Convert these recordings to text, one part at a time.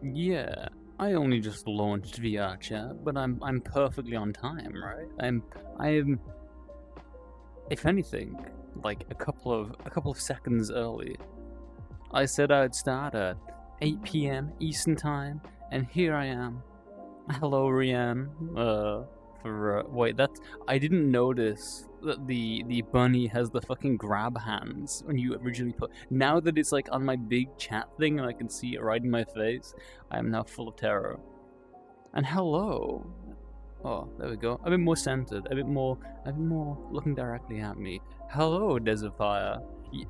Yeah, I only just launched VRChat, but I'm perfectly on time, right? I'm if anything, like a couple of seconds early. I said I'd start at 8 p.m. Eastern time, and here I am. Hello, Rianne. Wait, I didn't notice that the bunny has the fucking grab hands when you originally put. Now that it's like on my big chat thing and I can see it right in my face, I am now full of terror. And hello. Oh, there we go. A bit more centered, a bit more looking directly at me. Hello, Desert Fire.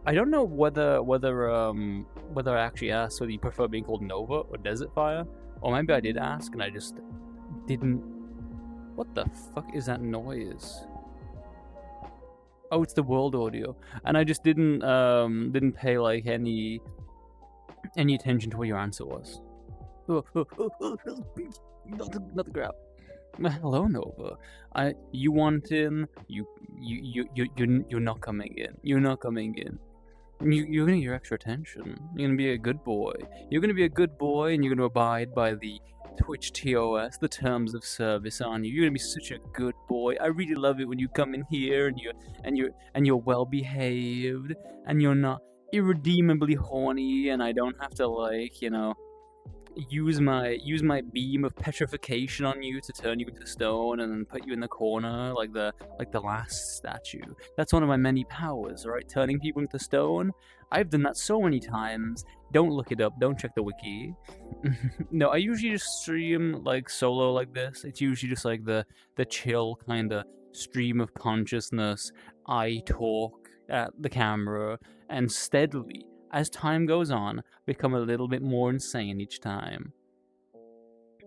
I don't know whether I actually asked whether you prefer being called Nova or Desert Fire, or maybe I did ask and I just didn't. What the fuck is that noise? Oh, it's the world audio, and I just didn't pay like any attention to what your answer was. Not the grab. Hello, Nova. You want in? You're not coming in. You're not coming in. You're gonna get your extra attention. You're gonna be a good boy. You're gonna be a good boy, and you're gonna abide by the Twitch TOS, the terms of service on you. You're gonna be such a good boy. I really love it when you come in here and you're well behaved and you're not irredeemably horny, and I don't have to, like, use my beam of petrification on you to turn you into stone and then put you in the corner like the last statue. That's one of my many powers, right? Turning people into stone. I've done that so many times. Don't look it up. Don't check the wiki. No, I usually just stream like solo like this. It's usually just like the chill kind of stream of consciousness. I talk at the camera and steadily, as time goes on, become a little bit more insane each time.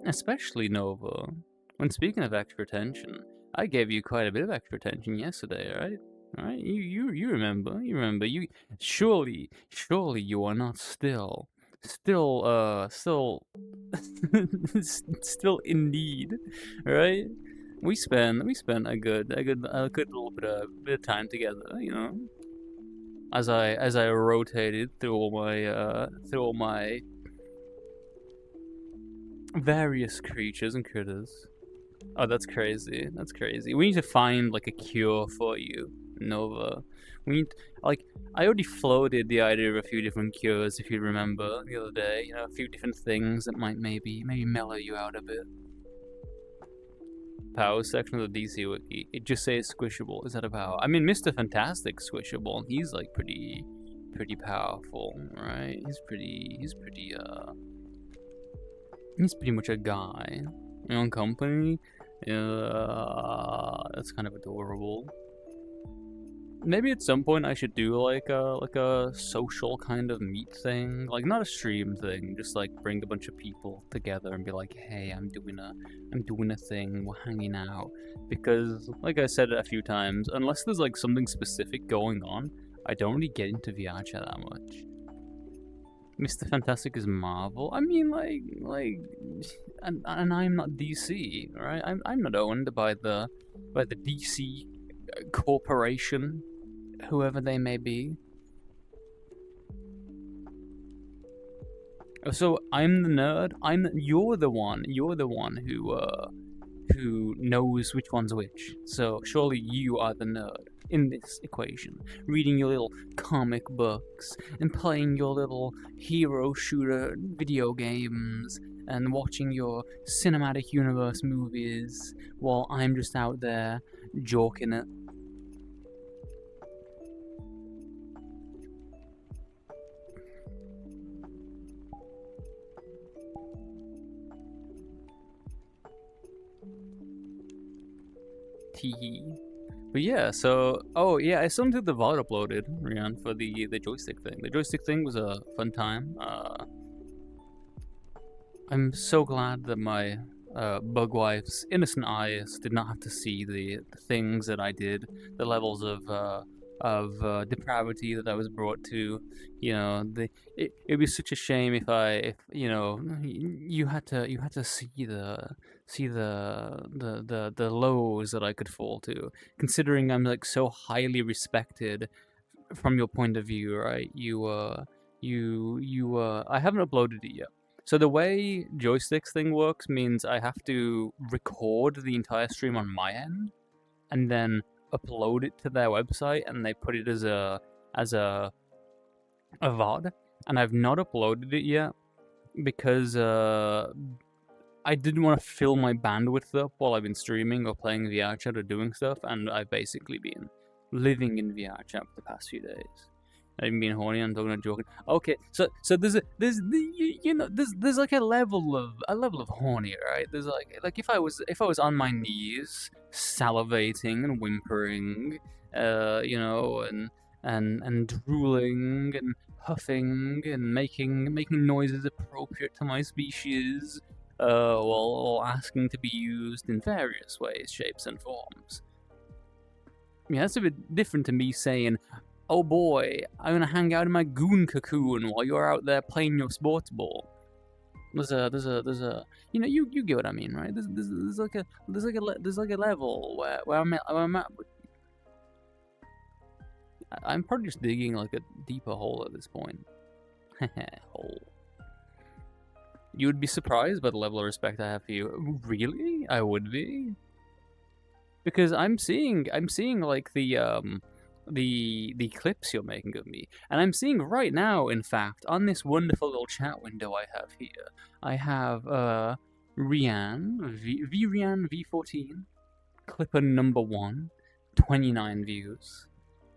Especially Nova. When speaking of extra attention, I gave you quite a bit of extra attention yesterday, right? Right? You remember? You remember? You surely you are not still still in need, right? We spent a good little bit of time together, as I rotated through all my various creatures and critters. Oh, that's crazy. That's crazy. We need to find like a cure for you, Nova. We need, like, I already floated the idea of a few different cures, if you remember, the other day. A few different things that might maybe mellow you out a bit. Power section of the DC wiki. It just says squishable. Is that a power? I mean, Mr. Fantastic's squishable. He's like pretty powerful, right? He's pretty much a guy. Company. That's kind of adorable. Maybe at some point I should do like a social kind of meet thing, like not a stream thing, just like bring a bunch of people together and be like, hey, I'm doing a thing, we're hanging out. Because like I said a few times, unless there's like something specific going on, I don't really get into VRChat that much. Mr. Fantastic is Marvel. I mean, and I'm not DC, right? I'm not owned by the DC corporation, whoever they may be. So I'm the nerd. You're the one who knows which one's which. So surely you are the nerd in this equation, reading your little comic books and playing your little hero shooter video games and watching your cinematic universe movies while I'm just out there joking it. But yeah, so I still did the VOD uploaded, Rian, for the joystick thing. The joystick thing was a fun time. I'm so glad that my bug wife's innocent eyes did not have to see the things that I did, the levels of depravity that I was brought to. It'd be such a shame if you had to see the lows that I could fall to, considering I'm like so highly respected from your point of view, right? I haven't uploaded it yet. So the way joysticks thing works means I have to record the entire stream on my end and then upload it to their website, and they put it as a VOD. And I've not uploaded it yet because I didn't want to fill my bandwidth up while I've been streaming or playing VRChat or doing stuff, and I've basically been living in VRChat for the past few days. I've been horny and talking and joking. Okay, so there's like a level of horny, right? There's like if I was on my knees salivating and whimpering, and drooling and huffing and making noises appropriate to my species, while asking to be used in various ways, shapes, and forms. I mean, that's a bit different to me saying, oh boy, I'm gonna hang out in my goon cocoon while you're out there playing your sports ball. There's a you get what I mean, right? There's like a level where I'm at. I'm probably just digging like a deeper hole at this point. Hole. You would be surprised by the level of respect I have for you. Really? I would be. Because I'm seeing like the clips you're making of me, and I'm seeing right now, in fact, on this wonderful little chat window I have here, I have Rian V14 clipper number 1, 29 views.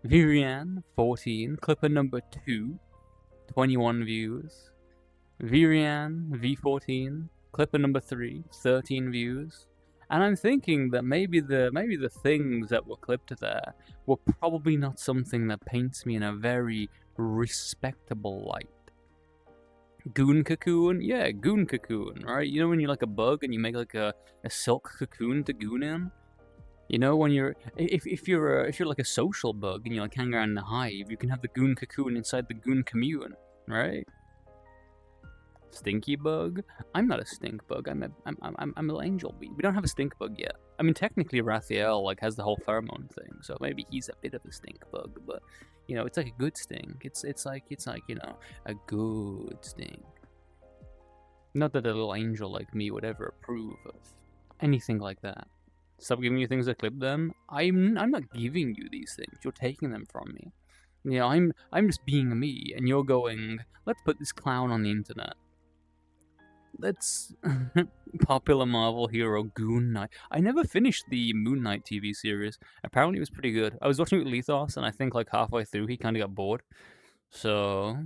Virian 14 clipper number 2, 21 views. Virian V14 clipper number 3, 13 views. And I'm thinking that maybe the things that were clipped there were probably not something that paints me in a very respectable light. Goon cocoon? Yeah, goon cocoon, right? You know when you're like a bug and you make like a silk cocoon to goon in? You know, when you're if you're like a social bug and you like hang around in the hive, you can have the goon cocoon inside the goon commune, right? Stinky bug? I'm not a stink bug. I'm a little angel bee. We don't have a stink bug yet. I mean, technically, Raphael like has the whole pheromone thing, so maybe he's a bit of a stink bug. But you know, it's like a good stink. It's like you know, a good stink. Not that a little angel like me would ever approve of anything like that. Stop giving you things to clip them. I'm not giving you these things. You're taking them from me. You know, I'm just being me, and you're going, let's put this clown on the internet. Let's popular Marvel hero Goon Knight. I never finished the Moon Knight TV series. Apparently it was pretty good. I was watching it with Lethos, and I think like halfway through he kind of got bored. So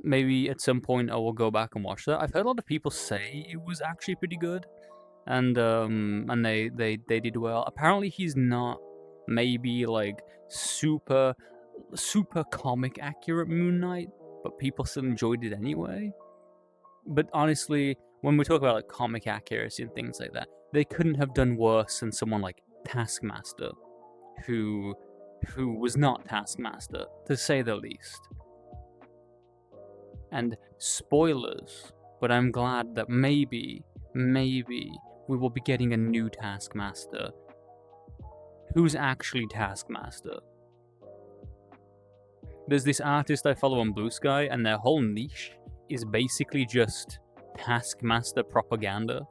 maybe at some point I will go back and watch that. I've heard a lot of people say it was actually pretty good, and they did well. Apparently he's not maybe like super comic accurate Moon Knight, but people still enjoyed it anyway. But honestly, when we talk about like comic accuracy and things like that, they couldn't have done worse than someone like Taskmaster, who was not Taskmaster, to say the least. And spoilers, but I'm glad that maybe we will be getting a new Taskmaster. Who's actually Taskmaster? There's this artist I follow on Blue Sky, and their whole niche is basically just Taskmaster propaganda.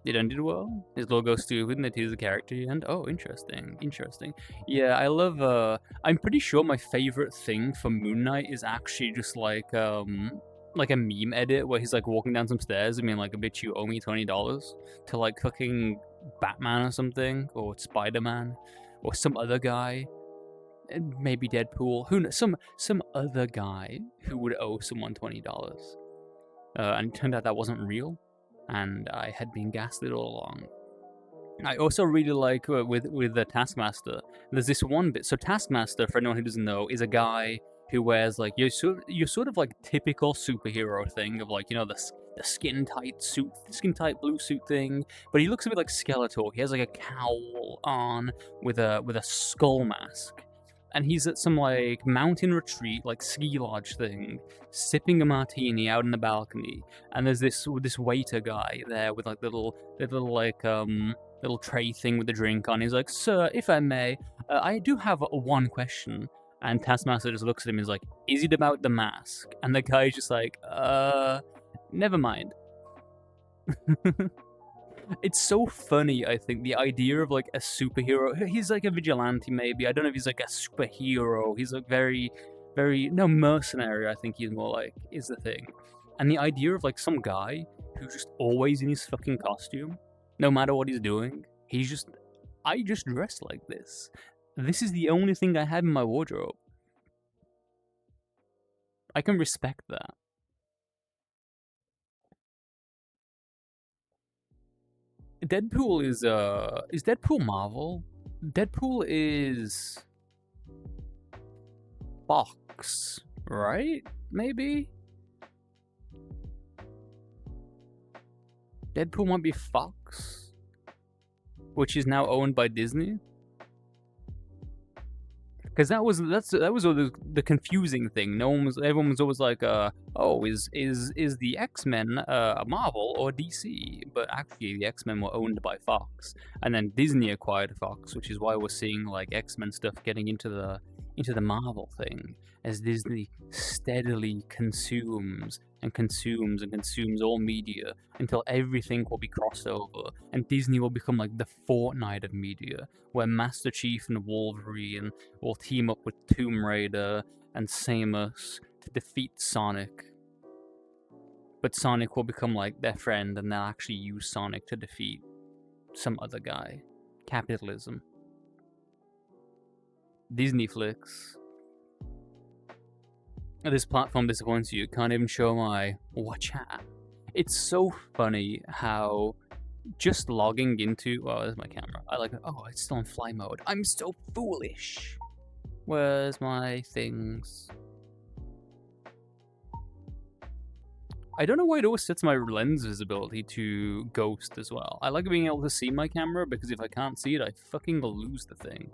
It ended well. His logo's stupid and they tease the character and oh, interesting. Yeah, I love I'm pretty sure my favorite thing for Moon Knight is actually just like a meme edit where he's like walking down some stairs and being like, a bitch, you owe me $20 to like fucking Batman or something, or Spider-Man, or some other guy. Maybe Deadpool, who knows, some other guy who would owe someone $20. And it turned out that wasn't real, and I had been gaslit all along. I also really like with the Taskmaster. There's this one bit. So Taskmaster, for anyone who doesn't know, is a guy who wears like your sort of like typical superhero thing of like, you know, the skin tight blue suit thing, but he looks a bit like Skeletor. He has like a cowl on with a skull mask. And he's at some like mountain retreat, like ski lodge thing, sipping a martini out in the balcony. And there's this waiter guy there with like little tray thing with a drink on. He's like, "Sir, if I may, I do have one question." And Taskmaster just looks at him and is like, "Is it about the mask?" And the guy's just like, never mind." It's so funny, I think, the idea of, like, a superhero. He's, like, a vigilante, maybe. I don't know if he's, like, a superhero. He's, like, very, very... No, mercenary, I think he's more like, is the thing. And the idea of, like, some guy who's just always in his fucking costume, no matter what he's doing, he's just... I just dress like this. This is the only thing I have in my wardrobe. I can respect that. Deadpool is Deadpool Marvel? Deadpool is Fox, right? Maybe? Deadpool might be Fox, which is now owned by Disney. Because that was the confusing thing. Everyone was always like, oh, is the X-Men Marvel or DC? But actually, the X-Men were owned by Fox, and then Disney acquired Fox, which is why we're seeing like X-Men stuff getting into the Marvel thing as Disney steadily consumes and consumes all media until everything will be crossed over, and Disney will become like the Fortnite of media, where Master Chief and Wolverine will team up with Tomb Raider and Samus to defeat Sonic. But Sonic will become like their friend, and they'll actually use Sonic to defeat some other guy. Capitalism. Disney flicks. This platform disappoints you. Can't even show my VRChat. It's so funny how just logging into... Oh, there's my camera. I like it. Oh, it's still in fly mode. I'm so foolish. Where's my things? I don't know why it always sets my lens visibility to ghost as well. I like being able to see my camera because if I can't see it, I fucking lose the thing.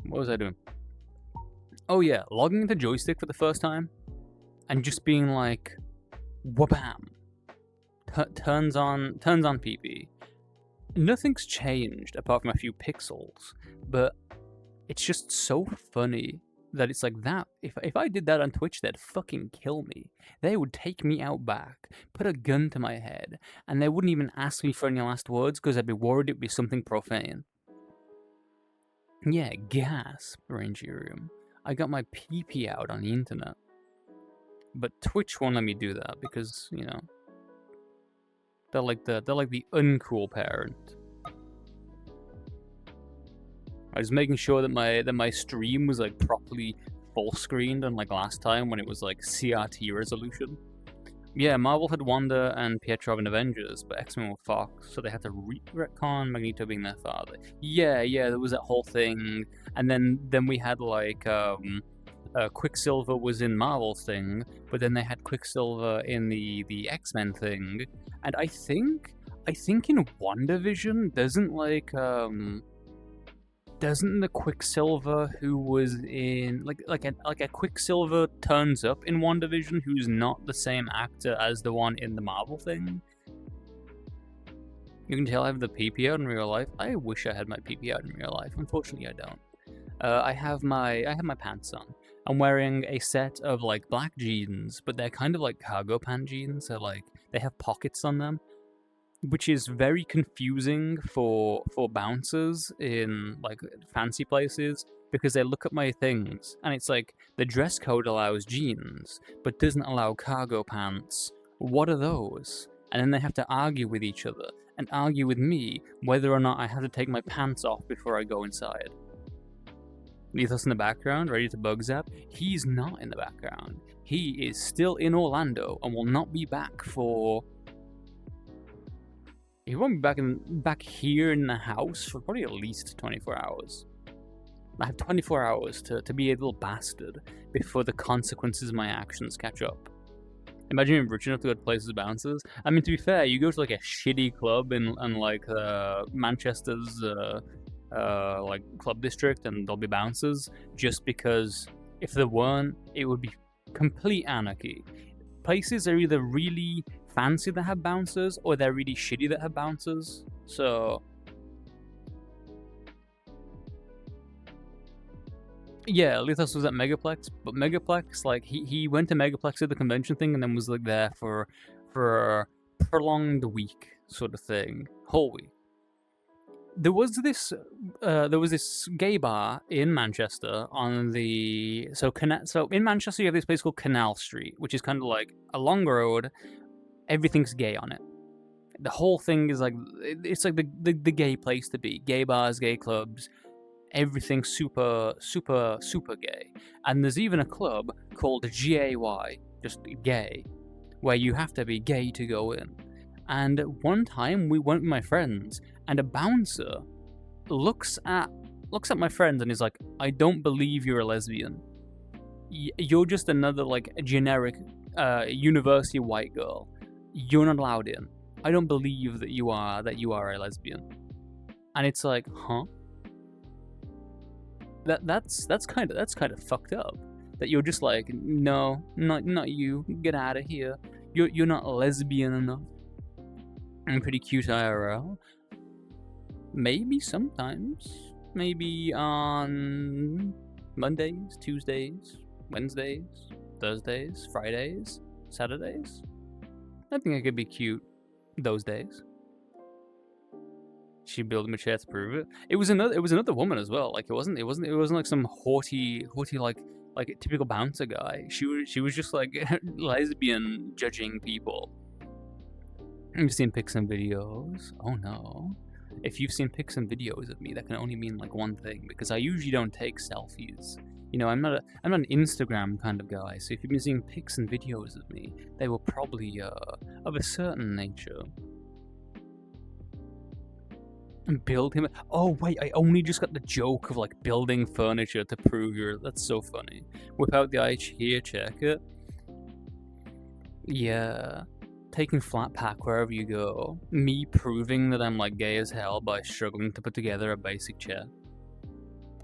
What was I doing? Oh yeah, logging into Joystick for the first time and just being like, wabam, turns on PP. Nothing's changed apart from a few pixels, but it's just so funny that it's like that. If I did that on Twitch, they'd fucking kill me. They would take me out back, put a gun to my head, and they wouldn't even ask me for any last words because I'd be worried it'd be something profane. Yeah, gasp, Rangerium. I got my PP out on the internet. But Twitch won't let me do that because, you know, they're like the uncool parent. I was making sure that my stream was like properly full screened, unlike last time when it was like CRT resolution. Yeah, Marvel had Wanda and Pietro in Avengers, but X-Men were Fox, so they had to retcon Magneto being their father. Yeah, there was that whole thing, and then we had like Quicksilver was in Marvel's thing, but then they had Quicksilver in the X-Men thing, and I think in WandaVision doesn't the Quicksilver who was in like a Quicksilver turns up in WandaVision who's not the same actor as the one in the Marvel thing? You can tell I have the PP out in real life. I wish I had my PP out in real life. Unfortunately, I don't. I have my pants on. I'm wearing a set of like black jeans, but they're kind of like cargo pant jeans, so like they have pockets on them, which is very confusing for bouncers in like fancy places because they look at my things and it's like the dress code allows jeans but doesn't allow cargo pants. What are those? And then they have to argue with each other and argue with me whether or not I have to take my pants off before I go inside. Lethos in the background, ready to bug zap. He's not in the background. He is still in Orlando and will not be back for... He won't be back here in the house for probably at least 24 hours. I have 24 hours to be a little bastard before the consequences of my actions catch up. Imagine being rich enough to go to places with bouncers. I mean, to be fair, you go to like a shitty club in like Manchester's like club district, and there'll be bouncers just because if there weren't, it would be complete anarchy. Places are either really fancy that have bouncers, or they're really shitty that have bouncers. So yeah, Lethos was at Megaplex, but Megaplex, like he went to Megaplex at the convention thing and then was like there for a prolonged week sort of thing, whole week. There was this gay bar in Manchester on the so in Manchester you have this place called Canal Street, which is kind of like a long road. Everything's gay on it. The whole thing is like it's like the gay place to be. Gay bars, gay clubs, everything's super gay. And there's even a club called GAY, just gay, where you have to be gay to go in. And one time we went with my friends, and a bouncer looks at my friends and is like, "I don't believe you're a lesbian. You're just another like generic university white girl. You're not allowed in. I don't believe that you are a lesbian." And it's like, huh? That's kind of fucked up. That you're just like, no, not you. Get out of here. You're not lesbian enough. I'm pretty cute IRL. Maybe sometimes. Maybe on Mondays, Tuesdays, Wednesdays. Thursdays, Fridays, Saturdays. I think I could be cute those days. She built me a chair to prove it. It was another woman as well. Like it wasn't like some haughty like a typical bouncer guy. She was just like lesbian judging people. You've seen pics and videos. Oh no. If you've seen pics and videos of me, that can only mean like one thing, because I usually don't take selfies. You know, I'm not an Instagram kind of guy, so if you've been seeing pics and videos of me, they were probably of a certain nature. And build him. Oh wait, I only just got the joke of like building furniture to prove you're. That's so funny. Whip out the IHEA, check it. Yeah. Taking flat pack wherever you go. Me proving that I'm like gay as hell by struggling to put together a basic chair.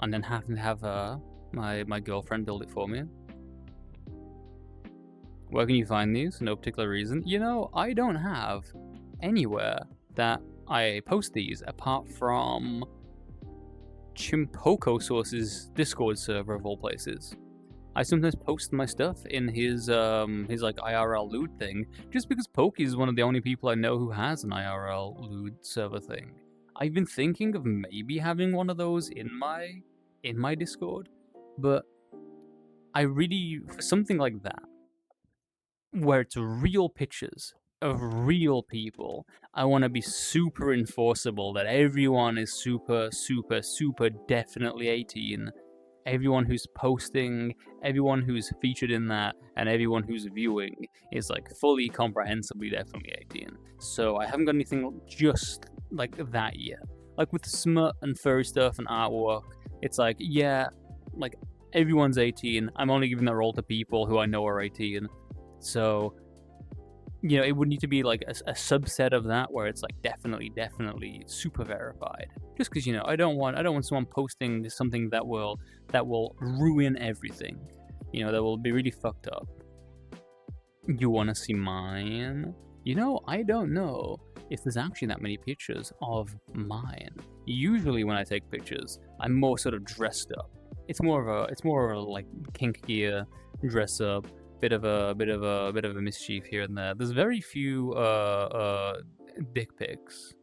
And then having to have my girlfriend build it for me. Where can you find these? No particular reason. You know, I don't have anywhere that I post these apart from Chimpoko Source's Discord server of all places. I sometimes post my stuff in his like IRL loot thing, just because Pokey is one of the only people I know who has an IRL loot server thing. I've been thinking of maybe having one of those in my Discord, but I really, for something like that, where it's real pictures of real people, I want to be super enforceable that everyone is super definitely 18. Everyone who's posting, everyone who's featured in that, and everyone who's viewing is like fully comprehensively definitely 18. So I haven't got anything just like that yet. Like with smut and furry stuff and artwork, it's like, yeah, like everyone's 18. I'm only giving that role to people who I know are 18. So, you know, it would need to be like a subset of that where it's like definitely super verified. Just because, you know, I don't want someone posting something that will ruin everything. You know, that will be really fucked up. You want to see mine? You know, I don't know if there's actually that many pictures of mine. Usually when I take pictures, I'm more sort of dressed up. It's more of a like kink gear, dress up, bit of a mischief here and there. There's very few dick pics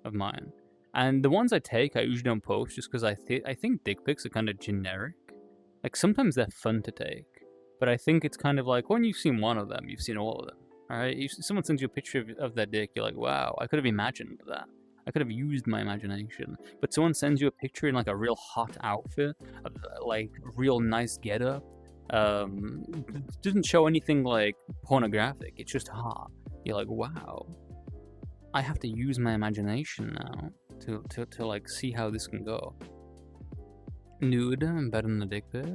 of mine, and the ones I take I usually don't post just because I think dick pics are kind of generic. Like sometimes they're fun to take, but I think it's kind of like when you've seen one of them, you've seen all of them. All right, if someone sends you a picture of their dick, you're like, wow, I could have imagined that. I could have used my imagination. But someone sends you a picture in like a real hot outfit, like real nice getup. Doesn't show anything like pornographic. It's just hot. You're like, wow. I have to use my imagination now to like see how this can go. Nude, better than the dick pic.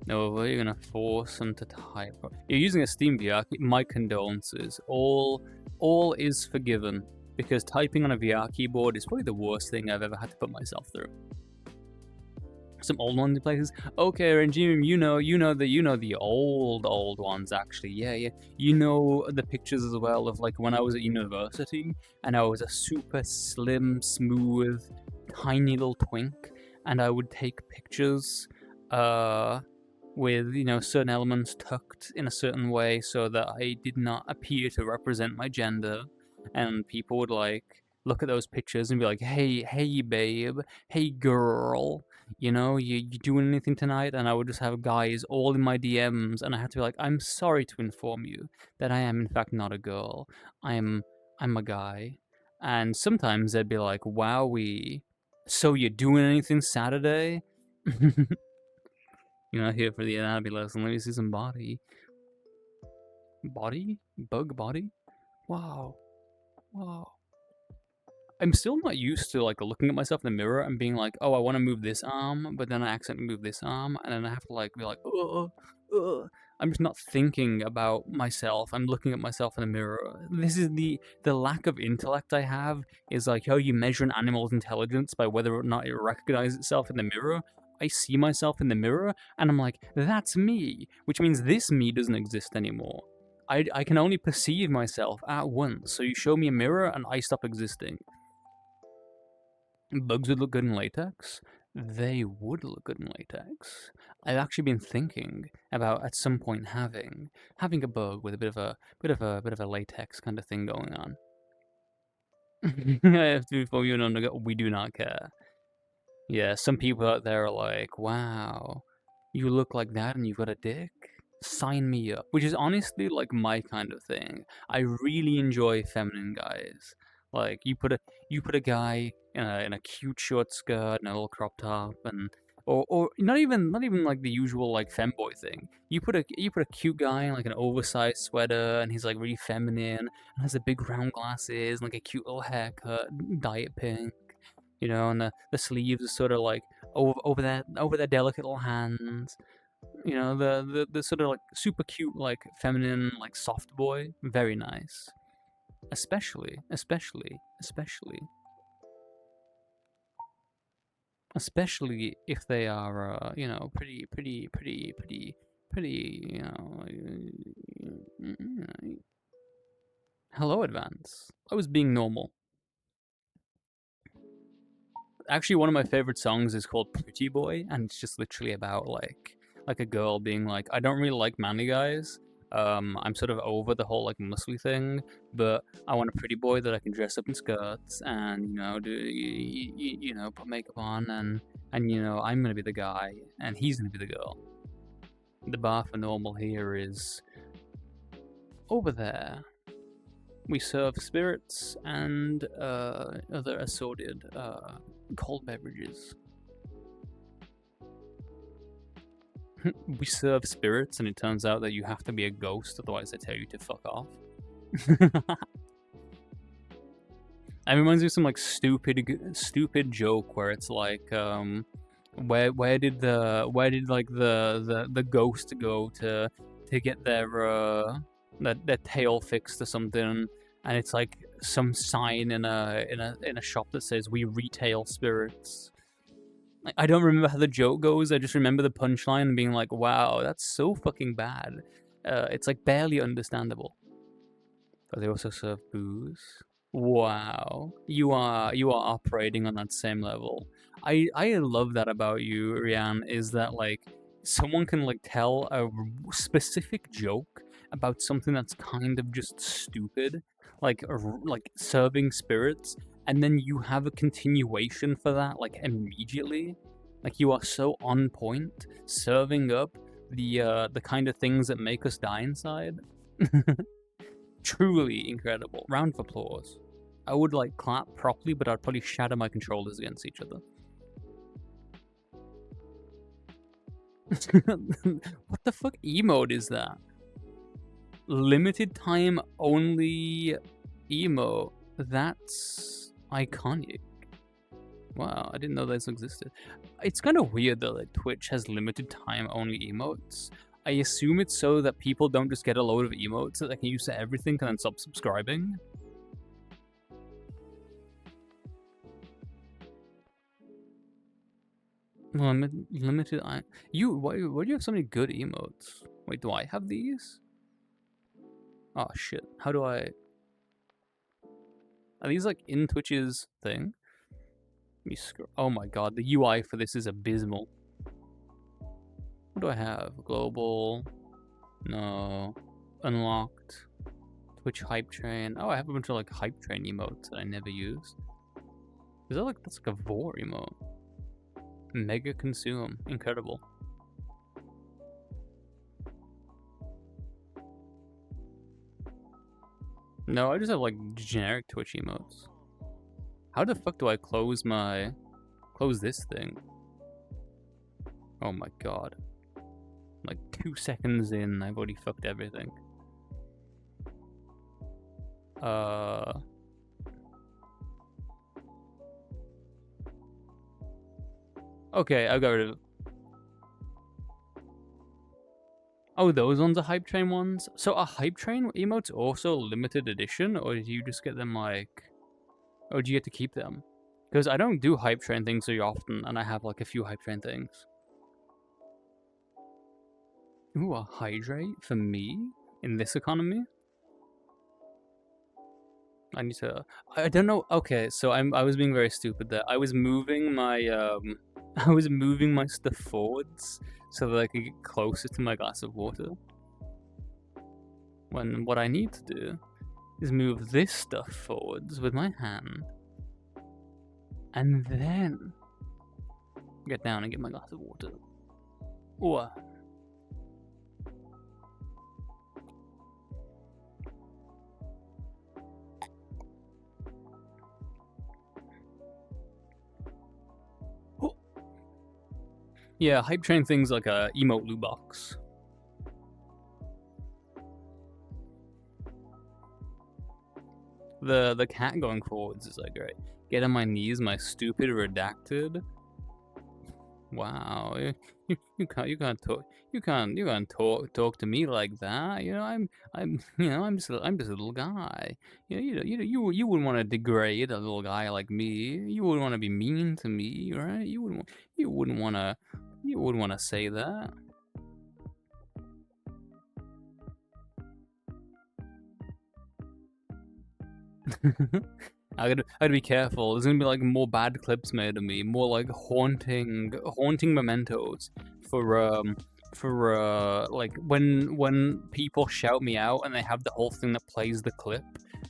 No, you're gonna force them to type. You're using a Steam VR. My condolences. All is forgiven, because typing on a VR keyboard is probably the worst thing I've ever had to put myself through. Some old ones in places. Okay, Ranjim, you know the old ones actually. Yeah. You know the pictures as well of like when I was at university and I was a super slim, smooth, tiny little twink, and I would take pictures with, you know, certain elements tucked in a certain way so that I did not appear to represent my gender, and people would like look at those pictures and be like, hey babe, hey girl, you know, you doing anything tonight? And I would just have guys all in my DMs, and I had to be like, I'm sorry to inform you that I am in fact not a girl. I'm a guy. And sometimes they'd be like, wowie, so you doing anything Saturday? You're not here for the anatomy lesson. Let me see some body. Body? Bug body? Wow. I'm still not used to like looking at myself in the mirror and being like, oh, I want to move this arm, but then I accidentally move this arm, and then I have to like be like, I'm just not thinking about myself. I'm looking at myself in the mirror. This is the lack of intellect I have, is like how you measure an animal's intelligence by whether or not it recognizes itself in the mirror. I see myself in the mirror, and I'm like, that's me, which means this me doesn't exist anymore. I can only perceive myself at once, so you show me a mirror and I stop existing. Bugs would look good in latex. They would look good in latex. I've actually been thinking about at some point having a bug with a bit of a latex kind of thing going on. I have to inform you, no, we do not care. Yeah, some people out there are like, wow, you look like that and you've got a dick? Sign me up. Which is honestly like my kind of thing. I really enjoy feminine guys. Like you put a guy in a cute short skirt and a little crop top and or not even like the usual like femboy thing. You put a cute guy in like an oversized sweater and he's like really feminine and has the big round glasses and like a cute little haircut, diet pink, and the sleeves are sort of like over their delicate little hands. The sort of like super cute, like feminine, like soft boy. Very nice. Especially if they are, pretty. Hello, Advance. I was being normal. Actually, one of my favorite songs is called Pretty Boy, and it's just literally about like a girl being like, I don't really like manly guys. I'm sort of over the whole like muscly thing, but I want a pretty boy that I can dress up in skirts and put makeup on and I'm gonna be the guy and he's gonna be the girl. The bar for normal here is over there. We serve spirits and other assorted cold beverages. We serve spirits, and it turns out that you have to be a ghost, otherwise they tell you to fuck off. It reminds me of some like stupid joke where it's like, where did the ghost go to get their tail fixed or something, and it's like some sign in a shop that says we retail spirits. Like, I don't remember how the joke goes. I just remember the punchline and being like, "Wow, that's so fucking bad." It's like barely understandable. But they also serve booze. Wow, you are operating on that same level. I love that about you, Rian. Is that like someone can like tell a specific joke about something that's kind of just stupid, like serving spirits, and then you have a continuation for that like immediately. Like you are so on point, serving up the kind of things that make us die inside. Truly incredible. Round of applause. I would like clap properly, but I'd probably shatter my controllers against each other. What the fuck emote is that? Limited time only emote. That's iconic. Wow, I didn't know this existed. It's kind of weird though that Twitch has limited time only emotes. I assume it's so that people don't just get a load of emotes that they can use to everything and then stop subscribing. Limited. Why do you have so many good emotes? Wait, do I have these? Oh shit! How do I? Are these like in Twitch's thing? Let me scroll. Oh my god, the UI for this is abysmal. What do I have? Global. No. Unlocked. Twitch hype train. Oh, I have a bunch of like hype train emotes that I never use. Is that that's like a Vor emote? Mega consume. Incredible. No, I just have like generic Twitch emotes. How the fuck do I close this thing? Oh my god. Like 2 seconds in, I've already fucked everything. Okay, I got rid of it. Oh, those ones are Hype Train ones? So are Hype Train emotes also limited edition, or did you just get them like... Or do you get to keep them? Because I don't do Hype Train things very often, and I have like a few Hype Train things. Ooh, a hydrate for me? In this economy? I need to... I don't know... Okay, so I was being very stupid there. I was moving my I was moving my stuff forwards so that I could get closer to my glass of water. When what I need to do is move this stuff forwards with my hand, and then get down and get my glass of water. Or yeah, hype train things like a emote loot box. The cat going forwards is like, right, get on my knees, my stupid redacted. Wow, you can't talk to me like that. You know, I'm just a little guy. You wouldn't want to degrade a little guy like me. You wouldn't want to be mean to me, right? You wouldn't want to say that. I gotta be careful. There's gonna be like more bad clips made of me, more like haunting mementos for like when people shout me out and they have the whole thing that plays the clip,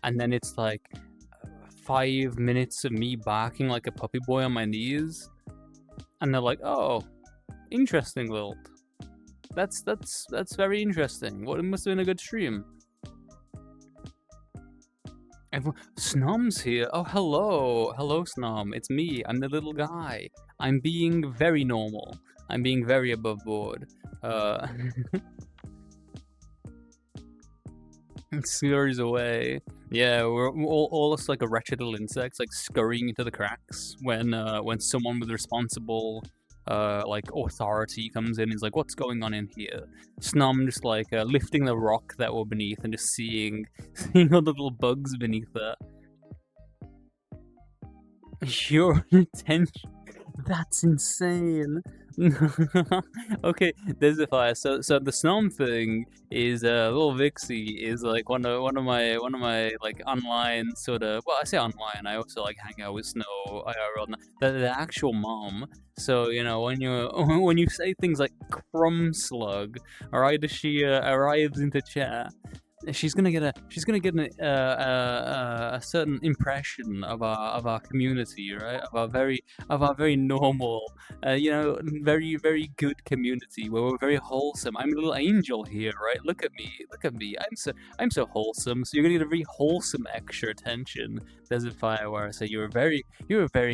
and then it's like 5 minutes of me barking like a puppy boy on my knees, and they're like, "Oh, interesting, Lilt. That's very interesting. What, it must have been a good stream." Snom's here. Oh, hello. Hello, Snom. It's me. I'm the little guy. I'm being very normal. I'm being very above board. Scurries away. Yeah, we're all us like a wretched little insects, like scurrying into the cracks when someone with responsible like authority comes in and is like, what's going on in here? Snom just like lifting the rock that we're beneath and just seeing all the little bugs beneath that. Your attention. That's insane. Okay, there's a fire. So the Snom thing is little Vixie is like one of my like online sort of, well, I say online, I also like hang out with Snow IRL, the actual mom. So you know, when you say things like crumb slug, alright, she arrives into chat, she's gonna get a certain impression of our community, right? Of our very normal, you know, very good community where we're very wholesome. I'm a little angel here, right? Look at me. I'm so wholesome. So you're gonna get a very wholesome extra attention. Desert Firewire. So you're a very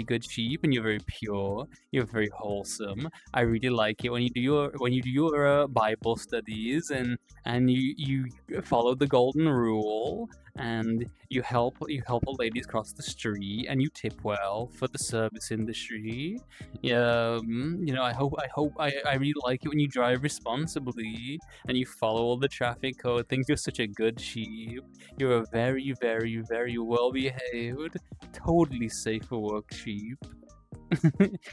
good sheep, and you're very pure. You're very wholesome. I really like it when you do your Bible studies and you follow the golden rule, and you help ladies cross the street, and you tip well for the service industry. Yeah, you know, I really like it when you drive responsibly and you follow all the traffic code. Think you're such a good sheep. You're a very well behaved, totally safe for work sheep.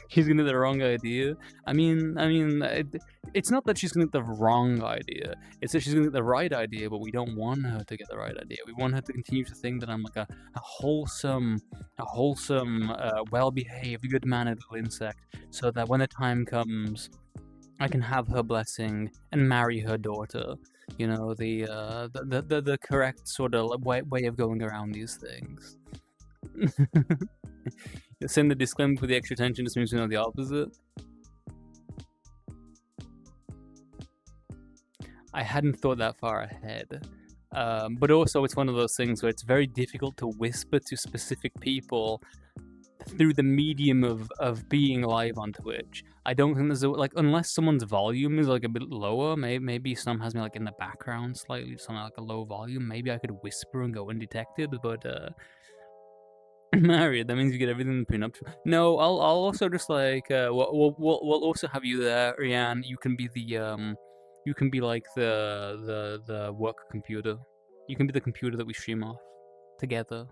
She's gonna get the wrong idea. I mean, it's not that she's gonna get the wrong idea. It's that she's gonna get the right idea, but we don't want her to get the right idea. We want her to continue to think that I'm like a wholesome, well-behaved, good-mannered little insect, so that when the time comes, I can have her blessing and marry her daughter. You know, the correct sort of way of going around these things. Send the disclaimer for the extra attention just means we know the opposite. I hadn't thought that far ahead. But also it's one of those things where it's very difficult to whisper to specific people through the medium of being live on Twitch. I don't think there's like, unless someone's volume is like a bit lower, maybe some has me like in the background slightly, just on like a low volume, maybe I could whisper and go undetected, but married, that means you get everything prenuptial. No, I'll also just like we'll also have you there, Rianne. You can be the you can be like the work computer. You can be the computer that we stream off together.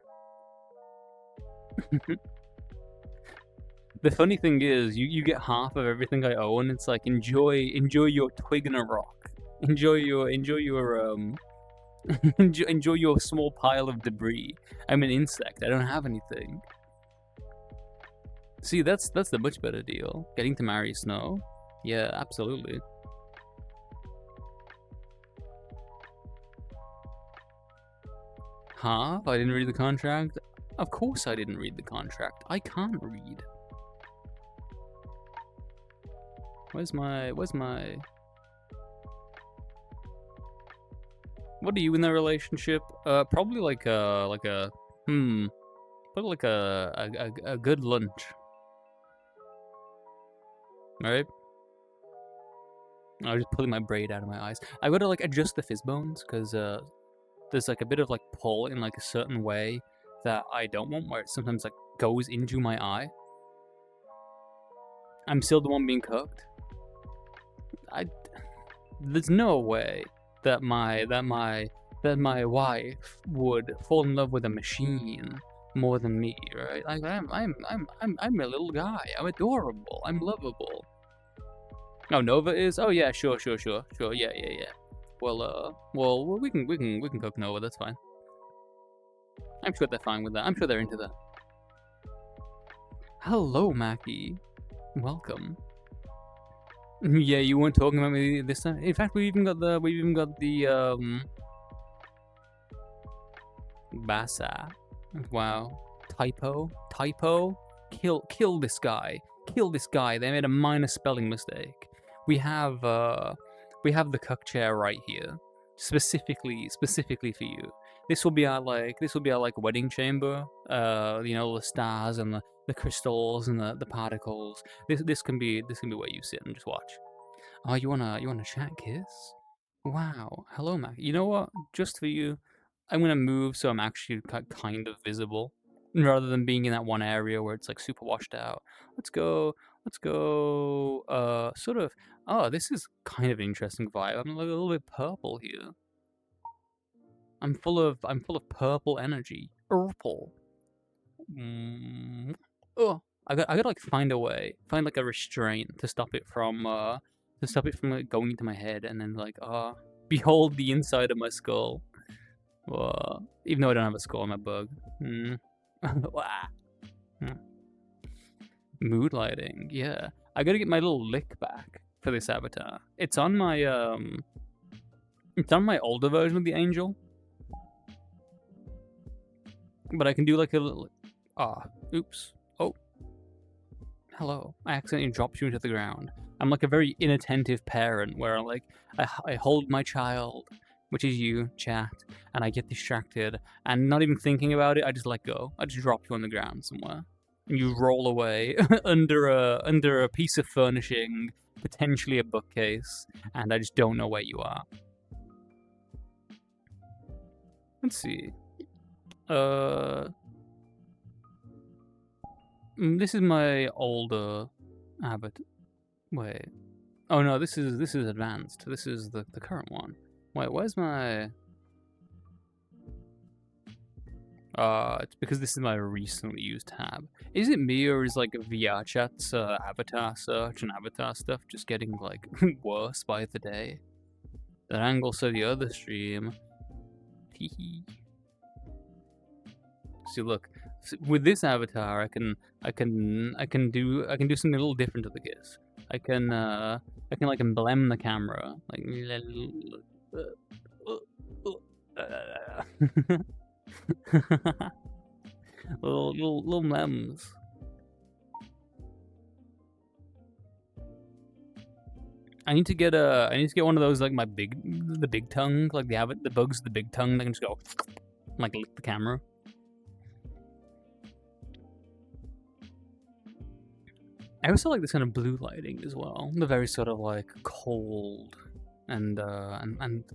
The funny thing is, you get half of everything I own. It's like enjoy your twig and a rock. Enjoy your enjoy your small pile of debris. I'm an insect. I don't have anything. See, that's the much better deal. Getting to marry Snow. Yeah, absolutely. Huh? I didn't read the contract? Of course I didn't read the contract. I can't read. Where's my... What are you in that relationship? Probably like a... Probably like a good lunch. Alright? I was just pulling my braid out of my eyes. I gotta like adjust the fizz bones, because there's like a bit of like pull in like a certain way that I don't want, where it sometimes like goes into my eye. I'm still the one being cooked. There's no way that my wife would fall in love with a machine more than me, right? Like I'm a little guy. I'm adorable. I'm lovable. Oh, Nova is? Oh yeah, sure. Yeah. Well, we can cook Nova. That's fine. I'm sure they're fine with that. I'm sure they're into that. Hello, Mackie. Welcome. Yeah, you weren't talking about me this time. In fact, we even got the Bassa. Wow. Typo. Kill this guy. They made a minor spelling mistake. We have the cuck chair right here, specifically for you. This will be our wedding chamber. You know, the stars and the crystals and the particles. This can be where you sit and just watch. Oh, you wanna chat kiss? Wow. Hello, Mac. You know what? Just for you, I'm gonna move so I'm actually kind of visible, rather than being in that one area where it's like super washed out. Let's go. Sort of. Oh, this is kind of an interesting vibe. I'm like a little bit purple here. I'm full of purple energy. Purple. Oh, I gotta like find like a restraint to stop it from like going into my head, and then like behold the inside of my skull. Even though I don't have a skull, I'm a bug. Mood lighting, yeah. I gotta get my little lick back for this avatar. It's on my older version of the angel, but I can do like a little. Oops. Oh, hello. I accidentally dropped you into the ground. I'm like a very inattentive parent, where I hold my child, which is you, chat, and I get distracted, and not even thinking about it, I just let go. I just drop you on the ground somewhere, and you roll away under a piece of furnishing, potentially a bookcase, and I just don't know where you are. Let's see. This is my older habit. Wait. Oh no, this is advanced. This is the current one. Wait, where's my... it's because this is my recently used tab. Is it me, or is like VRChat's avatar search and avatar stuff just getting like worse by the day? That angle to the other stream. Hehe. See, look, with this avatar, I can do something a little different to the kiss. I can like emblem the camera, like little mems. I need to get one of those, like the big tongue, like the bugs, the big tongue that can just go like lick the camera. I also like this kind of blue lighting as well. The very sort of like cold and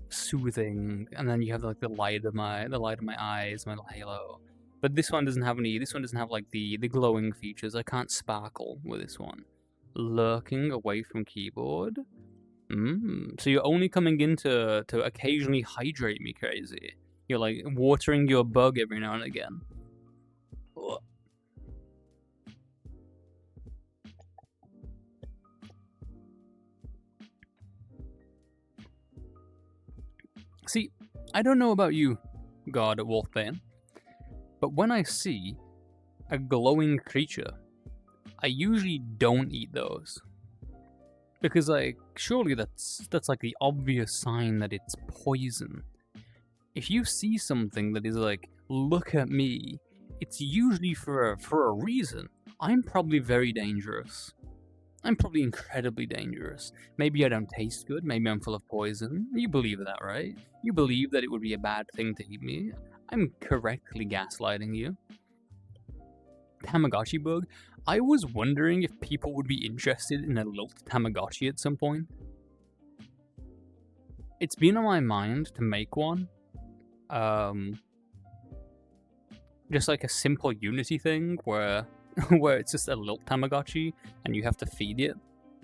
soothing, and then you have like the light of my eyes, my little halo. But this one doesn't have any. This one doesn't have like the glowing features. I can't sparkle with this one. Lurking away from keyboard. So you're only coming in to occasionally hydrate me, crazy. You're like watering your bug every now and again. Ugh. See, I don't know about you, God Wolfbane, but when I see a glowing creature, I usually don't eat those. Because, like, surely that's like the obvious sign that it's poison. If you see something that is like, look at me, it's usually for a reason. I'm probably very dangerous. I'm probably incredibly dangerous. Maybe I don't taste good, maybe I'm full of poison. You believe that, right? You believe that it would be a bad thing to eat me. I'm correctly gaslighting you. Tamagotchi bug? I was wondering if people would be interested in a lilt Tamagotchi at some point. It's been on my mind to make one. Just like a simple Unity thing where where it's just a lilt Tamagotchi and you have to feed it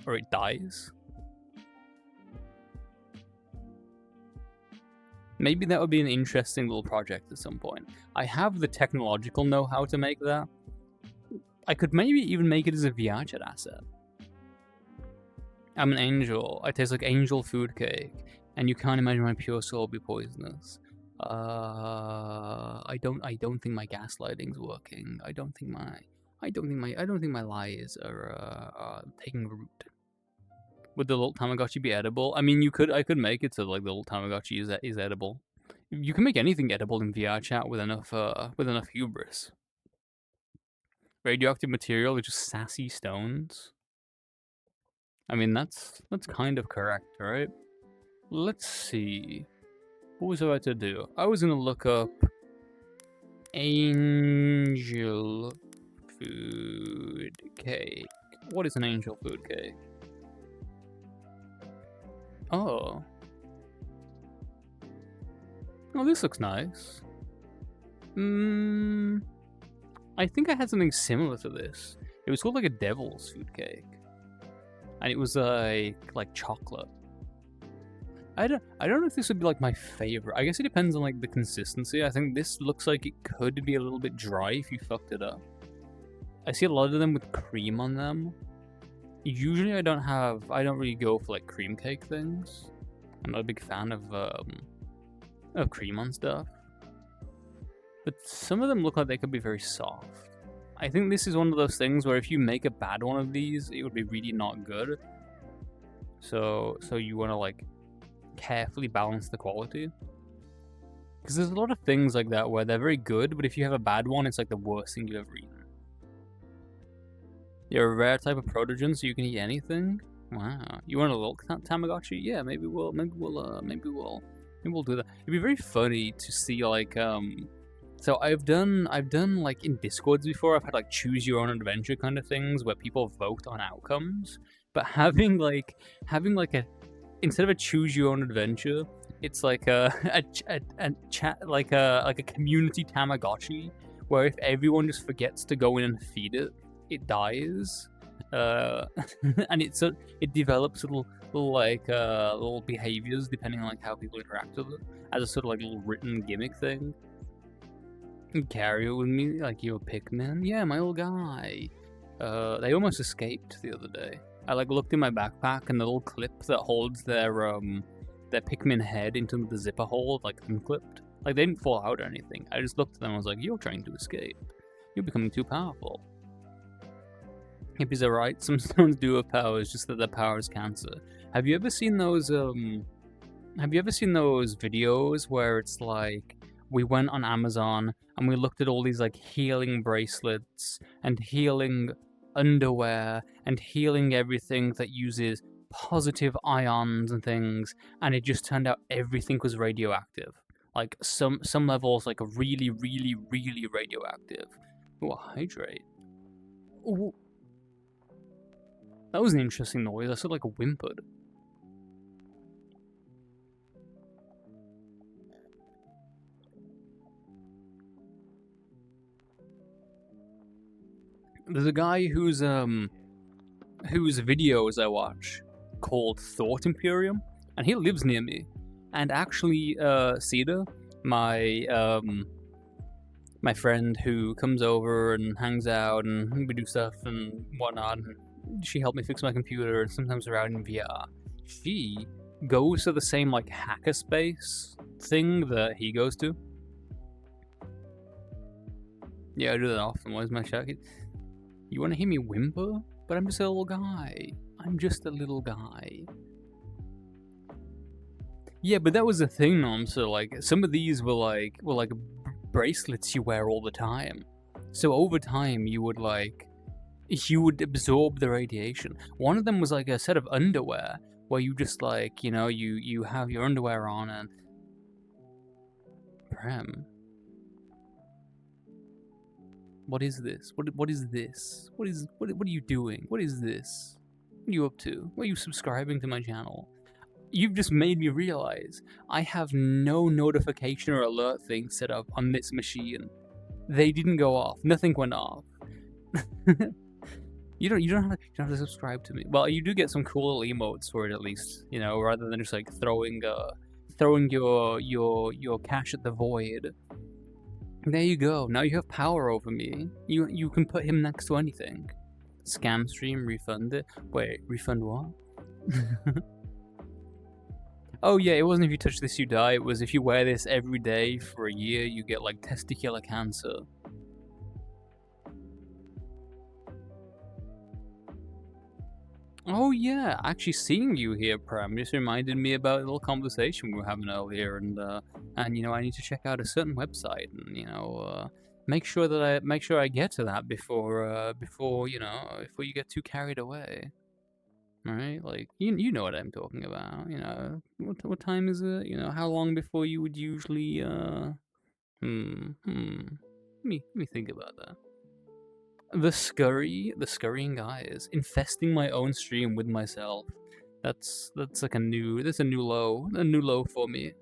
or it dies. Maybe that would be an interesting little project at some point. I have the technological know-how to make that. I could maybe even make it as a VRChat asset. I'm an angel. I taste like angel food cake, and you can't imagine my pure soul be poisonous. I don't think my gaslighting's working. I don't think my lies are taking root. Would the little Tamagotchi be edible? I mean, I could make it so like the little Tamagotchi is edible. You can make anything edible in VRChat with enough hubris. Radioactive material is just sassy stones. I mean, that's kind of correct, right? Let's see. What was I about to do? I was gonna look up angel food cake. What is an angel food cake? Oh. Oh, this looks nice. I think I had something similar to this. It was called like a devil's food cake. And it was like chocolate. I don't know if this would be like my favorite. I guess it depends on like the consistency. I think this looks like it could be a little bit dry if you fucked it up. I see a lot of them with cream on them. Usually I don't really go for like cream cake things. I'm not a big fan of cream on stuff. But some of them look like they could be very soft. I think this is one of those things where if you make a bad one of these, it would be really not good. So you want to like carefully balance the quality. Because there's a lot of things like that where they're very good, but if you have a bad one, it's like the worst thing you've ever eaten. You're a rare type of protogen, so you can eat anything? Wow. You want a little Tamagotchi? Yeah, maybe we'll do that. It'd be very funny to see like so I've done like in Discords before, I've had like choose your own adventure kind of things where people vote on outcomes. But having like a instead of a choose your own adventure, it's like a chat like a community Tamagotchi where if everyone just forgets to go in and feed it, it dies. And it develops little behaviors depending on like how people interact with it as a sort of like little written gimmick thing. You carry it with me like you're a Pikmin. Yeah, my little guy. They almost escaped the other day. I like looked in my backpack and the little clip that holds their Pikmin head into the zipper hole like unclipped. Like they didn't fall out or anything. I just looked at them and I was like, you're trying to escape. You're becoming too powerful. Hippies are right. Some stones do have powers, just that their power is cancer. Have you ever seen those videos where it's like we went on Amazon and we looked at all these like healing bracelets and healing underwear and healing everything that uses positive ions and things, and it just turned out everything was radioactive. Like some levels like really, really, really radioactive. Ooh, hydrate. Ooh. That was an interesting noise. I sort of like whimpered. There's a guy whose videos I watch called Thought Imperium, and he lives near me. And actually, Cedar, my friend who comes over and hangs out and we do stuff and whatnot. And she helped me fix my computer, and sometimes we're out in VR. She goes to the same like hackerspace thing that he goes to. Yeah, I do that often. Where's my jacket? You want to hear me whimper? But I'm just a little guy. I'm just a little guy. Yeah, but that was the thing, Nom. So like, some of these were like bracelets you wear all the time. So over time, you would absorb the radiation. One of them was like a set of underwear where you just like, you have your underwear on and Prem. What is this? What is this? What are you doing? What is this? What are you up to? Why are you subscribing to my channel? You've just made me realize I have no notification or alert thing set up on this machine. They didn't go off. Nothing went off. You don't have to subscribe to me. Well, you do get some cool little emotes for it at least, rather than just like throwing your cash at the void. There you go. Now you have power over me. You can put him next to anything. Scam stream, refund it. Wait, refund what? Oh yeah, it wasn't if you touch this you die, it was if you wear this every day for a year, you get like testicular cancer. Oh yeah, actually seeing you here, Prem, just reminded me about a little conversation we were having earlier, and I need to check out a certain website, and make sure I get to that before you get too carried away. All right, like you know what I'm talking about. What time is it? How long before you would usually Let me think about that. The scurrying guys, infesting my own stream with myself. That's like a new low for me.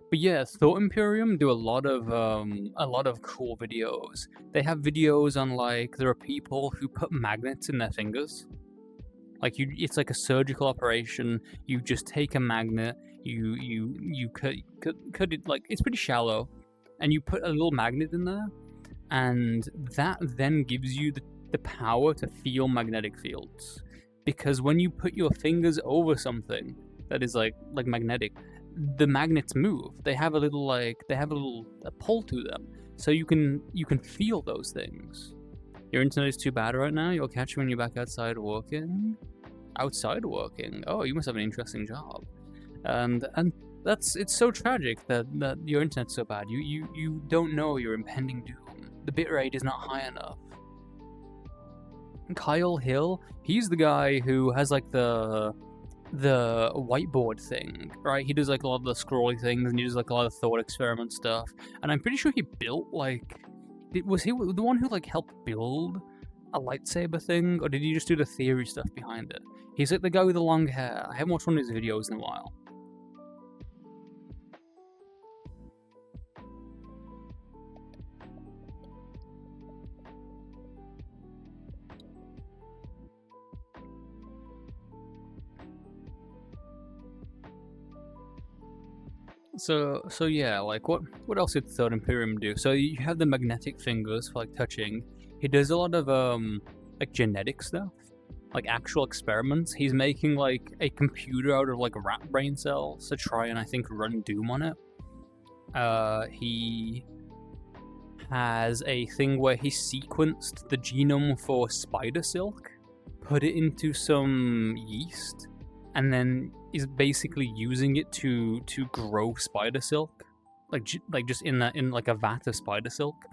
But yeah, Thought Imperium do a lot of cool videos. They have videos on like there are people who put magnets in their fingers. Like it's like a surgical operation. You just take a magnet, you cut it, like it's pretty shallow, and you put a little magnet in there, and that then gives you the power to feel magnetic fields. Because when you put your fingers over something that is like magnetic, the magnets move. They have a pull to them, so you can feel those things. Your internet is too bad right now. You'll catch you when you're back outside working. Outside working? Oh, you must have an interesting job. And it's so tragic that your internet's so bad. You don't know your impending doom. The bitrate is not high enough. Kyle Hill, he's the guy who has like the whiteboard thing, right? He does like a lot of the scrolly things, and he does like a lot of thought experiment stuff. And I'm pretty sure he built was he the one who like helped build a lightsaber thing, or did he just do the theory stuff behind it? He's like the guy with the long hair. I haven't watched one of his videos in a while. So yeah, like what else did Third Imperium do? So you have the magnetic fingers for like touching. He does a lot of like genetic stuff, like actual experiments. He's making like a computer out of like rat brain cells to try and I think run Doom on it. He has a thing where he sequenced the genome for spider silk, put it into some yeast, and then is basically using it to grow spider silk, like just in like a vat of spider silk.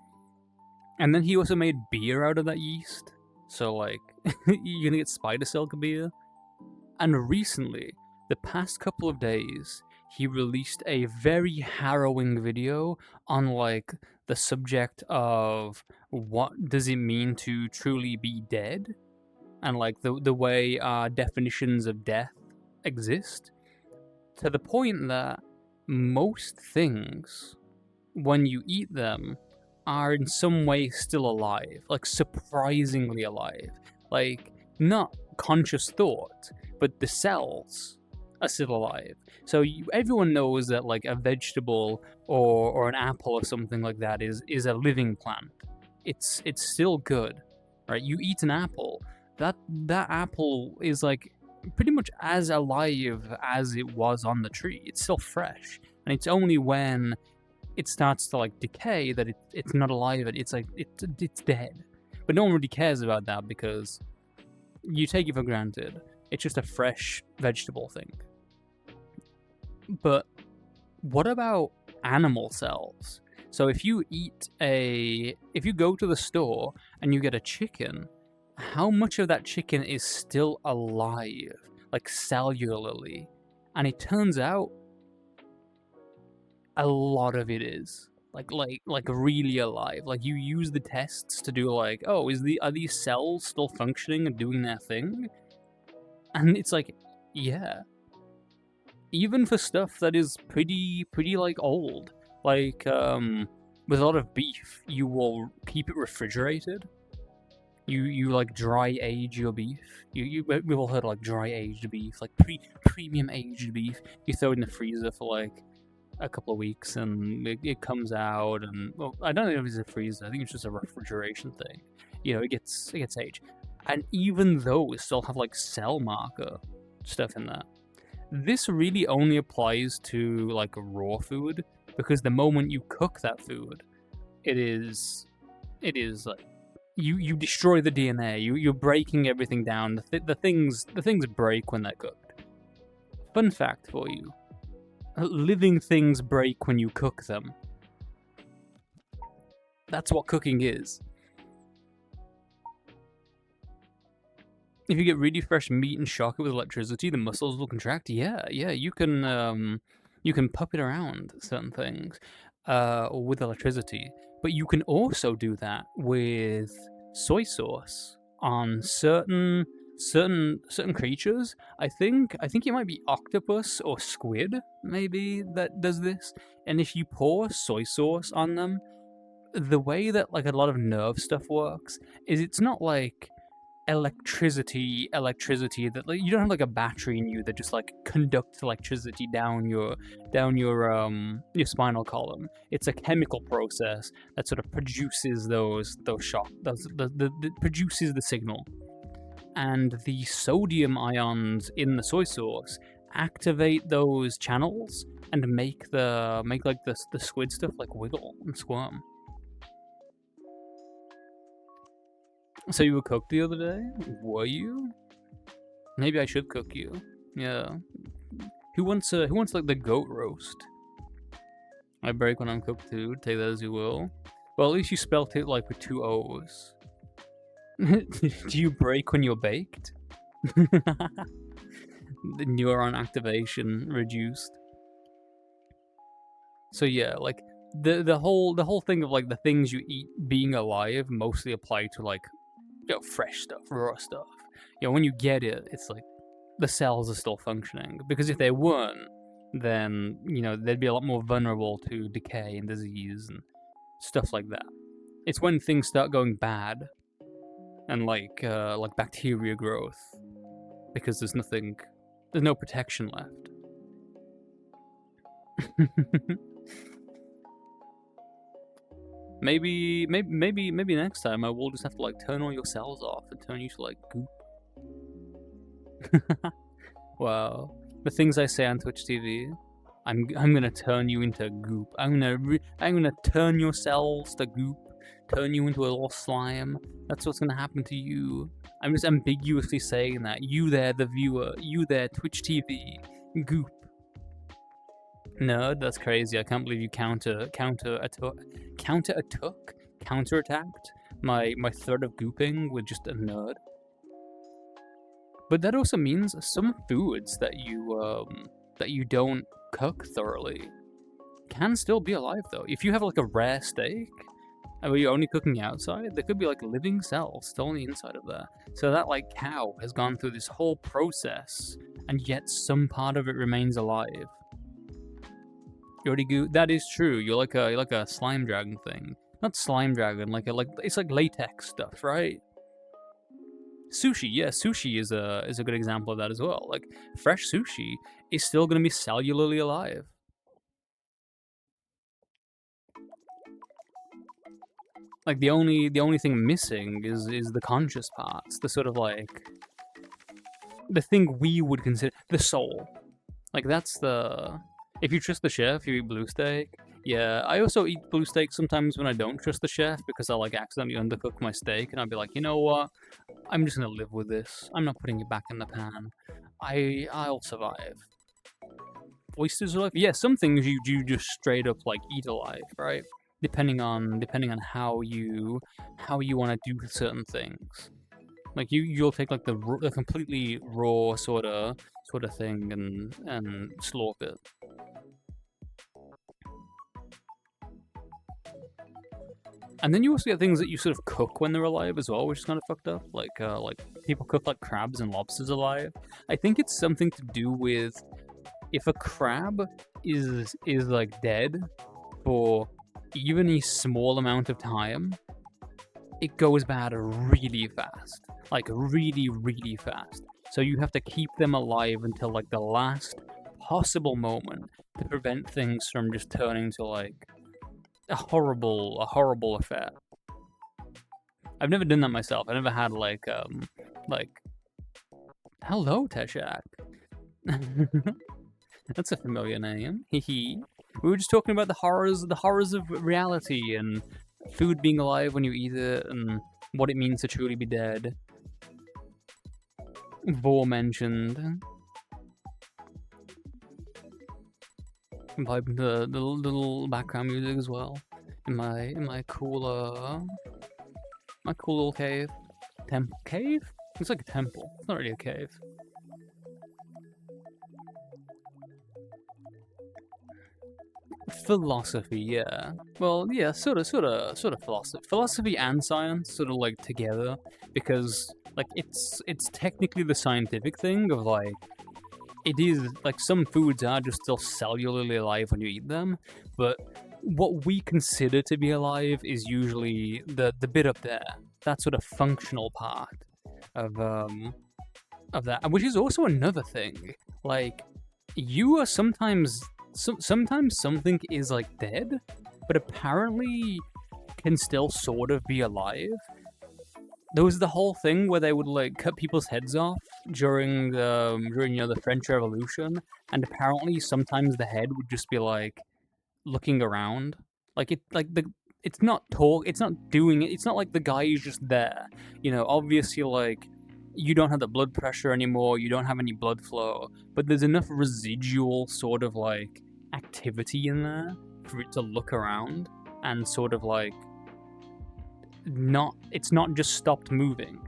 And then he also made beer out of that yeast. So like you're gonna get spider silk beer. And recently, the past couple of days, he released a very harrowing video on like the subject of what does it mean to truly be dead, and like the way our definitions of death exist, to the point that most things, when you eat them, are in some way still alive, like surprisingly alive. Like, not conscious thought, but the cells are still alive. So everyone knows that like a vegetable or an apple or something like that is a living plant. It's still good, right? You eat an apple, that apple is like pretty much as alive as it was on the tree. It's still fresh, and it's only when it starts to like decay, that it's not alive, it's like it's dead. But no one really cares about that because you take it for granted. It's just a fresh vegetable thing. But what about animal cells? So if you go to the store and you get a chicken, how much of that chicken is still alive, like cellularly? And it turns out a lot of it is like really alive. Like you use the tests to do like, oh, are these cells still functioning and doing their thing? And it's like, yeah. Even for stuff that is pretty like old, like with a lot of beef, you will keep it refrigerated. You like dry age your beef. We've all heard like dry aged beef, like premium aged beef. You throw it in the freezer for like a couple of weeks and it comes out, and well, I don't know if it's a freezer. I think it's just a refrigeration thing. You know, it gets aged, and even those still have like cell marker stuff in there. This really only applies to like raw food, because the moment you cook that food, it is like you destroy the DNA. You're breaking everything down. The things break when they're cooked. Fun fact for you: living things break when you cook them. That's what cooking is. If you get really fresh meat and shock it with electricity, the muscles will contract. Yeah, you can pup it around certain things with electricity, but you can also do that with soy sauce on certain creatures. I think it might be octopus or squid, maybe, that does this. And if you pour soy sauce on them, the way that like a lot of nerve stuff works is it's not like electricity that like you don't have like a battery in you that just like conducts electricity down your spinal column. It's a chemical process that sort of produces those shock, produces the signal, and the sodium ions in the soy sauce activate those channels and make like the squid stuff like wiggle and squirm. So you were cooked the other day? Were you? Maybe I should cook you. Yeah. Who wants like the goat roast? I break when I'm cooked too. Take that as you will. Well, at least you spelt it like with 2 O's. Do you break when you're baked? The neuron activation reduced. So yeah, like the whole thing of like the things you eat being alive mostly apply to like, you know, fresh stuff, raw stuff. You know, when you get it, it's like the cells are still functioning. Because if they weren't, then, you know, they'd be a lot more vulnerable to decay and disease and stuff like that. It's when things start going bad and like bacteria growth, because there's no protection left. Maybe next time I will just have to like turn all your cells off and turn you to like goop. Wow, the things I say on Twitch TV. I'm gonna turn you into goop. I'm gonna turn your cells to goop, turn you into a little slime. That's what's gonna happen to you. I'm just ambiguously saying that. You there, the viewer. You there, Twitch TV. Goop. Nerd, that's crazy. I can't believe you counterattacked my threat of gooping with just a nerd. But that also means some foods that you don't cook thoroughly can still be alive though. If you have like a rare steak and you're only cooking outside, there could be like living cells still on the inside of there. So that like cow has gone through this whole process and yet some part of it remains alive. That is true. You're like a slime dragon thing. Not slime dragon, it's like latex stuff, right? Sushi, yeah, sushi is a good example of that as well. Like fresh sushi is still gonna be cellularly alive. Like the only thing missing is the conscious parts, the sort of like the thing we would consider the soul. Like that's the, if you trust the chef, you eat blue steak, Yeah, I also eat blue steak sometimes when I don't trust the chef because I like accidentally undercook my steak, and I'll be like, you know what? I'm just gonna live with this. I'm not putting it back in the pan. I'll survive. Oysters alive? Yeah, some things you do just straight up like eat alive, right? Depending on how you want to do certain things. Like you'll take like the completely raw sort of thing and slaughter it. And then you also get things that you sort of cook when they're alive as well, which is kind of fucked up. Like people cook like crabs and lobsters alive. I think it's something to do with if a crab is like dead for even a small amount of time, it goes bad really fast. Like really, really fast. So you have to keep them alive until like the last possible moment to prevent things from just turning to like a horrible affair. I've never done that myself. I never had like hello Teshak. That's a familiar name. Hehe. We were just talking about the horrors of reality and food being alive when you eat it and what it means to truly be dead. Vor mentioned. I'm vibing to the little background music as well. In my cool little cave. Cave? It's like a temple. It's not really a cave. Philosophy, yeah. Well, yeah, sort of philosophy. Philosophy and science sort of like together because like it's technically the scientific thing of like it is like some foods are just still cellularly alive when you eat them, but what we consider to be alive is usually the bit up there, that sort of functional part of that, which is also another thing. Like you are sometimes something is like dead, but apparently can still sort of be alive. There was the whole thing where they would like cut people's heads off during the French Revolution, and apparently sometimes the head would just be like looking around, it's not doing it. It's not like the guy is just there. Obviously like you don't have the blood pressure anymore. You don't have any blood flow, but there's enough residual sort of like activity in there for it to look around and sort of like it's not just stopped moving.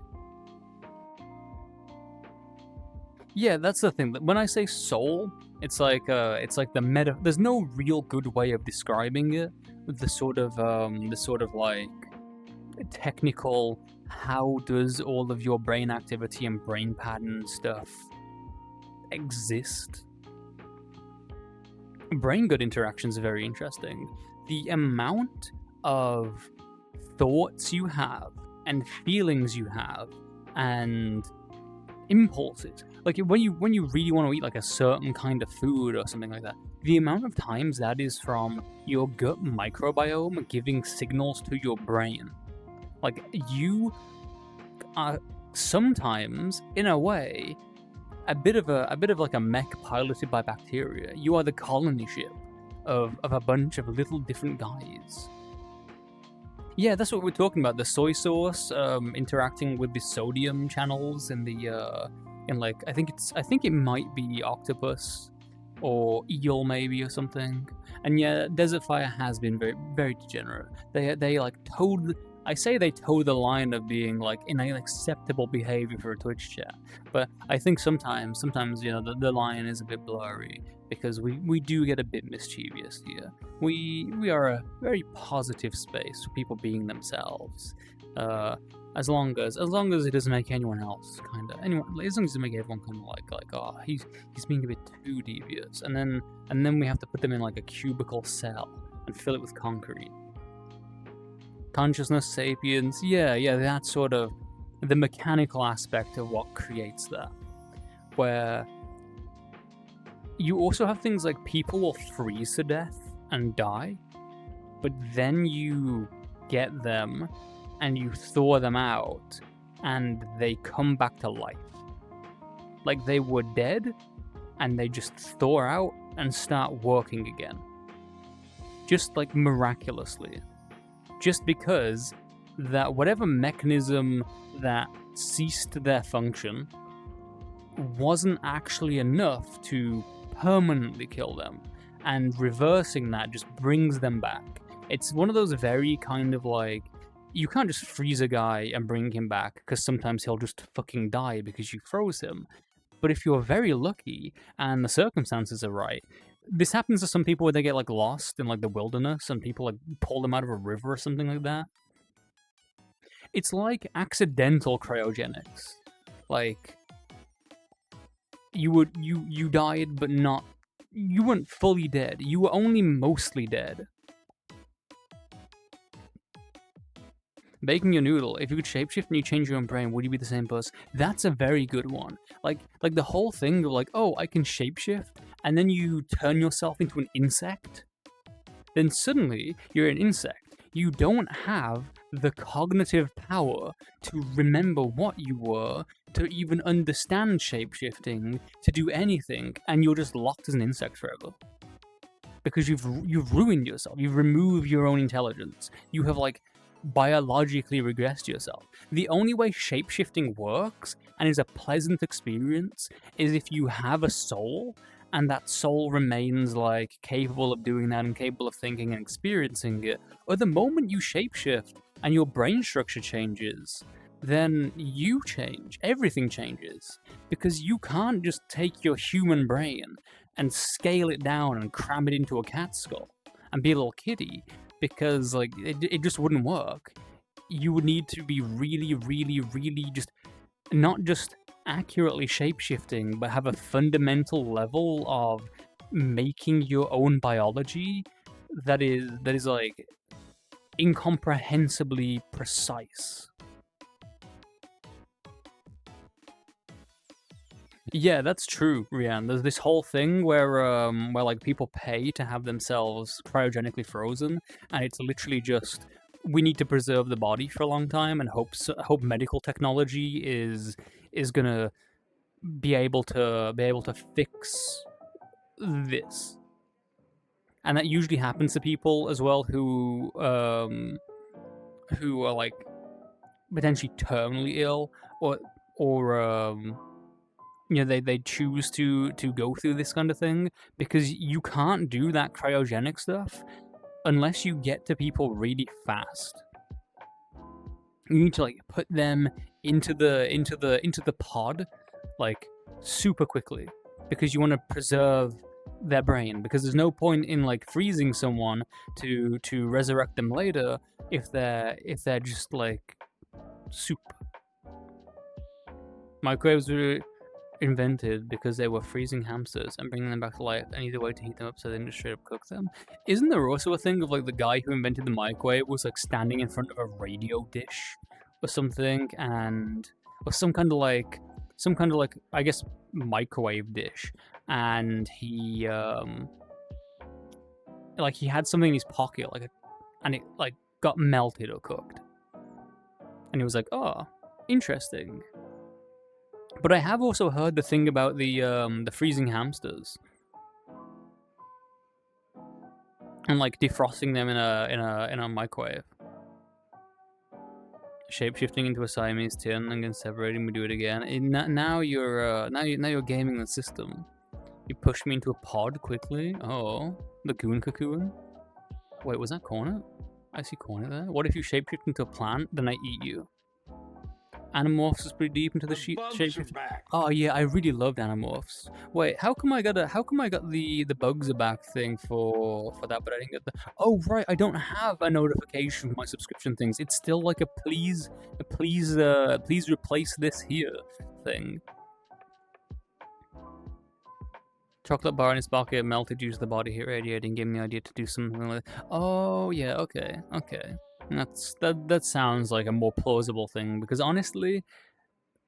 Yeah, that's the thing. When I say soul, it's like the meta. There's no real good way of describing it. The sort of like technical. How does all of your brain activity and brain pattern stuff exist? Brain-gut interactions are very interesting. The amount of thoughts you have and feelings you have and impulses, like when you really want to eat like a certain kind of food or something like that, the amount of times that is from your gut microbiome giving signals to your brain. Like you are sometimes, in a way, a bit of like a mech piloted by bacteria. You are the colony ship of a bunch of little different guys. Yeah, that's what we're talking about. The soy sauce interacting with the sodium channels in the I think it might be octopus or eel maybe or something. And yeah, Desert Fire has been very, very degenerate. They like they toe the line of being like in an acceptable behavior for a Twitch chat, but I think sometimes the line is a bit blurry because we do get a bit mischievous here. We are a very positive space for people being themselves, as long as it doesn't make anyone else as long as it doesn't make everyone kind of like oh he's being a bit too devious, and then we have to put them in like a cubicle cell and fill it with concrete. Consciousness, sapience, yeah, that's sort of the mechanical aspect of what creates that. Where you also have things like people will freeze to death and die, but then you get them and you thaw them out and they come back to life. Like they were dead and they just thaw out and start working again. just like miraculously, just because that whatever mechanism that ceased their function wasn't actually enough to permanently kill them, and reversing that just brings them back. It's one of those very kind of like, you can't just freeze a guy and bring him back, because sometimes he'll just fucking die because you froze him. But if you're very lucky and the circumstances are right, this happens to some people where they get like lost in like the wilderness and people like pull them out of a river or something like that. It's like accidental cryogenics. Like, you died, but not, you weren't fully dead. You were only mostly dead. Baking your noodle. If you could shapeshift and you change your own brain, would you be the same person? That's a very good one. Like the whole thing of like, oh, I can shapeshift, and then you turn yourself into an insect. Then suddenly you're an insect. You don't have the cognitive power to remember what you were, to even understand shapeshifting, to do anything, and you're just locked as an insect forever. Because you've ruined yourself. You've removed your own intelligence. You have like biologically regressed yourself. The only way shapeshifting works and is a pleasant experience is if you have a soul, and that soul remains like capable of doing that and capable of thinking and experiencing it. Or the moment you shapeshift and your brain structure changes, then you change. Everything changes. Because you can't just take your human brain and scale it down and cram it into a cat skull and be a little kitty, because like it just wouldn't work. You would need to be really, really, really just not just accurately shapeshifting, but have a fundamental level of making your own biology that is like incomprehensibly precise. Yeah, that's true, Rian. There's this whole thing where like people pay to have themselves cryogenically frozen, and it's literally just, we need to preserve the body for a long time and hope medical technology is gonna be able to fix this. And that usually happens to people as well who are like potentially terminally ill, or you know, they choose to go through this kind of thing, because you can't do that cryogenic stuff unless you get to people really fast. You need to like put them into the pod like super quickly, because you want to preserve their brain, because there's no point in like freezing someone to resurrect them later if they're just like soup. Microwaves were invented because they were freezing hamsters and bringing them back to life, and either way to heat them up so they didn't just straight up cook them. Isn't there also a thing of like the guy who invented the microwave was like standing in front of a radio dish or something, or some kind of like I guess microwave dish, and he had something in his pocket and it like got melted or cooked, and he was like, oh, interesting. But I have also heard the thing about the freezing hamsters and like defrosting them in a microwave, shapeshifting into a Siamese twin and then separating. We do it again. Now you're gaming the system. You push me into a pod quickly. Oh, the goon cocoon. Wait, was that Cornet? I see Cornet there. What if you shapeshift into a plant, then I eat you? Animorphs is pretty deep into the shapeshift. Oh yeah, I really loved Animorphs. Wait, how come I got the bugs are back thing for that, but I didn't get the. Oh right, I don't have a notification for my subscription things. It's still like a please replace this here thing. Chocolate bar in his pocket melted due to the body heat radiating, gave me the idea to do something like that. Oh yeah, okay. That sounds like a more plausible thing, because honestly,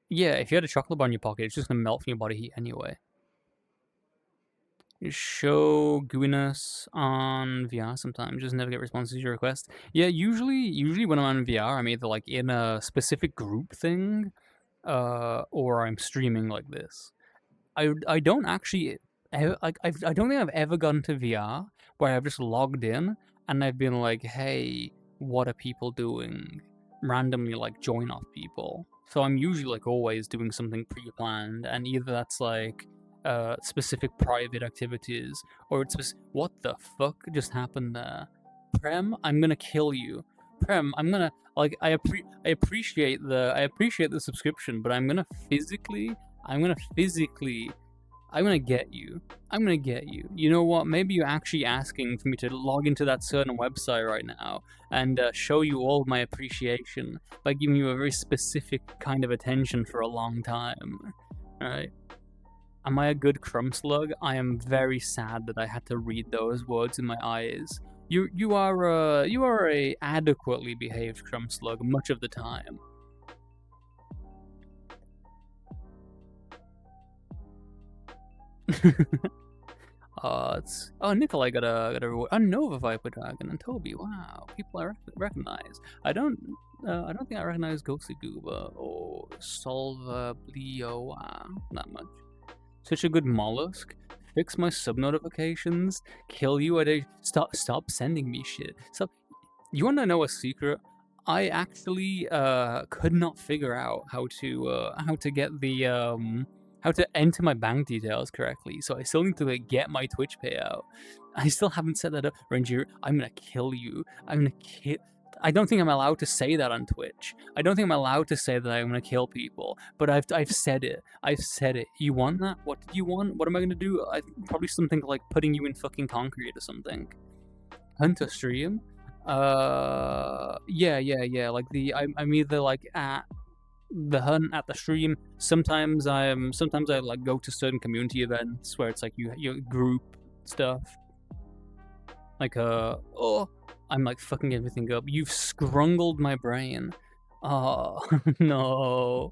yeah, if you had a chocolate bar in your pocket, it's just gonna melt from your body heat anyway. You show gooiness on VR sometimes, just never get responses to your request. Yeah, usually when I'm on VR, I'm either like in a specific group thing, or I'm streaming like this. I don't actually, I don't think I've ever gone to VR where I've just logged in and I've been like, hey, what are people doing? Randomly like join off people. So I'm usually like always doing something pre-planned, and either that's like specific private activities, or it's what the fuck just happened there? Prem, I'm gonna kill you. Prem, I'm gonna like I appreciate the subscription, but I'm gonna physically get you. I'm gonna get you. You know what? Maybe you're actually asking for me to log into that certain website right now and show you all of my appreciation by giving you a very specific kind of attention for a long time. Alright? Am I a good crumb slug? I am very sad that I had to read those words in my eyes. You are a adequately behaved crumb slug much of the time. Nikolai got a reward. A Nova Viper Dragon and Toby. Wow, people I recognize. I don't think I recognize Ghostly Goober or Solva Blio. Not much. Such a good mollusk. Fix my sub notifications. Kill you at a stop sending me shit. Stop. You wanna know a secret? I actually could not figure out how to get the how to enter my bank details correctly, so I still need to like, get my Twitch payout. I still haven't set that up. Ranger, I'm gonna kill you. I'm gonna kill. I don't think I'm allowed to say that on Twitch. I don't think I'm allowed to say that I'm gonna kill people, but I've said it. I've said it. You want that? What did you want? What am I gonna do? Probably something like putting you in fucking concrete or something. Hunter stream? Yeah. Like I'm either like at the hunt at the stream. Sometimes I like go to certain community events where it's like you group stuff. Like I'm like fucking everything up. You've scrungled my brain. Oh no,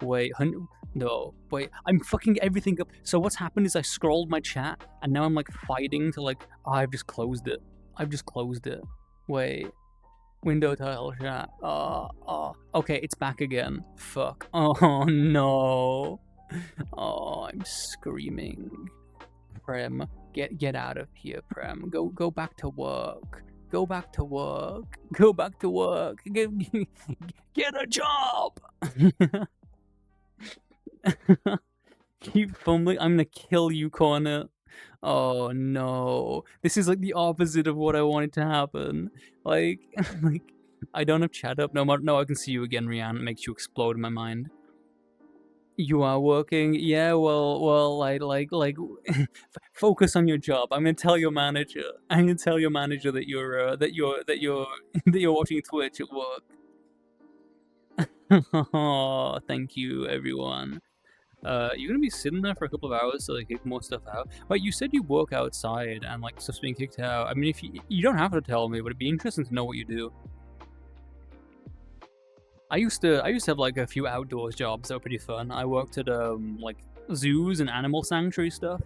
wait, I'm fucking everything up. So what's happened is I scrolled my chat and now I'm like fighting to like I've just closed it. Wait. Window tile chat. Okay, it's back again. Fuck. Oh no. Oh, I'm screaming. Prem, get out of here, Prem. Go back to work. Go back to work. Get a job. Keep fumbling. I'm gonna kill you, Cornet. Oh no, this is like the opposite of what I wanted to happen. Like I don't have chat up. No, I can see you again, Rianne. It makes you explode in my mind. You are working, yeah. Well, like, focus on your job. I'm gonna tell your manager. That you're watching Twitch at work. Oh, thank you, everyone. You're gonna be sitting there for a couple of hours to like kick more stuff out. But you said you work outside and like stuff's being kicked out. I mean, if you don't have to tell me, but it'd be interesting to know what you do. I used to have like a few outdoors jobs that were pretty fun. I worked at like zoos and animal sanctuary stuff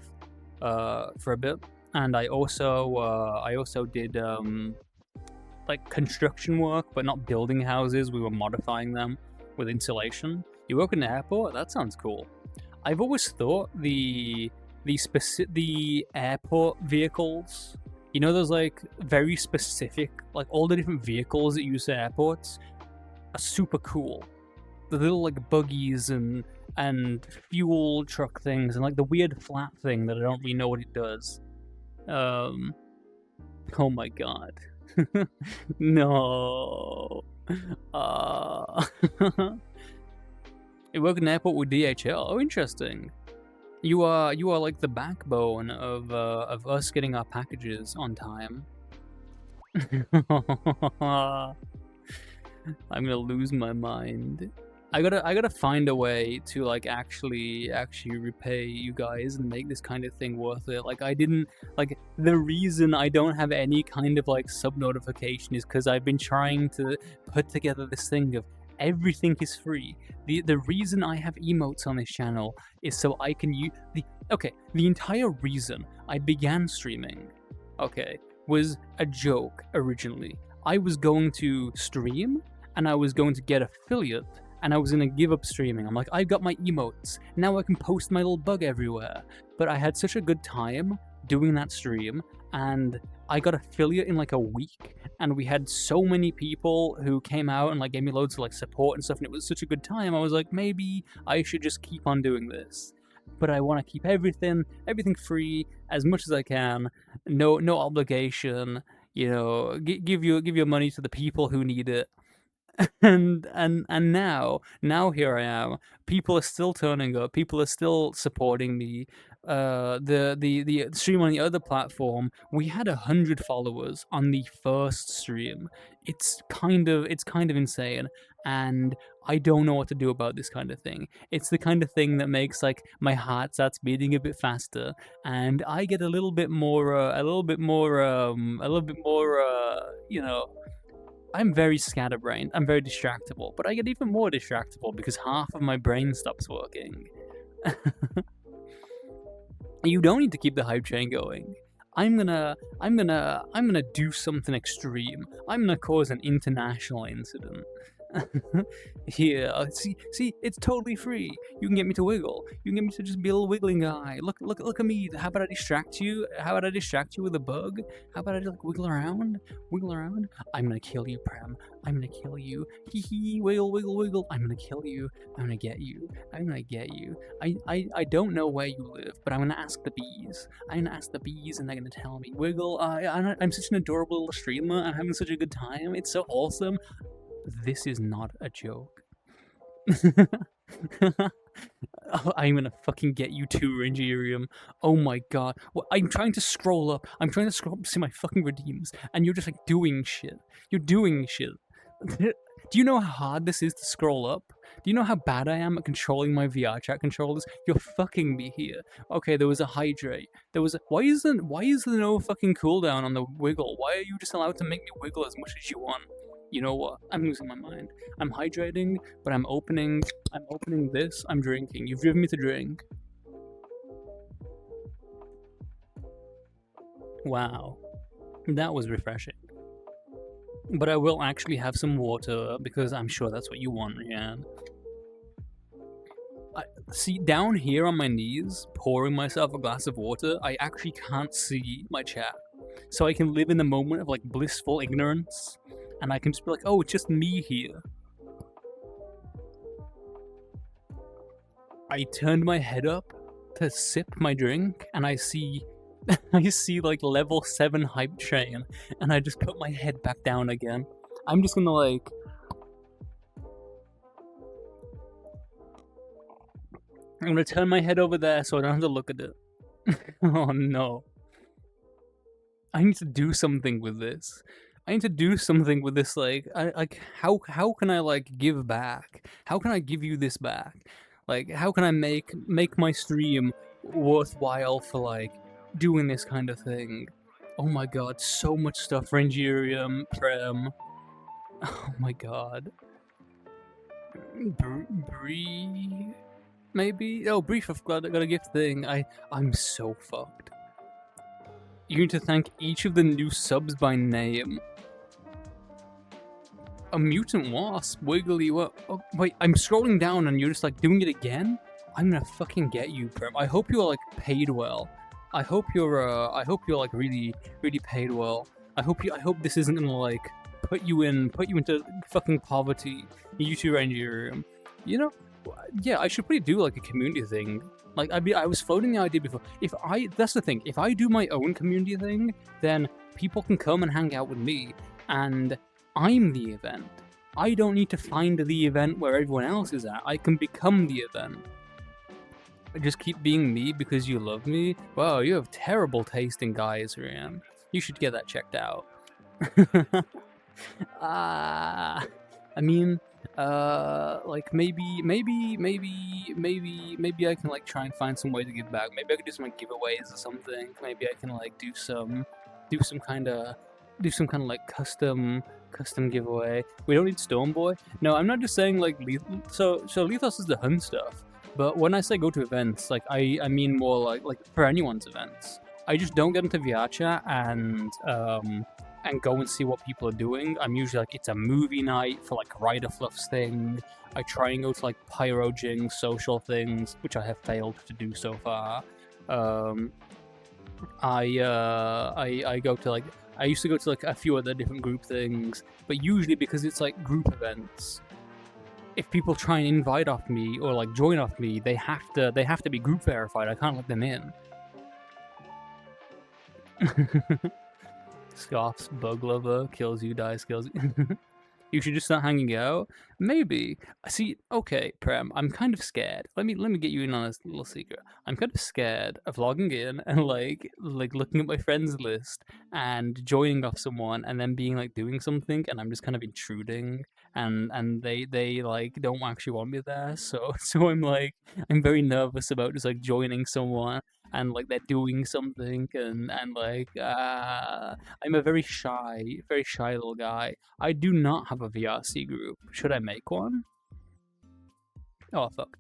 for a bit, and I also did like construction work, but not building houses. We were modifying them with insulation. You work in an airport? That sounds cool. I've always thought the airport vehicles, you know, those like very specific, like all the different vehicles that you use at airports are super cool. The little like buggies and fuel truck things and like the weird flat thing that I don't really know what it does. Oh my god. No. You work in an airport with DHL. Oh, interesting. You are like the backbone of us getting our packages on time. I'm gonna lose my mind. I gotta find a way to like actually repay you guys and make this kind of thing worth it. Like the reason I don't have any kind of like sub notification is because I've been trying to put together this thing of everything is free. The reason I have emotes on this channel is so I can use the entire reason I began streaming, was a joke originally. I was going to stream and I was going to get affiliate and I was going to give up streaming. I'm like, I got my emotes. Now I can post my little bug everywhere. But I had such a good time doing that stream, and I got affiliate in like a week, and we had so many people who came out and like gave me loads of like support and stuff, and it was such a good time. I was like, maybe I should just keep on doing this. But I want to keep everything free as much as I can. No obligation. You know, give your money to the people who need it. And now here I am. People are still turning up. People are still supporting me. The stream on the other platform, we had 100 followers on the first stream. It's kind of insane, and I don't know what to do about this kind of thing. It's the kind of thing that makes like my heart starts beating a bit faster, and I get a little bit more, you know. I'm very scatterbrained. I'm very distractible, but I get even more distractible because half of my brain stops working. You don't need to keep the hype train going. I'm gonna do something extreme. I'm gonna cause an international incident. Here, see, it's totally free. You can get me to wiggle. You can get me to just be a little wiggling guy. Look at me. How about I distract you? How about I distract you with a bug? How about I just like wiggle around? I'm gonna kill you, Prem. I'm gonna kill you. Hee hee, wiggle. I'm gonna kill you. I'm gonna get you. I don't know where you live, but I'm gonna ask the bees. I'm gonna ask the bees, and they're gonna tell me, Wiggle. I'm such an adorable little streamer. I'm having such a good time. It's so awesome. This is not a joke. I'm gonna fucking get you too, Rangerium. Oh my god. Well, I'm trying to scroll up. To see my fucking redeems, and you're just like doing shit. You're doing shit. Do you know how hard this is to scroll up? Do you know how bad I am at controlling my VRChat controllers? You're fucking me here. Okay, there was a hydrate. Why is there no fucking cooldown on the wiggle? Why are you just allowed to make me wiggle as much as you want? You know what? I'm losing my mind. I'm hydrating, but I'm opening this. I'm drinking. You've driven me to drink. Wow. That was refreshing. But I will actually have some water, because I'm sure that's what you want, yeah. See, down here on my knees, pouring myself a glass of water, I actually can't see my chat. So I can live in the moment of like blissful ignorance. And I can just be like, oh, it's just me here. I turned my head up to sip my drink, and I see like level 7 hype train, and I just put my head back down again. I'm just gonna like... I'm gonna turn my head over there so I don't have to look at it. Oh no. I need to do something with this. Like, how can I like give back? How can I give you this back? Like, how can I make my stream worthwhile for like doing this kind of thing? Oh my god, so much stuff. Rangerium, Prem. Oh my god. Bree, maybe? Oh, Brief, I've got a gift thing. I'm so fucked. You need to thank each of the new subs by name. A mutant wasp, wiggly. What? Oh, wait, I'm scrolling down and you're just like doing it again. I'm gonna fucking get you, Prem. I hope you're like paid well. I hope you're like really paid well. I hope this isn't gonna like put you into fucking poverty. You two Rangerium. You know, yeah, I should probably do like a community thing. Like I was floating the idea before. That's the thing. If I do my own community thing, then people can come and hang out with me, and I'm the event. I don't need to find the event where everyone else is at. I can become the event. I just keep being me because you love me? Wow, you have terrible taste in guys, Ryan. You should get that checked out. I mean, like maybe I can like try and find some way to give back. Maybe I could do some like giveaways or something. Maybe I can like do some kind of like custom giveaway. We don't need Stormboy. No, I'm not just saying like so Lethos is the hunt stuff. But when I say go to events, like I mean more like for anyone's events. I just don't get into VRChat and go and see what people are doing. I'm usually like, it's a movie night for like Rider Fluff's thing. I try and go to like Pyro Jing's social things, which I have failed to do so far. I go to like I used to go to like a few other different group things, but usually because it's like group events, if people try and invite off me or like join off me, they have to be group verified. I can't let them in. Scoffs, bug lover, kills you, dies, kills you. You should just start hanging out. Maybe. See, okay, Prem, I'm kind of scared. Let me get you in on this little secret. I'm kind of scared of logging in and like looking at my friends list and joining off someone and then being like doing something and I'm just kind of intruding and they like don't actually want me there. So so I'm very nervous about just like joining someone and like they're doing something and like I'm a very shy little guy. I do not have a VRC group. Should I make one? Oh fuck.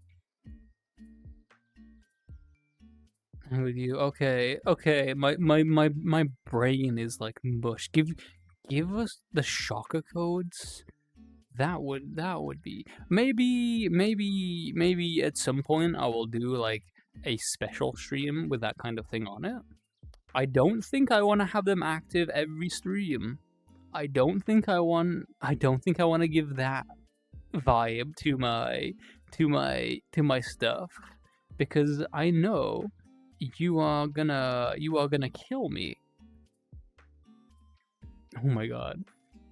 I'm with you. Okay, okay. My brain is like mush. Give us the shocker codes. That would be maybe at some point I will do like a special stream with that kind of thing on it. I don't think I want to have them active every stream. I don't think I want to give that vibe to my stuff because I know you are gonna kill me. Oh my god.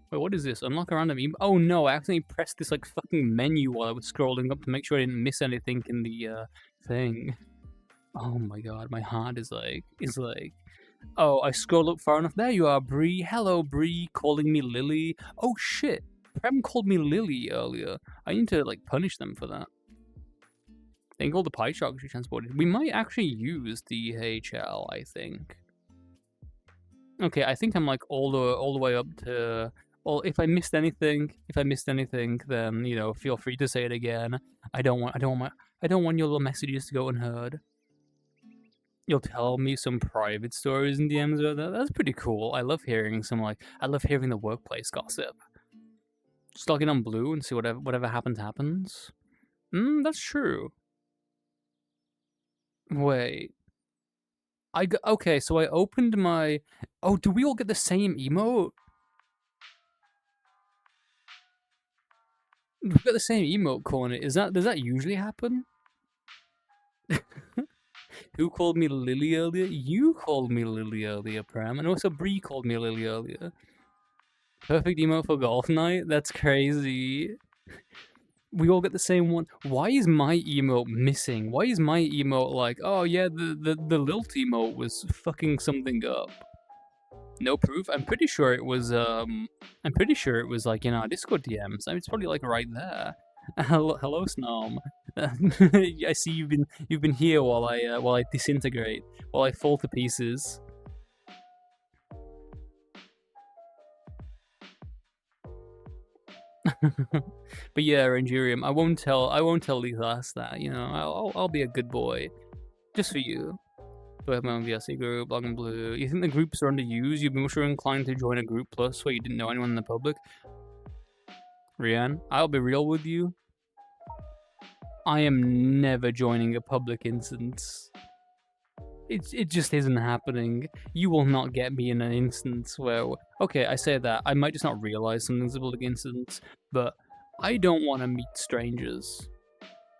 Wait, what is this? Unlock a random email. Oh no, I accidentally pressed this like fucking menu while I was scrolling up to make sure I didn't miss anything in the thing. Oh my god, my heart is like oh, I scroll up far enough. There you are, Bree. Hello, Bree, calling me Lily. Oh shit. Prem called me Lily earlier. I need to like punish them for that. I think all the pie sharks we transported. We might actually use the HL, I think. Okay, I think I'm like all the way up to. Well, if I missed anything, then feel free to say it again. I don't want your little messages to go unheard. You'll tell me some private stories and DMs about that. That's pretty cool. I love hearing the workplace gossip. Just log in on Blue and see whatever happens. That's true. Wait. Okay, so I opened my. Oh, do we all get the same emote? We've got the same emote corner. Does that usually happen? Who called me Lily earlier? You called me Lily earlier, Prem, and also Bree called me Lily earlier. Perfect emote for golf night? That's crazy. We all get the same one. Why is my emote missing? Why is my emote like, oh yeah, the lilt emote was fucking something up? No proof. I'm pretty sure it was like in our Discord DMs. I mean, it's probably like right there. Hello, Snom. I see you've been here while I disintegrate, while I fall to pieces. But yeah, Rangerium, I won't tell Lelas that. I'll be a good boy, just for you. Do I have my own VRC group, Black and Blue? You think the groups are underused? You'd be much more inclined to join a group plus where you didn't know anyone in the public? Rian, I'll be real with you. I am never joining a public instance. It just isn't happening. You will not get me in an instance where okay, I say that I might just not realize something's a public instance, but I don't want to meet strangers.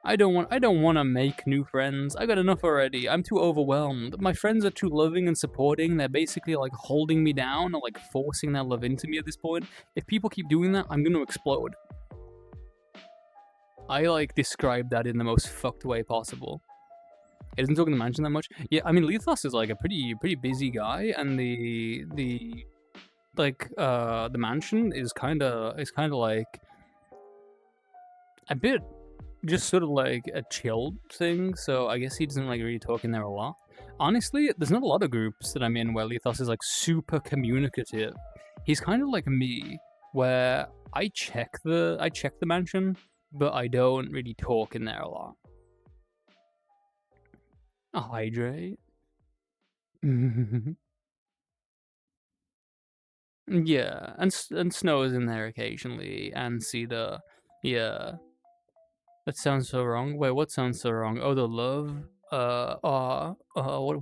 I don't want to make new friends. I got enough already. I'm too overwhelmed. My friends are too loving and supporting. They're basically like holding me down or like forcing their love into me at this point. If people keep doing that, I'm going to explode. I like describe that in the most fucked way possible. It doesn't talk in the mansion that much. Yeah, I mean Lethos is like a pretty busy guy, and the mansion is kind of like a bit just sort of like a chilled thing, so I guess he doesn't like really talk in there a lot. Honestly, there's not a lot of groups that I'm in where Lethos is like super communicative. He's kind of like me, where I check the mansion, but I don't really talk in there a lot. A hydrate. Yeah, and Snow is in there occasionally, and Cedar. Yeah, that sounds so wrong. Wait, what sounds so wrong? Oh, the love. What?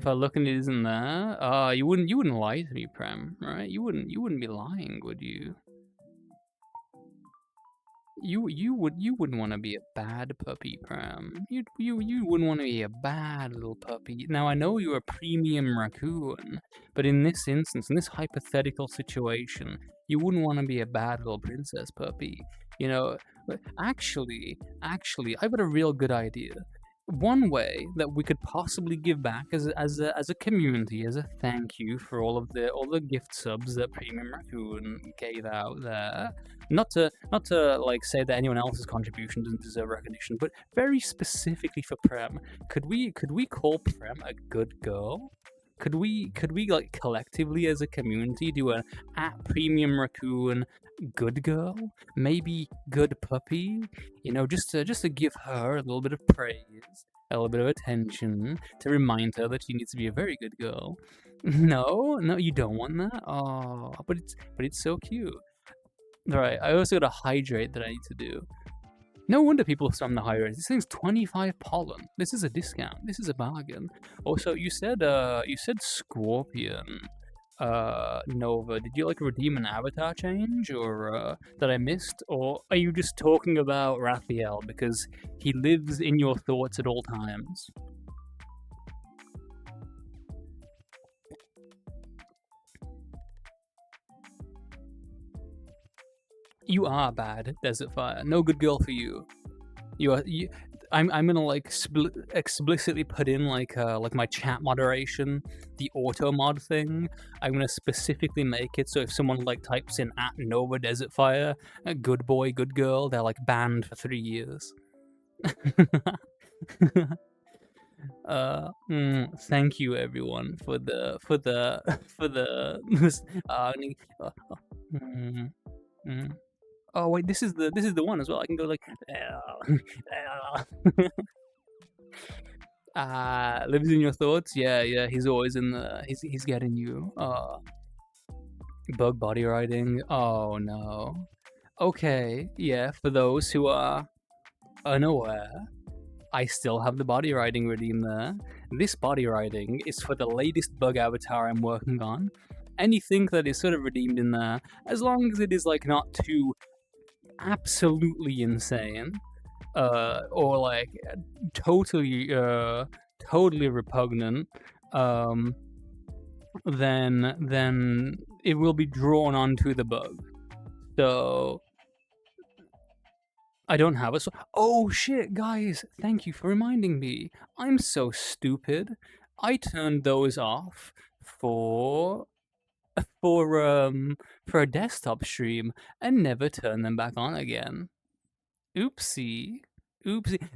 If I look and it isn't there, you wouldn't lie to me, Prem, right? You wouldn't be lying, would you? You wouldn't want to be a bad puppy, Prem. You wouldn't want to be a bad little puppy. Now I know you're a premium raccoon, but in this instance, in this hypothetical situation, you wouldn't want to be a bad little princess puppy. You know, but actually, I've got a real good idea. One way that we could possibly give back as a community, as a thank you for all the gift subs that Premium Raccoon gave out there. Not to like say that anyone else's contribution doesn't deserve recognition, but very specifically for Prem, could we call Prem a good girl? Could we like collectively as a community do an @Premium Raccoon good girl, maybe good puppy, you know, just to give her a little bit of praise, a little bit of attention, to remind her that she needs to be a very good girl. No, you don't want that. Oh, but it's so cute. Right, I also got a hydrate that I need to do. No wonder people spam the hydrate. This thing's 25 pollen. This is a discount. This is a bargain. Also, you said Scorpion. Nova, did you like redeem an avatar change, or that I missed, or are you just talking about Raphael because he lives in your thoughts at all times? You are bad, Desert Fire. No good girl for you. I'm gonna like explicitly put in like my chat moderation, the auto mod thing. I'm gonna specifically make it so if someone like types in @Nova Desert Fire, good boy, good girl, they're like banned for 3 years. Thank you everyone for the Oh wait, this is the one as well. I can go like lives in your thoughts. Yeah, he's always in the he's getting you. Bug body riding. Oh no. Okay, yeah, for those who are unaware, I still have the body riding redeem there. This body riding is for the latest bug avatar I'm working on. Anything that is sort of redeemed in there, as long as it is like not too absolutely insane, or like totally repugnant, then it will be drawn onto the bug. So I don't have it. So oh shit, guys! Thank you for reminding me. I'm so stupid. I turned those off for a desktop stream and never turn them back on again. Oopsie.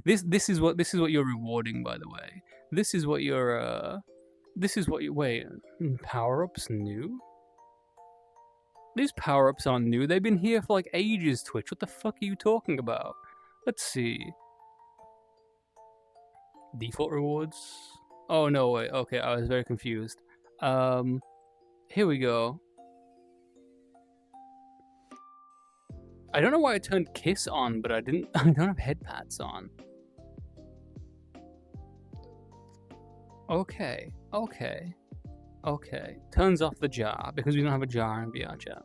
This is what you're rewarding, by the way. This is what you're wait, power-ups new? These power-ups aren't new. They've been here for like ages, Twitch. What the fuck are you talking about? Let's see. Default rewards? Oh no, wait. Okay, I was very confused. Here we go. I don't know why I turned Kiss on, but I don't have head pats on. Okay. Turns off the jar, because we don't have a jar in VRChat.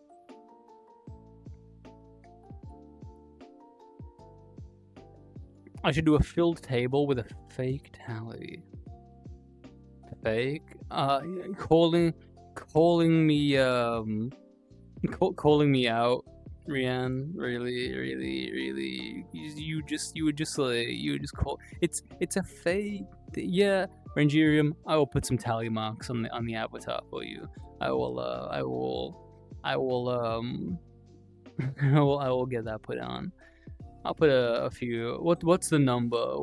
I should do a filled table with a fake tally. Fake? Calling me out, Rian. Really. You would just call. It's a fake. Yeah, Rangerium. I will put some tally marks on the avatar for you. I will get that put on. I'll put a few. What's the number?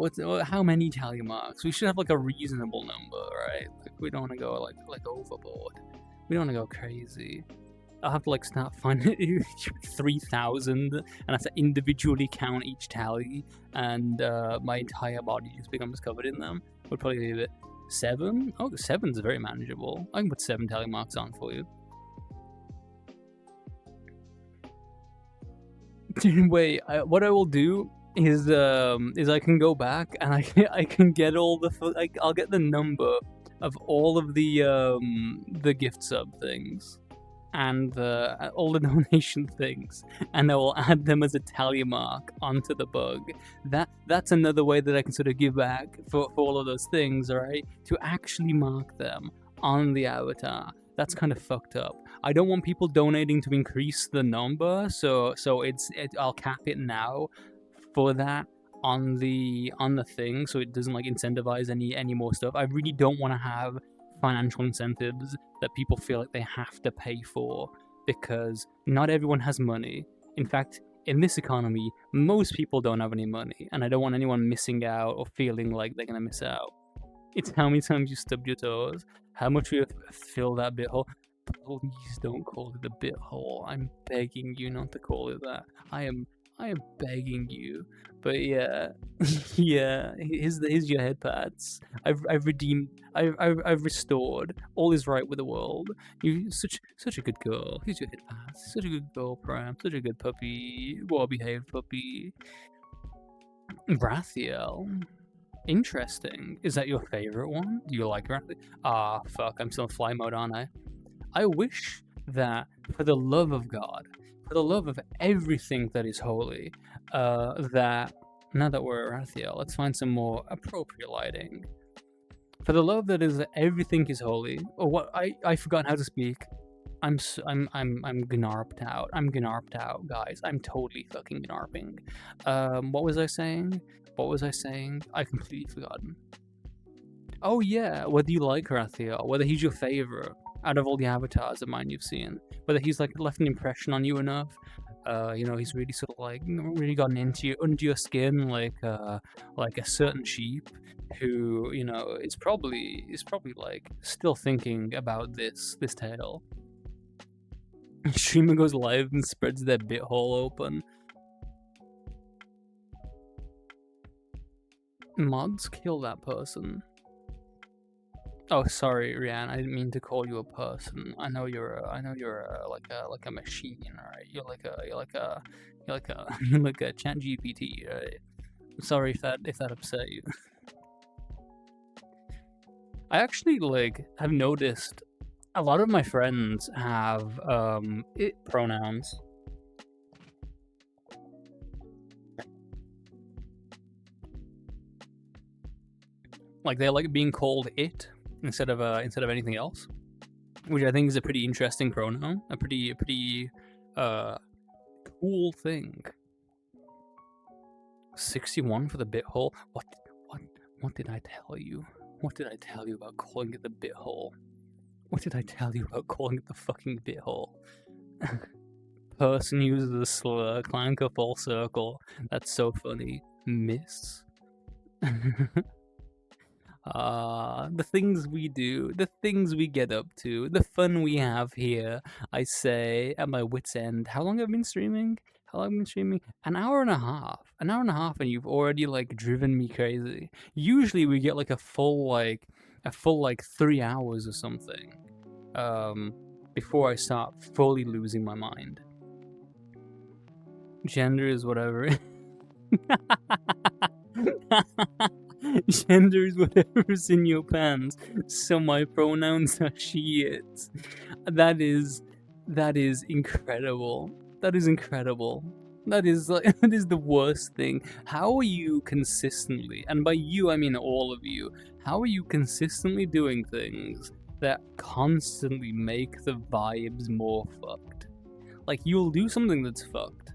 How many tally marks? We should have like a reasonable number, right? Like we don't want to go like overboard. We don't want to go crazy. I'll have to like start finding 3,000 and I have to individually count each tally, and my entire body just becomes covered in them. Would probably be a bit. 7? Oh, 7's very manageable. I can put 7 tally marks on for you. Wait, what I will do is I can go back and I can get all the I'll get the number of all of the gift sub things and all the donation things, and I will add them as a tally mark onto the bug. That's another way that I can sort of give back for all of those things, right? To actually mark them on the avatar. That's kind of fucked up. I don't want people donating to increase the number, so I'll cap it now for that on the thing, so it doesn't like incentivize any more stuff. I really don't want to have financial incentives that people feel like they have to pay for, because not everyone has money. In fact, in this economy, most people don't have any money, and I don't want anyone missing out or feeling like they're gonna miss out. It's how many times you stubbed your toes, how much you fill that bit hole. Please don't call it a bit hole. I'm begging you not to call it that. I am begging you. But yeah, yeah. Here's your head pads. I've redeemed. I've restored. All is right with the world. You such a good girl. Here's your head pads. Such a good girl, Pram. Such a good puppy. Well behaved puppy. Rathiel. Interesting. Is that your favorite one? Do you like Rathiel? Ah, fuck. I'm still in fly mode, aren't I? I wish that, for the love of God, for the love of everything that is holy, that, now that we're at Rathiel, let's find some more appropriate lighting. For the love that is that everything is holy, or what, I forgot how to speak. I'm gnarped out. I'm gnarped out, guys. I'm totally fucking gnarping. What was I saying? I completely forgotten. Oh yeah, whether you like Rathiel, whether he's your favorite out of all the avatars of mine you've seen, whether he's like left an impression on you enough, he's really sort of like really gotten under your skin, like a certain sheep who is probably like still thinking about this tale. Streamer goes live and spreads their bit hole open. Mods kill that person. Oh, sorry, Rianne. I didn't mean to call you a person. I know you're like a machine, right? You're like a Chat GPT, right? I'm sorry if that upset you. I actually have noticed a lot of my friends have it pronouns. Like they like being called it instead of anything else, which I think is a pretty interesting pronoun, a pretty cool thing. 61 for the bit hole. What did I tell you? What did I tell you about calling it the bit hole? What did I tell you about calling it the fucking bit hole? Person uses the slur, clank a full circle. That's so funny. Miss. The things we do, the things we get up to, the fun we have here. I say at my wit's end. How long have I been streaming? An hour and a half. And you've already driven me crazy. Usually we get a full 3 hours or something. Before I start fully losing my mind. Gender is whatever. Gender is whatever's in your pants, so my pronouns are she, it. That is incredible. That is incredible. That is the worst thing. How are you consistently, and by you I mean all of you, how are you consistently doing things that constantly make the vibes more fucked? You'll do something that's fucked,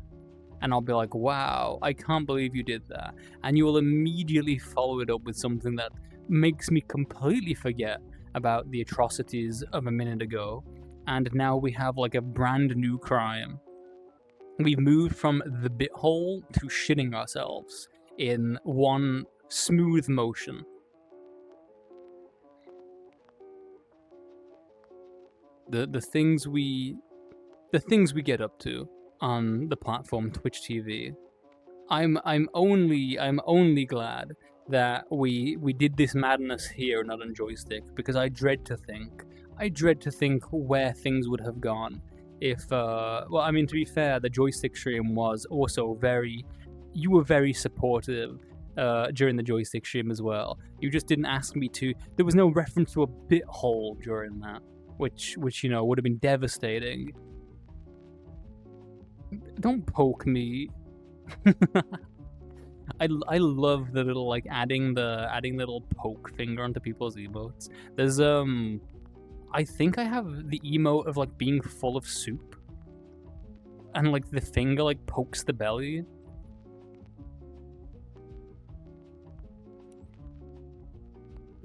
and I'll be like, wow, I can't believe you did that. And you will immediately follow it up with something that makes me completely forget about the atrocities of a minute ago. And now we have a brand new crime. We've moved from the bit hole to shitting ourselves in one smooth motion. The things we get up to on the platform Twitch TV. I'm only glad that we did this madness here, not on joystick, because I dread to think where things would have gone if to be fair, the joystick stream was also you were very supportive during the joystick stream as well. You just didn't ask me to. There was no reference to a bit hole during that, which you know would have been devastating. Don't poke me. I love the little like adding the little poke finger onto people's emotes. There's I think I have the emote of like being full of soup, and like the finger like pokes the belly.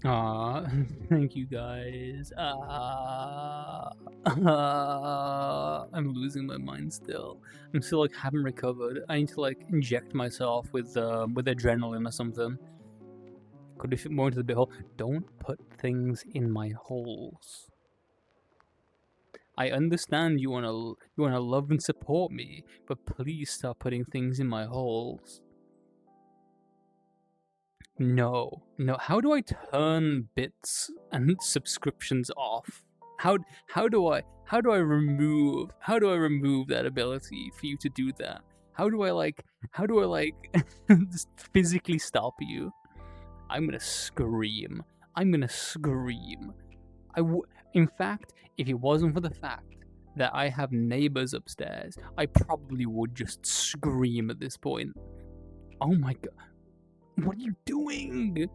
Thank you guys. I'm losing my mind still. I'm still like haven't recovered. I need to like inject myself with adrenaline or something. Could we fit more into the bit hole? Don't put things in my holes. I understand you wanna love and support me, but please stop putting things in my holes. No. How do I turn bits and subscriptions off? How do I remove that ability for you to do that? How do I just physically stop you? I'm gonna scream. In fact, if it wasn't for the fact that I have neighbors upstairs, I probably would just scream at this point. Oh my god. What are you doing?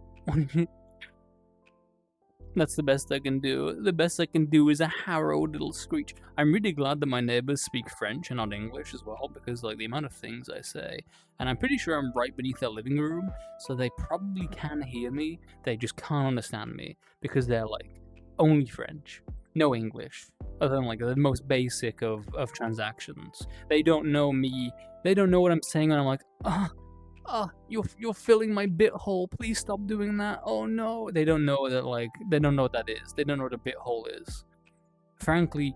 That's the best I can do. The best I can do is a harrowed little screech. I'm really glad that my neighbors speak French and not English as well, because like the amount of things I say, and I'm pretty sure I'm right beneath their living room, so they probably can hear me. They just can't understand me because they're like only French, no English, other than like the most basic of transactions. They don't know me. They don't know what I'm saying, and I'm like, you're filling my bit hole. Please stop doing that. Oh no. They don't know that, like, they don't know what that is. They don't know what a bit hole is. Frankly,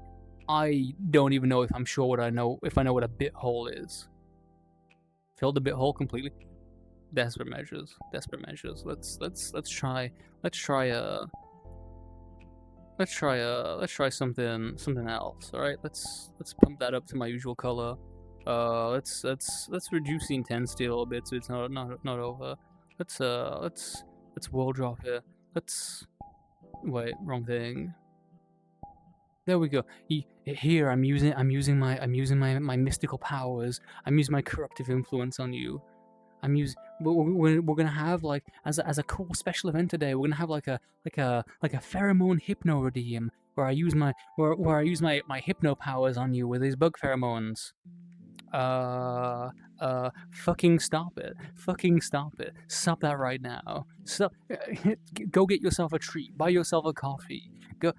I don't even know if I'm sure what I know, if I know what a bit hole is. Fill the bit hole completely. Desperate measures. Let's try something else. All right. Let's pump that up to my usual color. Let's reduce the intensity a little bit so it's not over. Let's wall drop here. Wait, wrong thing. There we go. Here I'm using my mystical powers. I'm using my corruptive influence on you. We're gonna have like as a cool special event today. We're gonna have like a pheromone hypno redeem where I use my hypno powers on you with these bug pheromones. Fucking stop it. Stop that right now. Stop. Go get yourself a treat. Buy yourself a coffee. Go.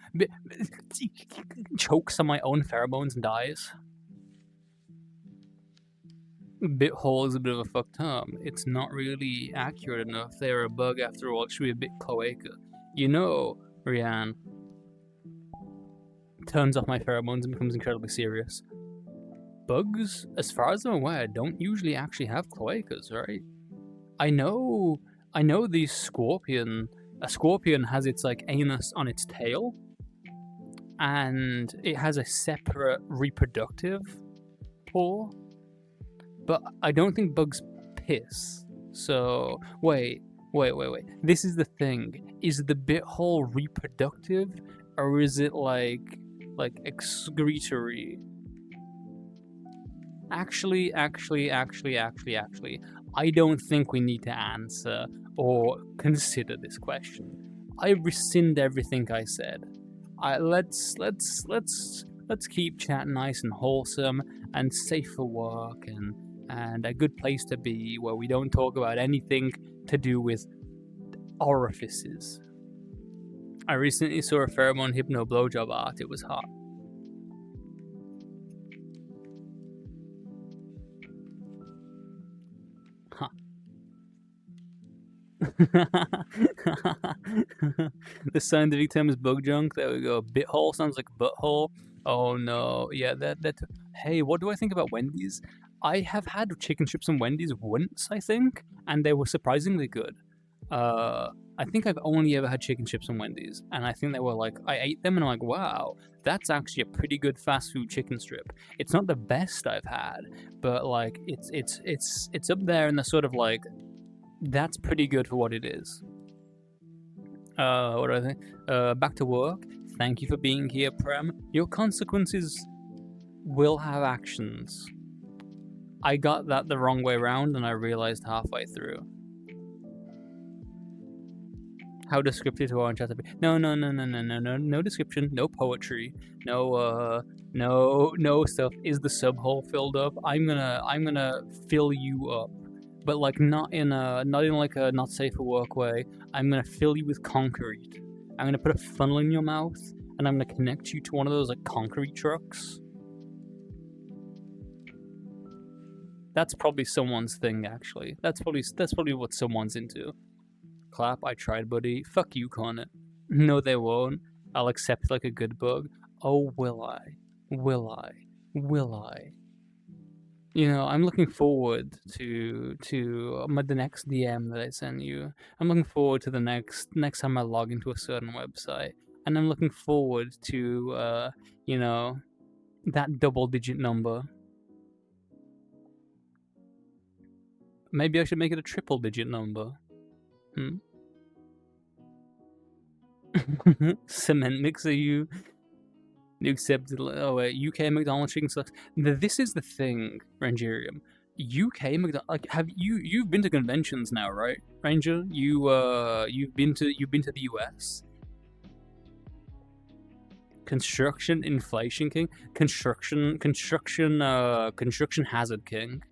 Chokes on my own pheromones and dies. Bit hole is a bit of a fucked term. It's not really accurate enough. They're a bug after all. It should be a bit cloaca. You know, Rianne. Turns off my pheromones and becomes incredibly serious. Bugs, as far as I'm aware, don't usually actually have cloacas, right? I know the scorpion. A scorpion has its like anus on its tail, and it has a separate reproductive pore. But I don't think bugs piss. So wait. This is the thing. Is the bit hole reproductive, or is it like excretory? Actually, I don't think we need to answer or consider this question. I rescind everything I said. Let's keep chat nice and wholesome and safe for work and a good place to be where we don't talk about anything to do with orifices. I recently saw a pheromone hypno blowjob art. It was hot. The scientific term is bug junk. There we go. Bit hole sounds like butthole. Oh no. Yeah, that. Hey, what do I think about Wendy's? I have had chicken strips from Wendy's once, I think, and they were surprisingly good. I think I've only ever had chicken chips from Wendy's, and I think they were like, I ate them and I'm like, wow, that's actually a pretty good fast food chicken strip. It's not the best I've had, but like it's up there in the sort of like That's pretty good for what it is. What do I think? Back to work. Thank you for being here, Prem. Your consequences will have actions. I got that the wrong way around, and I realized halfway through. How descriptive to our chat? No description, no poetry, no stuff. Is the sub hole filled up? I'm gonna fill you up, but like not in like a not safe for work way. I'm gonna fill you with concrete. I'm gonna put a funnel in your mouth, and I'm gonna connect you to one of those like concrete trucks. That's probably someone's thing, actually. That's probably what someone's into. Clap, I tried, buddy. Fuck you, Connor. No, they won't. I'll accept like a good bug. Oh, will I? Will I? Will I? You know, I'm looking forward to the next DM that I send you. I'm looking forward to the next time I log into a certain website, and I'm looking forward to you know, that double-digit number. Maybe I should make it a triple-digit number. Cement mixer, you accepted. Oh wait, UK McDonald's chicken sucks. This is the thing, Rangerium. UK McDonald's, like, you've been to conventions now, right, Ranger? You've been to the US. Construction inflation king, construction hazard king.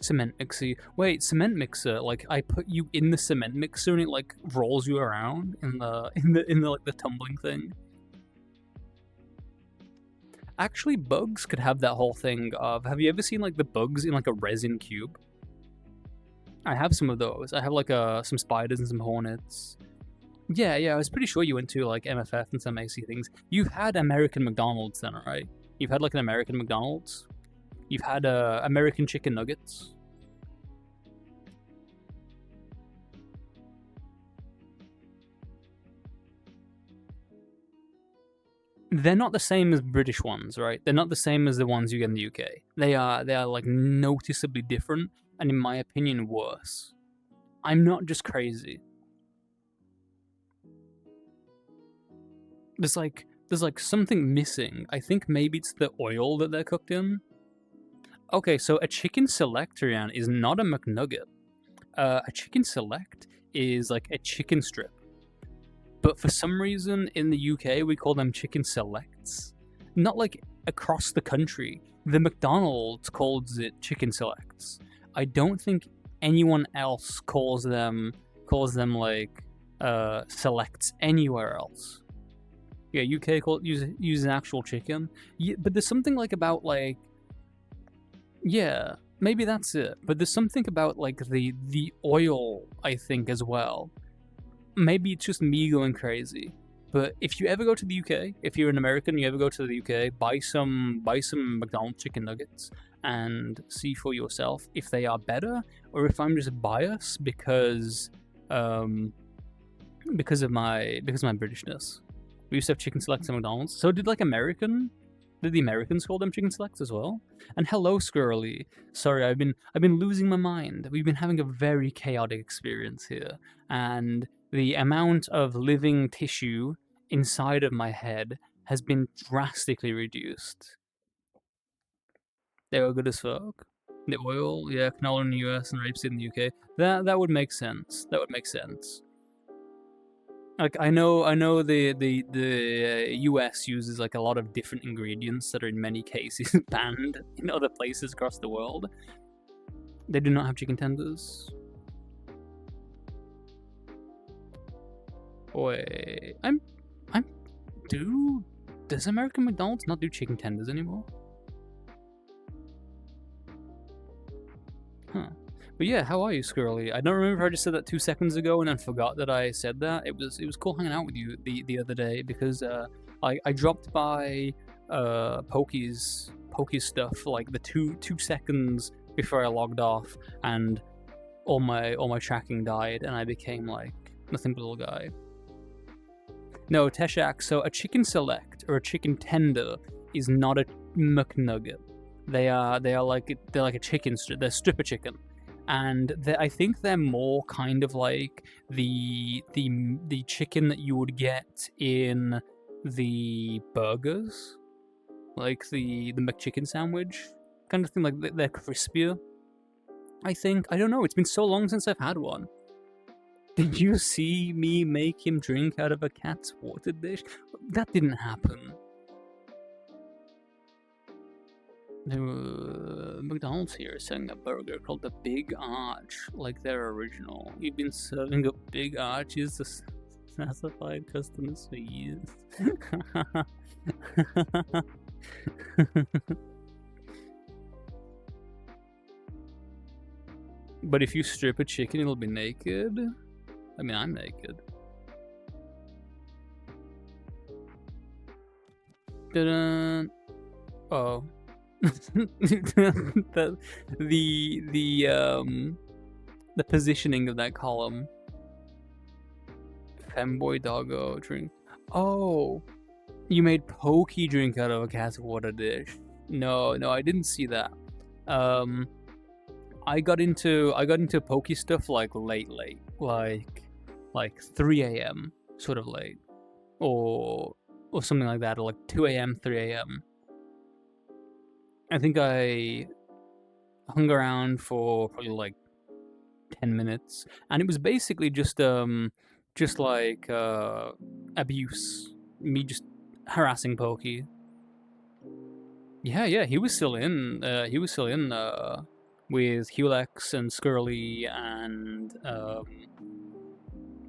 Cement mixer. Wait, cement mixer. Like, I put you in the cement mixer and it like rolls you around in the like the tumbling thing. Actually, bugs could have that whole thing of. Have you ever seen like the bugs in like a resin cube? I have some of those. I have like some spiders and some hornets. Yeah, I was pretty sure you went to like MFF and some AC things. You've had American McDonald's then, right? You've had like an American McDonald's. You've had American chicken nuggets. They're not the same as British ones, right? They're not the same as the ones you get in the UK. They are like noticeably different, and in my opinion, worse. I'm not just crazy. There's like something missing. I think maybe it's the oil that they're cooked in. Okay, so a chicken select, Rian, is not a McNugget. A chicken select is like a chicken strip. But for some reason in the UK we call them chicken selects. Not like across the country. The McDonald's calls it chicken selects. I don't think anyone else calls them like selects anywhere else. Yeah, UK use an actual chicken. Yeah, but there's something like about like, yeah, maybe that's it. But there's something about like the oil, I think, as well. Maybe it's just me going crazy. But if you ever go to the UK, if you're an American, you ever go to the UK, buy some McDonald's chicken nuggets and see for yourself if they are better or if I'm just biased because of my Britishness. We used to have chicken selects at McDonald's. So did the Americans call them chicken selects as well? And hello, Squirrely. Sorry, I've been losing my mind. We've been having a very chaotic experience here, and the amount of living tissue inside of my head has been drastically reduced. They were good as fuck. The oil, yeah, canola in the US and rapeseed in the UK. That would make sense. That would make sense. Like I know the US uses like a lot of different ingredients that are in many cases banned in other places across the world. They do not have chicken tenders. Wait, does American McDonald's not do chicken tenders anymore? Huh. But yeah, how are you, Squirrely? I don't remember if I just said that 2 seconds ago and then forgot that I said that. It was cool hanging out with you the other day because I dropped by Pokey's stuff like the two seconds before I logged off, and all my tracking died and I became like nothing but a little guy. No, Teshak, so a chicken select or a chicken tender is not a McNugget. They're like a chicken strip. They're stripper chicken. and I think they're more kind of like the chicken that you would get in the burgers, like the McChicken sandwich kind of thing. Like they're crispier. I think, I don't know. It's been so long since I've had one. Did you see me make him drink out of a cat's water dish? That didn't happen. McDonald's here is selling a burger called the Big Arch, like their original. You've been serving up Big Arches to satisfied customers for years. But if you strip a chicken, it'll be naked? I mean, I'm naked. Dun-dun. Oh. the positioning of that column. Femboy doggo drink. Oh, you made Pokey drink out of a cat's water dish. No, I didn't see that. I got into Pokey stuff like late, like 3 a.m. sort of late, or something like that, or like 2 a.m., 3 a.m. I think I hung around for probably like 10 minutes, and it was basically just like abuse, me just harassing Pokey. Yeah, he was still in. With Hulex and Skirly and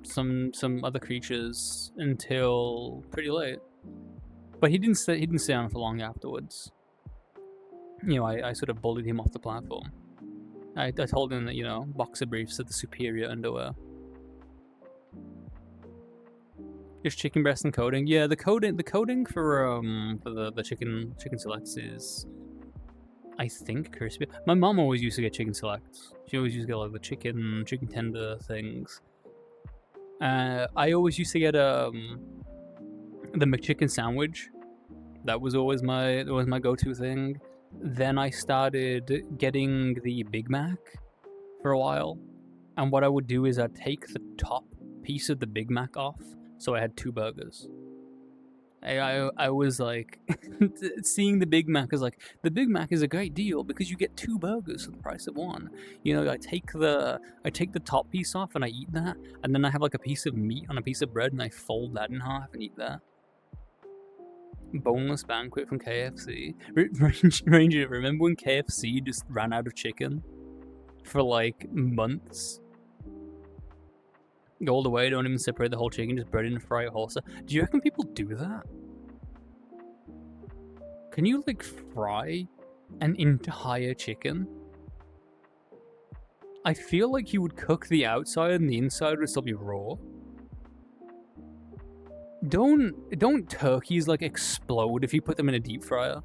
some other creatures until pretty late. But he didn't stay on for long afterwards. You know, I sort of bullied him off the platform. I told him that, you know, boxer briefs are the superior underwear. Just chicken breast and coating. Yeah, the coating for the chicken selects is, I think, crispy. My mom always used to get chicken selects. She always used to get like the chicken tender things. I always used to get the McChicken sandwich. That was always my go-to thing. Then I started getting the Big Mac for a while, and what I would do is I'd take the top piece of the Big Mac off, so I had 2 burgers. I was like, seeing the Big Mac as like, the Big Mac is a great deal because you get 2 burgers for the price of 1. You know, I take the top piece off and I eat that, and then I have like a piece of meat on a piece of bread and I fold that in half and eat that. Boneless banquet from KFC. Ranger, remember when KFC just ran out of chicken for like months? Go all the way, don't even separate the whole chicken, just bread it and fry it wholesale. Do you reckon people do that? Can you like fry an entire chicken? I feel like you would cook the outside and the inside would still be raw. Don't turkeys like explode if you put them in a deep fryer?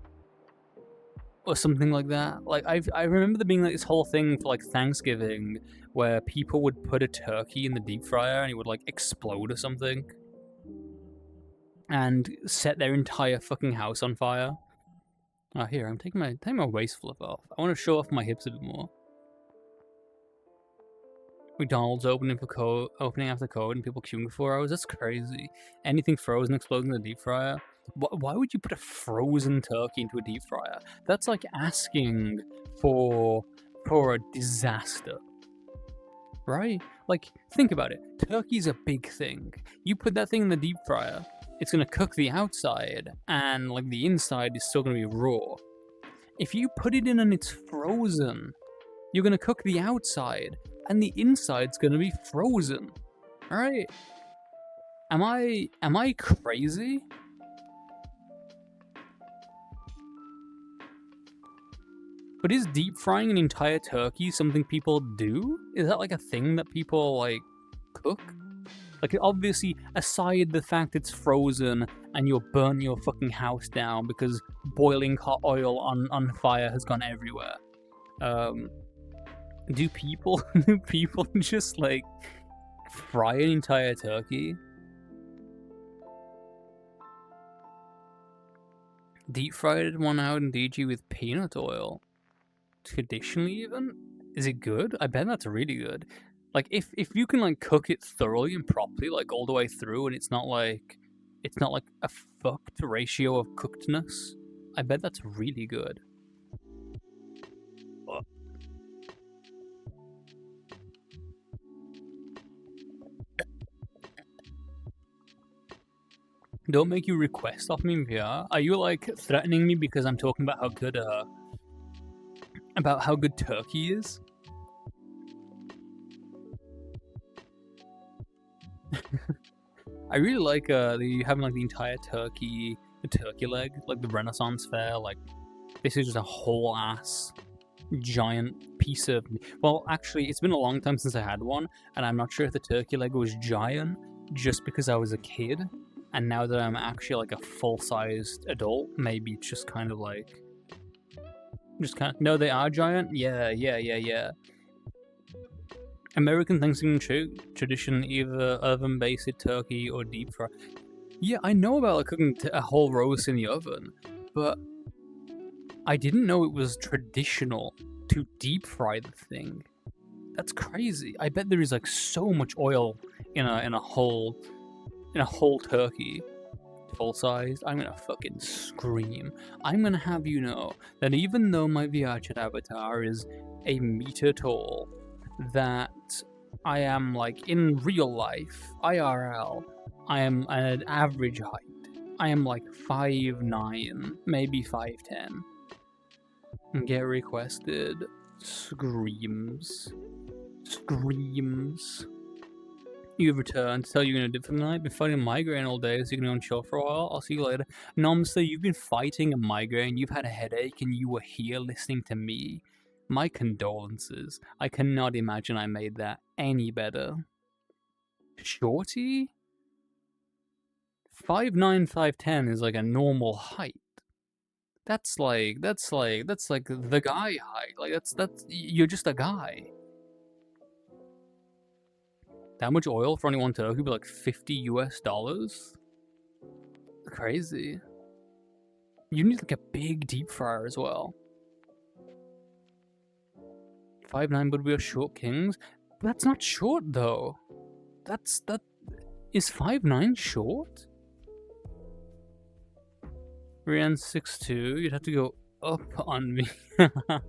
Or something like that. Like I remember there being like this whole thing for like Thanksgiving where people would put a turkey in the deep fryer and it would like explode or something. And set their entire fucking house on fire. Oh, here, I'm taking my waist flip off. I want to show off my hips a bit more. McDonald's opening after COVID and people queuing for 4 hours. That's crazy. Anything frozen explodes in the deep fryer. Why would you put a frozen turkey into a deep fryer? That's like asking for a disaster, right? Like, think about it. Turkey's a big thing. You put that thing in the deep fryer, it's gonna cook the outside, and like the inside is still gonna be raw. If you put it in and it's frozen, you're gonna cook the outside, and the inside's gonna be frozen. Alright? Am I crazy? But is deep frying an entire turkey something people do? Is that like a thing that people like cook? Like, obviously, aside the fact it's frozen and you'll burn your fucking house down because boiling hot oil on fire has gone everywhere. Do people just like fry an entire turkey? Deep fried one out in DG with peanut oil. Traditionally even? Is it good? I bet that's really good. Like if you can like cook it thoroughly and properly, like all the way through, and it's not like a fucked ratio of cookedness, I bet that's really good. Don't make you request off me in VR. Are you like threatening me because I'm talking about how good turkey is? I really like having like the entire turkey, the turkey leg, like the Renaissance fair. Like this is just a whole ass giant piece of. Well, actually, it's been a long time since I had one, and I'm not sure if the turkey leg was giant just because I was a kid, and now that I'm actually like a full-sized adult, maybe it's just kind of like. No, they are giant. Yeah. American Thanksgiving tradition, either oven-based turkey or deep fry. Yeah, I know about like cooking a whole roast in the oven, but I didn't know it was traditional to deep fry the thing. That's crazy. I bet there is like so much oil in a whole turkey, full size. I'm gonna fucking scream. I'm gonna have you know that even though my VRChat avatar is a meter tall, that I am like in real life, IRL, I am at an average height. I am like 5'9", maybe 5'10". Get requested. Screams. You've returned to tell you you're gonna do for the night. Been fighting a migraine all day, so you can go and chill for a while. I'll see you later. Nomster, you've been fighting a migraine, you've had a headache, and you were here listening to me. My condolences. I cannot imagine I made that any better. Shorty? 5'9", 5'10" is like a normal height. That's like the guy height. Like that's you're just a guy. That much oil for only one turkey would be like $50 US? Crazy. You need like a big deep fryer as well. 5'9" would be a short kings. That's not short though. Is 5'9" short? Rian 6'2", you'd have to go up on me. I'm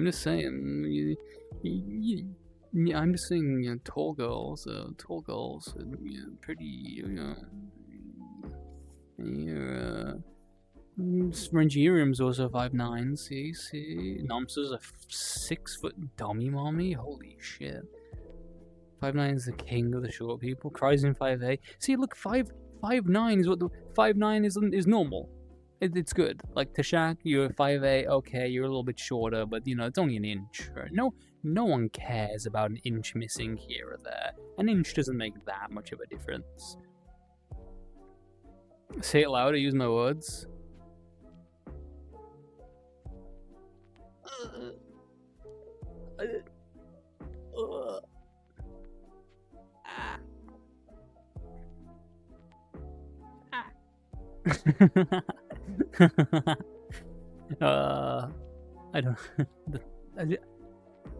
just saying. I'm just saying, tall girls, pretty, Sprangerium's also 5'9", see? Nomster's a 6-foot dummy mommy? Holy shit. 5'9" is the king of the short people. Cryzen 5'8". See, look, 5'9" is what the 5'9" is normal. It's good. Like Tashak, you're 5'8", okay, you're a little bit shorter, but it's only an inch. Right? No one cares about an inch missing here or there. An inch doesn't make that much of a difference. Say it louder, use my words. I don't.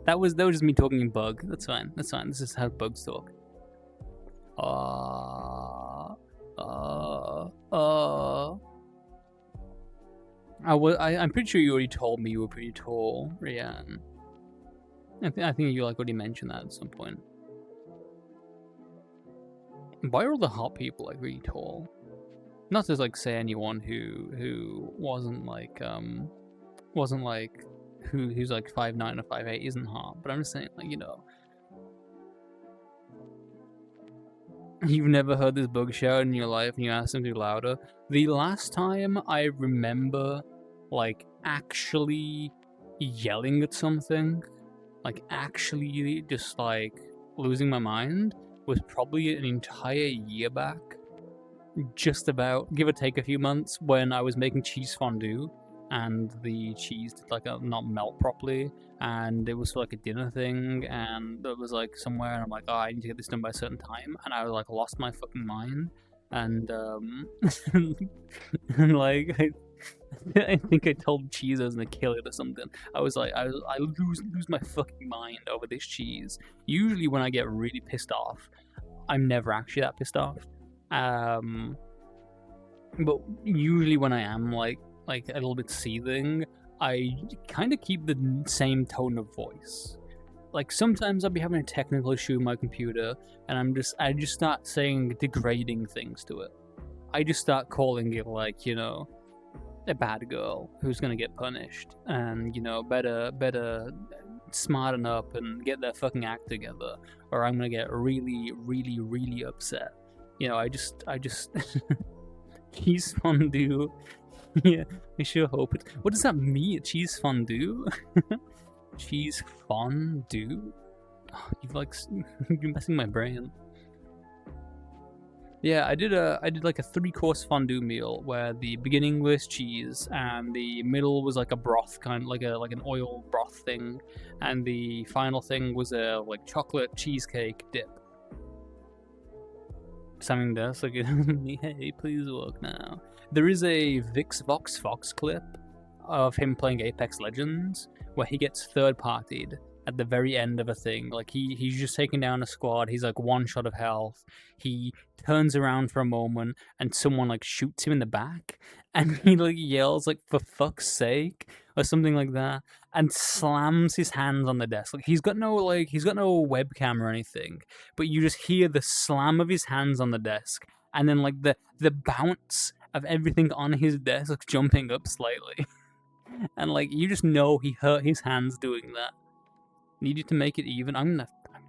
That was just me talking in bug. That's fine. This is how bugs talk. I'm pretty sure you already told me you were pretty tall, Rian. I think you already mentioned that at some point. Why are all the hot people really tall? Not to say anyone who wasn't who's 5'9" or 5'8" isn't hot, but I'm just saying you've never heard this bug shout in your life and you asked them to be louder. The last time I remember actually yelling at something, actually just losing my mind, was probably an entire year back. Just about, give or take a few months, when I was making cheese fondue and the cheese did not melt properly, and it was for a dinner thing, and it was somewhere, and I'm I need to get this done by a certain time, and I lost my fucking mind, and and I think I told cheese I was gonna kill it or something. I was like, I lose my fucking mind over this cheese. Usually when I get really pissed off, I'm never actually that pissed off. But usually when I am like a little bit seething, I kind of keep the same tone of voice. Like sometimes I'll be having a technical issue with my computer, and I just start saying degrading things to it. I just start calling it like, you know, a bad girl who's gonna get punished, and you know, better smarten up and get their fucking act together, or I'm gonna get really upset. You know, I just cheese fondue. Yeah, I sure hope it. What does that mean? Cheese fondue? Cheese fondue? Oh, you're messing my brain. Yeah, I did like a 3-course fondue meal where the beginning was cheese and the middle was like a broth kind, like an oil broth thing, and the final thing was a like chocolate cheesecake dip. Something that's like, hey, please work now. There is a Vox Fox clip of him playing Apex Legends where he gets third-partied at the very end of a thing. Like he's just taking down a squad. He's like 1 shot of health. He turns around for a moment and someone like shoots him in the back, and he like yells like "for fuck's sake" or something like that, and slams his hands on the desk. Like he's got no webcam or anything, but you just hear the slam of his hands on the desk, and then like the bounce of everything on his desk like, jumping up slightly. And like you just know he hurt his hands doing that. Need you to make it even. I'm gonna fucking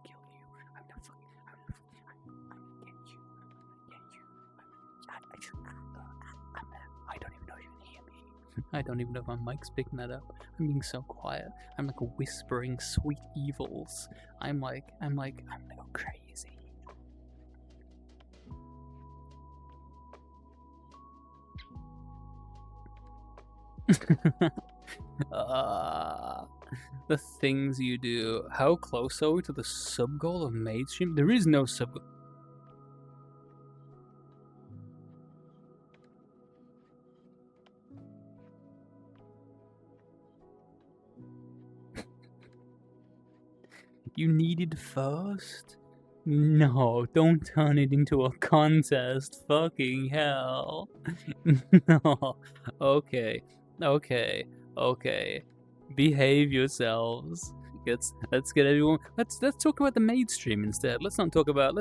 kill you. I'm gonna get you. I don't even know if you can hear me. I don't even know if my mic's picking that up. I'm being so quiet. I'm like whispering sweet evils. I'm gonna go crazy. The things you do. How close are we to the sub goal of mainstream? There is no sub goal. You needed first? No, don't turn it into a contest. Fucking hell. No. Okay. Behave yourselves. Let's get everyone. Let's talk about the maid stream instead. Let's talk about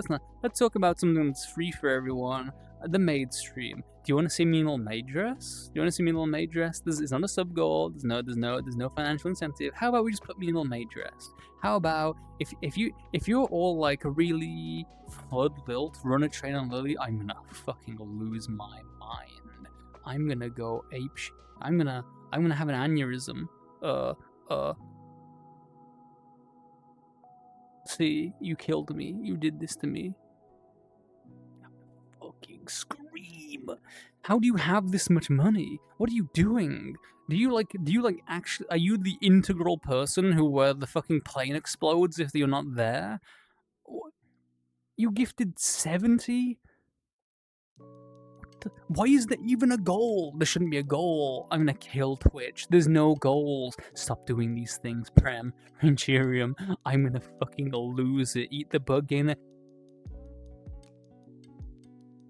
something that's free for everyone. The maid stream. Do you want to see me in a little maid dress? It's not a sub goal. There's no financial incentive. How about we just put me in a little maid dress? How about if you're all like really flood lilt, run a train on Lily, I'm gonna fucking lose my mind. I'm gonna go ape shit. I'm gonna have an aneurysm. See, you killed me. You did this to me. Fucking scream. How do you have this much money? What are you doing? Do you actually, are you the integral person where the fucking plane explodes if you're not there? You gifted 70? Why is there even a goal? There shouldn't be a goal. I'm gonna kill Twitch. There's no goals. Stop doing these things, Prem. Rancherium. I'm gonna fucking lose it. Eat the bug game.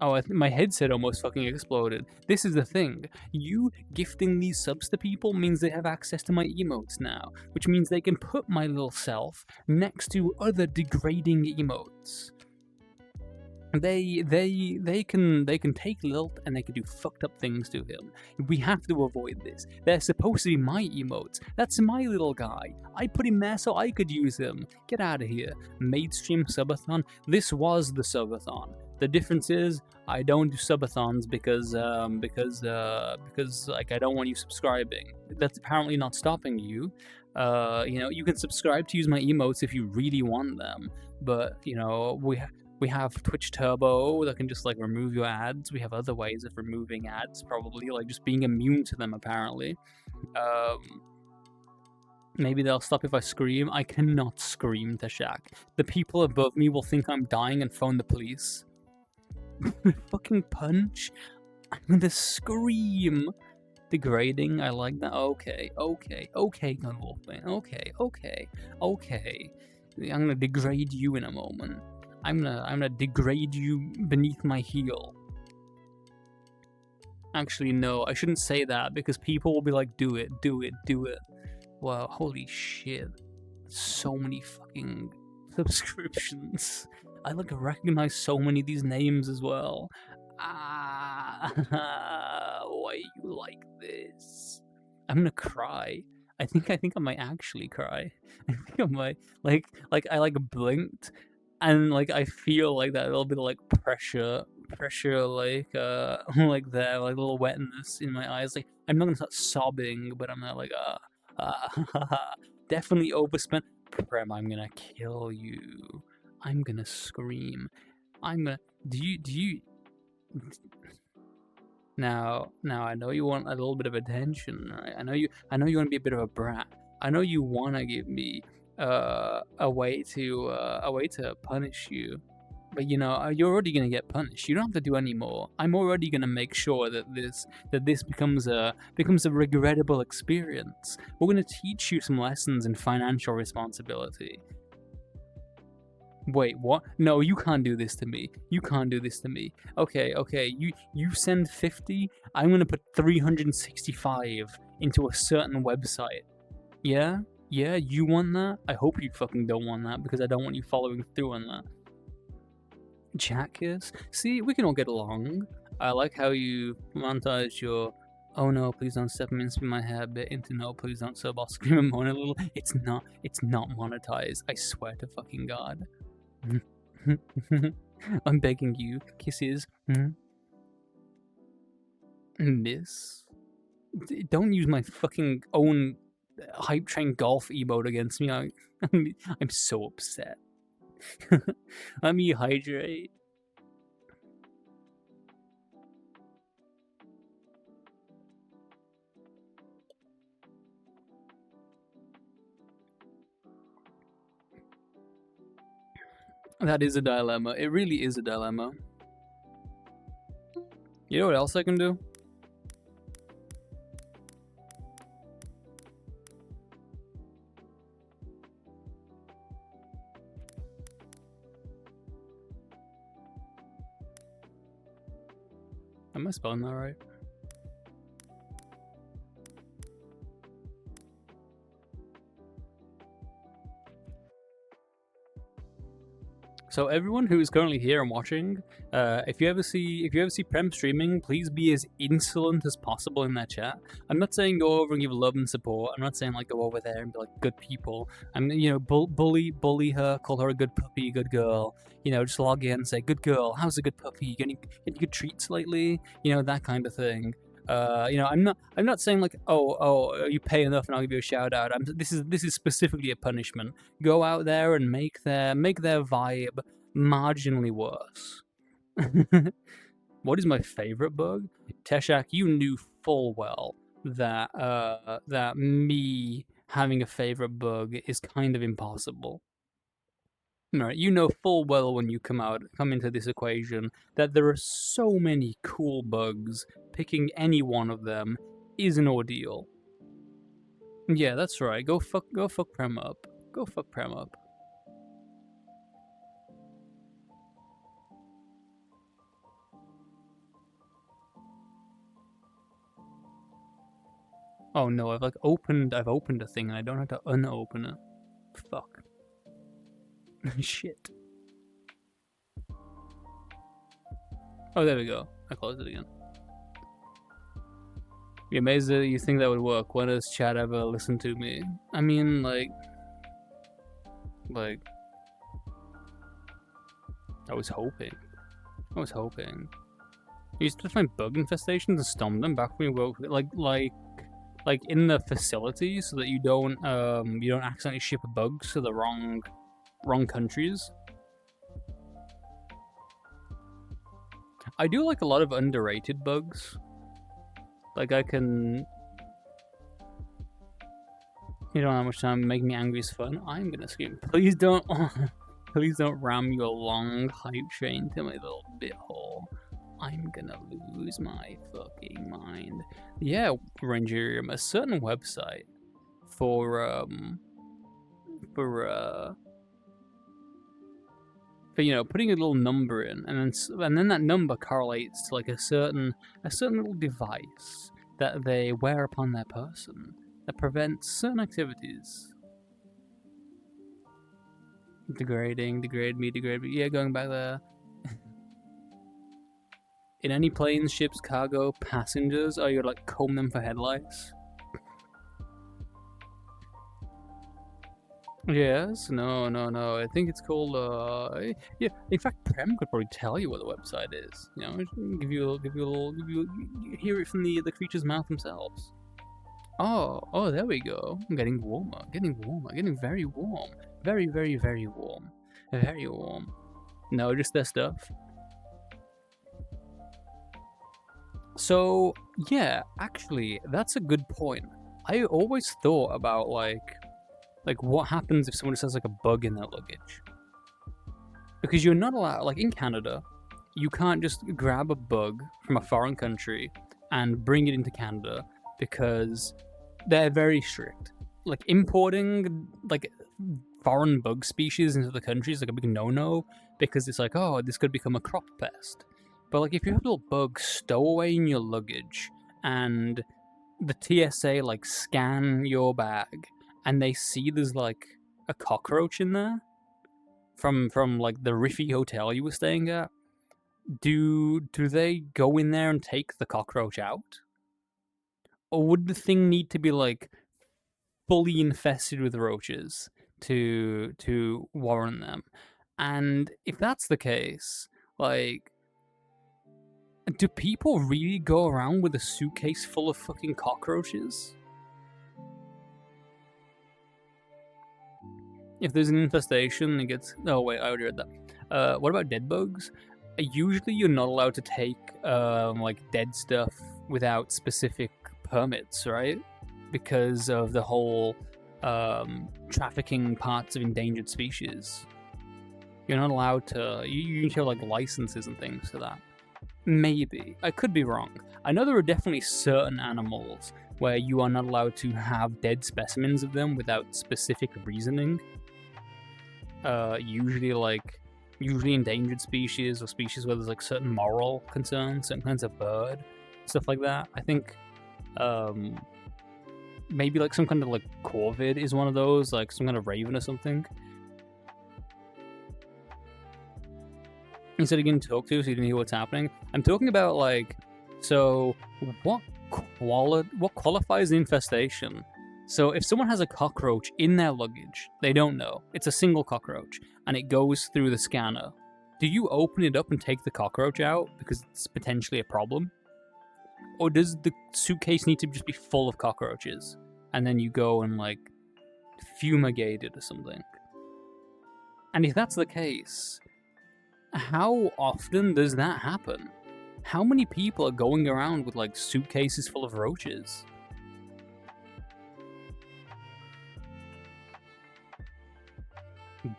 Oh, my headset almost fucking exploded. This is the thing. You gifting these subs to people means they have access to my emotes now, which means they can put my little self next to other degrading emotes. They can take Lilt and they can do fucked up things to him. We have to avoid this. They're supposed to be my emotes. That's my little guy. I put him there so I could use him. Get out of here. Maidstream subathon. This was the subathon. The difference is I don't do subathons because like I don't want you subscribing. That's apparently not stopping you. You know, you can subscribe to use my emotes if you really want them, but you know, we have Twitch Turbo that can just like remove your ads. We have other ways of removing ads, probably like just being immune to them apparently. Maybe they'll stop if I scream. I cannot scream to Shaq. The people above me will think I'm dying and phone the police. Fucking punch. I'm gonna scream. Degrading, I like that. Okay, Gunwolfman. Okay. I'm gonna degrade you in a moment. I'm gonna degrade you beneath my heel. Actually, no, I shouldn't say that because people will be like, do it. Wow, holy shit. So many fucking subscriptions. I like recognize so many of these names as well. Why you like this? I'm gonna cry. I think I might actually cry. I think I might I like blinked and like I feel like that little bit of like pressure like like there, like a little wetness in my eyes. Like I'm not gonna start sobbing, but I'm not like definitely overspent. Prem, I'm gonna kill you. I'm gonna scream. I'm gonna do you now I know you want a little bit of attention, right? I know you want to be a bit of a brat. I know you want to give me a way to punish you. But you know, you're already gonna get punished. You don't have to do any more. I'm already gonna make sure that this becomes a regrettable experience. We're gonna teach you some lessons in financial responsibility. Wait, what? No, you can't do this to me. You can't do this to me. Okay. You send 50. I'm gonna put 365 into a certain website. Yeah, you want that? I hope you fucking don't want that because I don't want you following through on that. Chat kiss? See, we can all get along. I like how you montage your oh no, please don't step into my hair bit into no, please don't sub off scream and moan a little. It's not monetized. I swear to fucking God. I'm begging you. Kisses. Miss? Don't use my fucking own hype train golf emote against me. I'm so upset. Let me hydrate. That is a dilemma. It really is a dilemma. You know what else I can do? Am I spelling that right? So everyone who is currently here and watching, if you ever see Prem streaming, please be as insolent as possible in that chat. I'm not saying go over and give love and support. I'm not saying like go over there and be like good people. I'm bully her, call her a good puppy, good girl. Just log in and say good girl. How's a good puppy? Getting good treats lately? That kind of thing. I'm not saying like oh you pay enough and I'll give you a shout out. This is specifically a punishment. Go out there and make their vibe marginally worse. What is my favorite bug? Teshak, you knew full well that that me having a favorite bug is kind of impossible. Right, you know full well when you come into this equation that there are so many cool bugs. Picking any one of them is an ordeal. Yeah, that's right. Go fuck Prem up. Go fuck Prem up. Oh no, I've opened a thing and I don't have to unopen it. Fuck. Shit. Oh, there we go. I closed it again. You're amazed that you think that would work. When has chat ever listened to me? I mean, like... I was hoping. You used to find bug infestations and stomp them back when you worked like in the facility so that you don't accidentally ship bugs to the wrong countries. I do like a lot of underrated bugs. Like I can... You don't know how much time making me angry is fun. I'm gonna scream. Please don't ram your long hype train to my little bit hole. I'm gonna lose my fucking mind. Yeah, Rangerium, a certain website for you know, putting a little number in, and then that number correlates to like a certain little device that they wear upon their person that prevents certain activities. Degrade me. Yeah, going back there. In any planes, ships, cargo, passengers, you like comb them for headlights? Yes, no. I think it's called. Yeah. In fact, Prem could probably tell you what the website is. You know, give you hear it from the creature's mouth themselves. Oh, there we go. I'm getting warmer, getting very warm, very warm, very warm. No, just their stuff. So yeah, actually, that's a good point. I always thought about like what happens if someone just has like a bug in their luggage, because you're not allowed, like in Canada, you can't just grab a bug from a foreign country and bring it into Canada because they're very strict. Like importing like foreign bug species into the country is like a big no-no because it's like, oh, this could become a crop pest. But like if you have a little bug stowaway in your luggage and the TSA like scan your bag and they see there's like a cockroach in there from like the Riffy hotel you were staying at, do they go in there and take the cockroach out? Or would the thing need to be like fully infested with roaches to warrant them? And if that's the case, like, do people really go around with a suitcase full of fucking cockroaches? If there's an infestation, it gets. Oh wait, I already read that. What about dead bugs? Usually, you're not allowed to take like dead stuff without specific permits, right? Because of the whole trafficking parts of endangered species. You're not allowed to. You need to have like licenses and things for that. Maybe. I could be wrong. I know there are definitely certain animals where you are not allowed to have dead specimens of them without specific reasoning. Usually endangered species or species where there's like certain moral concerns, certain kinds of bird, stuff like that. I think maybe like some kind of like corvid is one of those, like some kind of raven or something. Instead of getting talked to so you didn't hear what's happening. I'm talking about like, so what qualifies an infestation? So if someone has a cockroach in their luggage, they don't know, it's a single cockroach, and it goes through the scanner, do you open it up and take the cockroach out because it's potentially a problem? Or does the suitcase need to just be full of cockroaches, and then you go and like fumigate it or something? And if that's the case, how often does that happen? How many people are going around with like suitcases full of roaches?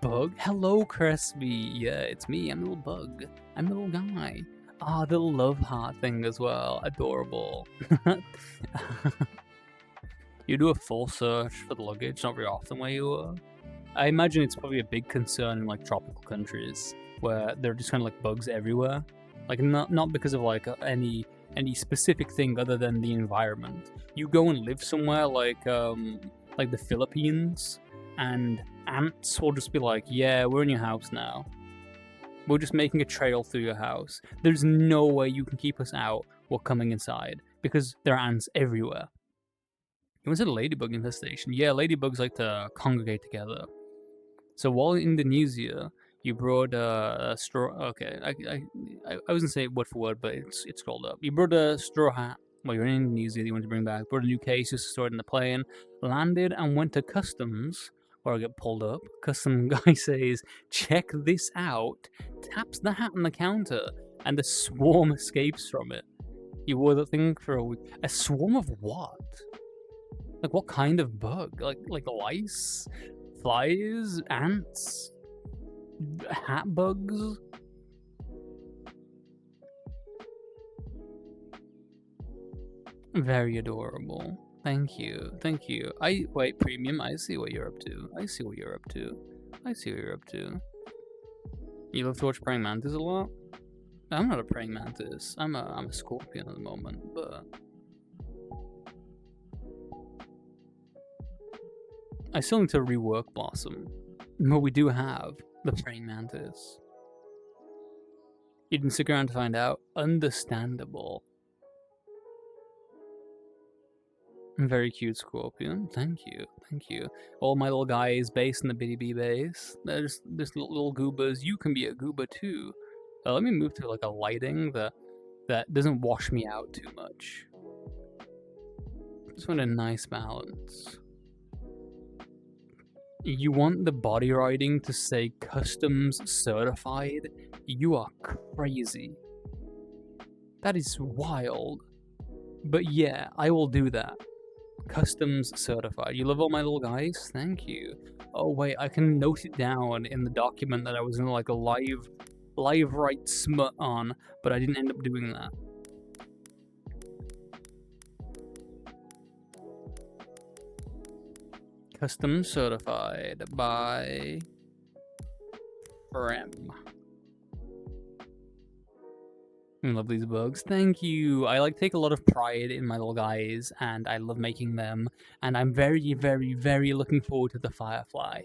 Bug? Hello, Crispy. Yeah, it's me. I'm a little bug. I'm a little guy. Ah, the love heart thing as well. Adorable. You do a full search for the luggage, not very often where you are. I imagine it's probably a big concern in like tropical countries where there are just kind of like bugs everywhere. Like not because of like any specific thing other than the environment. You go and live somewhere like the Philippines, and ants will just be like, yeah, we're in your house now. We're just making a trail through your house. There's no way you can keep us out or coming inside because there are ants everywhere. You once said a ladybug infestation. Yeah, ladybugs like to congregate together. So while in Indonesia, you brought a straw. Okay, I was gonna say it word for word, but it's scrolled up. You brought a straw hat. Well, you're in Indonesia. You want to bring back. Brought a new case just to store it in the plane. Landed and went to customs, where I get pulled up. Custom guy says, "Check this out." Taps the hat on the counter, and a swarm escapes from it. You wore that thing for a week. A swarm of what? Like what kind of bug? Like lice, flies, ants, hat bugs? Very adorable. Thank you. Thank you. Wait, Premium, I see what you're up to. I see what you're up to. I see what you're up to. You love to watch praying mantis a lot? I'm not a praying mantis. I'm a scorpion at the moment, but I still need to rework Blossom. But we do have the praying mantis. You didn't stick around to find out. Understandable. Very cute scorpion. Thank you. Thank you. All my little guys based in the Bitty Bee base. There's little goobas. You can be a gooba too. Let me move to like a lighting that doesn't wash me out too much. Just want a nice balance. You want the body writing to say customs certified? You are crazy. That is wild. But yeah, I will do that. Customs certified. You love all my little guys? Thank you. Oh wait, I can note it down in the document that I was in like a live write smut on, but I didn't end up doing that. Custom certified by Rem. I love these bugs. Thank you. I take a lot of pride in my little guys, and I love making them. And I'm very, very, very looking forward to the Firefly.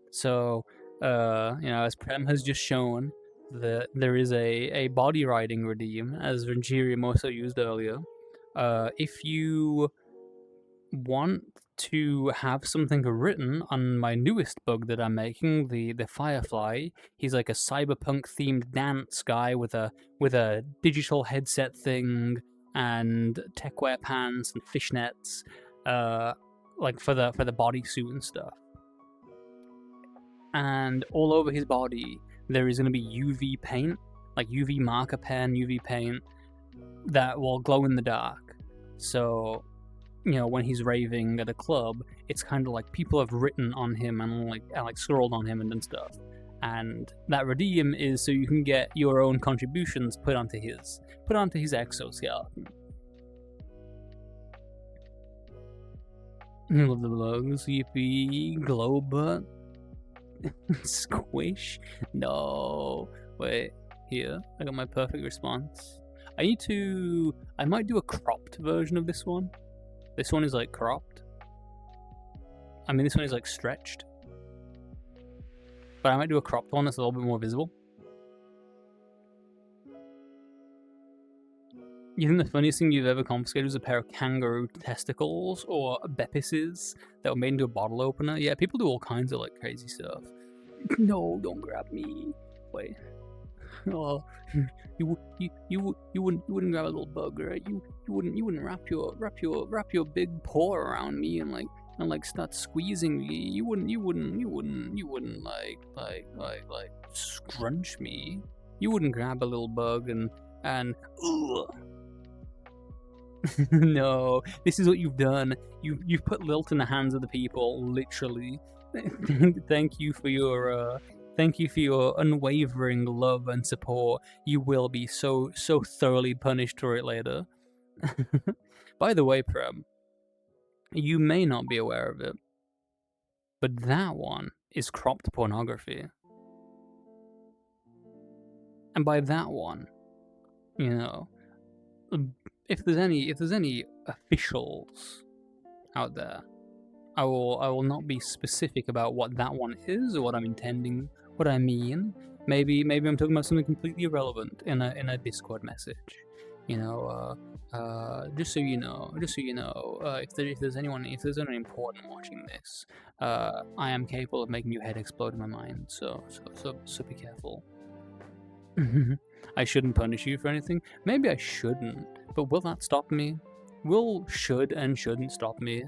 So, as Prem has just shown, there is a body writing redeem, as Venturium also used earlier. If you want to have something written on my newest bug that I'm making, the Firefly. He's like a cyberpunk themed dance guy with a digital headset thing and techwear pants and fishnets, like for the bodysuit and stuff. And all over his body there is going to be UV paint, like UV marker pen, UV paint that will glow in the dark. So when he's raving at a club, it's kind of like people have written on him and like scrolled on him and done stuff. And that redeem is so you can get your own contributions put onto his exoskeleton. I love the bugs. Yippee, glow butt. Squish. No. Wait, here. I got my perfect response. I might do a cropped version of this one. This one is like cropped. I mean, this one is like stretched. But I might do a cropped one that's a little bit more visible. You think the funniest thing you've ever confiscated was a pair of kangaroo testicles or bepises that were made into a bottle opener? Yeah, people do all kinds of crazy stuff. No, don't grab me. Wait. Oh, you wouldn't grab a little bug, right? You wouldn't wrap your big paw around me and start squeezing me. You wouldn't like scrunch me. You wouldn't grab a little bug and ugh. No, this is what you've done. You've put Lilt in the hands of the people, literally. Thank you for your unwavering love and support. You will be so thoroughly punished for it later. By the way, Prem, you may not be aware of it, but that one is cropped pornography. And by that one, if there's any officials out there, I will not be specific about what that one is or what I'm intending, what I mean. Maybe I'm talking about something completely irrelevant in a Discord message. Just so you know, if there's anyone important watching this, I am capable of making your head explode in my mind. So be careful. I shouldn't punish you for anything. Maybe I shouldn't, but will that stop me? Will should and shouldn't stop me?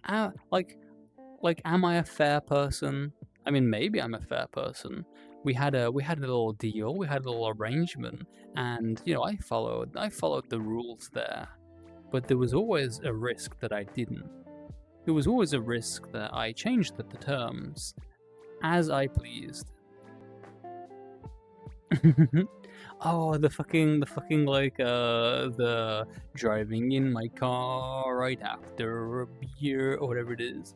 Am I a fair person? I mean, maybe I'm a fair person. We had a little deal, we had a little arrangement, and I followed the rules there. But there was always a risk that I didn't. There was always a risk that I changed the terms as I pleased. Oh, the fucking like the driving in my car right after a beer or whatever it is.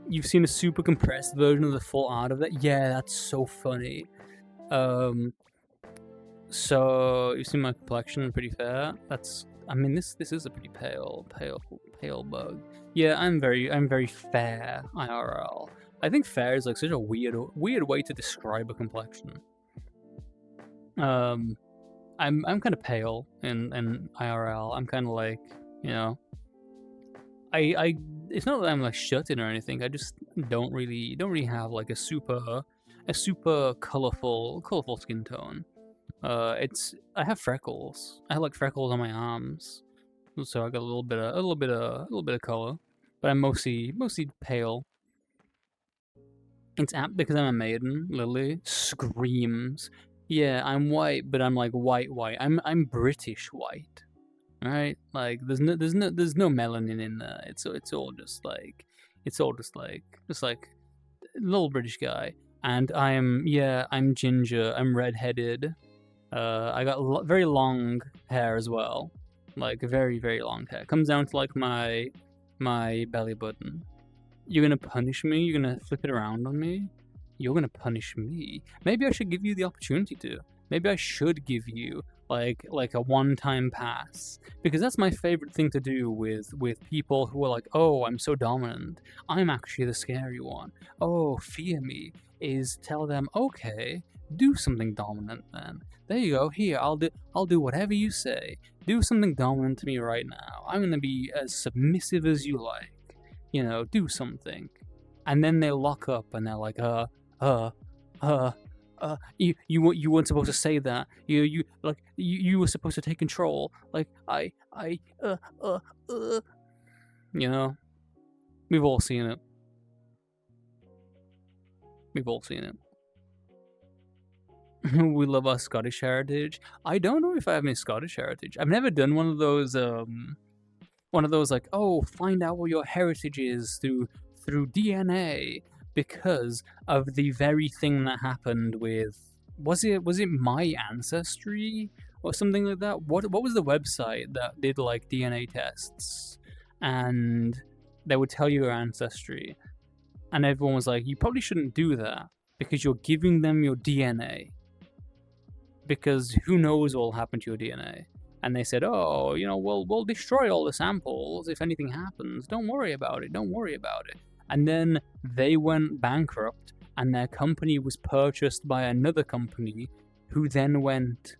You've seen a super compressed version of the full art of that? Yeah, that's so funny. So you've seen my complexion, pretty fair. I mean, this is a pretty pale bug. Yeah, I'm very fair IRL. I think fair is like such a weird way to describe a complexion. I'm kind of pale in IRL. I'm kind of like, you know, I it's not that I'm like shut-in or anything. I just don't really have like a super colorful skin tone. I have freckles. I have like freckles on my arms, so I got a little bit of color, but I'm mostly pale. It's apt because I'm a maiden. Lily screams. Yeah, I'm white, but I'm like white. I'm British white, right? Like there's no melanin in there. It's all just like little British guy. And I'm ginger. I'm redheaded. I got very long hair as well, like very long hair. Comes down to like my belly button. You're gonna punish me? You're gonna flip it around on me? You're gonna punish me? Maybe I should give you the opportunity to. Maybe I should give you like a one-time pass, because that's my favorite thing to do with people who are like, oh, I'm so dominant. I'm actually the scary one. Oh, fear me. Is tell them, okay, do something dominant then. There you go. Here, I'll do whatever you say. Do something dominant to me right now. I'm gonna be as submissive as you like. You know, do something. And then they lock up and they're like, you weren't supposed to say that. You were supposed to take control. Like you know, we've all seen it. We love our Scottish heritage. I don't know if I have any Scottish heritage. I've never done one of those like, oh, find out what your heritage is through DNA, because of the very thing that happened with, was it My Ancestry or something like that? What was the website that did like DNA tests and they would tell you your ancestry, and everyone was like, you probably shouldn't do that because you're giving them your DNA, because who knows what will happen to your DNA. And they said, oh, you know, we'll destroy all the samples if anything happens. Don't worry about it. And then they went bankrupt, and their company was purchased by another company who then went,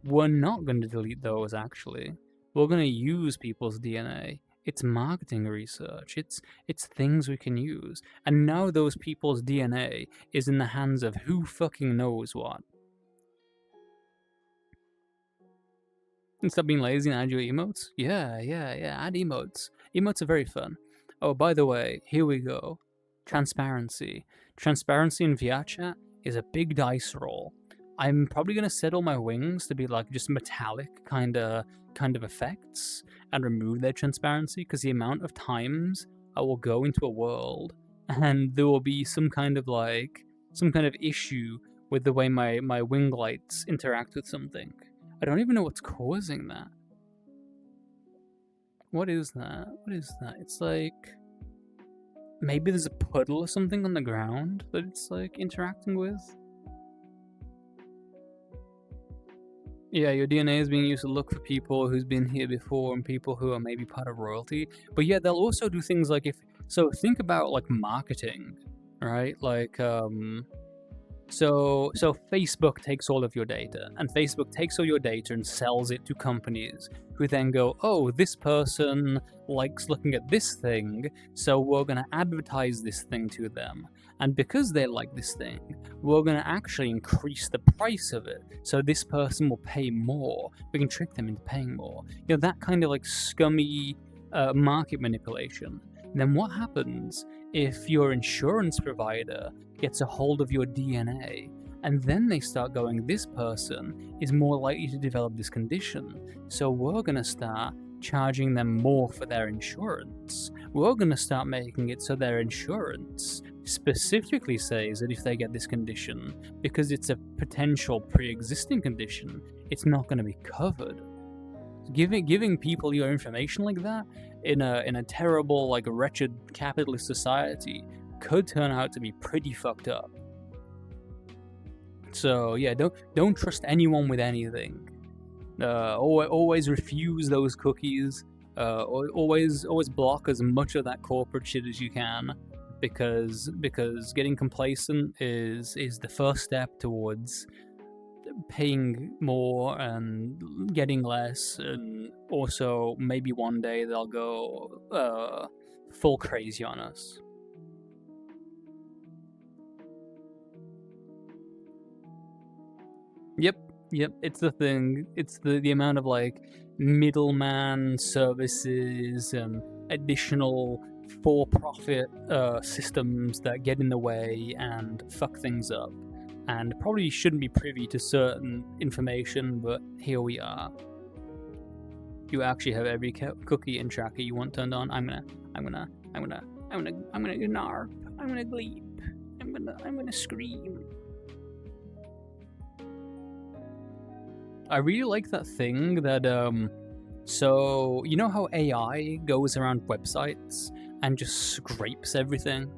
we're not going to delete those, actually. We're going to use people's DNA. It's marketing research. It's things we can use. And now those people's DNA is in the hands of who fucking knows what. And stop being lazy and add your emotes? Yeah, add emotes. Emotes are very fun. Oh, by the way, here we go. Transparency. Transparency in VRChat is a big dice roll. I'm probably going to set all my wings to be like just metallic kind of effects and remove their transparency, because the amount of times I will go into a world and there will be some kind of issue with the way my wing lights interact with something. I don't even know what's causing that. What is that? It's like, maybe there's a puddle or something on the ground that it's like interacting with. Yeah, your DNA is being used to look for people who's been here before and people who are maybe part of royalty. But yeah, they'll also do things like think about like marketing, right? Like So Facebook takes all of your data, and Facebook takes all your data and sells it to companies who then go, oh, this person likes looking at this thing, so we're going to advertise this thing to them. And because they like this thing, we're going to actually increase the price of it, so this person will pay more. We can trick them into paying more. You know, that kind of like scummy market manipulation. And then what happens if your insurance provider gets a hold of your DNA, and then they start going, this person is more likely to develop this condition, so we're going to start charging them more for their insurance. We're going to start making it so their insurance specifically says that if they get this condition, because it's a potential pre-existing condition, it's not going to be covered. Giving people your information like that in a terrible, like, wretched capitalist society could turn out to be pretty fucked up. So yeah, don't trust anyone with anything. Always refuse those cookies. Always block as much of that corporate shit as you can, because getting complacent is the first step towards paying more and getting less, and also maybe one day they'll go full crazy on us. Yep, it's the thing. It's the amount of, like, middleman services and additional for-profit systems that get in the way and fuck things up, and probably shouldn't be privy to certain information, but here we are. You actually have every cookie and tracker you want turned on. I'm gonna gnarp. I'm gonna gleep. I'm gonna scream. I really like that thing that, so, you know how AI goes around websites and just scrapes everything?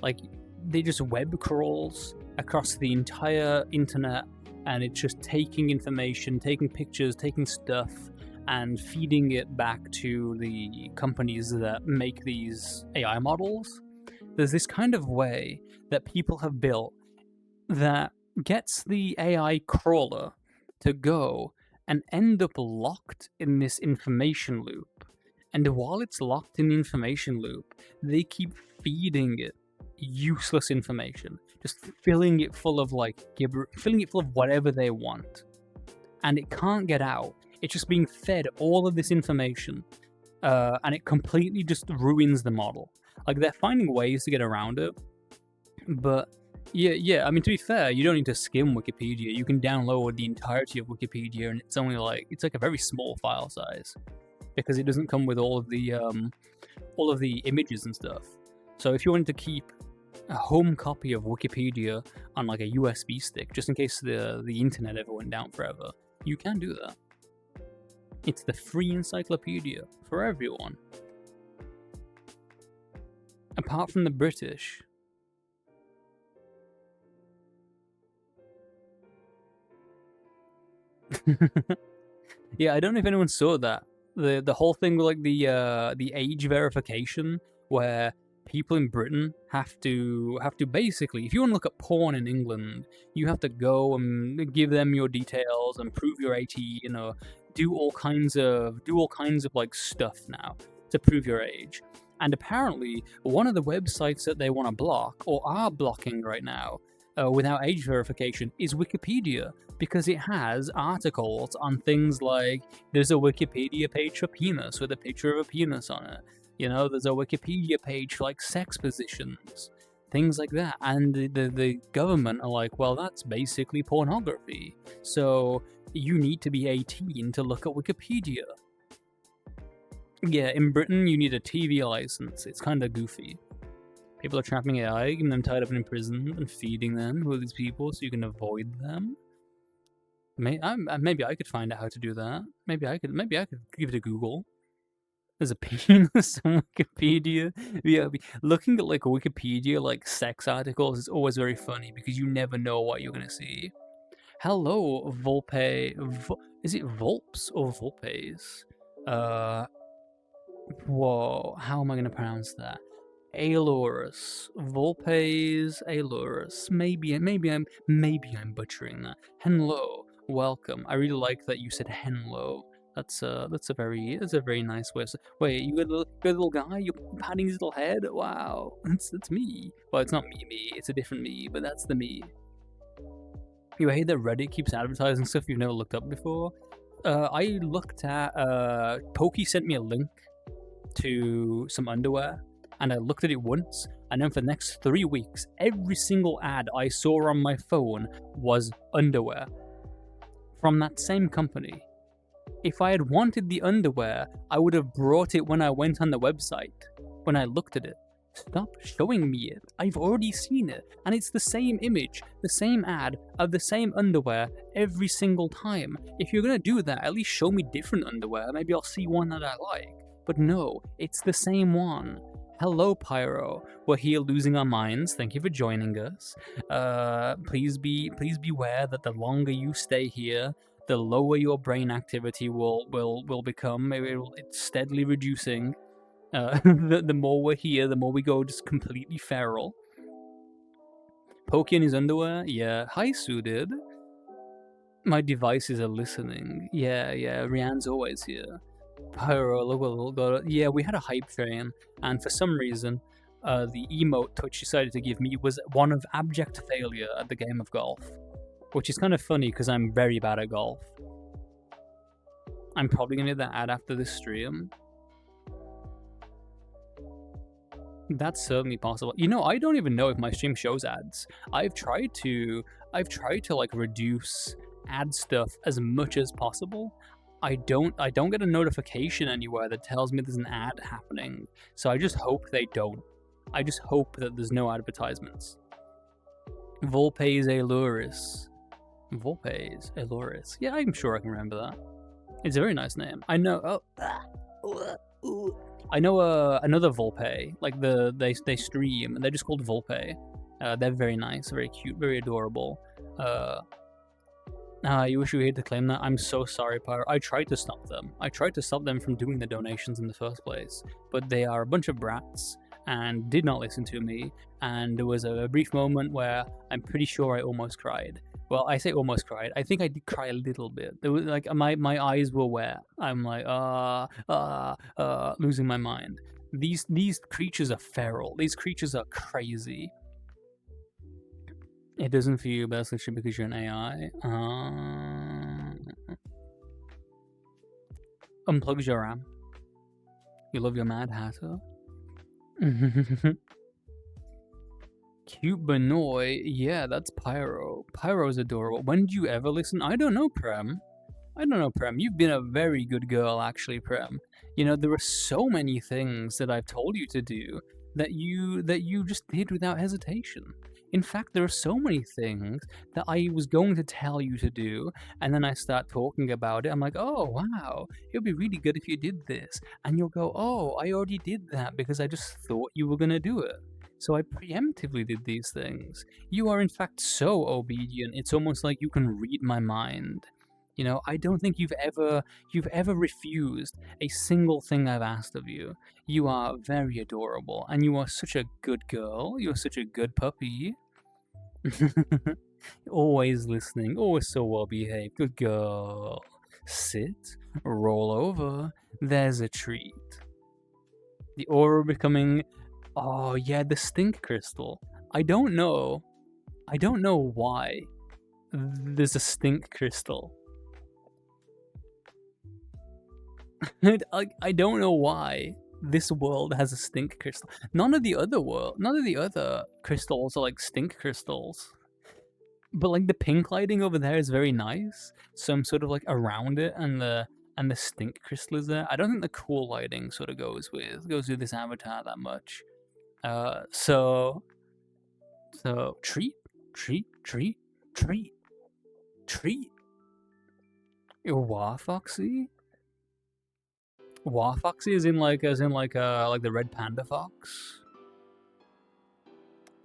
Like, they just web crawls across the entire internet, and it's just taking information, taking pictures, taking stuff, and feeding it back to the companies that make these AI models. There's this kind of way that people have built that gets the AI crawler to go and end up locked in this information loop. And while it's locked in the information loop, they keep feeding it useless information, just filling it full of, like, filling it full of whatever they want. And it can't get out. It's just being fed all of this information, and it completely just ruins the model. Like, they're finding ways to get around it, but yeah, I mean, to be fair, you don't need to skim Wikipedia. You can download the entirety of Wikipedia, and it's only like a very small file size, because it doesn't come with all of the images and stuff. So if you wanted to keep a home copy of Wikipedia on, like, a USB stick, just in case the internet ever went down forever, you can do that. It's the free encyclopedia for everyone, apart from the British. Yeah, I don't know if anyone saw that. The whole thing with, like, the age verification, where people in Britain have to basically, if you want to look at porn in England, you have to go and give them your details and prove you're 18, you know, do all kinds of like stuff now to prove your age. And apparently, one of the websites that they want to block, or are blocking right now, without age verification, is Wikipedia, because it has articles on things like, there's a Wikipedia page for penis with a picture of a penis on it. You know, there's a Wikipedia page for, like, sex positions, things like that. And the government are like, well, that's basically pornography, so you need to be 18 to look at Wikipedia. Yeah, in Britain, you need a TV license. It's kind of goofy. People are trapping AI, getting them tied up in prison, and feeding them with these people so you can avoid them. Maybe I could find out how to do that. Maybe I could give it a Google. There's a penis on Wikipedia. Yeah, looking at, like, Wikipedia, like, sex articles is always very funny, because you never know what you're gonna see. Hello, Volpe. Is it Volps or Volpes? Whoa, how am I gonna pronounce that? Aelurus, Volpes, Aelurus. Maybe I'm butchering that. Hello, welcome. I really like that you said hello. That's a very nice way. Wait, you got a little guy? You're patting his little head? Wow, that's me. Well, it's not me. It's a different me, but that's the me. You hate that Reddit keeps advertising stuff you've never looked up before? I looked at Pokey sent me a link to some underwear, and I looked at it once, and then for the next 3 weeks, every single ad I saw on my phone was underwear from that same company. If I had wanted the underwear, I would have brought it when I went on the website, when I looked at it. Stop showing me it. I've already seen it. And it's the same image, the same ad of the same underwear every single time. If you're gonna do that, at least show me different underwear. Maybe I'll see one that I like. But no, it's the same one. Hello, Pyro. We're here losing our minds. Thank you for joining us. Please beware that the longer you stay here, the lower your brain activity will become. It's steadily reducing. The more we're here, the more we go just completely feral. Pokey in his underwear? Yeah. Hi, Suited. My devices are listening. Yeah, Rianne's always here. Pyro, look. Yeah, we had a hype train, and for some reason, the emote Twitch decided to give me was one of abject failure at the game of golf. Which is kind of funny, because I'm very bad at golf. I'm probably gonna get that ad after this stream. That's certainly possible. You know, I don't even know if my stream shows ads. I've tried to like reduce ad stuff as much as possible. I don't get a notification anywhere that tells me there's an ad happening. So I just hope they don't. I just hope that there's no advertisements. Volpes Aluris. Volpes Aluris. Yeah, I'm sure I can remember that. It's a very nice name. I know. I know another Volpe, like they stream, and they're just called Volpe. They're very nice, very cute, very adorable. You wish you were here to claim that? I'm so sorry, Pyro. I tried to stop them. I tried to stop them from doing the donations in the first place, but they are a bunch of brats and did not listen to me, and there was a brief moment where I'm pretty sure I almost cried. Well, I say almost cried. I think I did cry a little bit. There was like my eyes were wet. I'm like losing my mind. These creatures are feral. These creatures are crazy. It doesn't feel you best because you're an AI. Unplugs your RAM. You love your Mad Hatter. Cute Benoy, yeah, that's Pyro. Pyro's adorable. When do you ever listen? I don't know, Prem. You've been a very good girl, actually, Prem. You know, there are so many things that I've told you to do that you just did without hesitation. In fact, there are so many things that I was going to tell you to do, and then I start talking about it. I'm like, oh, wow, it would be really good if you did this. And you'll go, oh, I already did that because I just thought you were going to do it. So I preemptively did these things. You are in fact so obedient, it's almost like you can read my mind. You know, I don't think you've ever refused a single thing I've asked of you. You are very adorable, and you are such a good girl. You're such a good puppy. Always listening, always so well behaved. Good girl. Sit, roll over. There's a treat. The aura becoming... Oh, yeah, the stink crystal. I don't know why there's a stink crystal. I don't know why this world has a stink crystal. None of the other crystals are like stink crystals. But like the pink lighting over there is very nice. So I'm sort of like around it, and the stink crystal is there. I don't think the cool lighting sort of goes with this avatar that much. So treat. War Foxy? War Foxy as in like the red panda fox?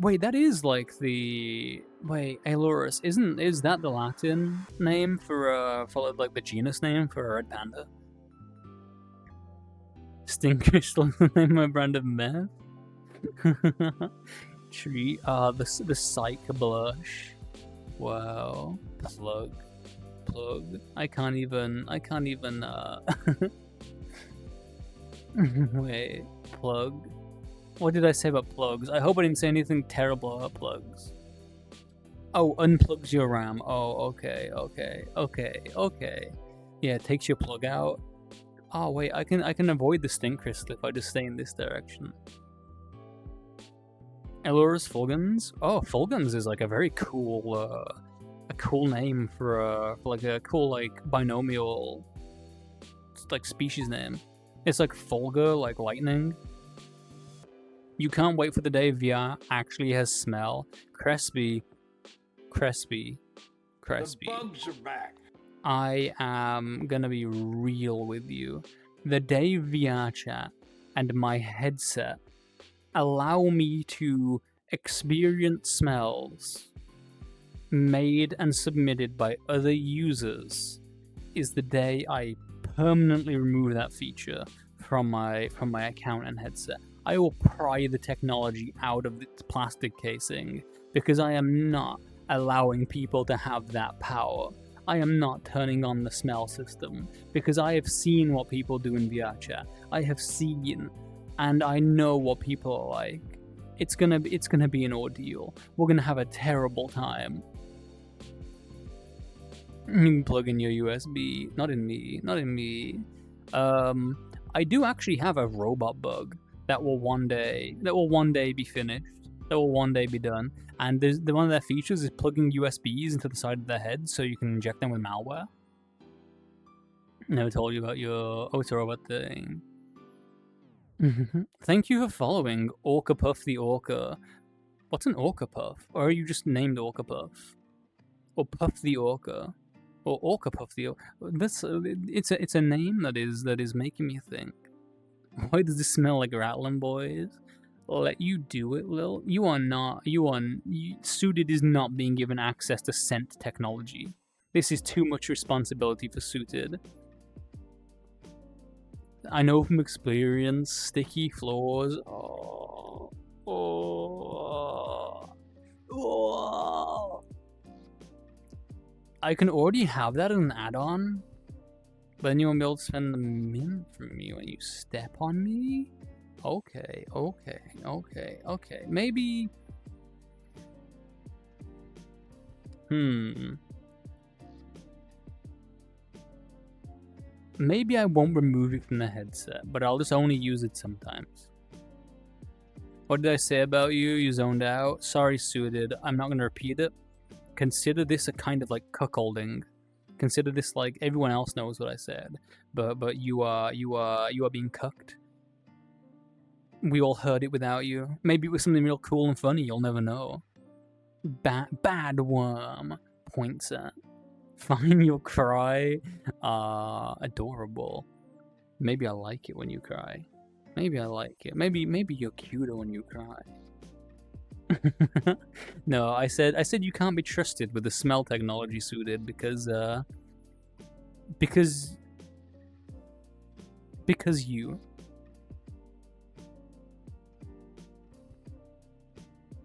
Wait, that is like the... Wait, Ailurus, is that the Latin name for like the genus name for a red panda? Stink crystal is the name of my brand of meth? Treat, the psych blush. Wow. Plug. I can't even wait, plug. What did I say about plugs? I hope I didn't say anything terrible about plugs. Oh, unplugs your RAM. Oh, okay. Yeah, it takes your plug out. Oh wait, I can avoid the stink crystal if I just stay in this direction. Elorus Fulguns? Oh, Fulguns is like a very cool, name for like a cool like binomial, like species name. It's like Fulgur, like lightning. You can't wait for the day VR actually has smell. Crespi. The bugs are back. I am gonna be real with you. The day VRChat and my headset allow me to experience smells made and submitted by other users is the day I permanently remove that feature from my account and headset. I will pry the technology out of its plastic casing because I am not allowing people to have that power. I am not turning on the smell system because I have seen what people do in VRChat. I have seen, and I know what people are like. It's gonna be an ordeal. We're gonna have a terrible time. You can plug in your USB. Not in me. I do actually have a robot bug that will one day be finished. That will one day be done. And one of their features is plugging USBs into the side of their head so you can inject them with malware. Never told you about your Ota robot thing. Thank you for following Orca Puff the Orca. What's an Orca Puff? Or are you just named Orca Puff? Or Puff the Orca? Or Orca Puff the Orca? It's a name that is making me think. Why does this smell like Rattling Boys? Let you do it, Lil. Suited is not being given access to scent technology. This is too much responsibility for Suited. I know from experience, sticky floors. I can already have that as an add-on, but then you won't be able to spend the mint from me when you step on me? Okay. Maybe... Maybe I won't remove it from the headset, but I'll just only use it sometimes. What did I say about you? You zoned out? Sorry, Suited. I'm not going to repeat it. Consider this a kind of like cuckolding. Consider this like everyone else knows what I said, but you are being cucked. We all heard it without you. Maybe it was something real cool and funny. You'll never know. Bad worm points at. Fine, you'll cry. Adorable. Maybe I like it when you cry. Maybe I like it. Maybe you're cuter when you cry. No, I said you can't be trusted with the smell technology, Suited, because you.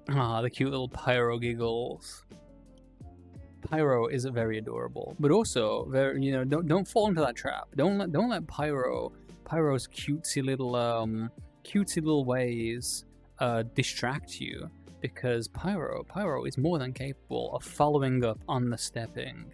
The cute little Pyro giggles. Pyro is very adorable, but also very, don't fall into that trap. Don't let Pyro's cutesy little ways distract you, because Pyro is more than capable of following up on the stepping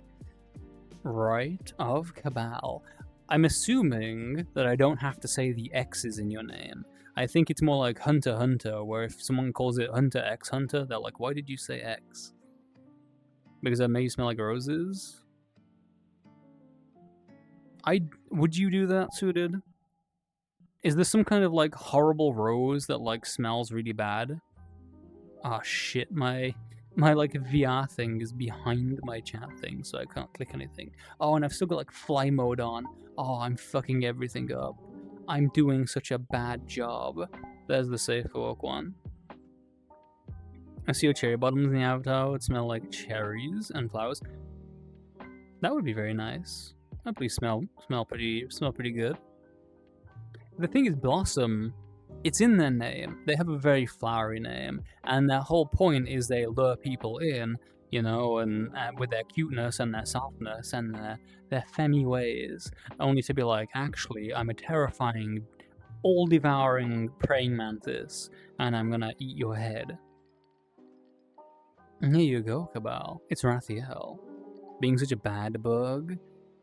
right of Cabal. I'm assuming that I don't have to say the X's in your name. I think it's more like Hunter Hunter, where if someone calls it Hunter X Hunter, they're like, why did you say X? Because that made you smell like roses? Would you do that, Suited? Is there some kind of like horrible rose that like smells really bad? Ah, shit, my like VR thing is behind my chat thing, so I can't click anything. Oh, and I've still got like fly mode on. Oh, I'm fucking everything up. I'm doing such a bad job. There's the safe walk one. I see your cherry bottoms in the avatar would smell like cherries and flowers. That would be very nice. That'd probably smell pretty good. The thing is, Blossom, it's in their name. They have a very flowery name, and their whole point is they lure people in, and with their cuteness and their softness and their femmy ways, only to be like, actually, I'm a terrifying, all-devouring praying mantis, and I'm gonna eat your head. And here you go, Cabal. It's Rathiel. Being such a bad bug.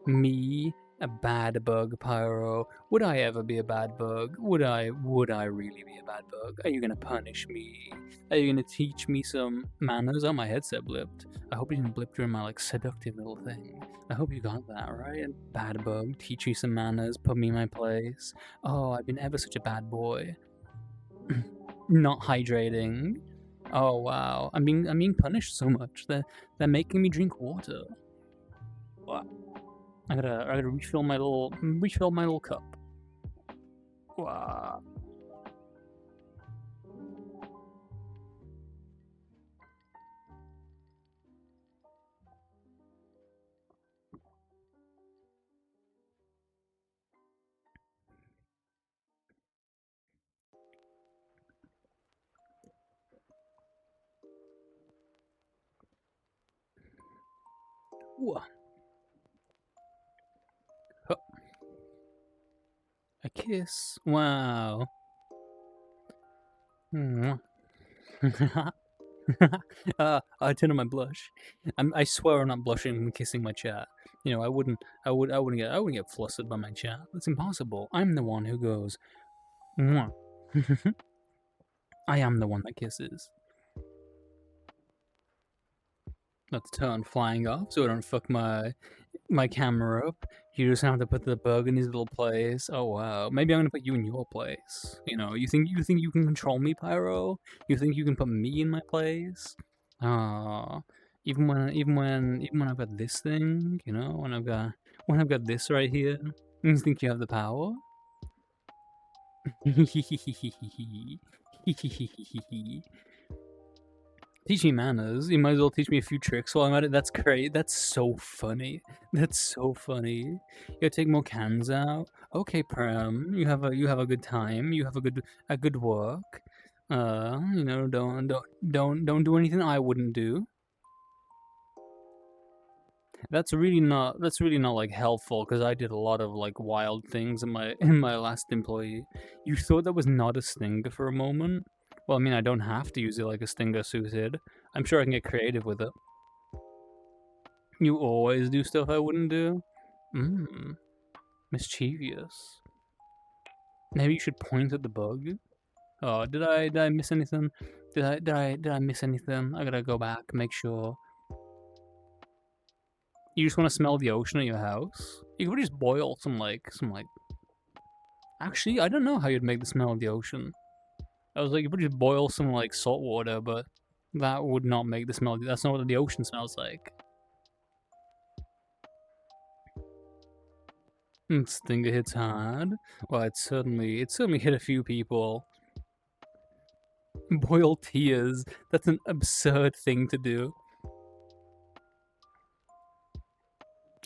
Me, a bad bug, Pyro. Would I ever be a bad bug? Would I really be a bad bug? Are you gonna punish me? Are you gonna teach me some manners? Oh, my headset blipped. I hope you didn't blip during my like seductive little thing. I hope you got that, right? Bad bug, teach you some manners, put me in my place. Oh, I've been ever such a bad boy. Not hydrating. Oh wow, I'm being punished so much. They're making me drink water. What? I gotta refill my little cup. Wow. Ooh. Huh. A kiss. Wow. I turn on my blush. I swear I'm not blushing and kissing my chat. You know, I wouldn't get flustered by my chat. That's impossible. I'm the one who goes. Mwah. I am the one that kisses. Let's turn flying off so I don't fuck my camera up. You just have to put the bug in his little place. Oh wow. Maybe I'm gonna put you in your place. You know, you think you can control me, Pyro? You think you can put me in my place? Ah, even when I've got this thing, you know, when I've got this right here, you think you have the power? Teach me manners. You might as well teach me a few tricks while I'm at it. That's great. That's so funny. That's so funny. You gotta take more cans out. Okay, Prem. You have a good time. You have a good work. You know, don't do anything I wouldn't do. That's really not like helpful because I did a lot of like wild things in my last employee. You thought that was not a stinger for a moment? Well, I mean, I don't have to use it like a stinger suited. I'm sure I can get creative with it. You always do stuff I wouldn't do? Mischievous. Maybe you should point at the bug. Oh, did I miss anything? Did I miss anything? I gotta go back, make sure. You just want to smell the ocean at your house? You could just boil some like. Actually, I don't know how you'd make the smell of the ocean. I was like, you could just boil some like salt water, but that would not make the smell. That's not what the ocean smells like. Stinger hits hard. Well, it certainly hit a few people. Boil tears. That's an absurd thing to do.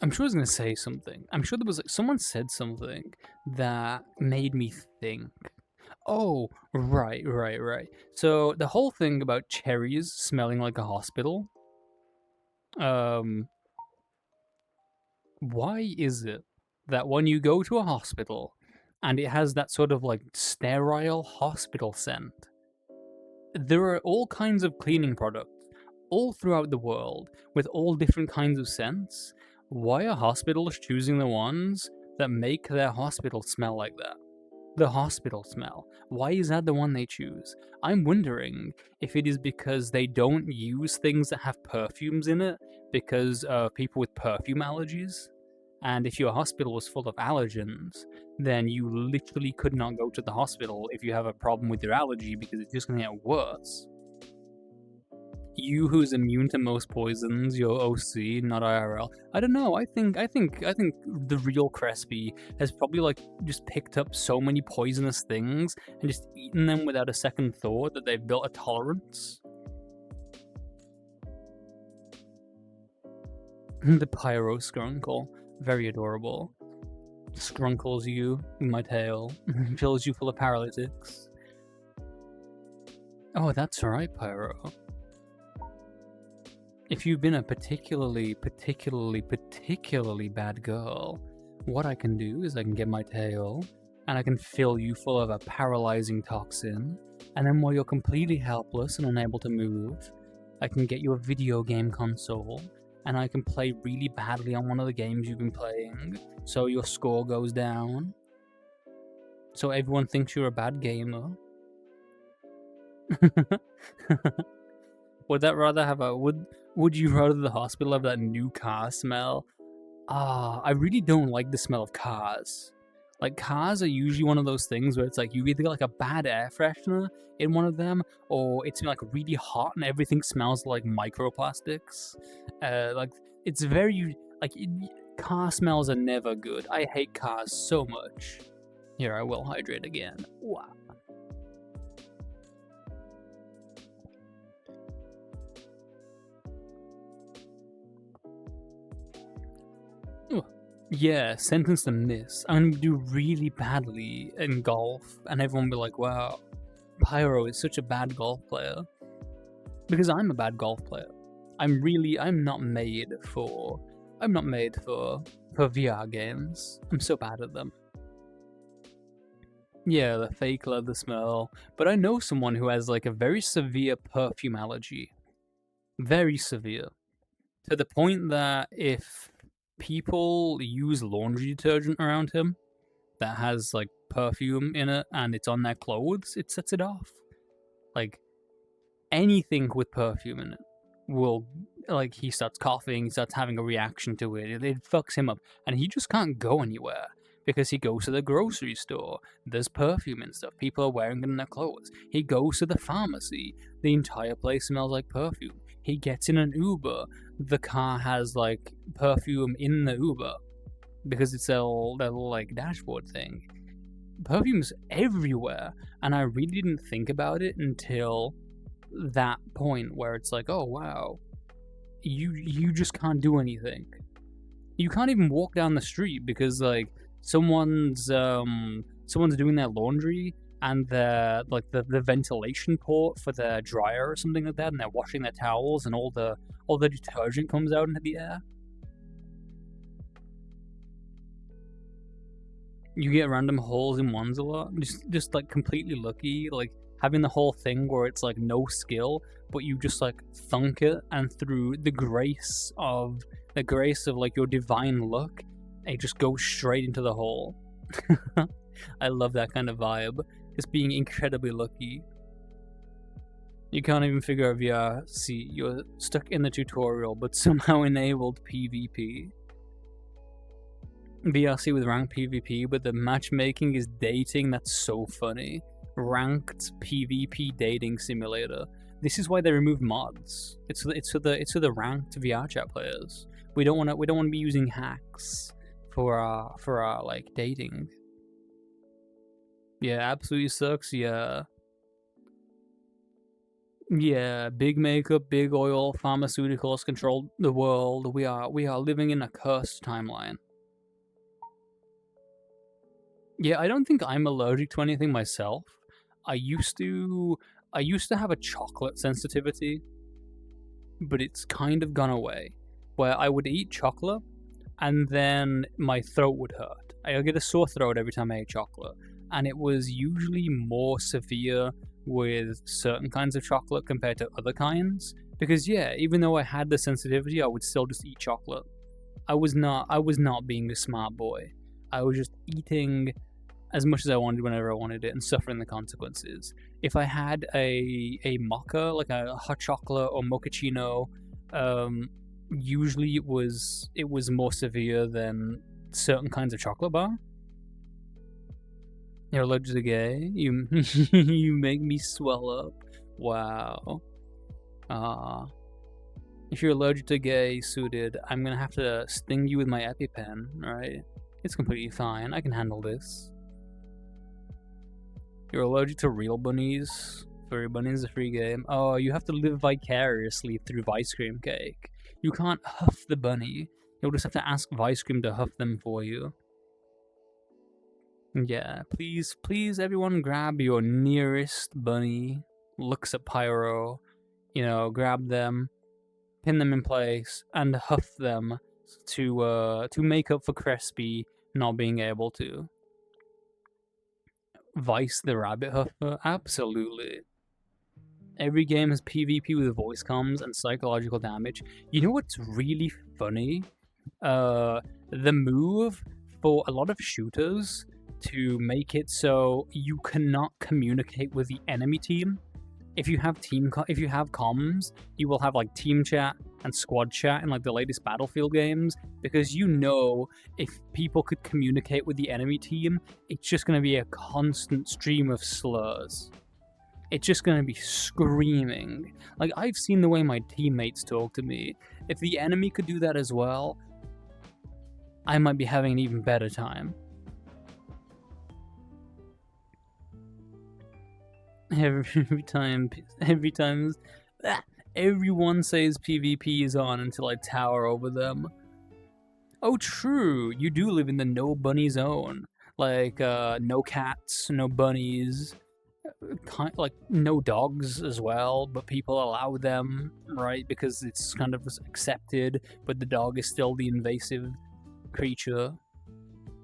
I'm sure I was gonna say something. I'm sure there was like someone said something that made me think. Oh, right. So the whole thing about cherries smelling like a hospital. Why is it that when you go to a hospital and it has that sort of like sterile hospital scent, there are all kinds of cleaning products all throughout the world with all different kinds of scents? Why are hospitals choosing the ones that make their hospital smell like that? The hospital smell. Why is that the one they choose? I'm wondering if it is because they don't use things that have perfumes in it because of people with perfume allergies. And if your hospital was full of allergens, then you literally could not go to the hospital if you have a problem with your allergy because it's just going to get worse. You who's immune to most poisons, your OC, not IRL. I don't know. I think the real Crespi has probably like just picked up so many poisonous things and just eaten them without a second thought that they've built a tolerance. The Pyro Skrunkle, very adorable. Skrunkles you in my tail, fills you full of paralytics. Oh, that's right, Pyro. If you've been a particularly bad girl, what I can do is I can get my tail and I can fill you full of a paralyzing toxin, and then while you're completely helpless and unable to move, I can get you a video game console and I can play really badly on one of the games you've been playing, so your score goes down. So everyone thinks you're a bad gamer. Would you rather the hospital have that new car smell? I really don't like the smell of cars. Like, cars are usually one of those things where it's like you either get like a bad air freshener in one of them, or it's like really hot and everything smells like microplastics. Like, it's very like car smells are never good. I hate cars so much. Here, I will hydrate again. Wow. Yeah, sentence to miss. I'm gonna do really badly in golf, and everyone will be like, wow, Pyro is such a bad golf player. Because I'm a bad golf player. I'm not made for VR games. I'm so bad at them. Yeah, the fake leather smell. But I know someone who has like a very severe perfume allergy. Very severe. To the point that if people use laundry detergent around him that has like perfume in it and it's on their clothes, it sets it off. Like anything with perfume in it will, like, he starts coughing, he starts having a reaction to it, it fucks him up, and he just can't go anywhere because he goes to the grocery store, there's perfume and stuff, people are wearing it in their clothes. He goes to the pharmacy, the entire place smells like perfume. He gets in an Uber, the car has like perfume in the Uber because it's their little like dashboard thing. Perfume's everywhere, and I really didn't think about it until that point where it's like, oh wow, you just can't do anything. You can't even walk down the street because like someone's doing their laundry and the ventilation port for their dryer or something like that, and they're washing their towels and all the detergent comes out into the air. You get random holes in ones a lot, just like completely lucky, like having the whole thing where it's like no skill, but you just like thunk it, and through the grace of like your divine luck, it just goes straight into the hole. I love that kind of vibe. Just being incredibly lucky. You can't even figure out VRC. You're stuck in the tutorial, but somehow enabled PvP. VRC with ranked PvP, but the matchmaking is dating. That's so funny. Ranked PvP dating simulator. This is why they removed mods. It's for the ranked VRChat players. We don't want to be using hacks for our like dating. Yeah, absolutely sucks. Yeah, big makeup, big oil, pharmaceuticals control the world. We are living in a cursed timeline. Yeah, I don't think I'm allergic to anything myself. I used to have a chocolate sensitivity, but it's kind of gone away. Where I would eat chocolate, and then my throat would hurt. I'd get a sore throat every time I ate chocolate, and it was usually more severe with certain kinds of chocolate compared to other kinds. Because yeah, even though I had the sensitivity, I would still just eat chocolate. I was not being a smart boy. I was just eating as much as I wanted whenever I wanted it and suffering the consequences. If I had a mocha, like a hot chocolate or mochaccino, usually it was more severe than certain kinds of chocolate bar. You're allergic to gay? You you make me swell up. Wow. If you're allergic to gay suited, I'm gonna have to sting you with my EpiPen, right? It's completely fine. I can handle this. You're allergic to real bunnies? Furry Bunny is a free game. Oh, you have to live vicariously through Vice Cream Cake. You can't huff the bunny. You'll just have to ask Vice Cream to huff them for you. Yeah, please everyone grab your nearest bunny, looks at Pyro, grab them, pin them in place, and huff them to make up for Crespi not being able to. Vice the Rabbit Huffer? Absolutely. Every game has PvP with voice comms and psychological damage. You know what's really funny? The move for a lot of shooters to make it so you cannot communicate with the enemy team if you have comms, you will have like team chat and squad chat in like the latest Battlefield games, because you know if people could communicate with the enemy team, it's just going to be a constant stream of slurs. It's just going to be screaming. Like, I've seen the way my teammates talk to me. If the enemy could do that as well, I might be having an even better time. Every time everyone says PvP is on until I tower over them. Oh, true, you do live in the no bunny zone. Like, no cats, no bunnies, like no dogs as well, but people allow them, right? Because it's kind of accepted, but the dog is still the invasive creature.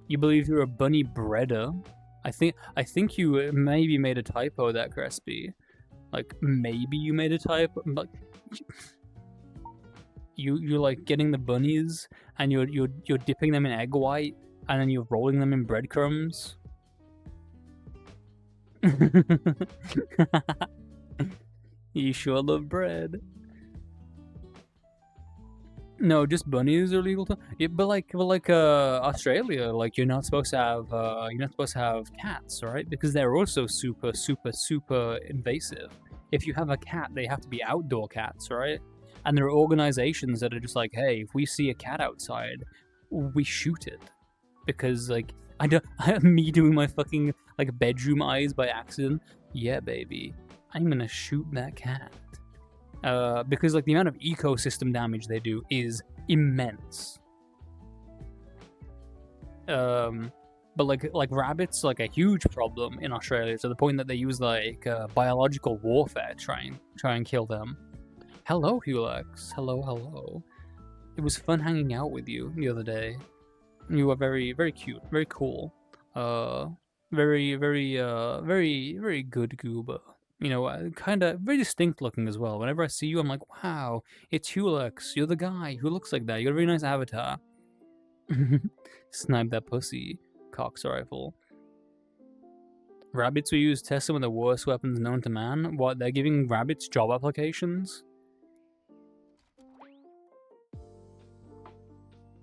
You believe you're a bunny breeder? I think you maybe made a typo there, Crespi. Like, maybe you made a typo. Like, you're like getting the bunnies and you're dipping them in egg white and then you're rolling them in breadcrumbs. You sure love bread. No, just bunnies are legal to. Yeah, but like Australia, like you're not supposed to have cats, right? Because they're also super invasive. If you have a cat, they have to be outdoor cats, right? And there are organizations that are just like, hey, if we see a cat outside, we shoot it, because like me doing my fucking like bedroom eyes by accident. Yeah, baby, I'm gonna shoot that cat. Because like the amount of ecosystem damage they do is immense. But like rabbits, like a huge problem in Australia, to the point that they use like biological warfare to try and kill them. Hello, Hulex. Hello. It was fun hanging out with you the other day. You were very cute, very cool. Very good goober. You know, kind of very distinct looking as well. Whenever I see you, I'm like, wow, it's Hulex. You're the guy who looks like that. You got a very nice avatar. Snipe that pussy, Cox rifle. Rabbits we use test some of the worst weapons known to man. What, they're giving rabbits job applications?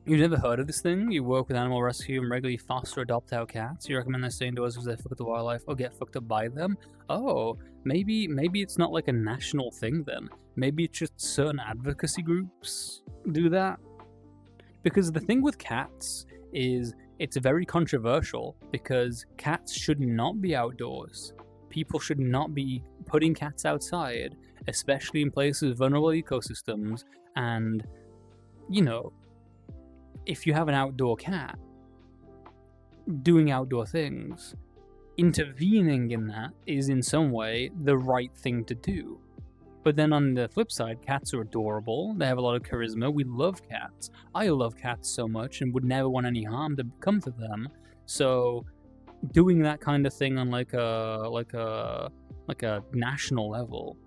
You've never heard of this thing? You work with animal rescue and regularly foster adopt out cats. You recommend they stay indoors because they fuck up the wildlife or get fucked up by them? Oh, maybe it's not like a national thing then. Maybe it's just certain advocacy groups do that. Because the thing with cats is it's very controversial, because cats should not be outdoors. People should not be putting cats outside, especially in places with vulnerable ecosystems. And, you know, if you have an outdoor cat doing outdoor things, intervening in that is in some way the right thing to do. But then on the flip side, cats are adorable. They have a lot of charisma. We love cats. I love cats so much and would never want any harm to come to them. So doing that kind of thing on like a national level.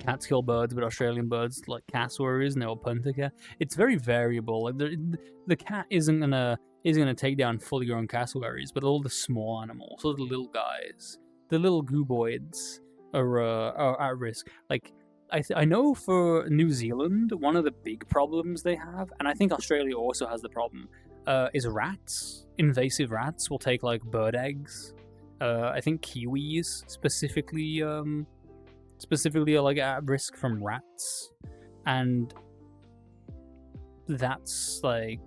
Cats kill birds, but Australian birds like cassowaries and they'll punter cat. It's very variable. Like the cat isn't gonna take down fully grown cassowaries, but all the small animals, all the little guys, the little gooboids are at risk. Like I know for New Zealand, one of the big problems they have, and I think Australia also has the problem, is rats. Invasive rats will take like bird eggs. I think kiwis specifically are like at risk from rats, and that's like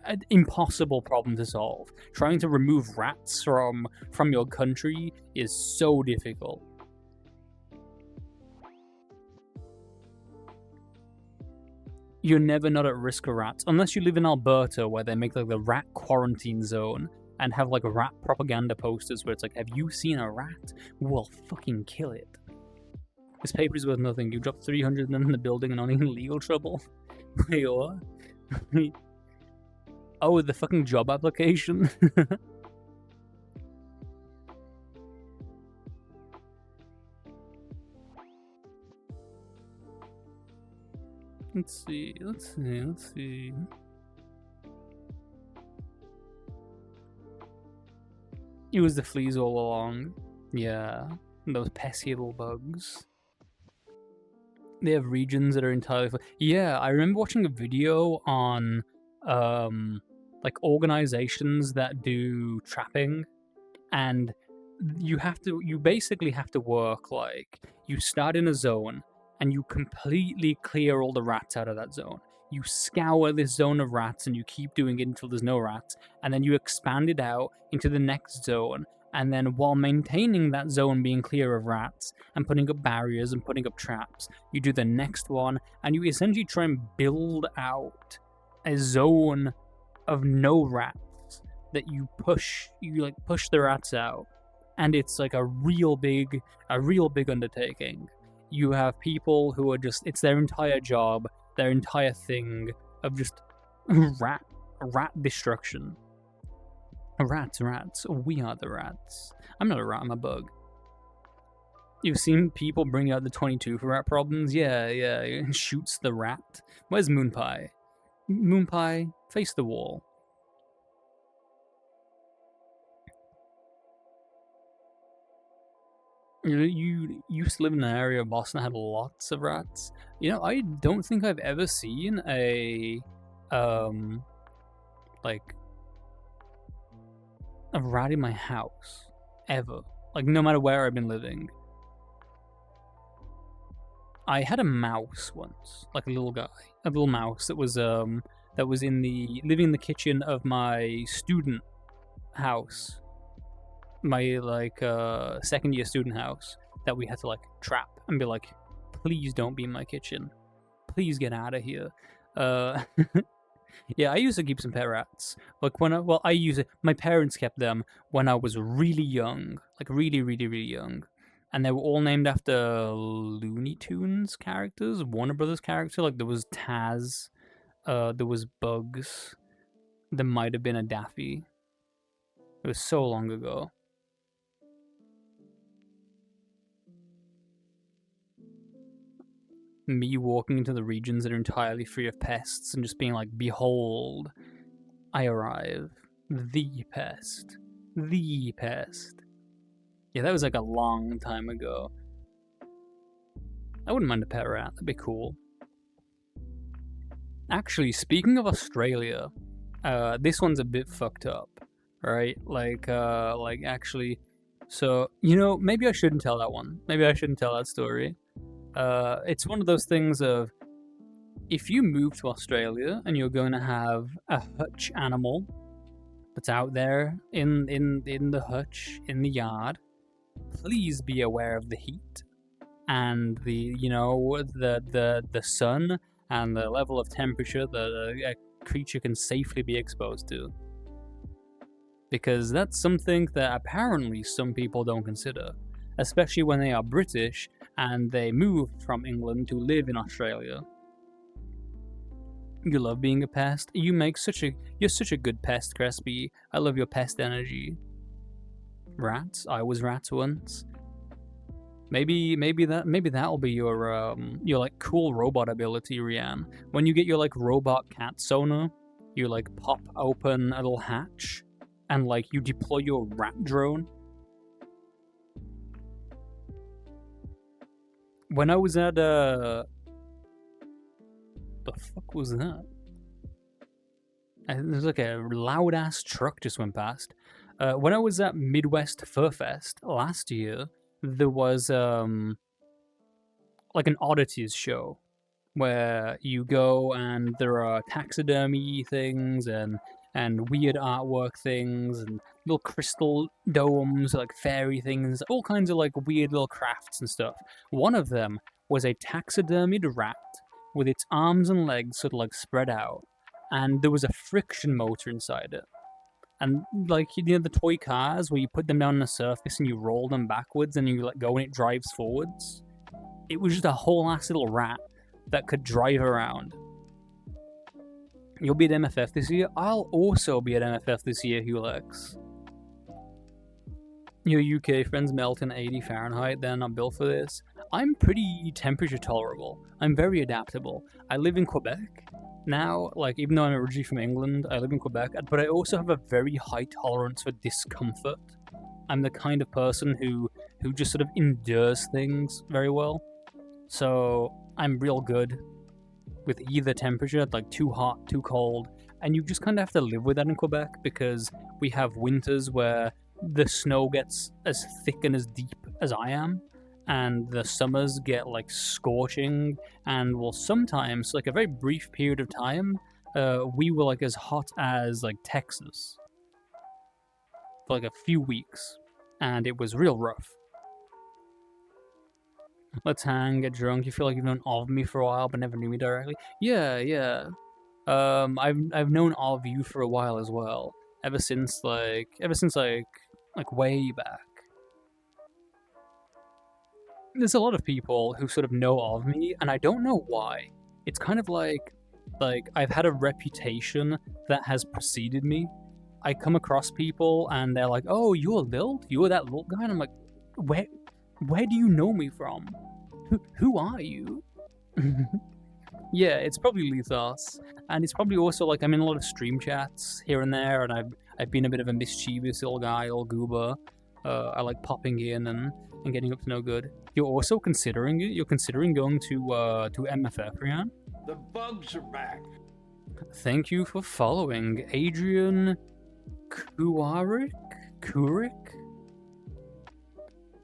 an impossible problem to solve. Trying to remove rats from your country is so difficult. You're never not at risk of rats, unless you live in Alberta, where they make like the rat quarantine zone and have like rat propaganda posters where it's like, have you seen a rat? We'll fucking kill it. This paper is worth nothing. You dropped 300 of them in the building and not in legal trouble. Wait, what? Oh, the fucking job application? Let's see. It was the fleas all along. Yeah. Those pesky little bugs. They have regions that are entirely... Yeah, I remember watching a video on, like, organizations that do trapping, and you basically have to work, like, you start in a zone, and you completely clear all the rats out of that zone. You scour this zone of rats, and you keep doing it until there's no rats, and then you expand it out into the next zone, and then while maintaining that zone being clear of rats, and putting up barriers and putting up traps, you do the next one, and you essentially try and build out a zone of no rats that you push the rats out, and it's like a real big undertaking. You have people who are just, it's their entire job, their entire thing of just rat destruction. Rats, we are the rats. I'm not a rat, I'm a bug. You've seen people bring out the 22 for rat problems? Yeah, it shoots the rat. Where's Moonpie? Moonpie, face the wall. You used to live in an area of Boston that had lots of rats. You know, I don't think I've ever seen a rat in my house. Ever. Like, no matter where I've been living. I had a mouse once. Like a little guy. A little mouse that was living in the kitchen of my student house. My, like, second year student house. That we had to, like, trap. And be like, please don't be in my kitchen. Please get out of here. Yeah, I used to keep some pet rats. Like my parents kept them when I was really young. Like really, really, really young. And they were all named after Looney Tunes characters, Warner Brothers character. Like there was Taz, there was Bugs, there might have been a Daffy. It was so long ago. Me walking into the regions that are entirely free of pests and just being like, behold, I arrive. The pest. The pest. Yeah, that was like a long time ago. I wouldn't mind a pet rat, that'd be cool. Actually, speaking of Australia, this one's a bit fucked up, right? Like actually, so, you know, maybe I shouldn't tell that one. Maybe I shouldn't tell that story. It's one of those things of, if you move to Australia and you're going to have a hutch animal that's out there in the hutch, in the yard, please be aware of the heat and the sun and the level of temperature that a creature can safely be exposed to. Because that's something that apparently some people don't consider, especially when they are British and they moved from England to live in Australia. You love being a pest. You're such a good pest, Crespi. I love your pest energy. Rats? I was rats once. Maybe that'll be your like cool robot ability, Rianne. When you get your like robot cat sonar, you like pop open a little hatch and like you deploy your rat drone. When I was at, the fuck was that? There's like a loud-ass truck just went past. When I was at Midwest Fur Fest last year, there was, like an oddities show, where you go and there are taxidermy things and weird artwork things and little crystal domes, like fairy things, all kinds of like weird little crafts and stuff. One of them was a taxidermied rat with its arms and legs sort of like spread out, and there was a friction motor inside it. And like, you know, the toy cars where you put them down on the surface and you roll them backwards and you let go and it drives forwards. It was just a whole ass little rat that could drive around. You'll be at MFF this year. I'll also be at MFF this year, Hulex. Your UK friends melt in 80 Fahrenheit, they're not built for this. I'm pretty temperature tolerable. I'm very adaptable. I live in Quebec now, like, even though I'm originally from England, I live in Quebec, but I also have a very high tolerance for discomfort. I'm the kind of person who who just sort of endures things very well. So I'm real good with either temperature, like too hot, too cold, and you just kind of have to live with that in Quebec because we have winters where the snow gets as thick and as deep as I am, and the summers get like scorching, and will sometimes, like a very brief period of time, we were like as hot as like Texas for like a few weeks, and it was real rough. Let's hang, get drunk. You feel like you've known of me for a while, but never knew me directly. Yeah. I've known of you for a while as well. Ever since like way back. There's a lot of people who sort of know of me, and I don't know why. It's kind of like I've had a reputation that has preceded me. I come across people, and they're like, "Oh, you're Lilt? You're that Lilt guy?" And I'm like, Where do you know me from? Who are you? Yeah, it's probably Lethos, and it's probably also like I'm in a lot of stream chats here and there, and I've been a bit of a mischievous little guy, old goober. I like popping in and getting up to no good. You're also considering it. You're considering going to MFF, Rian? The bugs are back. Thank you for following, Adrian Kurik.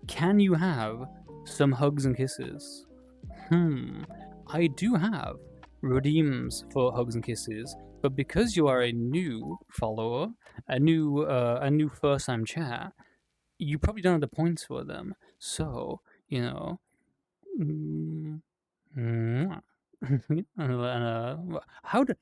Can you have some hugs and kisses? I do have redeems for hugs and kisses, but because you are a new follower, a new first-time chat, you probably don't have the points for them. So, you know,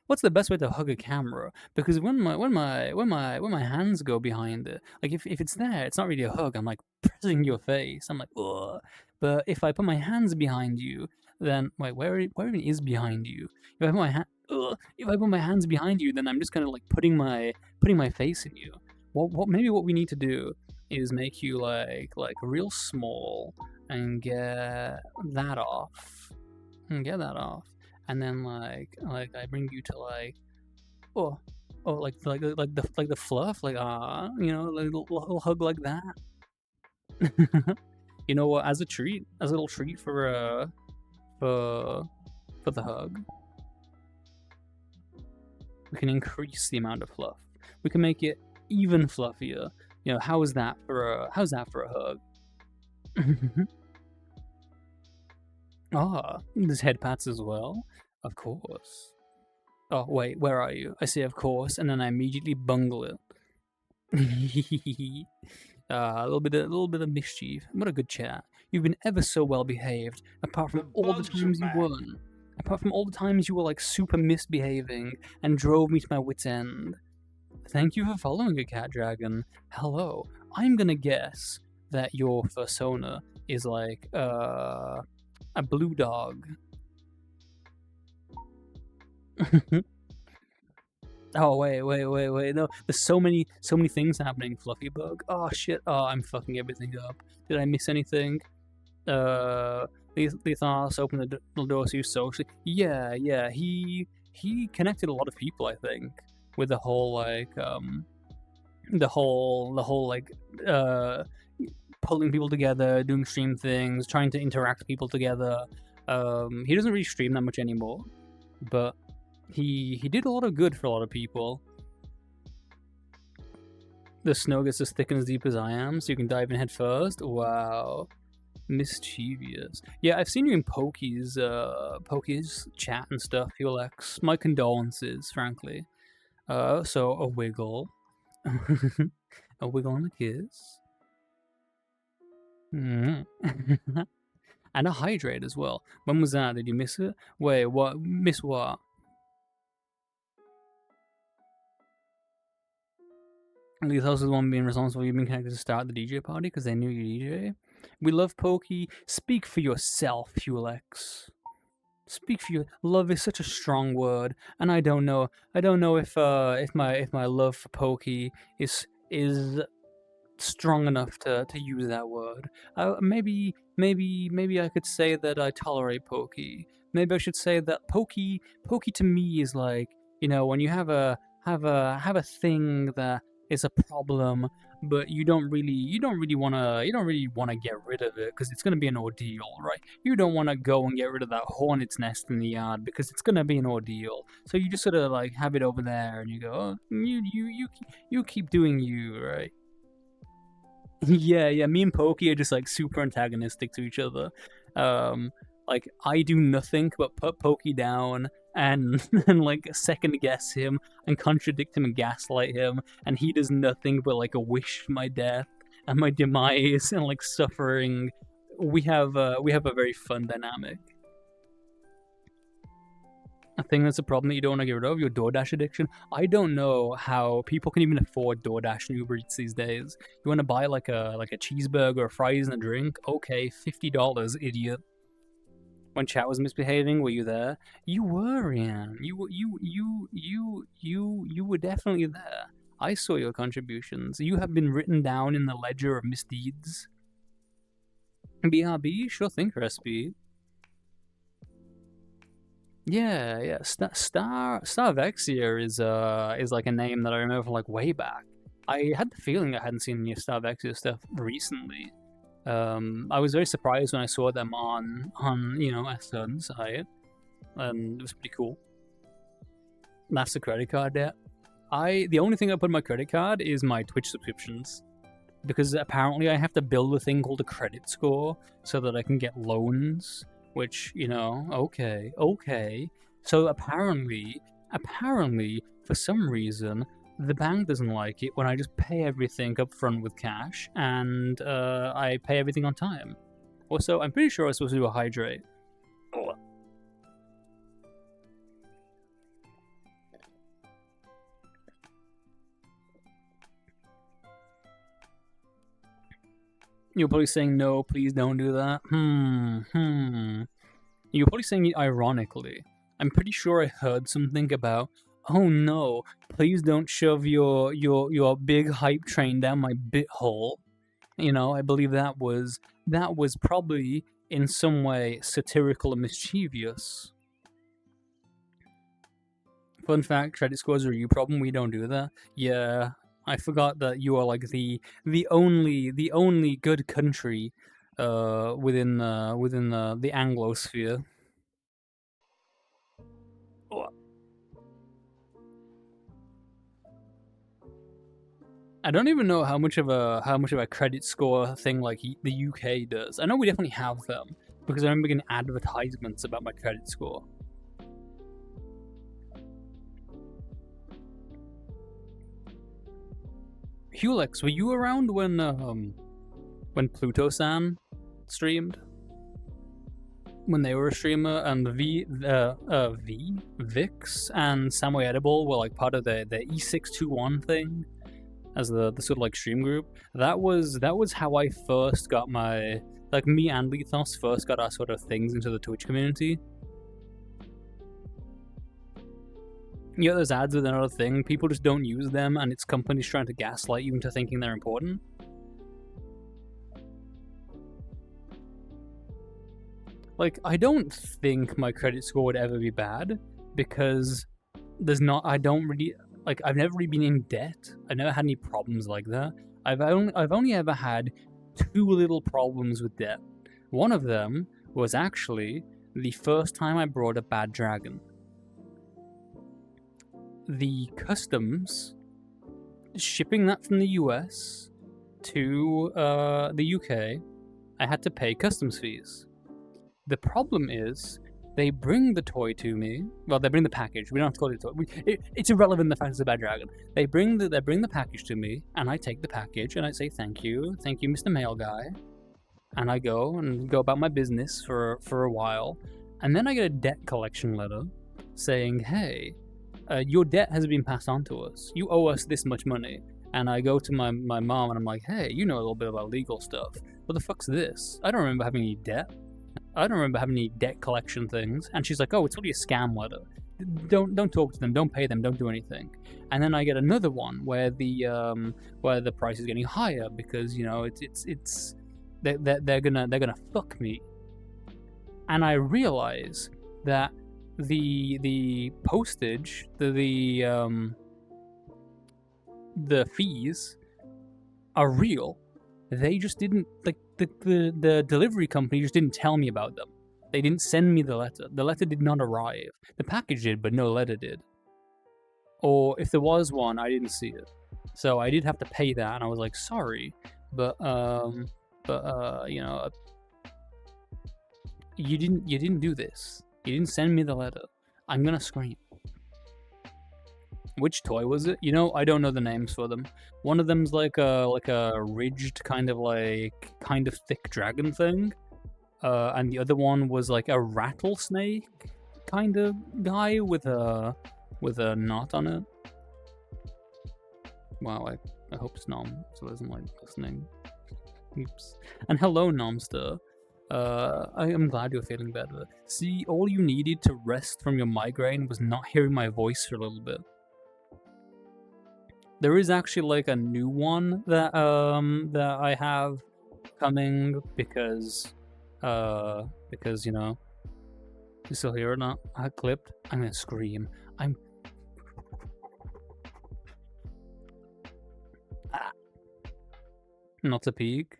what's the best way to hug a camera? Because when my hands go behind it, like if it's there, it's not really a hug. I'm like pressing your face. I'm like, ugh. But if I put my hands behind you, then wait, where even is behind you? If I put my hands behind you, then I'm just kind of like putting my face in you. Maybe what we need to do is make you like real small and get that off. And then like I bring you to like like the fluff, like you know, like a little hug like that. You know what? As a little treat for the hug, we can increase the amount of fluff. We can make it even fluffier. You know, how's that for a hug? There's head pats as well. Of course. Oh, wait, where are you? I say of course, and then I immediately bungle it. A little bit of mischief. What a good chat. You've been ever so well behaved, apart from all the times you weren't. Apart from all the times you were like super misbehaving and drove me to my wit's end. Thank you for following a cat dragon. Hello. I'm gonna guess that your persona is like a blue dog. Oh wait, no, there's so many things happening, Fluffy Bug. Oh shit, I'm fucking everything up. Did I miss anything? Lethos opened the door to you socially. Yeah, he connected a lot of people, I think, with the whole like pulling people together, doing stream things, trying to interact with people together. He doesn't really stream that much anymore, but he did a lot of good for a lot of people. The snow gets as thick and as deep as I am, so you can dive in head first. Wow. Mischievous. Yeah, I've seen you in Pokey's chat and stuff, Fulex. My condolences, frankly. So a wiggle. A wiggle and a kiss. And a hydrate as well. When was that? Did you miss it? Wait, what? Miss what? Lethos is the one being responsible for you being connected to start the DJ party because they knew you DJ. We love Pokey. Speak for yourself, Fulex. Speak for you. Love is such a strong word, and I don't know if my love for Pokey is strong enough to use that word. Maybe I could say that I tolerate Pokey. Maybe I should say that Pokey to me is like, you know, when you have a thing that It's a problem, but you don't really wanna get rid of it because it's gonna be an ordeal, right? You don't wanna go and get rid of that hornet's nest in the yard because it's gonna be an ordeal. So you just sort of like have it over there, and you go, oh, you keep doing you, right? Yeah. Me and Pokey are just like super antagonistic to each other. Like I do nothing but put Pokey down and like second guess him and contradict him and gaslight him, and he does nothing but like wish my death and my demise and like suffering. We have a very fun dynamic. A thing that's a problem that you don't want to get rid of, your DoorDash addiction. I don't know how people can even afford DoorDash and Uber Eats these days. You want to buy like a cheeseburger, fries, and a drink? Okay, $50, idiot. When chat was misbehaving, were you there? You were, Ian. You were definitely there. I saw your contributions. You have been written down in the ledger of misdeeds. BRB, sure thing, Crispy. Yeah. Starvexia is like a name that I remember from like way back. I had the feeling I hadn't seen any Starvexia stuff recently. I was very surprised when I saw them on a certain site, and it was pretty cool. That's the credit card debt. The only thing I put in my credit card is my Twitch subscriptions, because apparently I have to build a thing called a credit score so that I can get loans. Which, okay. So apparently, for some reason, the bank doesn't like it when I just pay everything up front with cash, and I pay everything on time. Also, I'm pretty sure I was supposed to do a hydrate. You're probably saying, no, please don't do that. You're probably saying it ironically. I'm pretty sure I heard something about, oh no, please don't shove your big hype train down my bit hole. I believe that was probably in some way satirical and mischievous. Fun fact, credit scores are a you problem, we don't do that. Yeah, I forgot that you are like the only good country within the Anglosphere. I don't even know how much of a credit score thing like the UK does. I know we definitely have them because I remember getting advertisements about my credit score. Hulex, were you around when Pluto-san streamed? When they were a streamer, and Vix and Samway Edible were like part of the E621 thing as the sort of like stream group. That was how I first got my, like, me and Lethos first got our sort of things into the Twitch community. Those ads with another thing, people just don't use them, and it's companies trying to gaslight you into thinking they're important. Like, I don't think my credit score would ever be bad, because I've never really been in debt. I've never had any problems like that. I've only ever had 2 little problems with debt. One of them was actually the first time I brought a bad dragon. The customs shipping that from the US to the UK, I had to pay customs fees. The problem is, they bring the toy to me. Well, they bring the package. We don't have to call it a toy. It's irrelevant the fact it's a bad dragon. They bring the package to me, and I take the package and I say thank you, Mr. Mail Guy, and I go about my business for a while, and then I get a debt collection letter saying, hey, your debt has been passed on to us. You owe us this much money. And I go to my mom and I'm like, hey, you know a little bit about legal stuff. What the fuck's this? I don't remember having any debt. I don't remember having any debt collection things. And she's like, oh, it's really a scam letter. Don't talk to them, don't pay them, don't do anything. And then I get another one where the price is getting higher because they're gonna fuck me. And I realize that the postage, the the fees are real. They just didn't, like, the delivery company just didn't tell me about them. They didn't send me the letter. The letter did not arrive. The package did, but no letter did. Or if there was one, I didn't see it. So I did have to pay that, and I was like, sorry, but you know, you didn't do this. You didn't send me the letter. I'm gonna scream. Which toy was it? You know, I don't know the names for them. One of them's like a ridged kind of thick dragon thing, and the other one was like a rattlesnake kind of guy with a knot on it. Wow, I hope it's Nom, so isn't like listening. Oops. And hello, Nomster. I am glad you're feeling better. See, all you needed to rest from your migraine was not hearing my voice for a little bit. There is actually like a new one that I have coming because you know, you still hear it or not? I clipped. I'm gonna scream. Not a peek.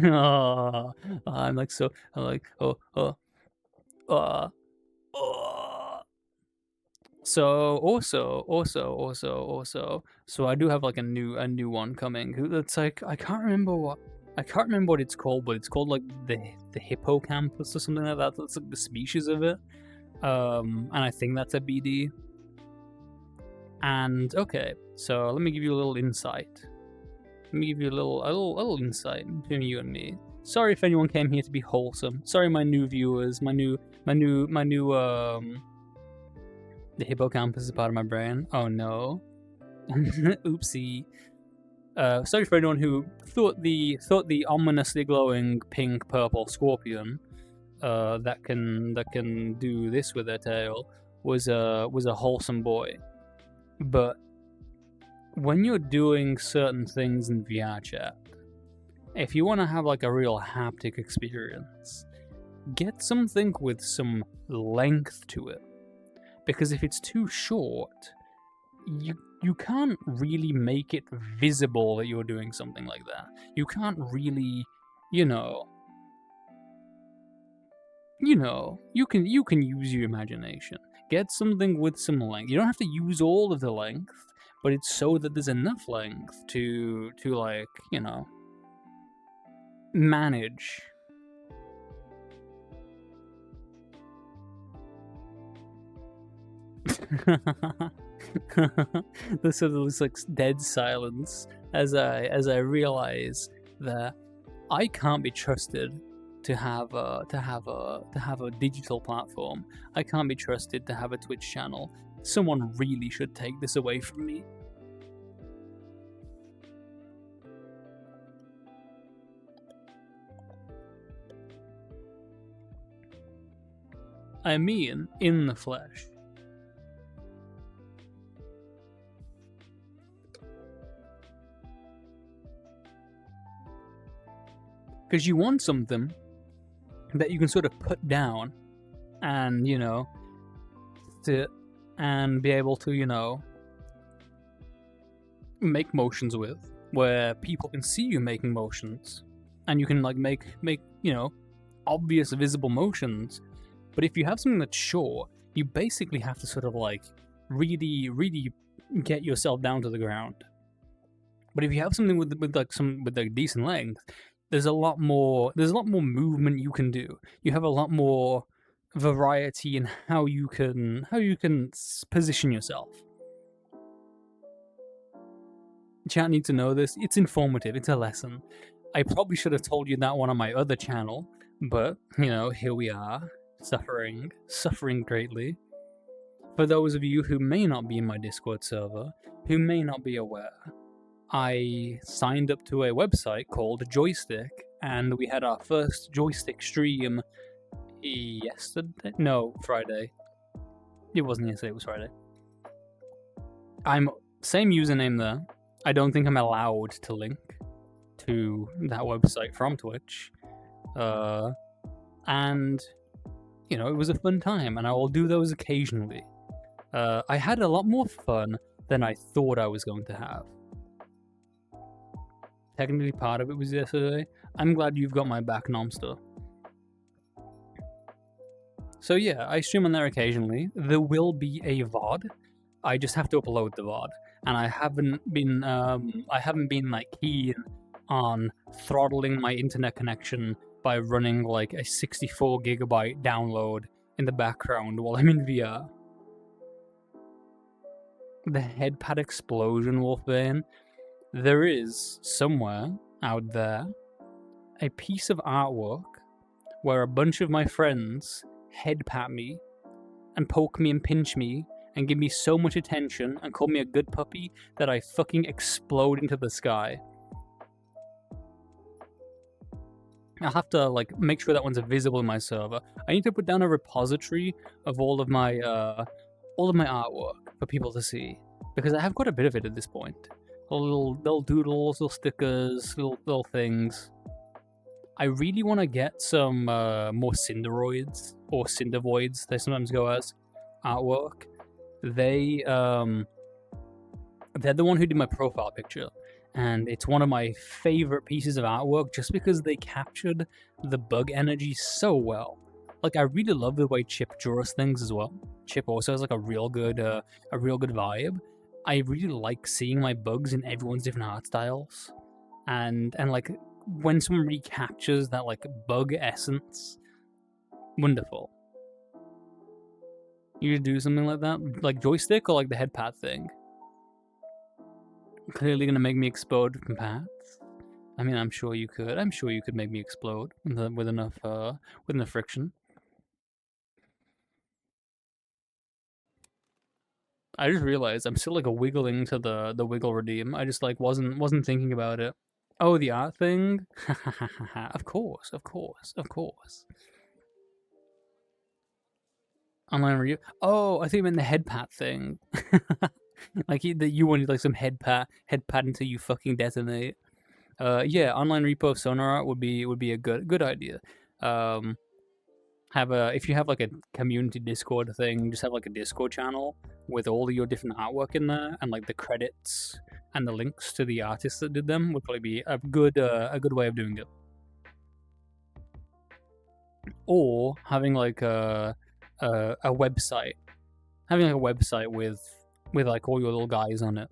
Oh, I'm like so. I'm like So also. So I do have like a new one coming. It's like I can't remember what it's called, but it's called like the hippocampus or something like that. That's like the species of it. And I think that's a BD. And okay, so let me give you a little insight. Let me give you a little insight between you and me. Sorry if anyone came here to be wholesome. Sorry, my new viewers, my new the hippocampus is part of my brain. Oh no. Oopsie. Sorry for anyone who thought the ominously glowing pink purple scorpion that can do this with their tail was a wholesome boy. But when you're doing certain things in VRChat, if you want to have like a real haptic experience, get something with some length to it. Because if it's too short, you can't really make it visible that you're doing something like that. You can't really, you can use your imagination. Get something with some length. You don't have to use all of the length, but it's so that there's enough length to like, manage. There's sort of this like dead silence as I realize that I can't be trusted to have a digital platform. I can't be trusted to have a Twitch channel. Someone really should take this away from me. I mean, in the flesh. Because you want something that you can sort of put down and, sit and be able to, make motions with, where people can see you making motions and you can like make obvious visible motions. But if you have something that's short, you basically have to sort of like really get yourself down to the ground. But if you have something with decent length, there's a lot more movement you can do. You have a lot more variety in how you can position yourself. Chat need to know this. It's informative. It's a lesson. I probably should have told you that one on my other channel, but here we are, suffering greatly. For those of you who may not be in my Discord server, who may not be aware, I signed up to a website called Joystick, and we had our first Joystick stream yesterday? No, Friday. It wasn't yesterday, it was Friday. I'm same username there. I don't think I'm allowed to link to that website from Twitch. And, it was a fun time, and I will do those occasionally. I had a lot more fun than I thought I was going to have. Technically, part of it was yesterday. I'm glad you've got my back, Nomster. So yeah, I stream on there occasionally. There will be a VOD. I just have to upload the VOD, and I haven't been like keen on throttling my internet connection by running like a 64 gigabyte download in the background while I'm in VR. The headpad explosion, Wolfbane. There is somewhere out there a piece of artwork where a bunch of my friends head pat me and poke me and pinch me and give me so much attention and call me a good puppy that I fucking explode into the sky. I'll have to like make sure that one's visible in my server. I need to put down a repository of all of my artwork for people to see, because I have quite a bit of it at this point. Little doodles, little stickers, little things. I really want to get some more Cinderoids, or Cindervoids, they sometimes go as, artwork. They're the one who did my profile picture, and it's one of my favorite pieces of artwork just because they captured the bug energy so well. Like, I really love the way Chip draws things as well. Chip also has like a real good vibe. I really like seeing my bugs in everyone's different art styles, and like when someone recaptures that like bug essence, wonderful. You should do something like that, like joystick or like the headpad thing. Clearly gonna make me explode from paths. I mean, I'm sure you could. I'm sure you could make me explode with enough friction. I just realized I'm still like wiggling to the wiggle redeem. I just like wasn't thinking about it. Oh, the art thing? Of course. Online review? Oh, I think you meant the head pat thing. Like you wanted like some head pat until you fucking detonate. Yeah, online repo of sonar art would be a good idea. If you have like a community Discord thing, just have like a Discord channel with all of your different artwork in there, and like the credits and the links to the artists that did them would probably be a good way of doing it. Or having like a website, with like all your little guys on it.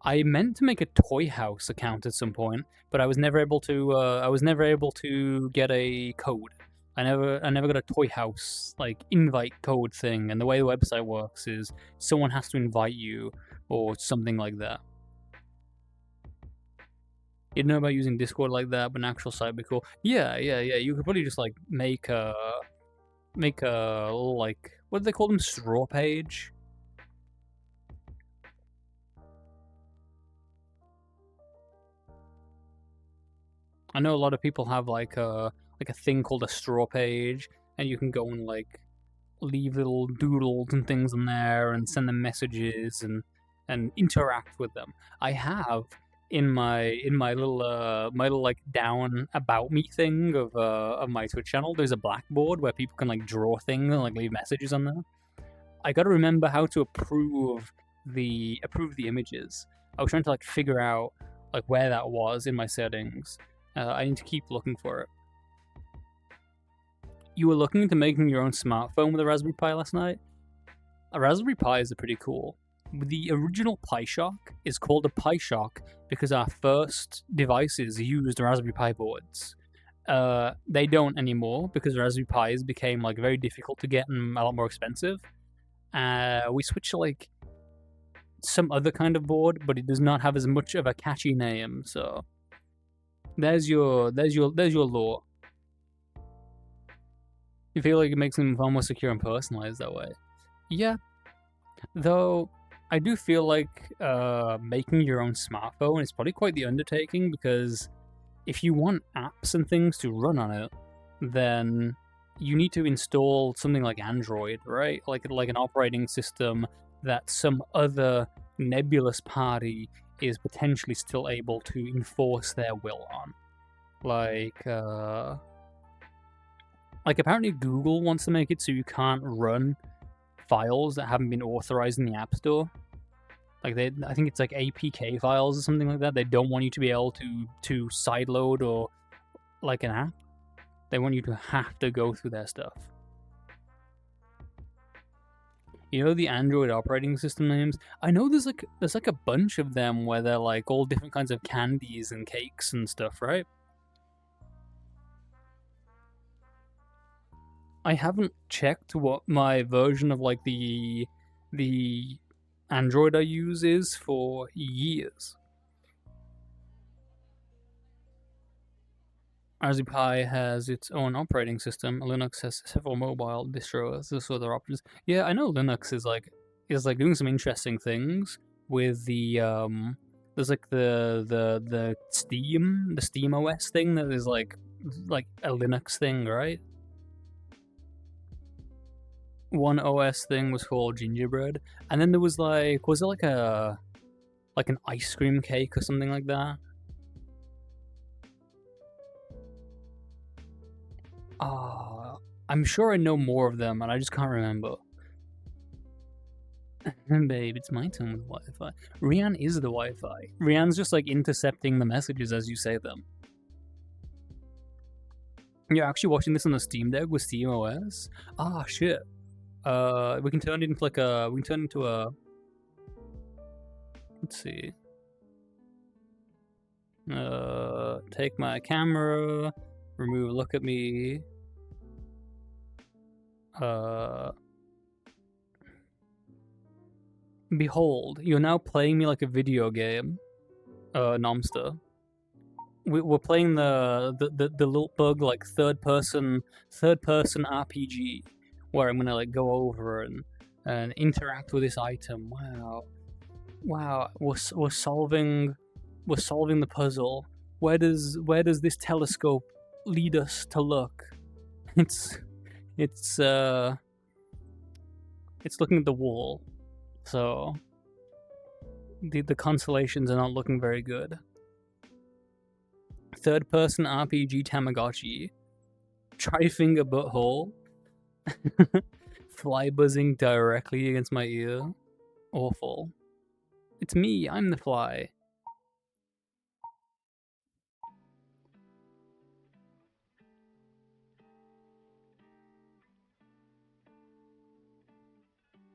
I meant to make a Toy House account at some point, but I was never able to get a code. I never got a Toy House like invite code thing, and the way the website works is someone has to invite you or something like that. You know about using Discord like that, but an actual site would be cool. Yeah. You could probably just like make a little, like, what do they call them? Straw page. I know a lot of people have like a thing called a straw page, and you can go and like leave little doodles and things in there and send them messages and interact with them. I have in my little like down about me thing of my Twitch channel, there's a blackboard where people can like draw things and like leave messages on there. I gotta remember how to approve the images. I was trying to like figure out like where that was in my settings. I need to keep looking for it. You were looking into making your own smartphone with a Raspberry Pi last night? A Raspberry Pis are pretty cool. The original PiShock is called a PiShock because our first devices used Raspberry Pi boards. They don't anymore because Raspberry Pis became like very difficult to get and a lot more expensive. We switched to like some other kind of board, but it does not have as much of a catchy name. So there's your lore. You feel like it makes them far more secure and personalized that way. Yeah, though I do feel like making your own smartphone is probably quite the undertaking, because if you want apps and things to run on it, then you need to install something like Android, right? Like an operating system that some other nebulous party is potentially still able to enforce their will on. Like apparently Google wants to make it so you can't run files that haven't been authorized in the App Store. Like I think it's like APK files or something like that. They don't want you to be able to sideload or like an app. They want you to have to go through their stuff. You know the Android operating system names? I know there's like a bunch of them where they're like all different kinds of candies and cakes and stuff, right? I haven't checked what my version of like the Android I use is for years. Raspberry Pi has its own operating system. Linux has several mobile distros. There's other options. Yeah, I know Linux is like doing some interesting things with the there's like the Steam OS thing that is like a Linux thing, right? One OS thing was called Gingerbread, and then there was was it like an ice cream cake or something like that? I'm sure I know more of them, and I just can't remember. Babe, it's my turn with Wi-Fi. Rian is the Wi-Fi. Rian's just like intercepting the messages as you say them. You're actually watching this on the Steam Deck with Steam OS? Ah, shit. We can turn it into like a. We can turn it into a. Let's see. Take my camera. Remove look at me. Behold, you're now playing me like a video game. Nomster. We're playing the little bug like third person RPG where I'm gonna like go over and interact with this item. Wow, we're solving the puzzle. Where does this telescope lead us to look? It's looking at the wall, so the constellations are not looking very good. Third person RPG Tamagotchi. Tri-finger butthole. Fly buzzing directly against my ear. Awful. It's me, I'm the fly.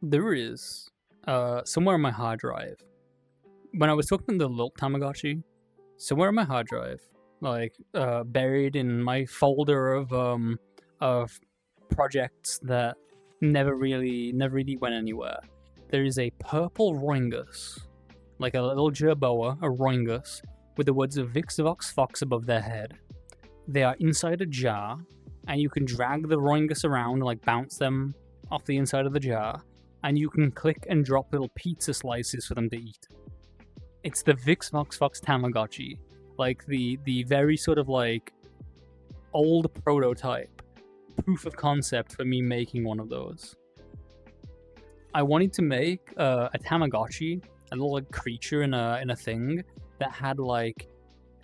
There is somewhere on my hard drive. When I was talking to the little Tamagotchi, somewhere on my hard drive, like buried in my folder of projects that never really went anywhere, there is a purple Roingus, like a little jerboa, a Roingus, with the words of Vix Vox Fox above their head. They are inside a jar, and you can drag the Roingus around and like bounce them off the inside of the jar, and you can click and drop little pizza slices for them to eat. It's the Vix Vox Fox Tamagotchi, like the very sort of like old prototype, proof of concept for me making one of those. I wanted to make a Tamagotchi, a little like creature in a thing that had like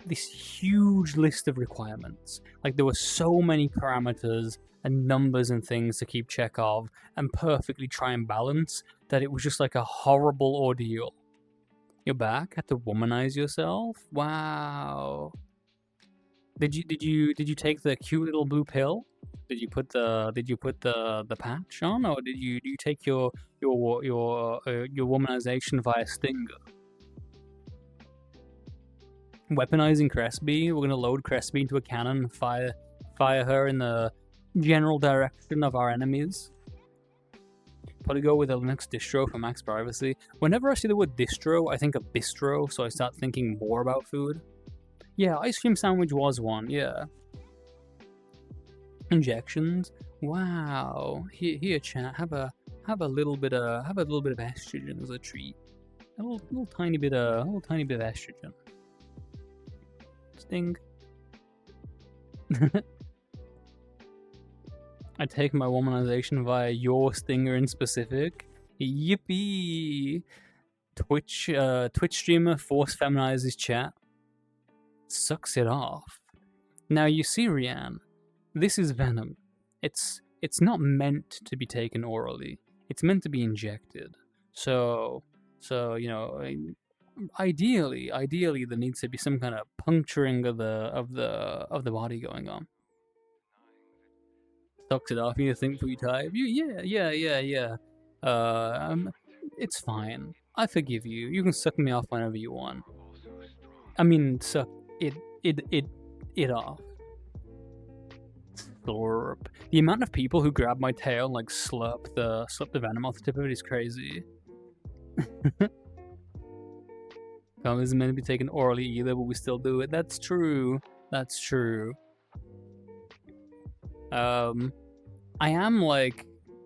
this huge list of requirements. Like there were so many parameters and numbers and things to keep check of and perfectly try and balance that it was just like a horrible ordeal. You're back? Had to womanize yourself? Wow. Did you take the cute little blue pill? Did you put the patch on, or do you take your womanization via stinger? Weaponizing Cresby. We're gonna load Cresby into a cannon and fire her in the general direction of our enemies. Probably go with a Linux distro for max privacy. Whenever I see the word distro, I think of bistro, so I start thinking more about food. Yeah, ice cream sandwich was one. Yeah. Injections. Wow. Here, chat. Have a little bit of estrogen as a treat. A little tiny bit of estrogen. Sting. I take my womanization via your stinger in specific. Yippee! Twitch streamer force feminizes chat. Sucks it off. Now you see, Rianne, this is venom. It's not meant to be taken orally. It's meant to be injected. So So, you know, ideally there needs to be some kind of puncturing of the body going on. Sucks it off. You think pretty tired. Yeah. It's fine. I forgive you. You can suck me off whenever you want. I mean, suck it off. Slurp. The amount of people who grab my tail and like slurp the venom off the tip of it is crazy. Gum isn't meant to be taken orally either, but we still do it. That's true. That's true. I am like,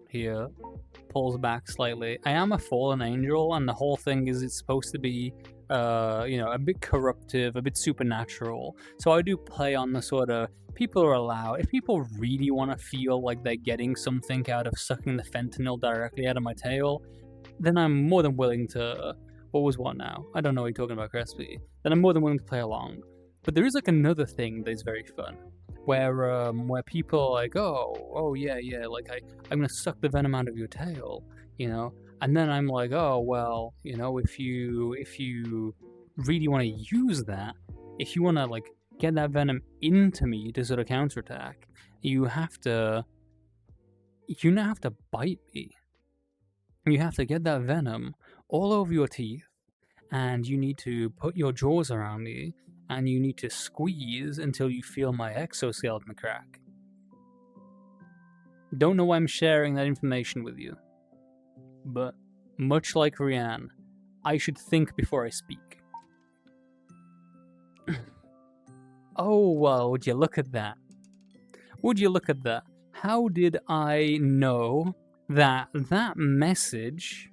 here, pulls back slightly. I am a fallen angel, and the whole thing is it's supposed to be, you know, a bit corruptive, a bit supernatural. So I do play on the sort of, people are allowed, if people really want to feel like they're getting something out of sucking the fentanyl directly out of my tail, then I'm more than willing to, what was what now? I don't know what you're talking about, Crispy. Then I'm more than willing to play along. But there is like another thing that is very fun. Where people are like, oh yeah, like I'm gonna suck the venom out of your tail, you know, and then I'm like, oh well, you know, if you really want to use that, if you want to like get that venom into me to sort of counterattack, you have to bite me. You have to get that venom all over your teeth, and you need to put your jaws around me. And you need to squeeze until you feel my exoskeleton crack. Don't know why I'm sharing that information with you. But, much like Rianne, I should think before I speak. Oh, well, would you look at that? Would you look at that? How did I know that message,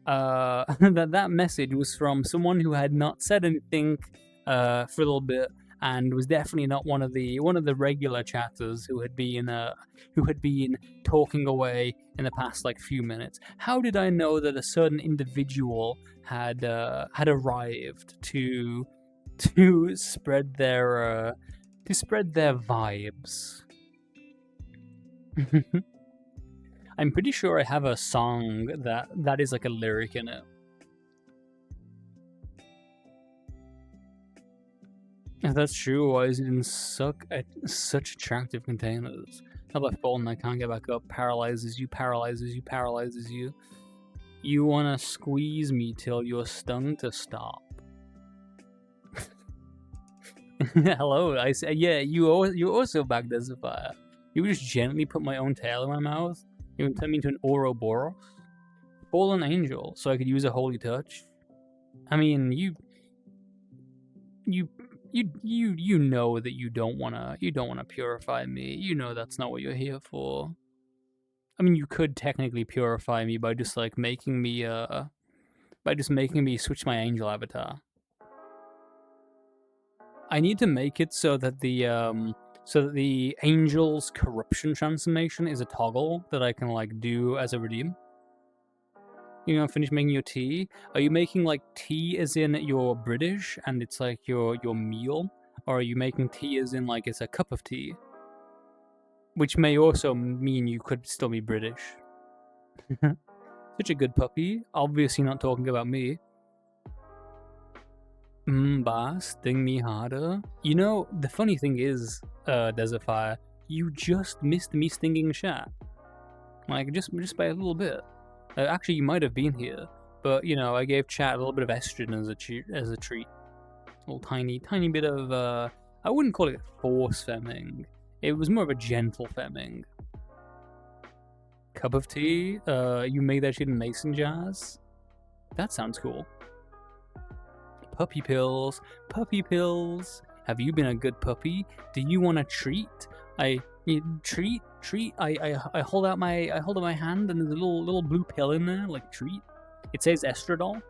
that message was from someone who had not said anything for a little bit, and was definitely not one of the regular chatters who had been talking away in the past like few minutes? How did I know that a certain individual had arrived to spread their vibes? I'm pretty sure I have a song that is like a lyric in it. If that's true, why is it in such attractive containers? How about falling, I can't get back up, paralyzes you. You wanna squeeze me till you're stung to stop. Hello, I say, yeah, you also back there, Sapphire. You just gently put my own tail in my mouth? You can turn me into an Ouroboros? Fallen angel, so I could use a holy touch? I mean, you know that you don't wanna purify me. You know that's not what you're here for. I mean, you could technically purify me by just like making me switch my angel avatar. I need to make it so that the angel's corruption transformation is a toggle that I can like do as a redeem. You know, finish making your tea? Are you making like tea as in you're British and it's like your meal? Or are you making tea as in like it's a cup of tea? Which may also mean you could still be British. Such a good puppy. Obviously not talking about me. Bah, sting me harder. You know, the funny thing is, Desertfire, you just missed me stinging Chat. Like, just by a little bit. Actually, you might have been here, but you know, I gave Chat a little bit of estrogen as a treat. A little tiny bit of I wouldn't call it force femming. It was more of a gentle femming. Cup of tea. You made that shit in mason jars. That sounds cool. Puppy pills. Have you been a good puppy? Do you want a treat? Treat. I hold out my hand and there's a little blue pill in there, like treat. It says estradiol.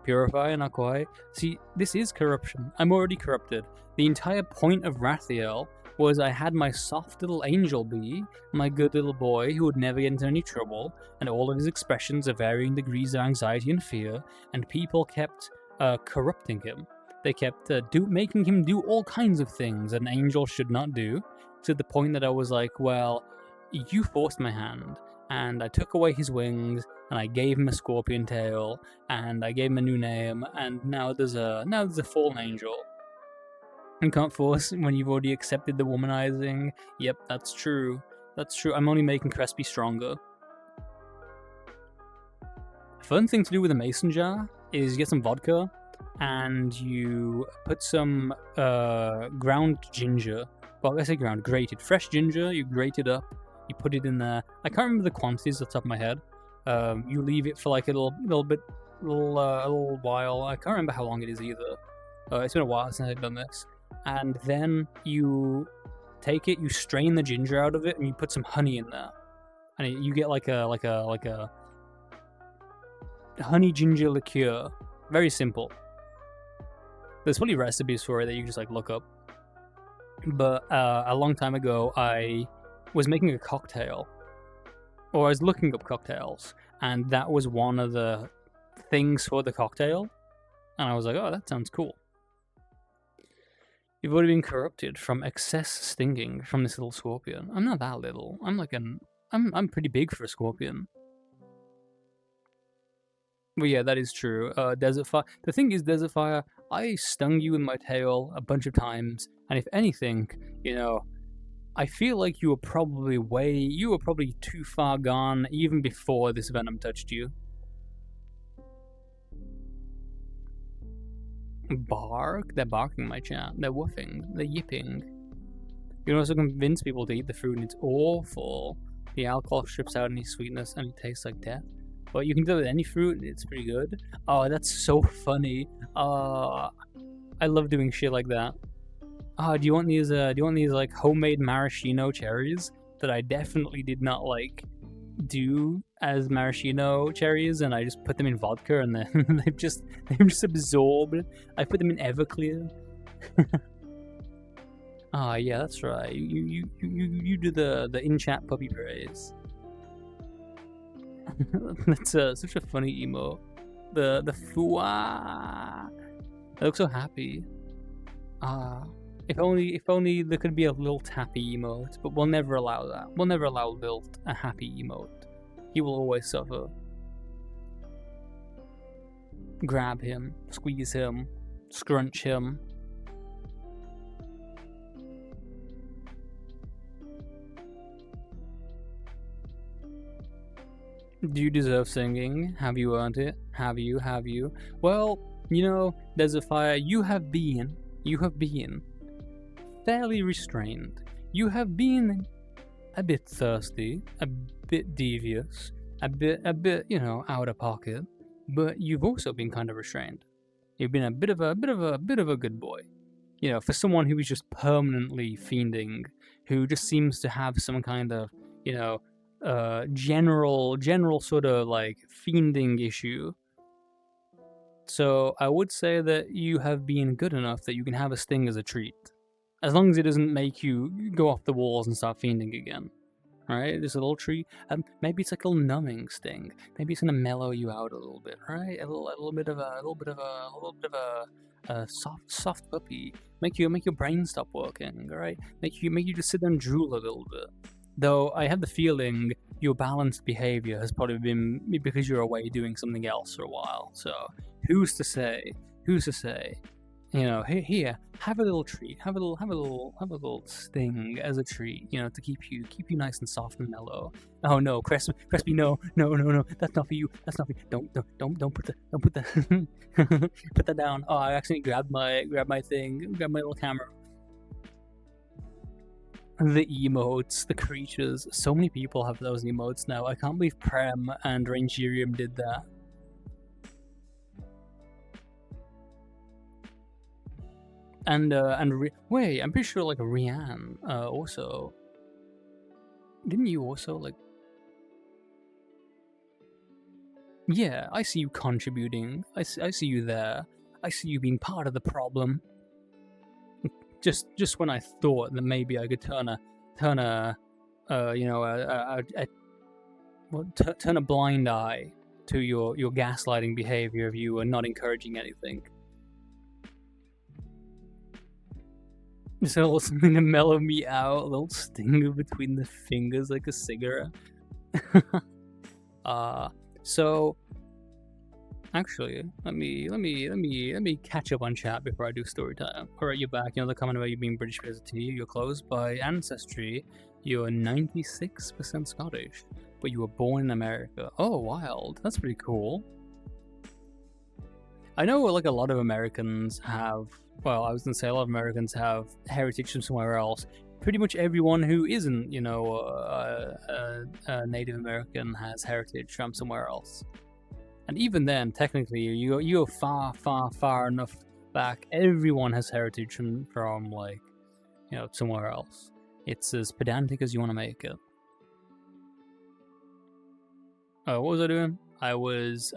Purify, not quite. See, this is corruption. I'm already corrupted. The entire point of Rathiel was I had my soft little angel bee, my good little boy who would never get into any trouble, and all of his expressions of varying degrees of anxiety and fear, and people kept corrupting him. They kept making him do all kinds of things an angel should not do, to the point that I was like, well, you forced my hand, and I took away his wings, and I gave him a scorpion tail, and I gave him a new name, and now there's a fallen angel. You can't force when you've already accepted the womanizing. Yep, that's true. That's true. I'm only making Crespi stronger. Fun thing to do with a mason jar is you get some vodka and you put some ground ginger. Well, I say ground, grated. Fresh ginger, you grate it up, you put it in there. I can't remember the quantities off the top of my head. You leave it for like a little while. I can't remember how long it is either. It's been a while since I've done this. And then you take it, you strain the ginger out of it, and you put some honey in there. And you get like a honey ginger liqueur. Very simple. There's probably recipes for it that you just like look up. But a long time ago, I was making a cocktail, or I was looking up cocktails, and that was one of the things for the cocktail. And I was like, oh, that sounds cool. You've already been corrupted from excess stinging from this little scorpion. I'm not that little. I'm like I'm pretty big for a scorpion. Well, yeah, that is true. Desert Fire. The thing is, Desert Fire, I stung you with my tail a bunch of times, and if anything, you know, I feel like you were probably too far gone even before this venom touched you. Bark? They're barking, my chat. They're woofing. They're yipping. You can also convince people to eat the fruit, and it's awful. The alcohol strips out any sweetness, and it tastes like death. But you can do it with any fruit, and it's pretty good. Oh, that's so funny. I love doing shit like that. Do you want these like homemade maraschino cherries that I definitely did not like do as maraschino cherries, and I just put them in vodka, and then they've just absorbed. I put them in Everclear. Yeah, that's right. You do the in-chat puppy praise. That's such a funny emo. The fua. I look so happy. If only there could be a little tappy emote, but we'll never allow that. We'll never allow Lilt a happy emote. He will always suffer. Grab him, squeeze him, scrunch him. Do you deserve singing? Have you earned it? Have you? Well, you know, there's a fire. You have been fairly restrained. You have been a bit thirsty, a bit devious, a bit, you know, out of pocket. But you've also been kind of restrained. You've been a bit of a good boy. You know, for someone who is just permanently fiending, who just seems to have some kind of, you know, general sort of like fiending issue. So I would say that you have been good enough that you can have a sting as a treat. As long as it doesn't make you go off the walls and start fiending again. Right? Just a little treat. Maybe it's like a little numbing sting. Maybe it's gonna mellow you out a little bit, right? A little bit of a soft puppy. Make your brain stop working, right? Make you just sit there and drool a little bit. Though I have the feeling your balanced behavior has probably been because you're away doing something else for a while. So who's to say? You know, here, have a little treat, have a little sting as a treat. You know, to keep you nice and soft and mellow. Oh no, Crespi, no, that's not for you. That's not for you. Don't put that put that down. Oh, I accidentally grabbed my little camera. The emotes, the creatures. So many people have those emotes now. I can't believe Prem and Rangerium did that. Wait, I'm pretty sure like Rianne also. Didn't you also like? Yeah, I see you contributing. I see you there. I see you being part of the problem. Just when I thought that maybe I could turn a blind eye to your gaslighting behavior if you were not encouraging anything. Just a little something to mellow me out, a little stinger between the fingers like a cigarette. So actually, let me catch up on chat before I do story time. Alright, you're back. You know the comment about you being British because of tea. You're close by ancestry. You're 96% Scottish, but you were born in America. Oh, wild. That's pretty cool. I know, like, a lot of Americans have, well, I was gonna say a lot of Americans have heritage from somewhere else. Pretty much everyone who isn't, you know, a Native American has heritage from somewhere else. And even then, technically, you go far enough back, everyone has heritage from like, you know, somewhere else. It's as pedantic as you want to make it. Oh, what was I doing? I was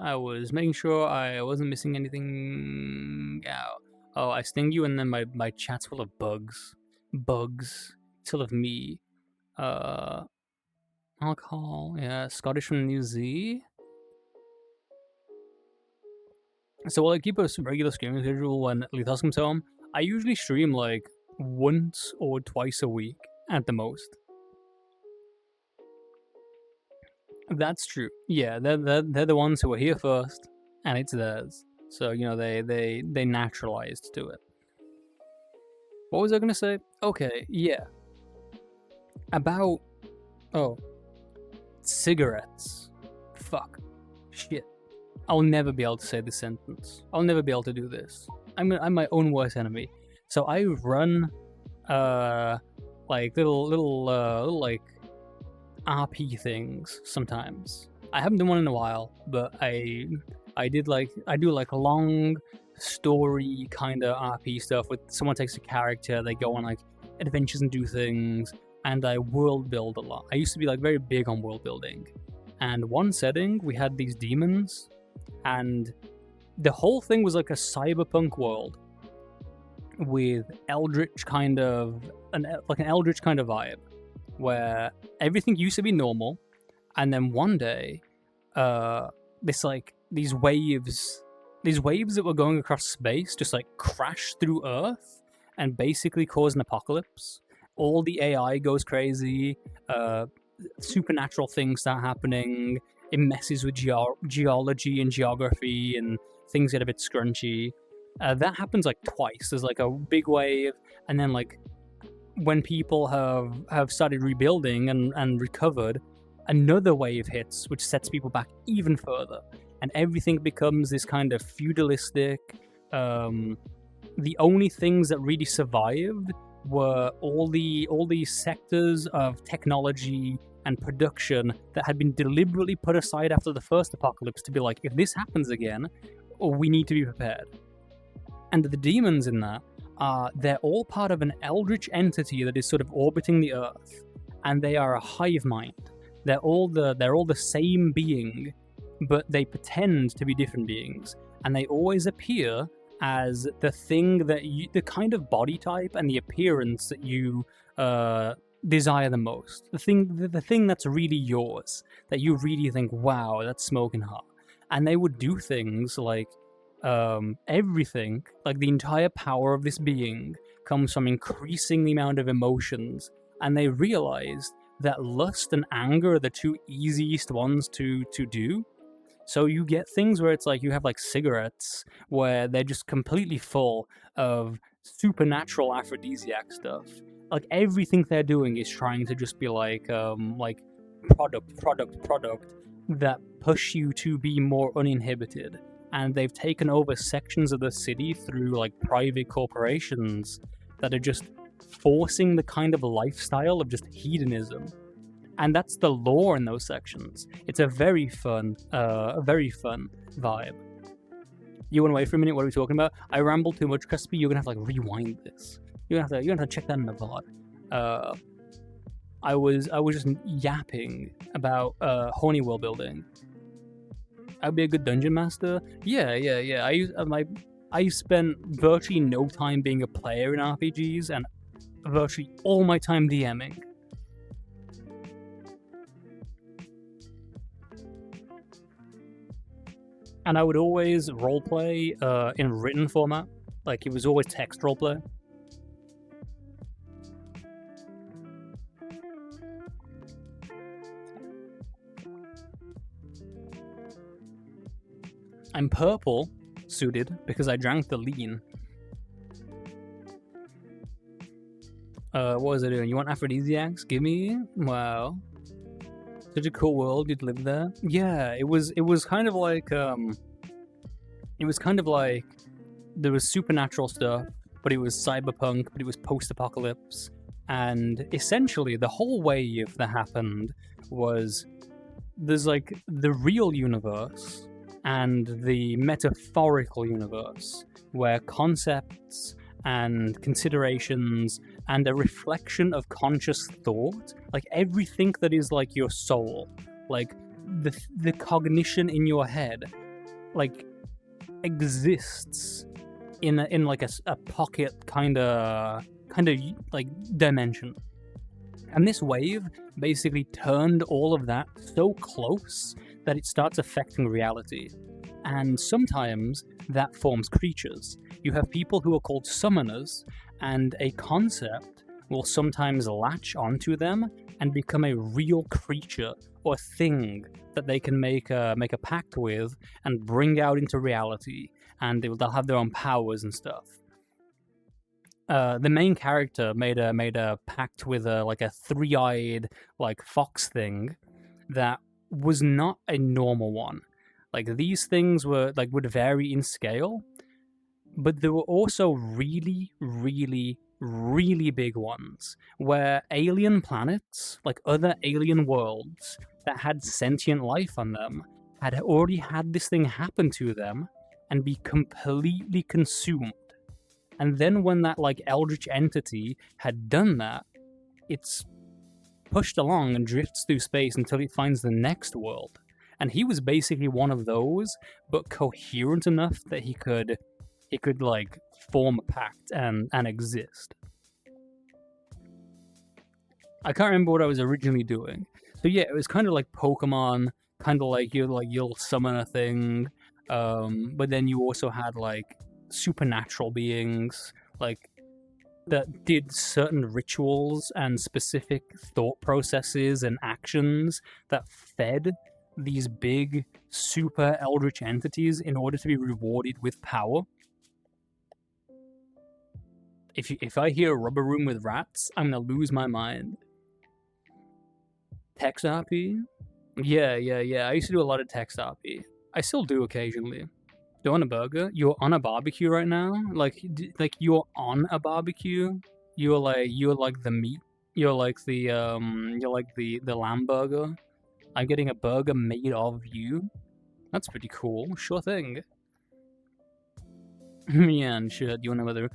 making sure I wasn't missing anything out. Oh, I sting you, and then my chat's full of bugs. Bugs. It's full of me. Alcohol. Yeah, Scottish from New Zealand. So while I keep a regular streaming schedule when Lethos comes home, I usually stream like once or twice a week at the most. That's true. Yeah, they're the ones who are here first, and it's theirs. So, you know, they naturalized to it. What was I gonna say? Okay, yeah. About cigarettes. Fuck. Shit. I'll never be able to say this sentence. I'll never be able to do this. I'm my own worst enemy. So I run like little like RP things sometimes. I haven't done one in a while, but I do like long story kind of RP stuff with someone takes a character, they go on like adventures and do things, and I world build a lot. I used to be like very big on world building. And one setting we had these demons, and the whole thing was like a cyberpunk world with eldritch kind of an eldritch kind of vibe, where everything used to be normal, and then one day, these waves that were going across space just like crashed through Earth and basically caused an apocalypse. All the AI goes crazy. Supernatural things start happening. It messes with geology and geography, and things get a bit scrunchy. That happens like twice. There's like a big wave, and then like when people have started rebuilding and recovered, another wave hits, which sets people back even further, and everything becomes this kind of feudalistic. The only things that really survived were all these sectors of technology and production that had been deliberately put aside after the first apocalypse to be like, if this happens again, we need to be prepared. And the demons in that, they're all part of an eldritch entity that is sort of orbiting the Earth, and they are a hive mind. They're all the same being, but they pretend to be different beings, and they always appear as the thing that the kind of body type and the appearance that you desire the most. The thing that's really yours, that you really think, wow, that's smoking hot. And they would do things like everything, like the entire power of this being comes from increasing the amount of emotions, and they realized that lust and anger are the two easiest ones to do. So you get things where it's like you have like cigarettes where they're just completely full of supernatural aphrodisiac stuff. Like everything they're doing is trying to just be like product that push you to be more uninhibited. And they've taken over sections of the city through like private corporations that are just forcing the kind of lifestyle of just hedonism. And that's the lore in those sections. It's a very fun vibe. You want to wait for a minute? What are we talking about? I rambled too much, Crispy. You're gonna have to like rewind this. You're gonna have to check that in the VOD. I was just yapping about horny world building. I'd be a good dungeon master. Yeah. I spent virtually no time being a player in RPGs and virtually all my time DMing. And I would always roleplay in written format. Like, it was always text roleplay. I'm purple suited because I drank the lean. What was I doing? You want aphrodisiacs? Give me? Wow. Such a cool world, you'd live there. Yeah, it was kind of like, there was supernatural stuff, but it was cyberpunk, but it was post-apocalypse. And essentially, the whole wave that happened was, there's like the real universe and the metaphorical universe, where concepts and considerations and a reflection of conscious thought, like everything that is like your soul, like the cognition in your head, like exists in like a pocket kind of like dimension. And this wave basically turned all of that so close that it starts affecting reality. And sometimes that forms creatures. You have people who are called summoners, and a concept will sometimes latch onto them and become a real creature or thing that they can make a pact with and bring out into reality, and they'll have their own powers and stuff. The main character made a pact with a three-eyed like fox thing that was not a normal one. Like these things were like would vary in scale, but there were also really, really, really big ones where alien planets, like other alien worlds that had sentient life on them, had already had this thing happen to them and be completely consumed. And then when that like eldritch entity had done that, it's pushed along and drifts through space until it finds the next world. And he was basically one of those, but coherent enough that he could like form a pact and exist. I can't remember what I was originally doing. So yeah, it was kind of like Pokemon, kind of like you'll summon a thing, but then you also had like supernatural beings like that did certain rituals and specific thought processes and actions that fed these big super eldritch entities in order to be rewarded with power. If I hear a rubber room with rats, I'm gonna lose my mind. Text RP? Yeah. I used to do a lot of text RP. I still do occasionally. Do you want a burger? You're on a barbecue right now? Like you're on a barbecue? You're like the meat. You're like the lamb burger. I'm getting a burger made of you. That's pretty cool. Sure thing. Yeah, and sure. Do you want another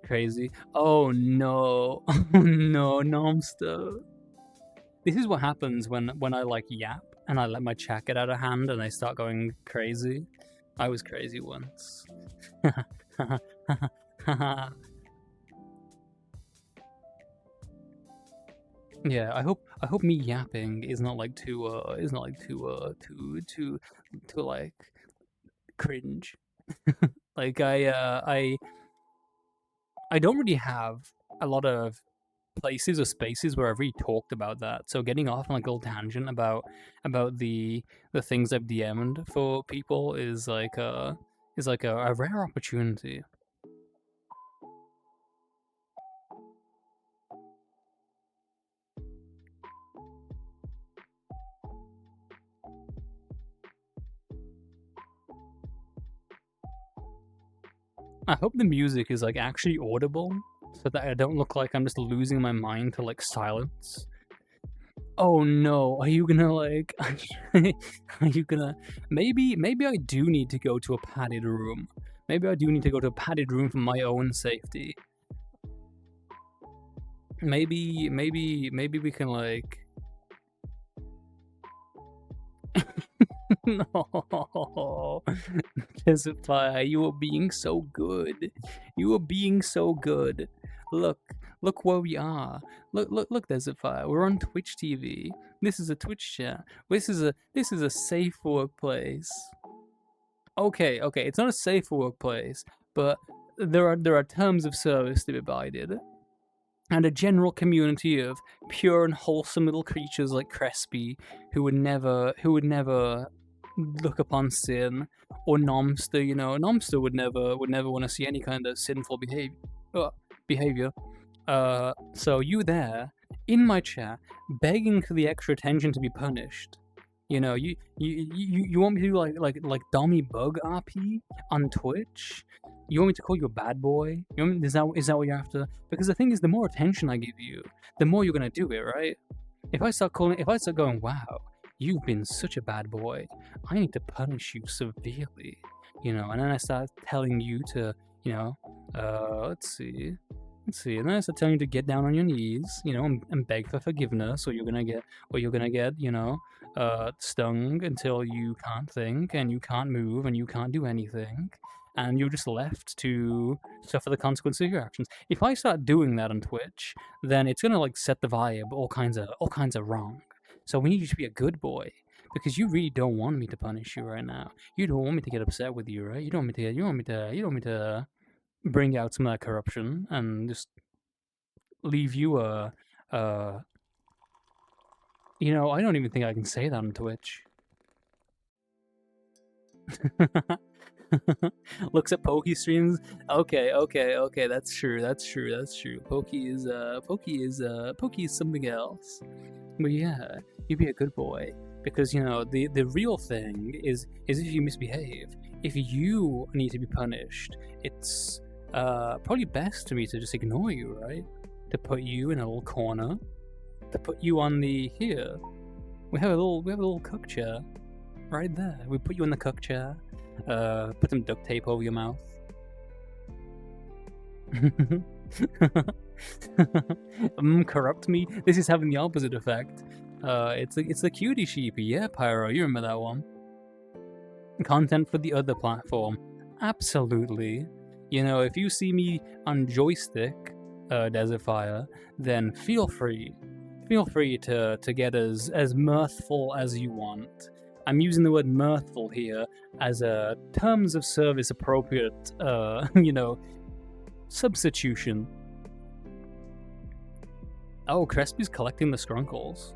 crazy? Oh no. Oh no, Nomster. This is what happens when I like yap and I let my chat get out of hand and I start going crazy. I was crazy once. Yeah, I hope me yapping is not like too like cringe. Like I don't really have a lot of places or spaces where I've really talked about that. So getting off on like a little tangent about the things I've DM'd for people is like a rare opportunity. I hope the music is like actually audible so that I don't look like I'm just losing my mind to like silence. Oh no, are you gonna like are you gonna maybe I do need to go to a padded room. Maybe I do need to go to a padded room for my own safety. Maybe we can like No, Desert Fire, you are being so good. You are being so good. Look where we are. Look, Desert Fire. We're on Twitch TV. This is a Twitch chat. This is a safe workplace. Okay, it's not a safe workplace, but there are terms of service to be abided. And a general community of pure and wholesome little creatures like Crespi who would never look upon sin, or Nomster. You know, Nomster would never want to see any kind of sinful behavior. So you there in my chat, begging for the extra attention to be punished. You know, you want me to do like Dommy Bug RP on Twitch? You want me to call you a bad boy? Is that what you're after? Because the thing is, the more attention I give you, the more you're gonna do it, right? If I start going, wow, you've been such a bad boy, I need to punish you severely, you know, and then I start telling you to, you know, let's see, and then I start telling you to get down on your knees, you know, and beg for forgiveness, or you're gonna get, you know, stung until you can't think and you can't move and you can't do anything, and you're just left to suffer the consequences of your actions. If I start doing that on Twitch, then it's gonna like set the vibe all kinds of wrong. So we need you to be a good boy, because you really don't want me to punish you right now. You don't want me to get upset with you, right? You don't want me to bring out some of that corruption and just leave you you know, I don't even think I can say that on Twitch. Looks at Pokey streams. Okay, that's true. Pokey is something else. But yeah, you be a good boy, because you know the real thing is if you misbehave, if you need to be punished, it's probably best for me to just ignore you, right? To put you in a little corner, to put you on the here. We have a little cook chair right there. We put you in the cook chair. Put some duct tape over your mouth. Corrupt me. This is having the opposite effect. It's the cutie sheepy. Yeah, Pyro, you remember that one? Content for the other platform. Absolutely. You know, if you see me on Joystick, Desert Fire, then feel free to get as mirthful as you want. I'm using the word mirthful here as a terms of service appropriate, you know, substitution. Oh, Crespi's collecting the scrunkles.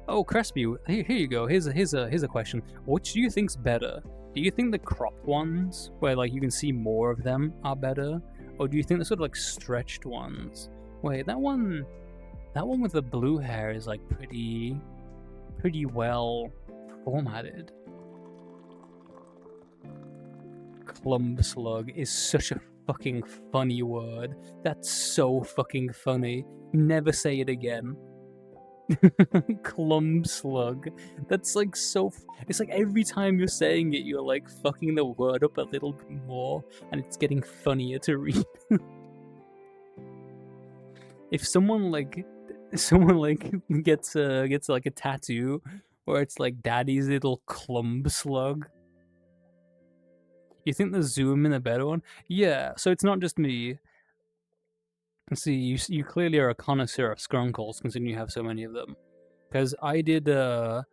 Oh, Crespi, here you go. Here's a question. Which do you think's better? Do you think the cropped ones, where like you can see more of them, are better, or do you think the sort of like stretched ones? Wait, that one with the blue hair is like pretty well formatted. Clumb slug is such a fucking funny word. That's so fucking funny. Never say it again. Clumb slug. That's like so. It's like every time you're saying it, you're like fucking the word up a little bit more, and it's getting funnier to read. If someone gets like a tattoo where it's like daddy's little clumb slug, you think the zoom in a better one? Yeah, so it's not just me. See, you clearly are a connoisseur of scrunkles, considering you have so many of them. Because I did the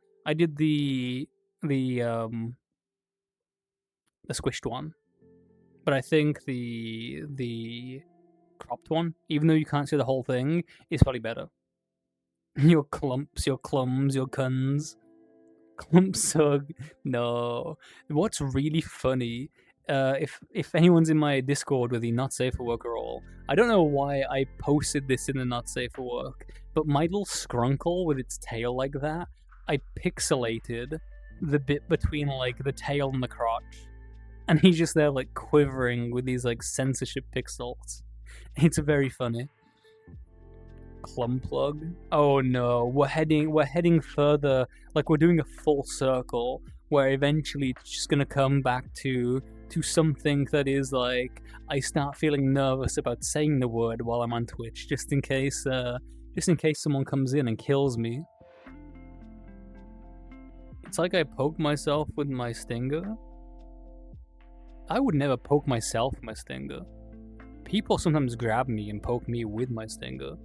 squished one, but I think the cropped one, even though you can't see the whole thing, is probably better. Your clumps, your clums, your cuns. Clump sug. No. What's really funny, if anyone's in my Discord with the Not Safe for Work role, I don't know why I posted this in the Not Safe for Work, but my little scrunkle with its tail like that, I pixelated the bit between like the tail and the crotch, and he's just there like quivering with these like censorship pixels. It's very funny. Clump plug. Oh no, we're heading further. Like we're doing a full circle where eventually it's just gonna come back to something that is like I start feeling nervous about saying the word while I'm on Twitch, just in case someone comes in and kills me. It's like I poked myself with my stinger. I would never poke myself with my stinger. People sometimes grab me and poke me with my stinger.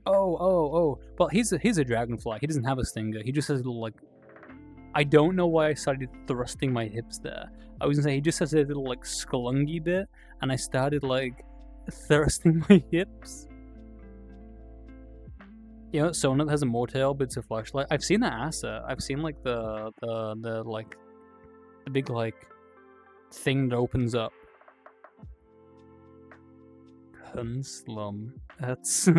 Oh. Well, he's a dragonfly. He doesn't have a stinger. He just has a little, like... I don't know why I started thrusting my hips there. I was gonna say, he just has a little, like, sklungy bit, and I started, like, thrusting my hips. You know, Sonat has a motel, but it's a flashlight. I've seen that asset. I've seen like the like the big like thing that opens up. Slum. That's You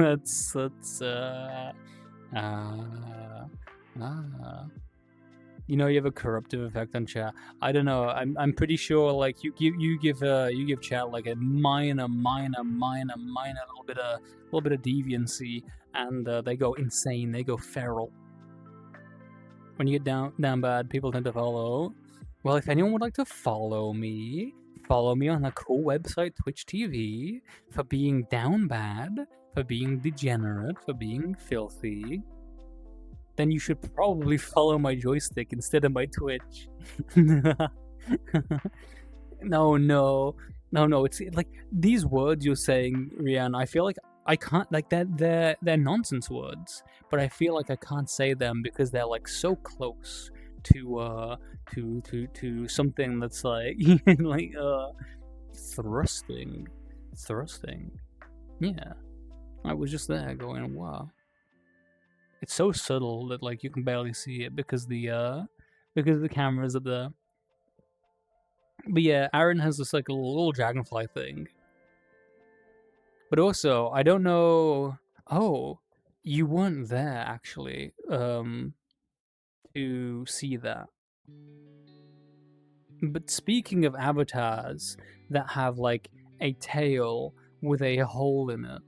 know, you have a corruptive effect on chat. I don't know. I'm pretty sure like you give chat like a minor little bit of deviancy, and they go insane. They go feral. When you get down bad, people tend to follow. Well, if anyone would like to follow me on the cool website Twitch TV for being down bad, for being degenerate, for being filthy, then you should probably follow my joystick instead of my Twitch. No. It's like these words you're saying, Rian. I feel like I can't, like, they're nonsense words, but I feel like I can't say them because they're like so close to something that's like like thrusting. Yeah, I was just there going, wow. It's so subtle that like you can barely see it because the camera's up there. But yeah, Aaron has this like a little dragonfly thing. But also, I don't know. Oh, you weren't there actually to see that. But speaking of avatars that have like a tail with a hole in it,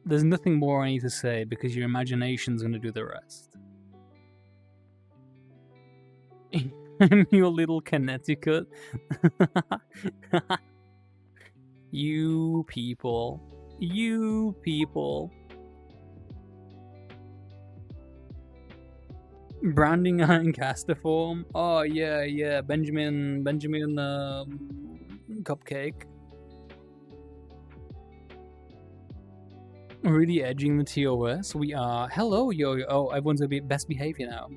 there's nothing more I need to say because your imagination's gonna do the rest. I'm your little Connecticut. You people. Branding in caster form. Oh yeah. Benjamin Cupcake. Really edging the TOS. We are. Hello, Yo-Yo. Oh, everyone's gonna be best behavior now.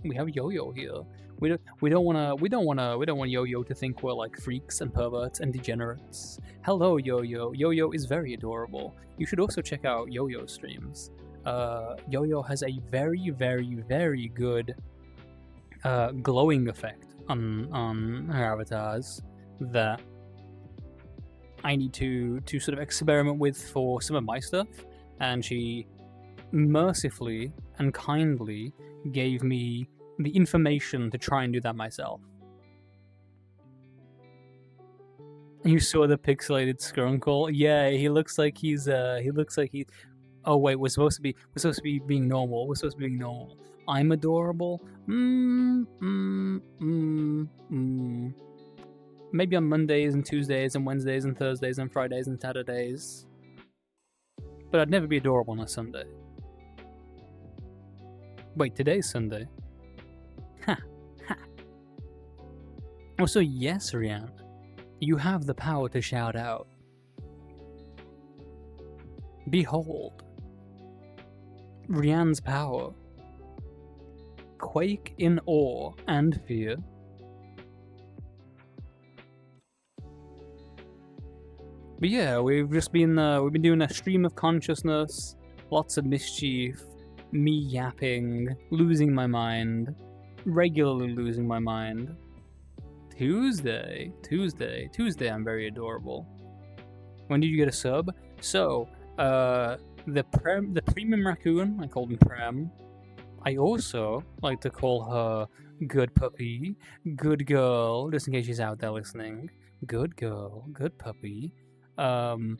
We have Yo-Yo here. We don't want Yo-Yo to think we're like freaks and perverts and degenerates. Hello, Yo-Yo. Yo-Yo is very adorable. You should also check out Yo-Yo streams. Yo-Yo has a very good glowing effect on her avatars that I need to sort of experiment with for some of my stuff, and she mercifully and kindly gave me the information to try and do that myself. You saw the pixelated Skrunkle? Yeah, he looks like he's oh wait, we're supposed to be being normal. I'm adorable. Maybe on Mondays and Tuesdays and Wednesdays and Thursdays and Fridays and Saturdays. But I'd never be adorable on a Sunday. Wait, today's Sunday. Ha. Also, yes, Rian, you have the power to shout out. Behold, Rian's power. Quake in awe and fear. But yeah, we've been doing a stream of consciousness, lots of mischief, me yapping, losing my mind, regularly losing my mind. Tuesday, I'm very adorable. When did you get a sub? So, the premium raccoon, I called him Prem. I also like to call her Good Puppy, Good Girl, just in case she's out there listening. Good Girl, Good Puppy. Prem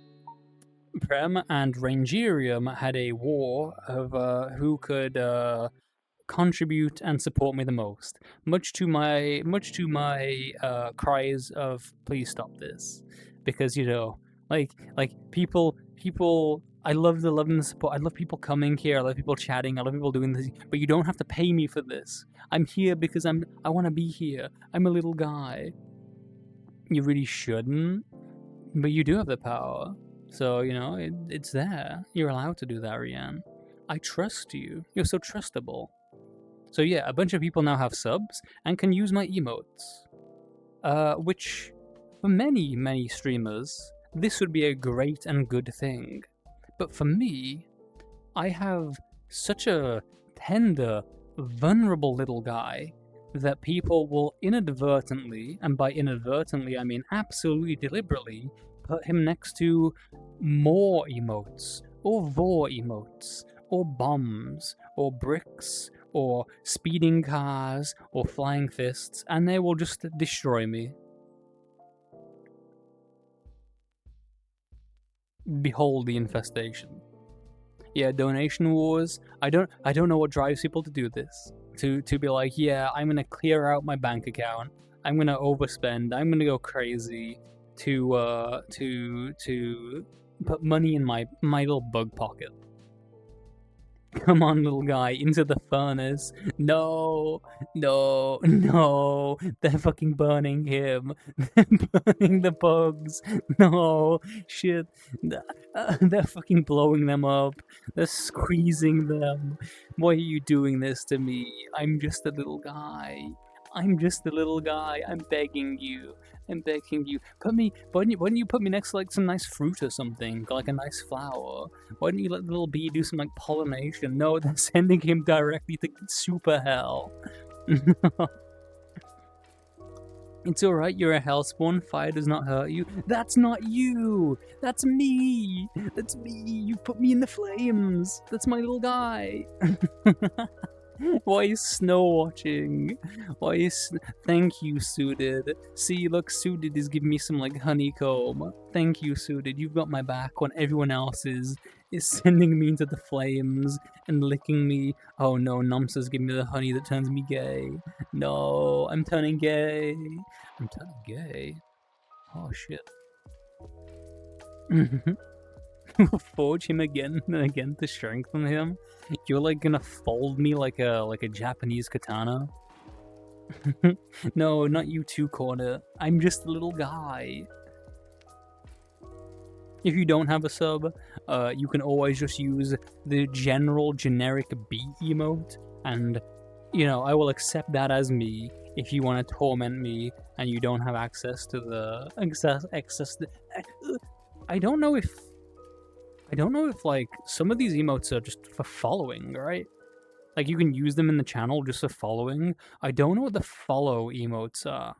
and Rangerium had a war of who could contribute and support me the most. Much to my cries of please stop this, because you know, like people. I love the love and the support. I love people coming here. I love people chatting. I love people doing this. But you don't have to pay me for this. I'm here because I want to be here. I'm a little guy. You really shouldn't. But you do have the power, so, you know, it's there. You're allowed to do that, Rian. I trust you. You're so trustable. So yeah, a bunch of people now have subs and can use my emotes. Which, for many streamers, this would be a great and good thing. But for me, I have such a tender, vulnerable little guy that people will inadvertently, and by inadvertently I mean absolutely deliberately, put him next to more emotes, or vor emotes, or bombs, or bricks, or speeding cars, or flying fists, and they will just destroy me. Behold the infestation. Yeah, donation wars. I don't know what drives people to do this. To be like, yeah, I'm gonna clear out my bank account. I'm gonna overspend. I'm gonna go crazy to put money in my little bug pocket. Come on, little guy, into the furnace. No, no, no. They're fucking burning him. They're burning the bugs. No, shit. They're fucking blowing them up. They're squeezing them. Why are you doing this to me? I'm just a little guy. I'm just a little guy. I'm begging you. I'm begging you. Why don't you put me next to like some nice fruit or something, like a nice flower? Why don't you let the little bee do some like pollination? No, they're sending him directly to super hell. It's alright, you're a hellspawn. Fire does not hurt you. That's not you! That's me! That's me! You put me in the flames! That's my little guy! Why is snow watching? Why is thank you, Suited. See, look, Suited is giving me some like honeycomb. Thank you, Suited. You've got my back when everyone else is sending me into the flames and licking me. Oh no, Numsa's giving me the honey that turns me gay. No, I'm turning gay. I'm turning gay. Oh shit. Forge him again and again to strengthen him. You're like gonna fold me like a Japanese katana. No, not you too, Corner. I'm just a little guy. If you don't have a sub, you can always just use the generic B emote, and you know I will accept that as me if you want to torment me and you don't have access to the access. I don't know if like some of these emotes are just for following, right? Like you can use them in the channel just for following. I don't know what the follow emotes are.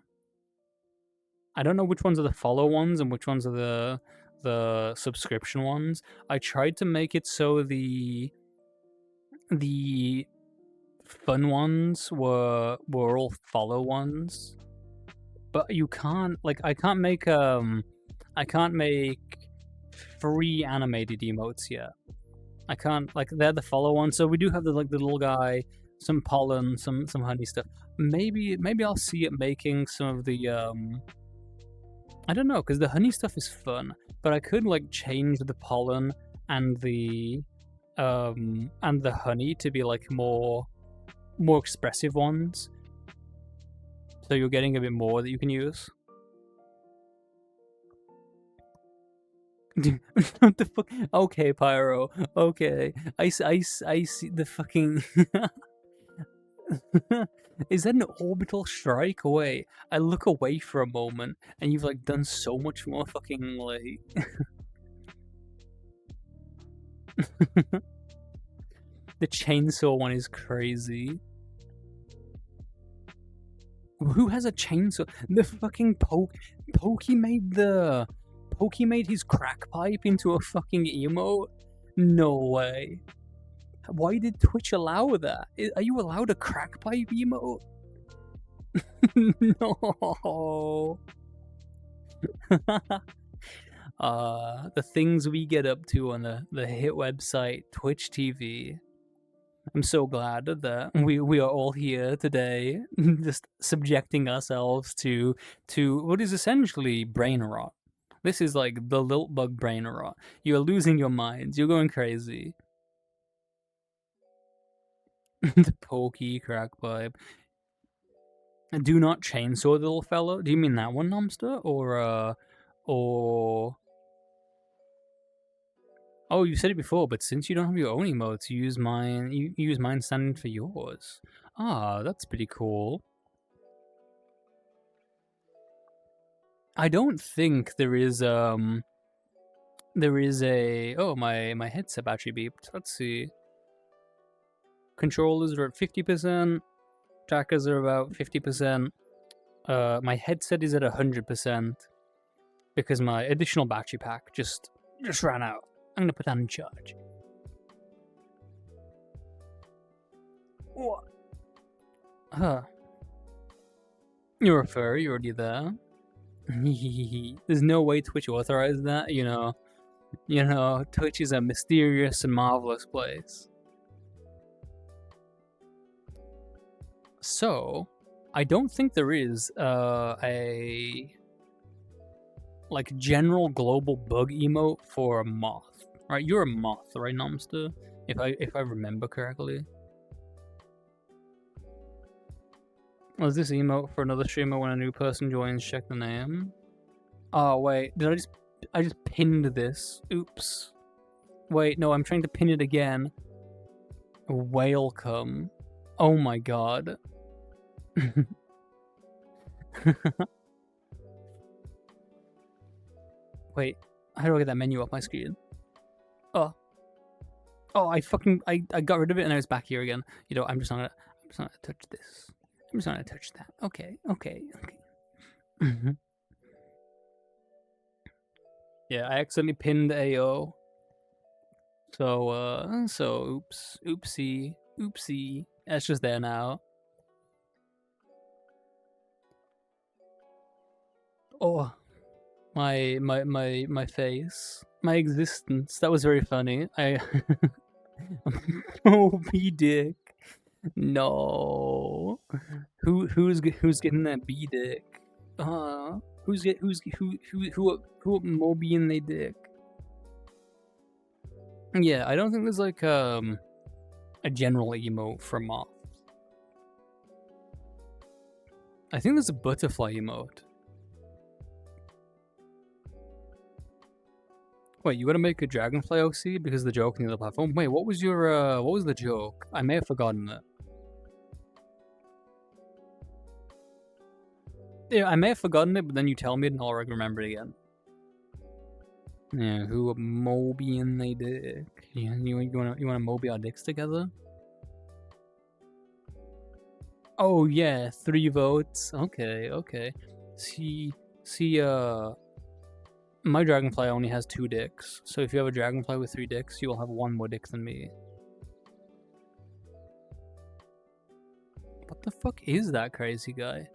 I don't know which ones are the follow ones and which ones are the subscription ones. I tried to make it so the fun ones were all follow ones, but you can't like I can't make free animated emotes yet. I can't like they're the follow ones. So we do have the like the little guy, some pollen, some honey stuff. Maybe I'll see it making some of the I don't know, because the honey stuff is fun, but I could like change the pollen and the honey to be like more expressive ones. So you're getting a bit more that you can use. What the fuck? Okay, Pyro. Okay, I see the fucking. Is that an orbital strike? Wait, I look away for a moment, and you've like done so much more fucking like. The chainsaw one is crazy. Who has a chainsaw? The fucking Pokey made his crack pipe into a fucking emote? No way. Why did Twitch allow that? Are you allowed a crack pipe emote? No. The things we get up to on the hit website Twitch TV. I'm so glad that we are all here today, just subjecting ourselves to what is essentially brain rot. This is like the lilt bug brain rot. You're losing your minds. You're going crazy. The pokey crack pipe. Do not chainsaw the little fellow. Do you mean that one, Nomster? Or oh, you said it before, but since you don't have your own emotes, you use mine. You use mine standing for yours. Ah, that's pretty cool. I don't think there is There is a... Oh, my headset battery beeped. Let's see. Controllers are at 50%. Trackers are about 50%. My headset is at 100% because my additional battery pack just ran out. I'm gonna put that in charge. What? Huh. You're a furry, you're already there. There's no way Twitch authorized that, you know. Twitch is a mysterious and marvelous place. So, I don't think there is a like general global bug emote for a moth. Right? You're a moth, right, Nomster? If I remember correctly. Was this emote for another streamer when a new person joins? Check the name. Oh wait, did I just pinned this? Oops. Wait, no, I'm trying to pin it again. Welcome. Oh my god. Wait, how do I get that menu off my screen? Oh, I got rid of it and I was back here again. You know, I'm just not gonna touch this. I'm just not gonna touch that. Okay. Yeah, I accidentally pinned AO. So oopsie. It's just there now. Oh, my face, my existence. That was very funny. B dick. No. Who's getting that B dick? Who Mobian they dick? Yeah, I don't think there's like a general emote for moths. I think there's a butterfly emote. Wait, you gotta make a dragonfly OC because of the joke in the other platform? Wait, what was the joke? I may have forgotten it. Yeah, I may have forgotten it, but then you tell me it and I'll remember it again. Yeah, who Mobian they dick? Yeah, you wanna Mobi our dicks together? Oh yeah, 3 votes. Okay. See, my dragonfly only has 2 dicks, so if you have a dragonfly with 3 dicks, you will have 1 more dick than me. What the fuck is that crazy guy?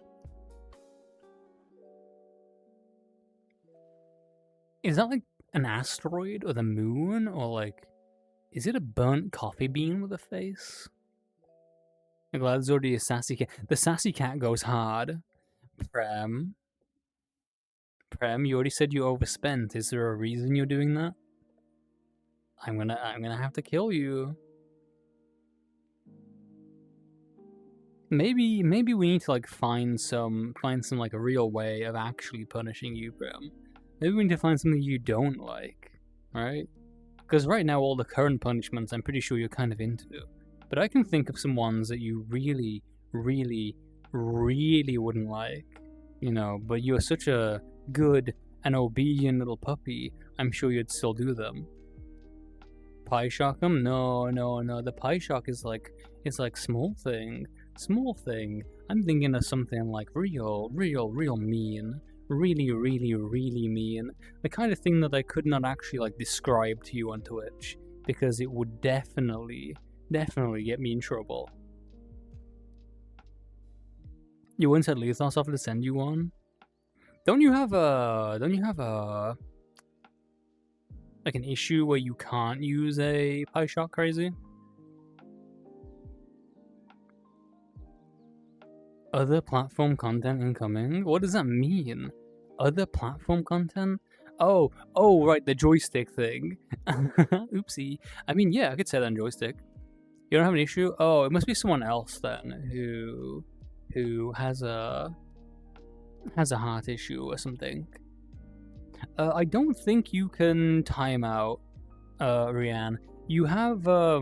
Is that like an asteroid or the moon, or like, is it a burnt coffee bean with a face? I'm glad there's already a sassy cat. The sassy cat goes hard. Prem, you already said you overspent. Is there a reason you're doing that? I'm gonna have to kill you. Maybe we need to like find some like a real way of actually punishing you, Prem. Maybe we need to find something you don't like, right? Because right now all the current punishments I'm pretty sure you're kind of into. But I can think of some ones that you really wouldn't like. You know, but you're such a good and obedient little puppy, I'm sure you'd still do them. Pie shock them? No. The pie shock is like, it's like small thing. I'm thinking of something like real mean. Really mean. The kind of thing that I could not actually like describe to you on Twitch, because it would definitely get me in trouble. You once had Lethos offer to send you one? Don't you have a like an issue where you can't use a pie shot crazy? Other platform content incoming? What does that mean? Other platform content? Oh, right, the joystick thing. Oopsie. I mean, yeah, I could say that on joystick. You don't have an issue? Oh, it must be someone else then who has a heart issue or something. I don't think you can time out, Rianne. You have I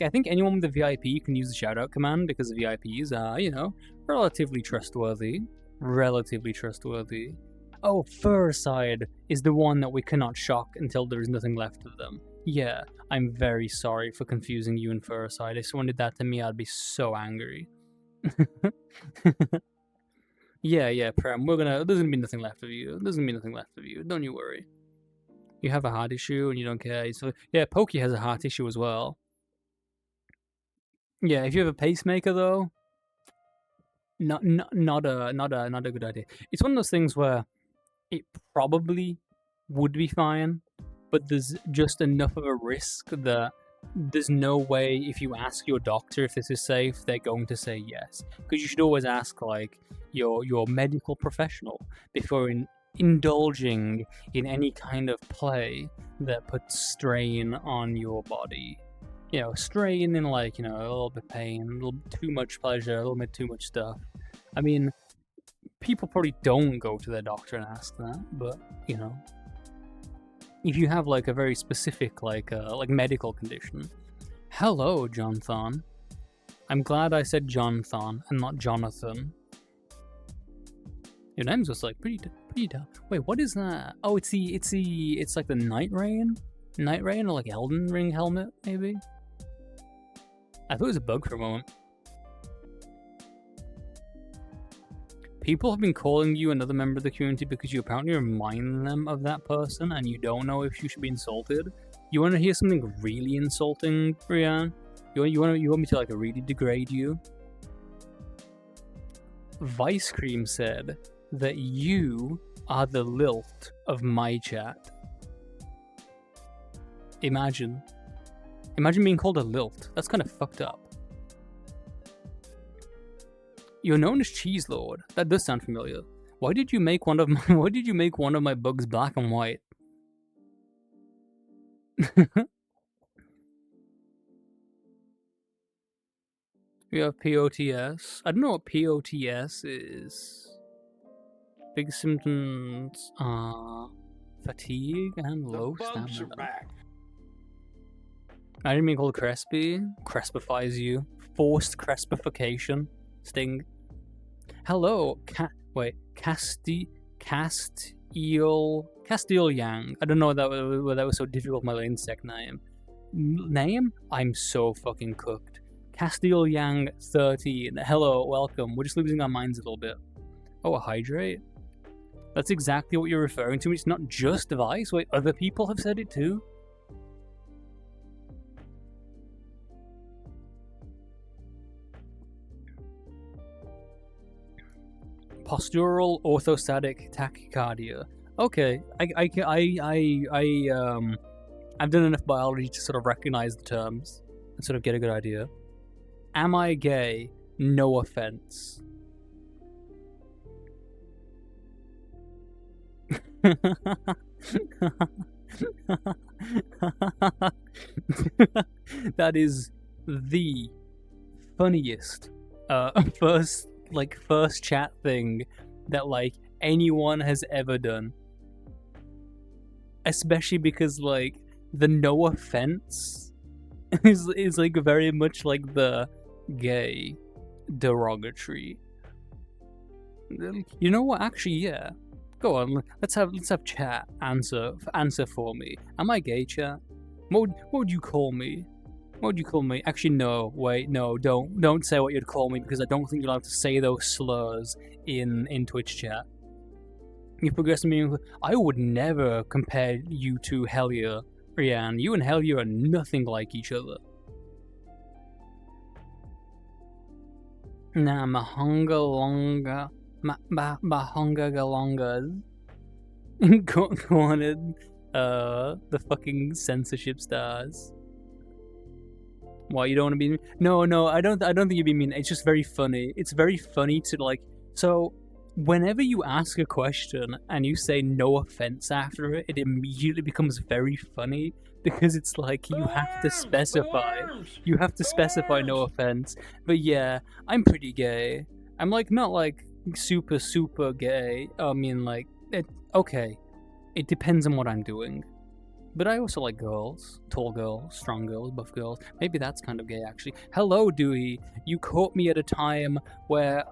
think anyone with a VIP can use the shoutout command because the VIPs are, you know, relatively trustworthy. Oh, Furicide is the one that we cannot shock until there is nothing left of them. Yeah, I'm very sorry for confusing you and Furicide. If someone did that to me, I'd be so angry. Yeah, Prem, there's gonna be nothing left of you. There's gonna be nothing left of you. Don't you worry. You have a heart issue and you don't care. So, yeah, Pokey has a heart issue as well. Yeah, if you have a pacemaker though, not a good idea. It's one of those things where it probably would be fine, but there's just enough of a risk that there's no way if you ask your doctor if this is safe, they're going to say yes. Because you should always ask like your medical professional before indulging in any kind of play that puts strain on your body. You know, strain in like, you know, a little bit pain, a little bit too much pleasure, a little bit too much stuff. I mean, people probably don't go to their doctor and ask that, but, you know, if you have like a very specific like medical condition. Hello, Jonathan. I'm glad I said Jonathan and not Jonathan. Your name's just like pretty dumb. Wait, what is that? Oh, it's like the Night Rain or like Elden Ring helmet maybe. I thought it was a bug for a moment. People have been calling you another member of the community because you apparently remind them of that person and you don't know if you should be insulted. You want to hear something really insulting, Brian? You want me to like really degrade you? Vice Cream said that you are the lilt of my chat. Imagine being called a lilt. That's kind of fucked up. You're known as Cheese Lord. That does sound familiar. Why did you make one of my bugs black and white? We have POTS. I don't know what POTS is. Big symptoms are fatigue and low stamina. I didn't mean called Crespy. Crespifies you. Forced crespification. Sting. Hello, Castile Yang. I don't know whether that was so difficult. My insect name. I'm so fucking cooked. Castile Yang 13. Hello, welcome. We're just losing our minds a little bit. Oh, a hydrate. That's exactly what you're referring to. It's not just Vice. Wait, other people have said it too. Postural orthostatic tachycardia. Okay, I've done enough biology to sort of recognize the terms and sort of get a good idea. Am I gay? No offense. That is the funniest first chat thing that like anyone has ever done, especially because like the no offense is like very much like the gay derogatory. You know what? Actually, yeah. Go on. Let's have chat answer for me. Am I gay, chat? What would you call me? What would you call me? Actually, no. Wait, no. Don't say what you'd call me because I don't think you're allowed to say those slurs in Twitch chat. You progress me. I would never compare you to Hellier, Rian. You and Hellier are nothing like each other. Nah, mahonga longa. Bahonga galongas. Wanted the fucking censorship stars. Why you don't want to be mean? No, I don't think you'd be mean. It's just very funny. It's very funny to like. So whenever you ask a question and you say no offense after it, it immediately becomes very funny because it's like you have to specify. You have to specify no offense. But yeah, I'm pretty gay. I'm like not like super gay. I mean like okay. It depends on what I'm doing. But I also like girls. Tall girls, strong girls, buff girls. Maybe that's kind of gay, actually. Hello, Dewey. You caught me at a time where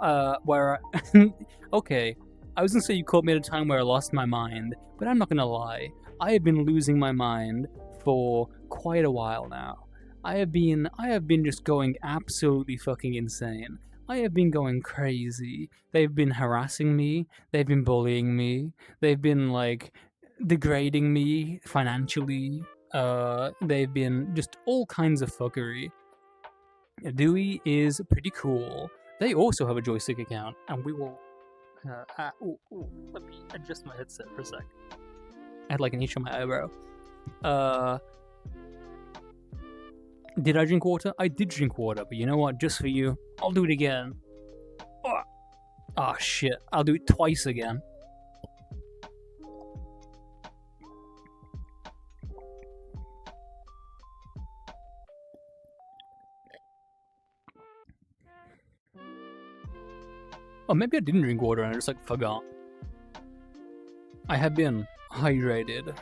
okay. I was gonna say you caught me at a time where I lost my mind, but I'm not gonna lie. I have been losing my mind for quite a while now. I have been just going absolutely fucking insane. I have been going crazy. They've been harassing me. They've been bullying me. They've been like degrading me financially. They've been just all kinds of fuckery. Dewey is pretty cool. They also have a joystick account, and we will. Let me adjust my headset for a sec. I had like an itch on my eyebrow. Did I drink water? I did drink water, but you know what? Just for you, I'll do it again. Oh shit, I'll do it twice again. Oh, maybe I didn't drink water and I just like forgot. I have been hydrated.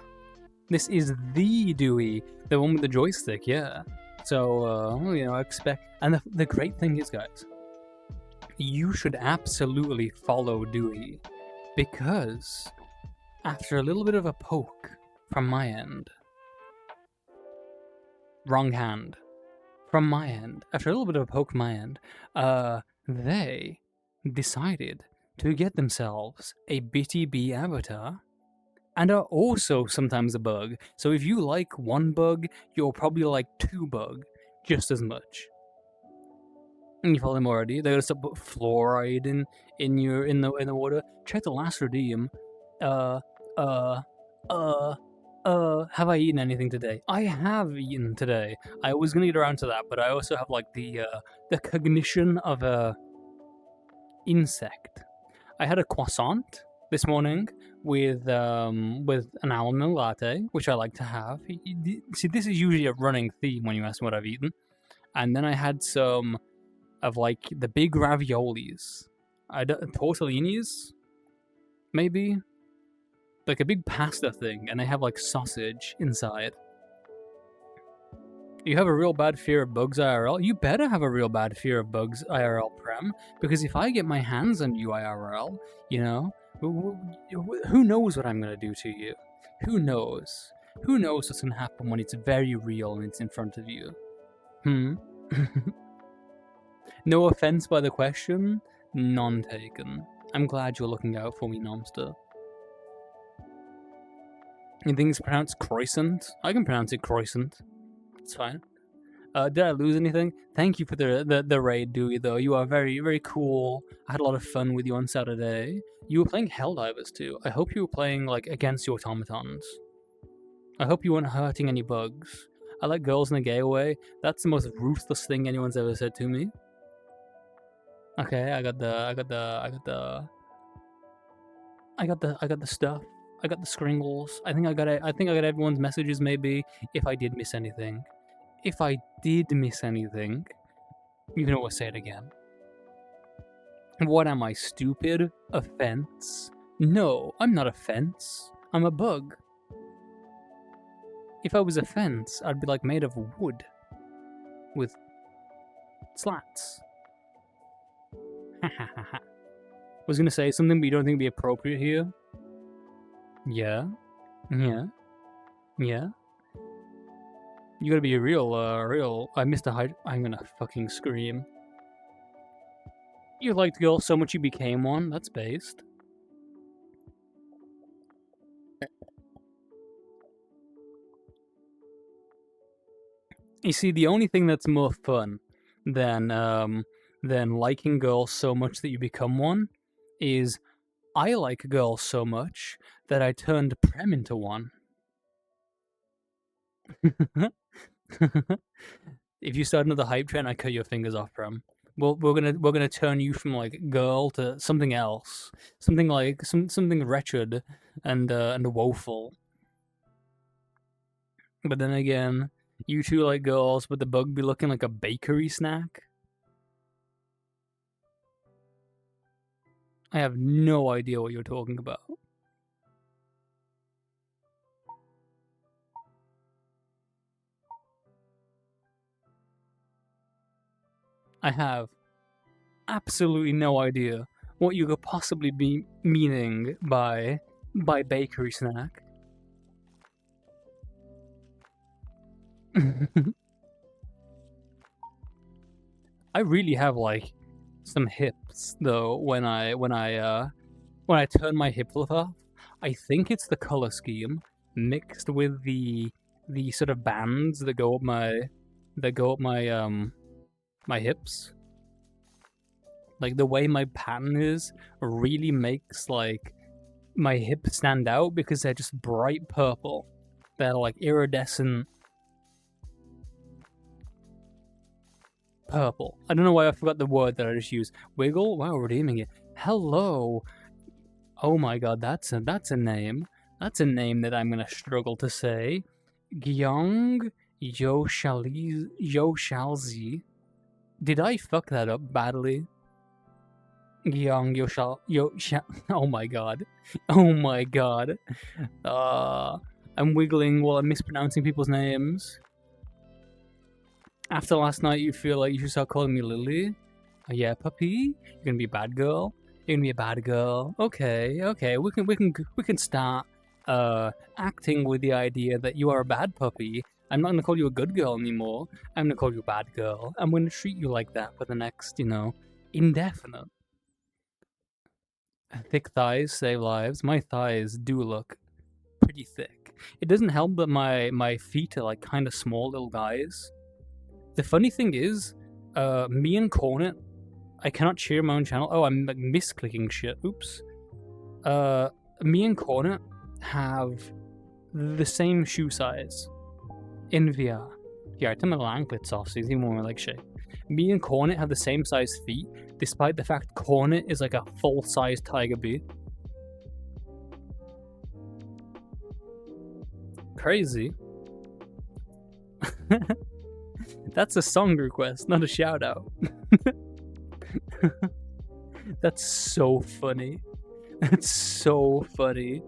This is the Dewey, the one with the joystick, yeah. So, you know, I expect... And the great thing is, guys, you should absolutely follow Dewey, because after a little bit of a poke from my end... Wrong hand. From my end. After a little bit of a poke from my end, they decided to get themselves a Bitty Bee avatar, and are also sometimes a bug. So if you like one bug, you'll probably like two bug just as much. And you follow them already. They're gonna put fluoride in the water. Check the last redeem. Have I eaten anything today? I have eaten today. I was gonna get around to that, but I also have like the cognition of a insect. I had a croissant this morning with an almond milk latte, which I like to have. See, this is usually a running theme when you ask me what I've eaten. And then I had some of like the big raviolis, tortellinis, maybe, like a big pasta thing, and they have like sausage inside. You have a real bad fear of bugs IRL? You better have a real bad fear of bugs IRL, Prem, because if I get my hands on you IRL, you know, who knows what I'm going to do to you? Who knows? Who knows what's going to happen when it's very real and it's in front of you? No offense by the question, none taken. I'm glad you're looking out for me, Nomster. You think it's pronounced croissant? I can pronounce it croissant. It's fine. Did I lose anything? Thank you for the raid, Dewey, though. You are very, very cool. I had a lot of fun with you on Saturday. You were playing Helldivers, too. I hope you were playing, like, against your automatons. I hope you weren't hurting any bugs. I like girls in a gay way. That's the most ruthless thing anyone's ever said to me. Okay, I got the stuff. I got the scringles. I think I got everyone's messages, maybe, if I did miss anything. If I did miss anything, you can always say it again. What am I, stupid? A fence? No, I'm not a fence. I'm a bug. If I was a fence, I'd be like made of wood. With slats. I was gonna say something, but you don't think it'd be appropriate here? Yeah. Yeah. Yeah. You gotta be a real... I missed a hide... I'm gonna fucking scream. You liked girls so much you became one? That's based. You see, the only thing that's more fun than liking girls so much that you become one is I like girls so much that I turned Prem into one. If you start another hype train, I cut your fingers off, Prem. We're gonna turn you from like girl to something else, something like something wretched and woeful. But then again, you two like girls, but the bug be looking like a bakery snack. I have no idea what you're talking about. I have absolutely no idea what you could possibly be meaning by bakery snack. I really have like some hips though when I turn my hip flip off. I think it's the color scheme mixed with the sort of bands that go up my my hips. Like the way my pattern is really makes like my hips stand out because they're just bright purple. They're like iridescent purple. I don't know why I forgot the word that I just used. Wiggle? Wow, redeeming it. Hello. Oh my god, that's a name. That's a name that I'm gonna struggle to say. Gyong Yoshalzi. Did I fuck that up badly? Gyong Yoshal. Oh my god. Oh my god. I'm wiggling while I'm mispronouncing people's names. After last night, you feel like you should start calling me Lily? Oh, yeah, puppy? You're gonna be a bad girl? You're gonna be a bad girl? Okay, we can start acting with the idea that you are a bad puppy. I'm not gonna call you a good girl anymore. I'm gonna call you a bad girl. I'm gonna treat you like that for the next, indefinite. Thick thighs save lives. My thighs do look pretty thick. It doesn't help that my feet are like kind of small little guys. The funny thing is, me and Cornet, I cannot share my own channel. Oh, I'm like misclicking shit. Oops. Me and Cornet have the same shoe size in VR. Yeah, I took my anklets off, so it's even more like shape. Me and Cornet have the same size feet, despite the fact Cornet is like a full-size tiger bee. Crazy. That's a song request, not a shout out. That's so funny. That's so funny.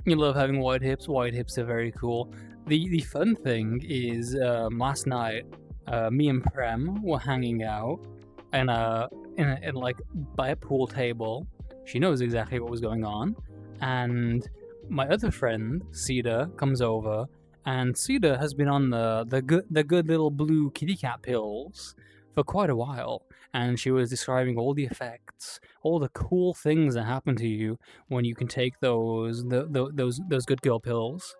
You love having wide hips. Wide hips are very cool. The fun thing is, last night, me and Prem were hanging out, and in like by a pool table. She knows exactly what was going on, and my other friend Cedar comes over, and Cedar has been on the good little blue kitty cat pills for quite a while, and she was describing all the effects, all the cool things that happen to you when you can take those good girl pills.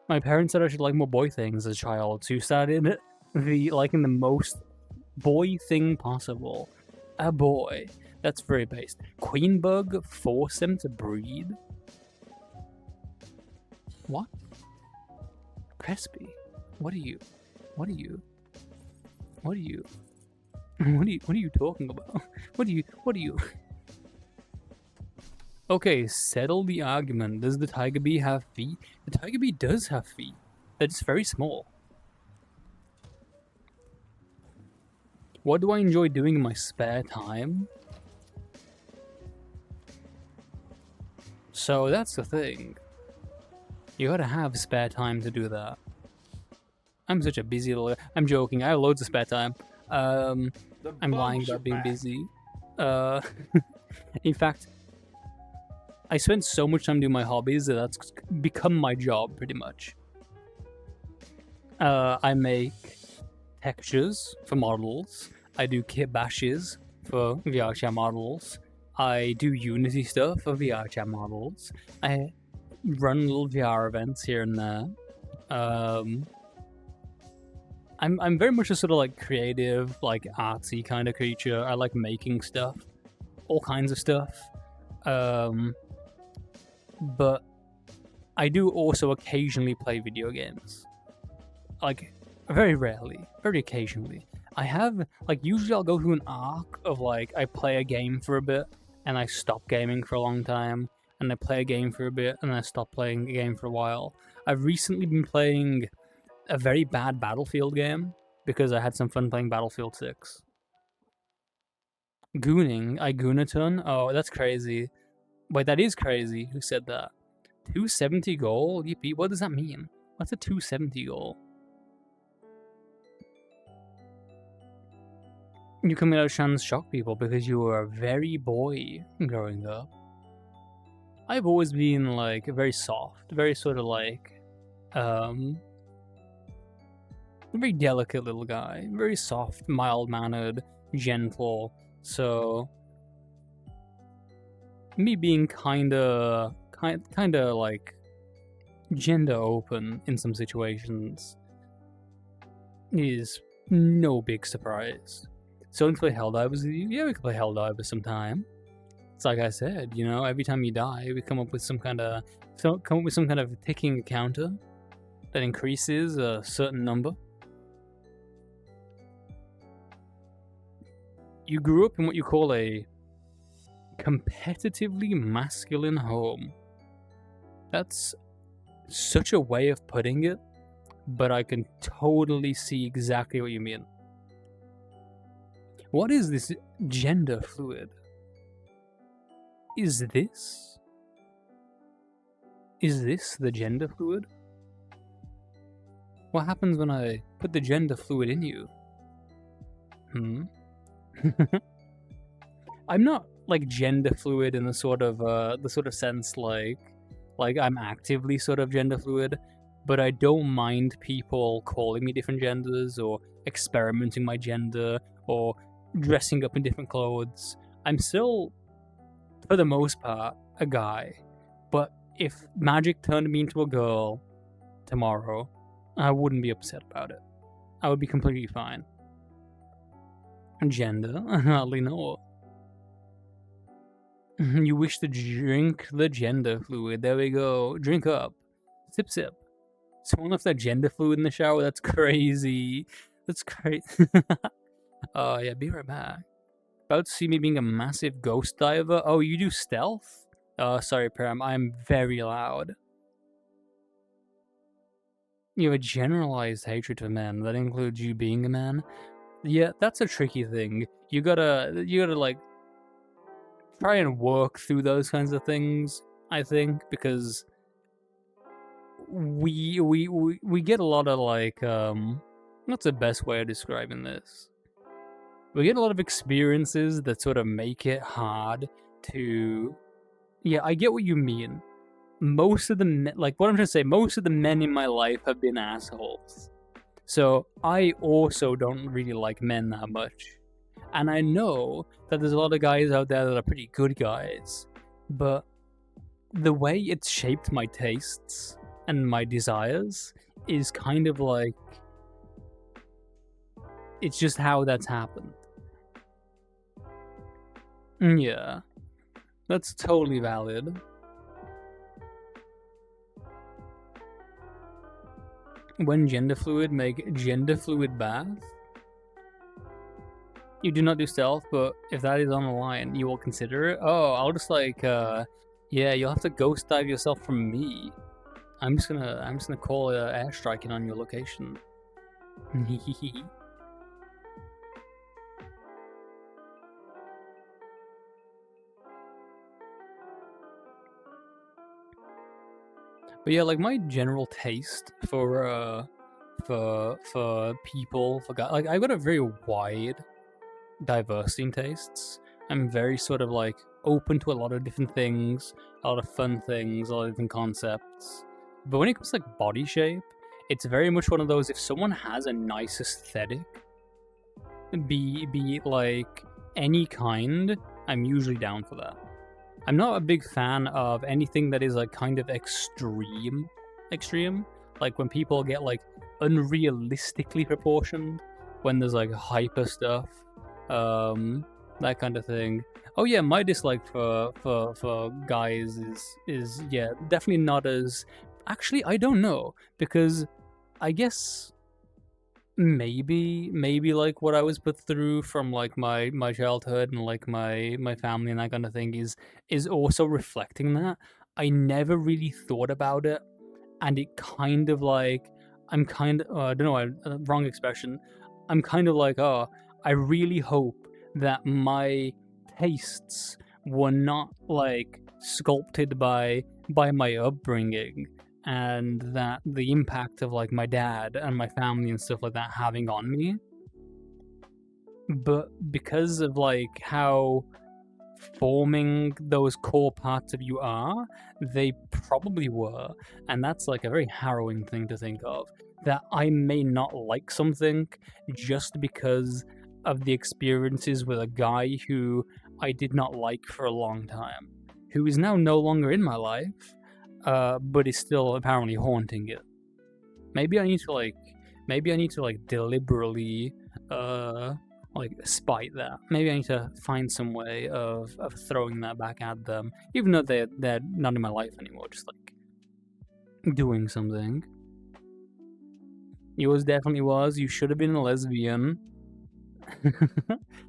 My parents said I should like more boy things as a child, so started liking the most boy thing possible. A boy. That's very based. Queen bug force them to breed? What? Crispy? What are you talking about? What are you? Okay, settle the argument. Does the tiger bee have feet? The tiger bee does have feet. They're just very small. What do I enjoy doing in my spare time? So that's the thing. You gotta have spare time to do that. I'm such a busy little... I'm joking, I have loads of spare time. I'm lying about being busy. In fact, I spend so much time doing my hobbies that that's become my job, pretty much. I make textures for models. I do kit bashes for VRChat models. I do Unity stuff for VRChat models. I run little VR events here and there. I'm very much a sort of like creative, like artsy kind of creature. I like making stuff, all kinds of stuff. But I do also occasionally play video games. Like, very rarely, very occasionally. I have, like, usually I'll go through an arc of, like, I play a game for a bit, and I stop gaming for a long time, and I play a game for a bit, and I stop playing a game for a while. I've recently been playing a very bad Battlefield game, because I had some fun playing Battlefield 6. Gooning? I goon a ton? Oh, that's crazy. Wait, that is crazy. Who said that? 270 gold? Yippee, what does that mean? What's a 270 goal? You coming out trying to shock people because you were a very boy growing up. I've always been like very soft, very sort of like a very delicate little guy, very soft, mild-mannered, gentle. So me being kinda like gender open in some situations is no big surprise. So we can play Helldivers with you? Yeah, we can play Helldivers sometime. It's like I said, you know, every time you die, we come up with some kind of ticking counter that increases a certain number. You grew up in what you call a competitively masculine home. That's such a way of putting it, but I can totally see exactly what you mean. What is this gender fluid? Is this the gender fluid? What happens when I put the gender fluid in you? I'm not like gender fluid in the sort of sense like I'm actively sort of gender fluid, but I don't mind people calling me different genders or experimenting my gender or dressing up in different clothes. I'm still, for the most part, a guy. But if magic turned me into a girl tomorrow, I wouldn't be upset about it. I would be completely fine. Gender? I hardly know. You wish to drink the gender fluid. There we go. Drink up. Sip, sip. Someone left that gender fluid in the shower? That's crazy. That's crazy. Yeah, be right back. About to see me being a massive ghost diver. Oh, you do stealth? Sorry, Pram. I'm very loud. You have a generalized hatred for men. That includes you being a man. Yeah, that's a tricky thing. You gotta like try and work through those kinds of things, I think, because we get a lot of like what's the best way of describing this? We get a lot of experiences that sort of make it hard to... Yeah, I get what you mean. Most of the men, like what I'm trying to say, most of the men in my life have been assholes. So I also don't really like men that much. And I know that there's a lot of guys out there that are pretty good guys, but the way it's shaped my tastes and my desires is kind of like... It's just how that's happened. Yeah, that's totally valid. When gender fluid, make gender fluid bath. You do not do stealth, but if that is on the line, you will consider it? Oh, I'll just like, yeah, you'll have to ghost dive yourself from me. I'm just gonna call airstriking on your location. But yeah, like my general taste for people, for guys, like I've got a very wide diversity in tastes. I'm very sort of like open to a lot of different things, a lot of fun things, a lot of different concepts. But when it comes to like body shape, it's very much one of those, if someone has a nice aesthetic, be it like any kind, I'm usually down for that. I'm not a big fan of anything that is like kind of extreme. Like when people get like unrealistically proportioned, when there's like hyper stuff, that kind of thing. Oh yeah, my dislike for guys is yeah, definitely not as... Actually, I don't know, because I guess maybe like what I was put through from like my childhood and like my family and that kind of thing is also reflecting that. I never really thought about it, and it kind of like, I'm kind of I don't know, wrong expression. I'm kind of like, oh, I really hope that my tastes were not like sculpted by my upbringing, and that the impact of like my dad and my family and stuff like that having on me. But because of like how forming those core parts of you are, they probably were, and that's like a very harrowing thing to think of, that I may not like something just because of the experiences with a guy who I did not like for a long time, who is now no longer in my life, but is still apparently haunting it. Maybe I need to like deliberately like spite that. Maybe I need to find some way of throwing that back at them, even though they're not in my life anymore. Just like doing something. Yours definitely was. You should have been a lesbian.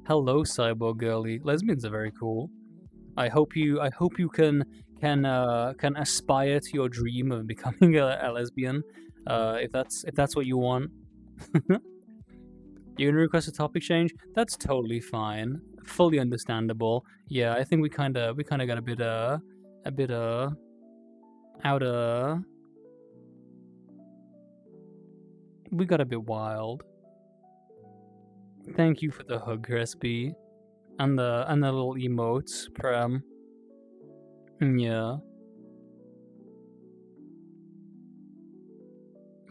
Hello, cyborg girly. Lesbians are very cool. I hope you can aspire to your dream of becoming a lesbian. If that's what you want. You're gonna request a topic change? That's totally fine. Fully understandable. Yeah, I think we kinda got a bit out we got a bit wild. Thank you for the hug, Crispy. And the little emotes, Prem. Yeah.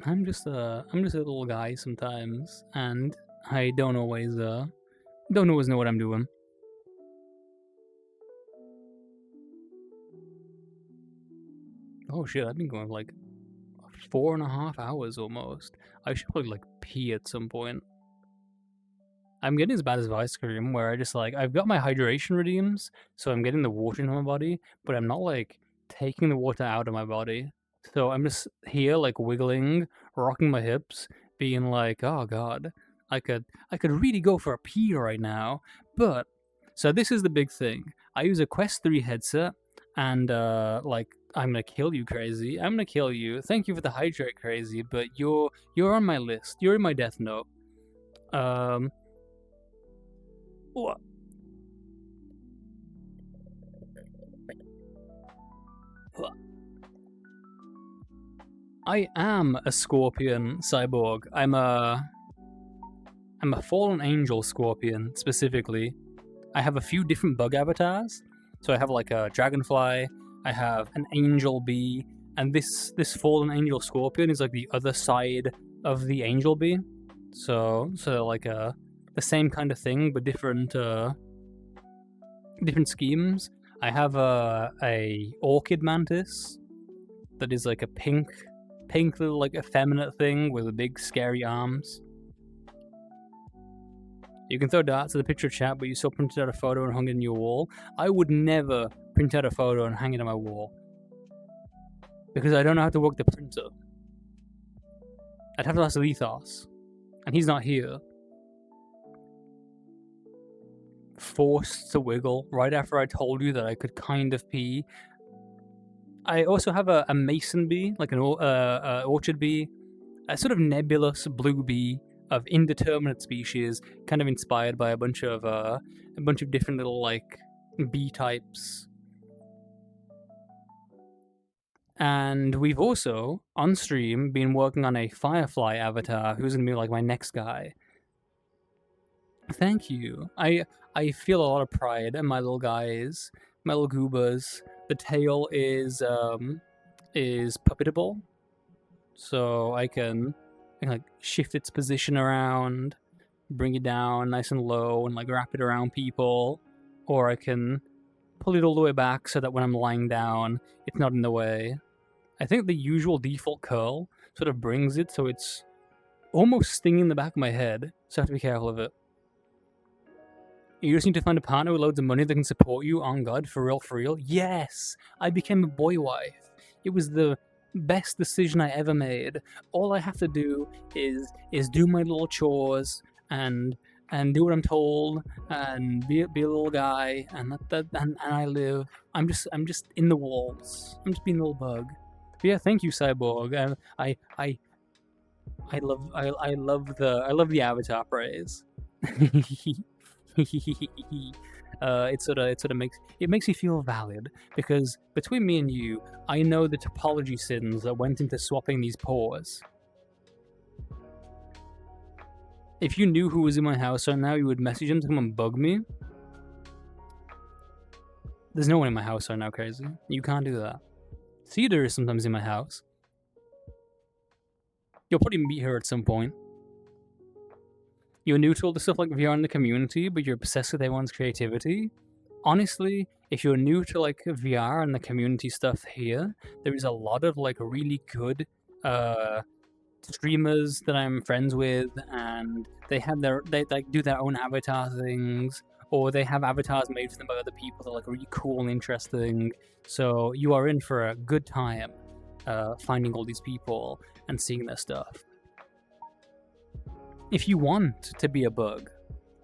I'm just a little guy sometimes, and I don't always know what I'm doing. Oh shit, I've been going like 4.5 hours almost. I should probably like pee at some point. I'm getting as bad as ice cream, where I just like, I've got my hydration redeems, so I'm getting the water into my body, but I'm not like taking the water out of my body. So I'm just here like wiggling, rocking my hips, being like, oh god, I could really go for a pee right now. But so this is the big thing. I use a Quest 3 headset, and like, I'm gonna kill you, Crazy. I'm gonna kill you. Thank you for the hydrate, Crazy, but you're on my list. You're in my death note. What? I am a scorpion cyborg. I'm a fallen angel scorpion specifically. I have a few different bug avatars. So I have like a dragonfly, I have an angel bee, and this fallen angel scorpion is like the other side of the angel bee. So like the same kind of thing, but different schemes. I have a orchid mantis that is like a pink little like effeminate thing with big scary arms. You can throw darts at the picture chat, but you still printed out a photo and hung it in your wall. I would never print out a photo and hang it on my wall, because I don't know how to work the printer. I'd have to ask Lethos, and he's not here. Forced to wiggle right after I told you that I could kind of pee. I also have a mason bee, like an orchard bee, a sort of nebulous blue bee of indeterminate species, kind of inspired by a bunch of different little like bee types. And we've also on stream been working on a firefly avatar who's gonna be like my next guy. Thank you. I feel a lot of pride in my little guys, my little goobas. The tail is puppetable, so I can like shift its position around, bring it down nice and low, and like wrap it around people, or I can pull it all the way back so that when I'm lying down, it's not in the way. I think the usual default curl sort of brings it so it's almost stinging the back of my head, so I have to be careful of it. You just need to find a partner with loads of money that can support you. On God, for real? Yes! I became a boy wife. It was the best decision I ever made. All I have to do is do my little chores and do what I'm told and be a little guy and I live. I'm just in the walls. I'm just being a little bug. But yeah, thank you, Cyborg. I love the avatar praise. It sort of makes you feel valid, because between me and you, I know the topology sins that went into swapping these pores. If you knew who was in my house right now, you would message him to come and bug me. There's no one in my house right now, crazy. You can't do that. Cedar is sometimes in my house. You'll probably meet her at some point. You're neutral to stuff like VR in the community, but you're obsessed with everyone's creativity. Honestly, if you're new to like VR and the community stuff here, there is a lot of like really good streamers that I'm friends with, and they like do their own avatar things, or they have avatars made for them by other people that are like really cool and interesting. So you are in for a good time finding all these people and seeing their stuff. If you want to be a bug,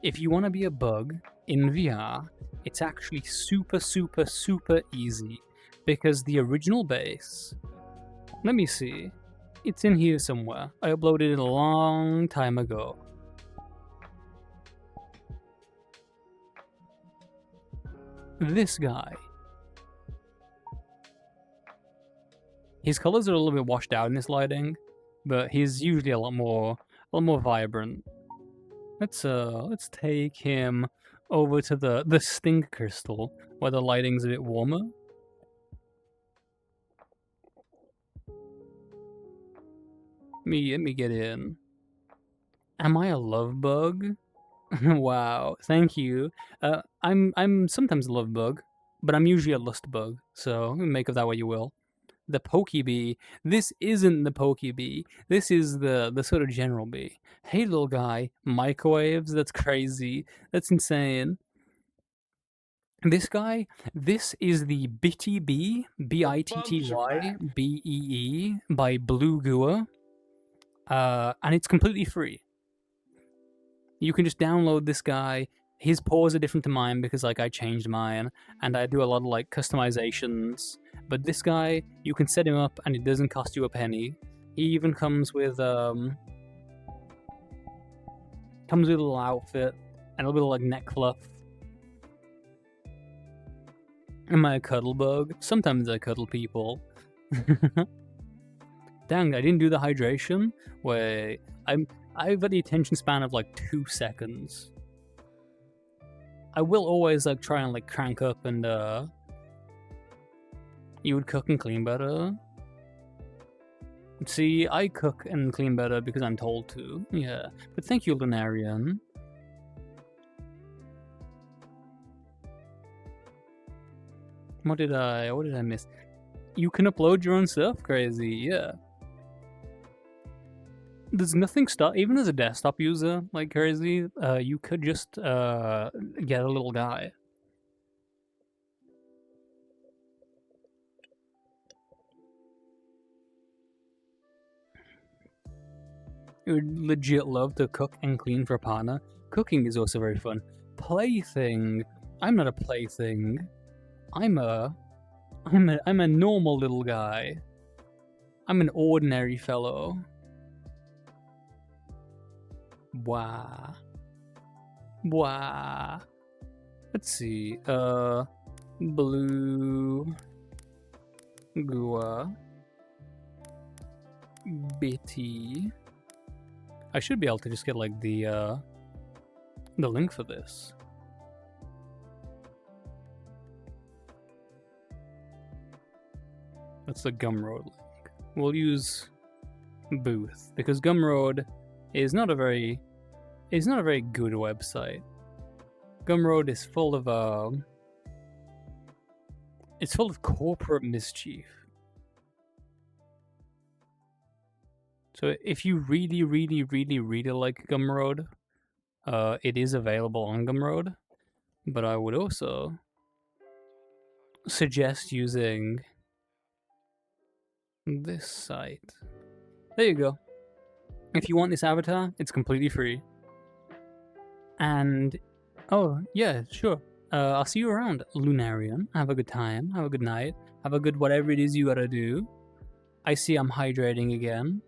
if you want to be a bug in VR, it's actually super, super, super easy, because the original base, let me see, it's in here somewhere. I uploaded it a long time ago. This guy. His colors are a little bit washed out in this lighting, but he's usually a lot more vibrant. Let's take him over to the stink crystal, where the lighting's a bit warmer. Let me get in. Am I a love bug? Wow, thank you. I'm sometimes a love bug, but I'm usually a lust bug, so make of that what you will. The Pokebee. This isn't the Pokebee. This is the sort of general bee. Hey, little guy. Microwaves? That's crazy. That's insane. This guy, this is the Bitty Bee, Bittybee by Blue Gua. And it's completely free. You can just download this guy. His paws are different to mine because like I changed mine, and I do a lot of like customizations. But this guy, you can set him up and it doesn't cost you a penny. He even comes with a little outfit and a little like neck fluff. Am I a cuddle bug? Sometimes I cuddle people. Dang, I didn't do the hydration. Wait, I've got the attention span of like 2 seconds. I will always like try and like crank up, and you would cook and clean better. See, I cook and clean better because I'm told to. Yeah, but thank you, Lunarian. What did I miss? You can upload your own stuff, crazy. Yeah. There's nothing even as a desktop user, like crazy, you could just get a little guy. You would legit love to cook and clean for a partner. Cooking is also very fun. Plaything. I'm not a plaything. I'm a normal little guy. I'm an ordinary fellow. Wow. Wow. Let's see. Blue Gua Bitty. I should be able to just get like the link for this. That's the Gumroad link. We'll use Booth because Gumroad is not a very good website. Gumroad is full of it's full of corporate mischief. So if you really like Gumroad, it is available on Gumroad, but I would also suggest using this site. There you go. If you want this avatar, it's completely free. And, oh, yeah, sure. I'll see you around, Lunarian. Have a good time. Have a good night. Have a good whatever it is you gotta do. I see I'm hydrating again.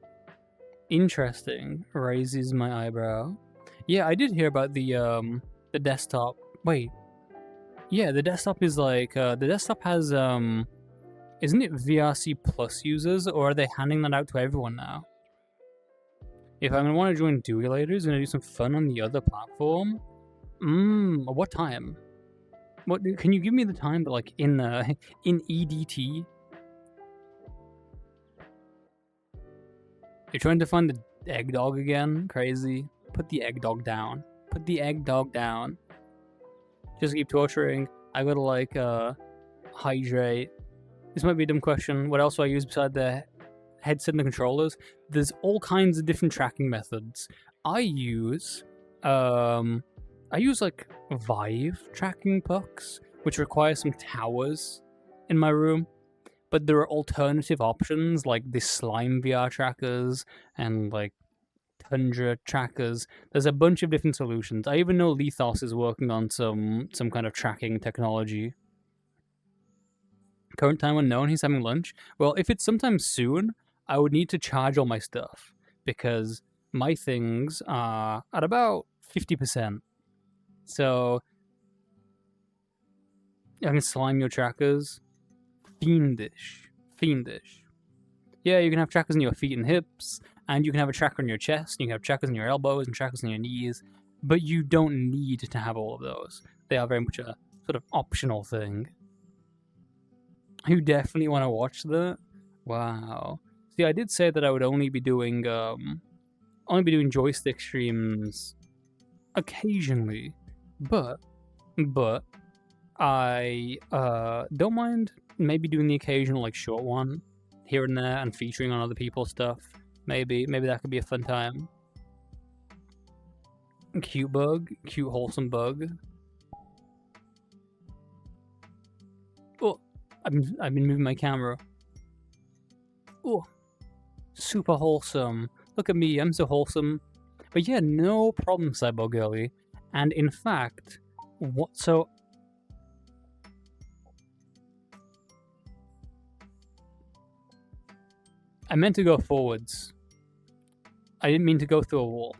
Interesting. Raises my eyebrow. Yeah, I did hear about the desktop. Wait. Yeah, the desktop is like the desktop has isn't it VRC Plus users, or are they handing that out to everyone now? If I'm gonna want to join Duelators, gonna do some fun on the other platform. What time? What can you give me the time? But like in in EDT. You're trying to find the egg dog again? Crazy. Put the egg dog down. Put the egg dog down. Just keep torturing. I gotta like hydrate. This might be a dumb question. What else do I use beside the headset and the controllers? There's all kinds of different tracking methods. I use like Vive tracking pucks, which require some towers in my room. But there are alternative options like the slime VR trackers and like Tundra trackers. There's a bunch of different solutions. I even know Lethos is working on some kind of tracking technology. Current time unknown, he's having lunch. Well, if it's sometime soon, I would need to charge all my stuff because my things are at about 50%. So I can slime your trackers. Fiendish. Yeah, you can have trackers on your feet and hips, and you can have a tracker on your chest, you can have trackers on your elbows and trackers on your knees, but you don't need to have all of those. They are very much a sort of optional thing. You definitely want to watch that? Wow. See, I did say that I would only be doing joystick streams occasionally, but I don't mind maybe doing the occasional like short one here and there and featuring on other people's stuff. Maybe that could be a fun time. Cute bug, cute wholesome bug. Oh, I've been moving my camera. Oh, super wholesome. Look at me, I'm so wholesome. But yeah, no problem, Cyborg Girly. And in fact, I meant to go forwards. I didn't mean to go through a wall.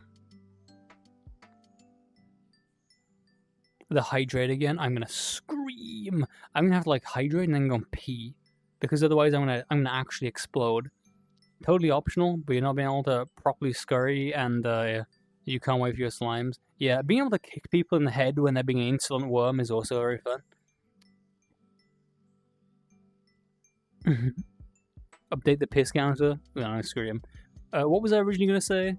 The hydrate again. I'm gonna scream. I'm gonna have to like hydrate and then go and pee, because otherwise I'm gonna actually explode. Totally optional, but you're not being able to properly scurry and you can't wait for your slimes. Yeah, being able to kick people in the head when they're being an insolent worm is also very fun. Update the piss counter. No, screw him. What was I originally gonna say?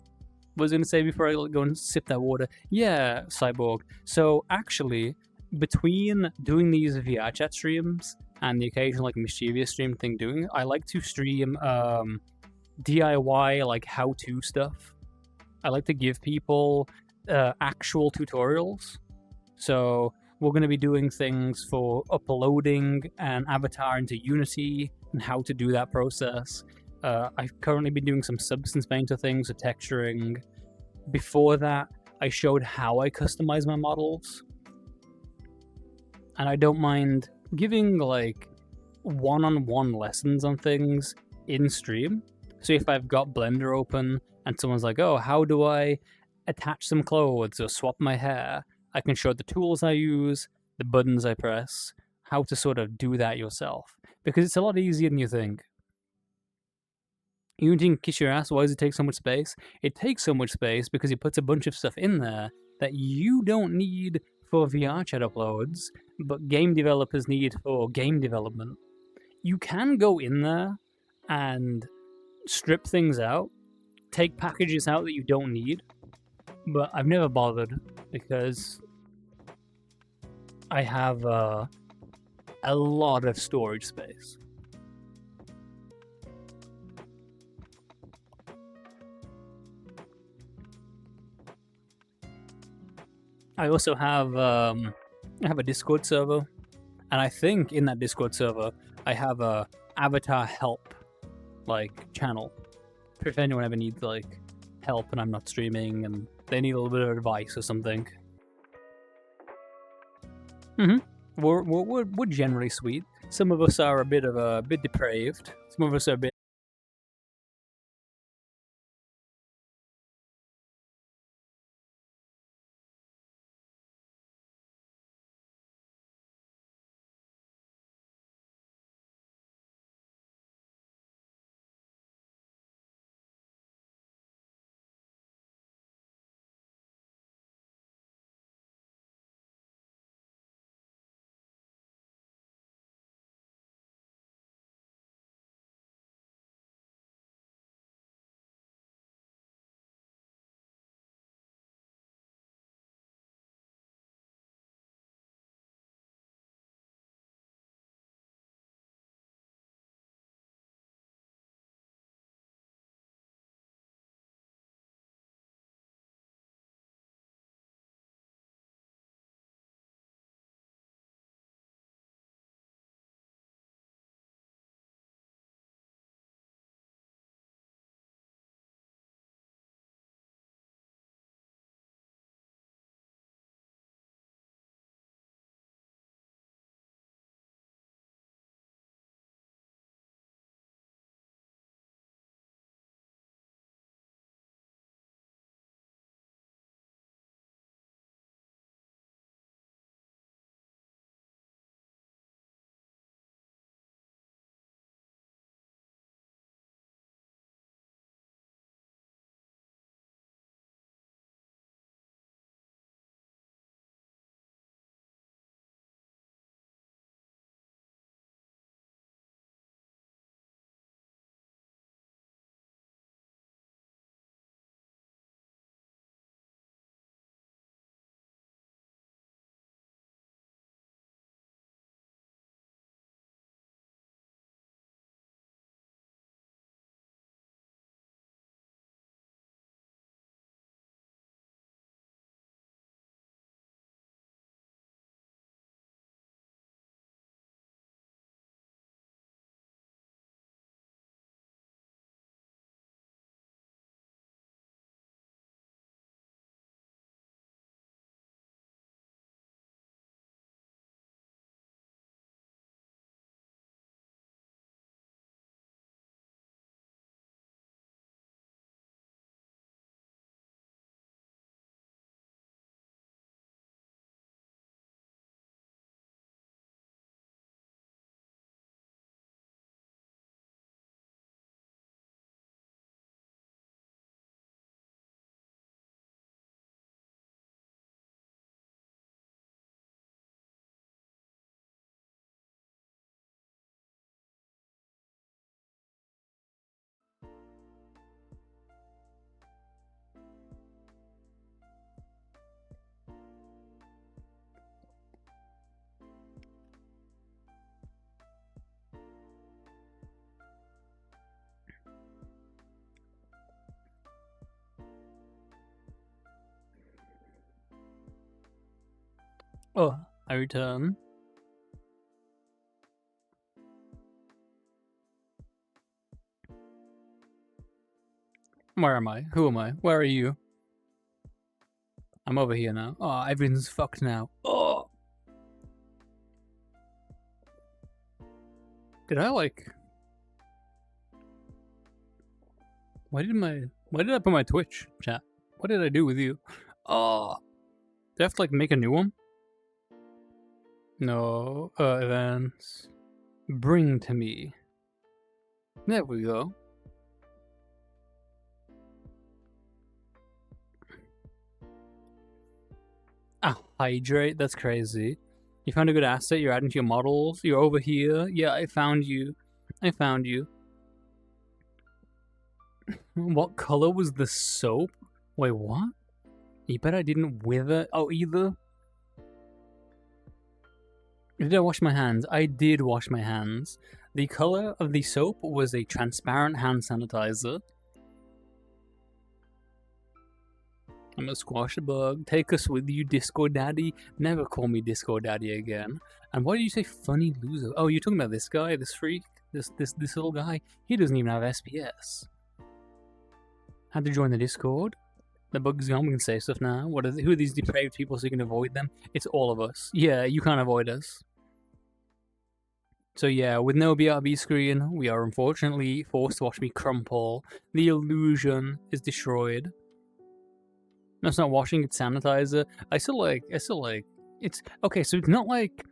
What was I gonna say before I go and sip that water? Yeah, Cyborg. So actually, between doing these VRChat streams and the occasional like mischievous stream thing doing, I like to stream DIY like how-to stuff. I like to give people actual tutorials. So we're going to be doing things for uploading an avatar into Unity and how to do that process. I've currently been doing some Substance Painter things, so texturing. Before that, I showed how I customize my models. And I don't mind giving like one-on-one lessons on things in stream. So if I've got Blender open and someone's like, oh, how do I attach some clothes or swap my hair? I can show the tools I use, the buttons I press, how to sort of do that yourself. Because it's a lot easier than you think. You can kiss your ass, why does it take so much space? It takes so much space because it puts a bunch of stuff in there that you don't need for VRChat uploads, but game developers need for game development. You can go in there and strip things out, take packages out that you don't need, but I've never bothered because I have a lot of storage space. I also have a Discord server, and I think in that Discord server I have a avatar help like channel. If anyone ever needs like help and I'm not streaming and they need a little bit of advice or something. We're generally sweet. Some of us are a bit depraved. Some of us are a bit Oh, I return. Where am I? Who am I? Where are you? I'm over here now. Oh, everything's fucked now. Oh! Did I like... Why did I put my Twitch chat? What did I do with you? Oh! Do I have to like make a new one? No. Events. Bring to me. There we go. Ah, hydrate. That's crazy. You found a good asset. You're adding to your models. You're over here. Yeah, I found you. I found you. What color was the soap? Wait, what? You bet I didn't wither. Oh, either. Did I wash my hands? I did wash my hands. The color of the soap was a transparent hand sanitizer. I'm gonna squash a bug. Take us with you, Disco Daddy. Never call me Disco Daddy again. And why did you say funny loser? Oh, you're talking about this guy, this freak, this little guy. He doesn't even have SPS. Had to join the Discord. The bug's gone. We can say stuff now. Who are these depraved people so you can avoid them? It's all of us. Yeah, you can't avoid us. So yeah, with no BRB screen, we are unfortunately forced to watch me crumple. The illusion is destroyed. No, it's not washing, it's sanitizer. I still like, it's, okay, so it's not like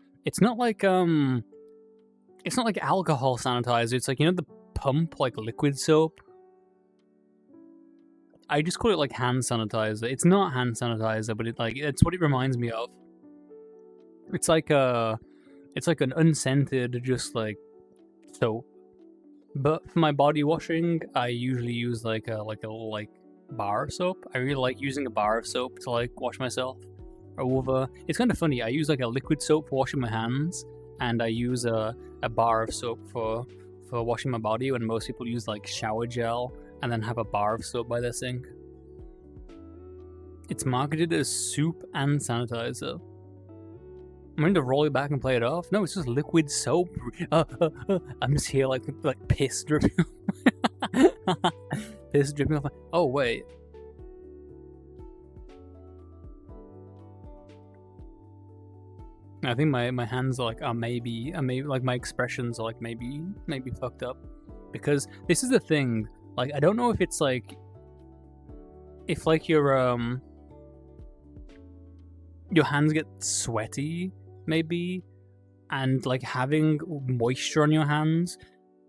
alcohol sanitizer, it's like, you know the pump, like liquid soap? I just call it like hand sanitizer. It's not hand sanitizer, but it's what it reminds me of. It's like an unscented, just like soap. But for my body washing, I usually use like a bar of soap. I really like using a bar of soap to like wash myself. Over, it's kind of funny. I use like a liquid soap for washing my hands, and I use a bar of soap for washing my body. When most people use like shower gel and then have a bar of soap by their sink. It's marketed as soup and sanitizer. I'm going to roll it back and play it off. No, it's just liquid soap. I'm just here like piss dripping. Piss dripping off. Oh wait. I think my hands are maybe like my expressions are like maybe fucked up, because this is the thing. Like I don't know if it's like if like your hands get sweaty maybe, and like having moisture on your hands,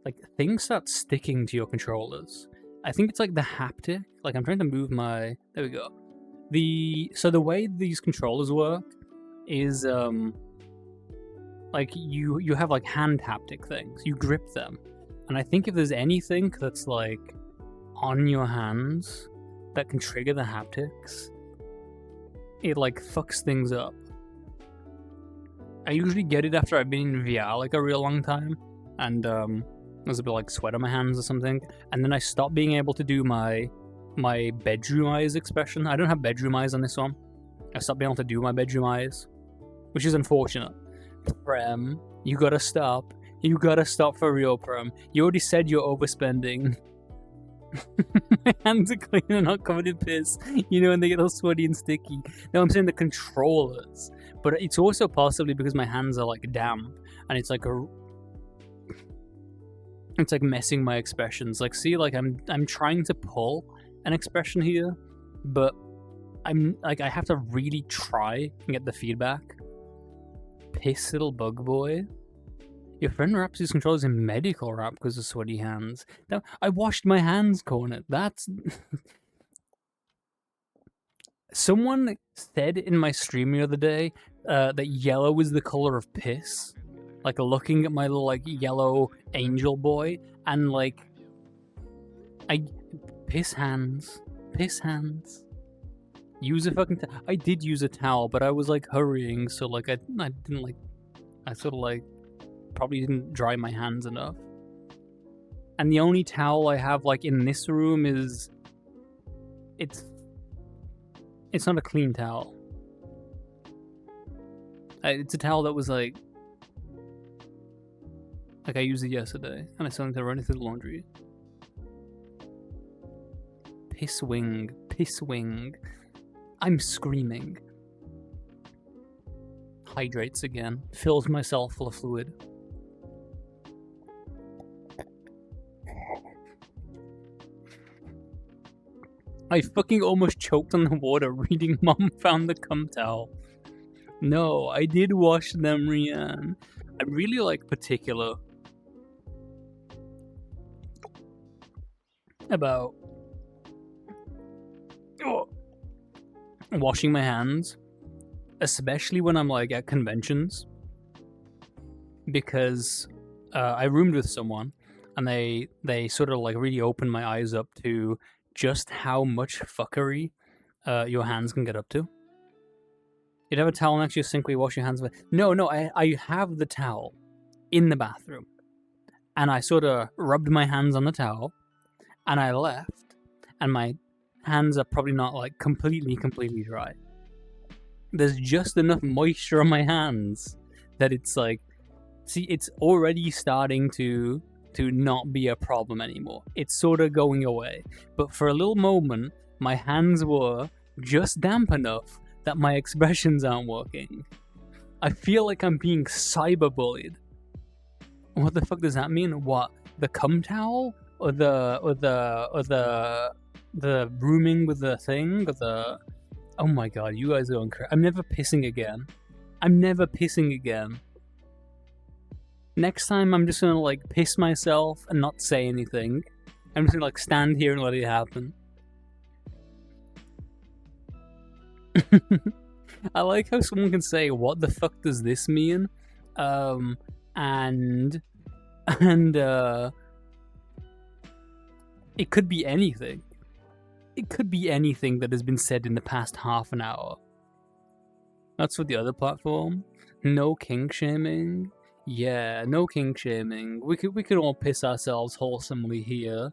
like things start sticking to your controllers. I think it's like the haptic. Like I'm trying to move my, there we go. So the way these controllers work is like you have like hand haptic things. You grip them, and I think if there's anything that's like on your hands that can trigger the haptics, it like fucks things up. I usually get it after I've been in VR like a real long time, and there's a bit like sweat on my hands or something, and then I stop being able to do my bedroom eyes expression. I don't have bedroom eyes on this one. I stopped being able to do my bedroom eyes, which is unfortunate. Prem, you gotta stop. You gotta stop for real, Prem. You already said you're overspending. My hands are clean and not covered in piss. You know, when they get all sweaty and sticky. No, I'm saying the controllers. But it's also possibly because my hands are like damp, and it's like messing my expressions. Like, see, like I'm trying to pull an expression here, but I'm like I have to really try and get the feedback. Piss little bug boy. Your friend wraps his controllers in medical wrap because of sweaty hands. Now, I washed my hands, Cornet. That's... Someone said in my stream the other day that yellow was the color of piss. Like, looking at my little, like, yellow angel boy, and, like... Piss hands. Piss hands. Use a fucking towel. I did use a towel, but I was, like, hurrying, so, like, I didn't, like... I sort of, like... probably didn't dry my hands enough. And the only towel I have like in this room is it's not a clean towel. It's a towel that was like I used it yesterday, and I still need to run it through the laundry. Piss wing. I'm screaming. Hydrates again. Fills myself full of fluid. I fucking almost choked on the water reading Mom found the cum towel. No, I did wash them, Rianne. I'm really, like, particular about washing my hands, especially when I'm, like, at conventions, because I roomed with someone, and they sort of, like, really opened my eyes up to just how much fuckery your hands can get up to. You'd have a towel next to your sink where you wash your hands with. No, I have the towel in the bathroom. And I sort of rubbed my hands on the towel. And I left. And my hands are probably not like completely dry. There's just enough moisture on my hands that it's like... See, it's already starting to not be a problem anymore. It's sort of going away. But for a little moment, my hands were just damp enough that my expressions aren't working. I feel like I'm being cyberbullied. What the fuck does that mean? What? The cum towel? Or the rooming with the thing? Or the... Oh my god, you guys are going crazy. I'm never pissing again. Next time I'm just gonna like piss myself and not say anything. I'm just gonna like stand here and let it happen. I like how someone can say, "What the fuck does this mean?" And it could be anything. It could be anything that has been said in the past half an hour. That's for the other platform. No kink shaming. Yeah, no kink shaming. We could all piss ourselves wholesomely here.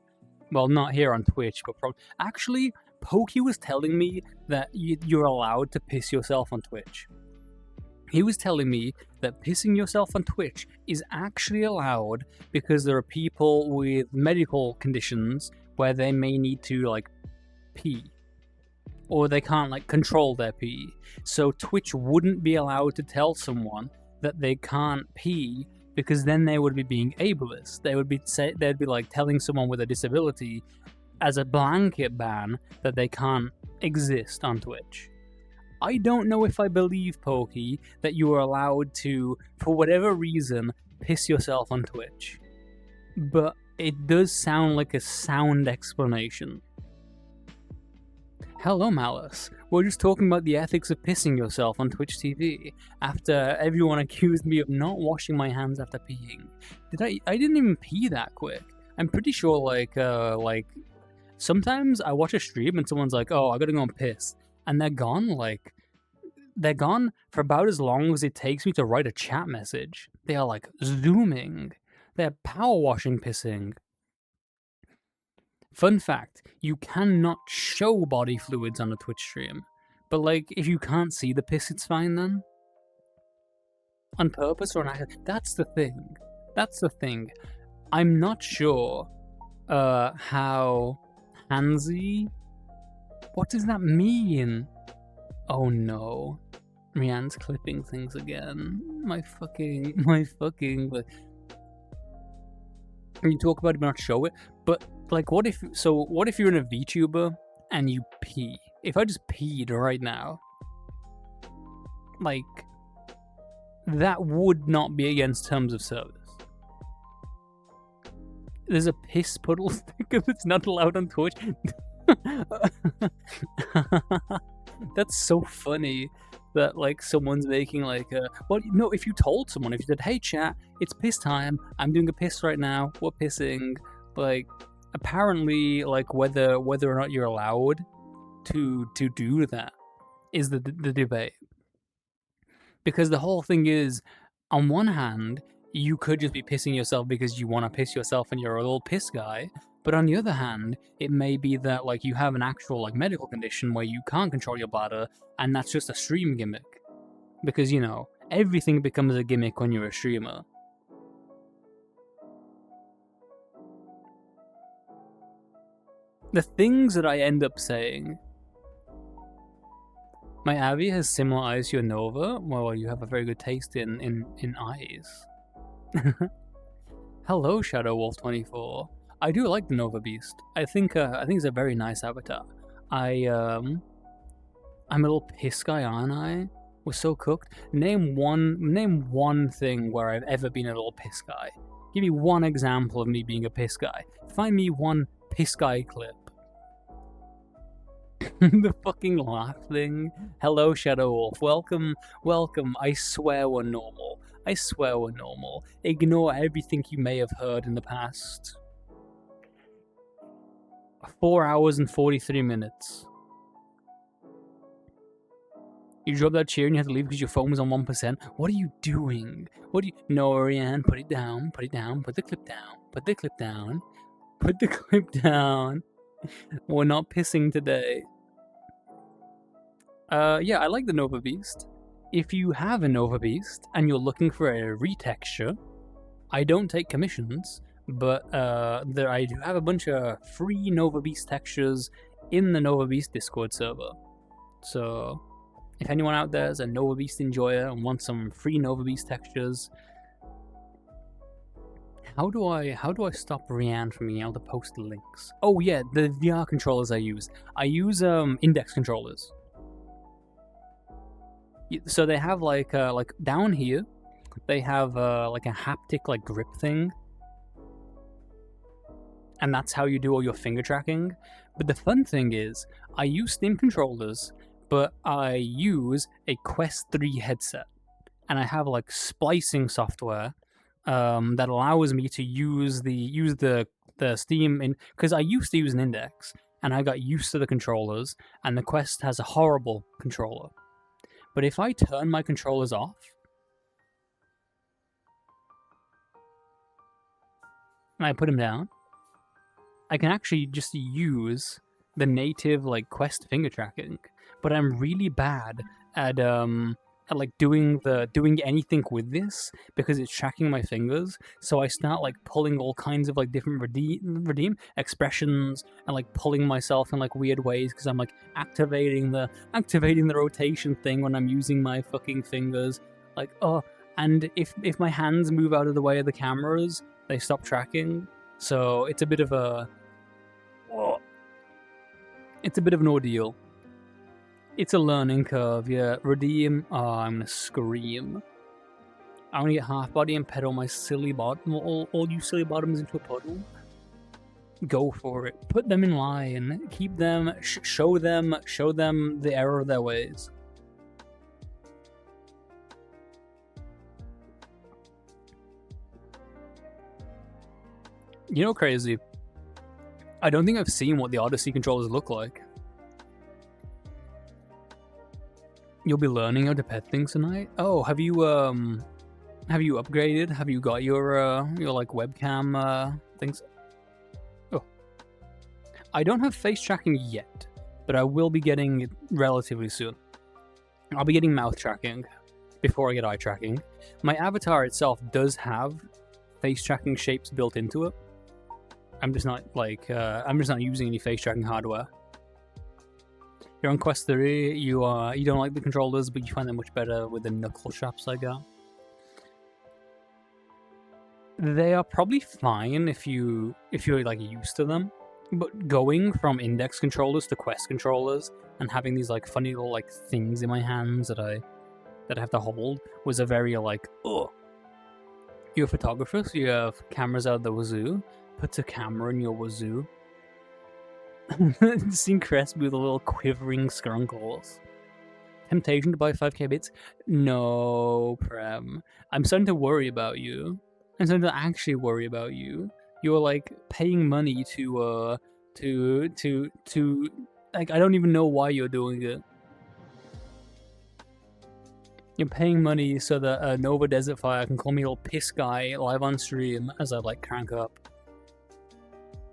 Well, not here on Twitch, but probably... Actually, Pokey was telling me that you're allowed to piss yourself on Twitch. He was telling me that pissing yourself on Twitch is actually allowed because there are people with medical conditions where they may need to, like, pee. Or they can't, like, control their pee. So Twitch wouldn't be allowed to tell someone that they can't pee because then they would be being ableist. They'd be like telling someone with a disability as a blanket ban that they can't exist on Twitch. I don't know if I believe, Pokey, that you are allowed to, for whatever reason, piss yourself on Twitch. But it does sound like a sound explanation. Hello, Malice. We're just talking about the ethics of pissing yourself on Twitch TV after everyone accused me of not washing my hands after peeing. I didn't even pee that quick. I'm pretty sure, like, sometimes I watch a stream and someone's like, oh, I gotta go and piss. And they're gone for about as long as it takes me to write a chat message. They are, like, zooming. They're power washing pissing. Fun fact, you cannot show body fluids on a Twitch stream. But, like, if you can't see the piss, it's fine then? On purpose or on accident? That's the thing. I'm not sure how handsy... What does that mean? Oh no. Rianne's clipping things again. My fucking... You talk about it but not show it, but like what if you're in a VTuber and you pee? If I just peed right now, like that would not be against terms of service. There's a piss puddle sticker that's not allowed on Twitch. That's so funny that like someone's making like a... Well, no, if you told someone, if you said, hey chat, it's piss time, I'm doing a piss right now, we're pissing, like apparently like whether or not you're allowed to do that is the debate. Because the whole thing is, on one hand, you could just be pissing yourself because you want to piss yourself and you're a little piss guy. But on the other hand, it may be that like you have an actual like medical condition where you can't control your bladder, and that's just a stream gimmick. Because, you know, Everything becomes a gimmick when you're a streamer. The things that I end up saying. My Avi has similar eyes to your Nova. Well, you have a very good taste in eyes. Hello, Shadow Wolf 24. I do like the Nova Beast. I think it's a very nice avatar. I'm a little piss guy, aren't I? We're so cooked. Name one thing where I've ever been a little piss guy. Give me one example of me being a piss guy. Find me one piss guy clip. The fucking laugh thing. Hello, Shadow Wolf. Welcome. I swear we're normal. Ignore everything you may have heard in the past. 4 hours and 43 minutes. You dropped that chair and you had to leave because your phone was on 1%. What are you doing? No, Ariane, put it down, put the clip down. We're not pissing today. Yeah, I like the Nova Beast. If you have a Nova Beast and you're looking for a retexture, I don't take commissions, but I do have a bunch of free Nova Beast textures in the Nova Beast Discord server. So, if anyone out there is a Nova Beast enjoyer and wants some free Nova Beast textures, how do I stop Rianne from being able to post links? Oh yeah, the VR controllers I use index controllers. So they have like down here, they have like a haptic like grip thing, and that's how you do all your finger tracking. But the fun thing is, I use Steam controllers, but I use a Quest 3 headset, and I have like splicing software that allows me to use the Steam in, because I used to use an index and I got used to the controllers, and the Quest has a horrible controller. But if I turn my controllers off and I put them down, I can actually just use the native like Quest finger tracking. But I'm really bad at like doing anything with this because it's tracking my fingers. So I start like pulling all kinds of like different redeem expressions and like pulling myself in like weird ways because I'm like activating the rotation thing when I'm using my fucking fingers. Like, oh, and if my hands move out of the way of the cameras, they stop tracking. So it's a bit of an ordeal. It's a learning curve, yeah. Redeem. Oh, I'm gonna scream. I'm gonna get half body and pedal my silly bottom. All you silly bottoms into a puddle. Go for it. Put them in line. Keep them. Show them the error of their ways. You know, crazy. I don't think I've seen what the Odyssey controllers look like. You'll be learning how to pet things tonight? Oh, have you upgraded? Have you got your like webcam things? Oh. I don't have face tracking yet, but I will be getting it relatively soon. I'll be getting mouth tracking before I get eye tracking. My avatar itself does have face tracking shapes built into it. I'm just not using any face tracking hardware. You're on Quest 3, you don't like the controllers, but you find them much better with the knuckle straps I got. They are probably fine if you're like used to them, but going from index controllers to Quest controllers and having these like funny little like things in my hands that I have to hold was a very like, ugh. You're a photographer, so you have cameras out the wazoo. Put a camera in your wazoo. Seeing Cresp with a little quivering skunkles. Temptation to buy 5k bits? No, Prem. I'm starting to worry about you. I'm starting to actually worry about you. You're like paying money to like, I don't even know why you're doing it. You're paying money so that Nova Desert Fire can call me a little piss guy live on stream as I like crank up.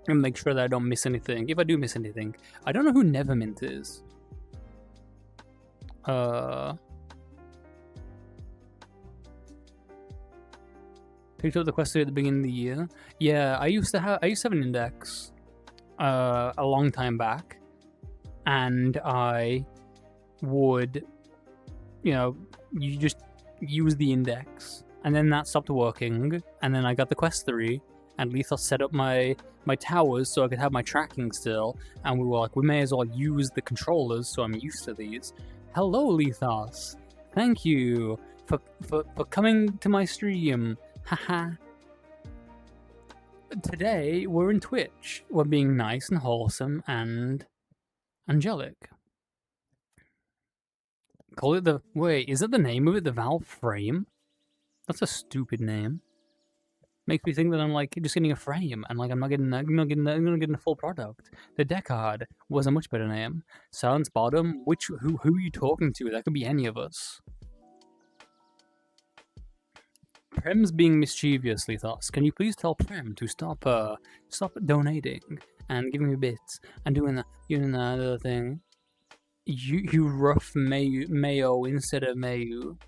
And make sure that I don't miss anything. If I do miss anything. I don't know who Nevermint is. Picked up the quest 3 at the beginning of the year. Yeah, I used to have an index a long time back, and I would, you just use the index, and then that stopped working, and then I got the quest 3, and Lethos set up my towers so I could have my tracking still, and we were like, we may as well use the controllers, so I'm used to these. Hello, Lethos. Thank you for coming to my stream. Haha. Today, we're in Twitch. We're being nice and wholesome and angelic. Call it the... Wait, is that the name of it? The Valve Frame? That's a stupid name. Makes me think that I'm like just getting a frame and like I'm not getting a full product. The Decard was a much better name. Silence Bottom, who are you talking to? That could be any of us. Prem's being mischievously thoughts. Can you please tell Prem to stop donating and giving me bits and doing that other thing? You rough mayo instead of mayo.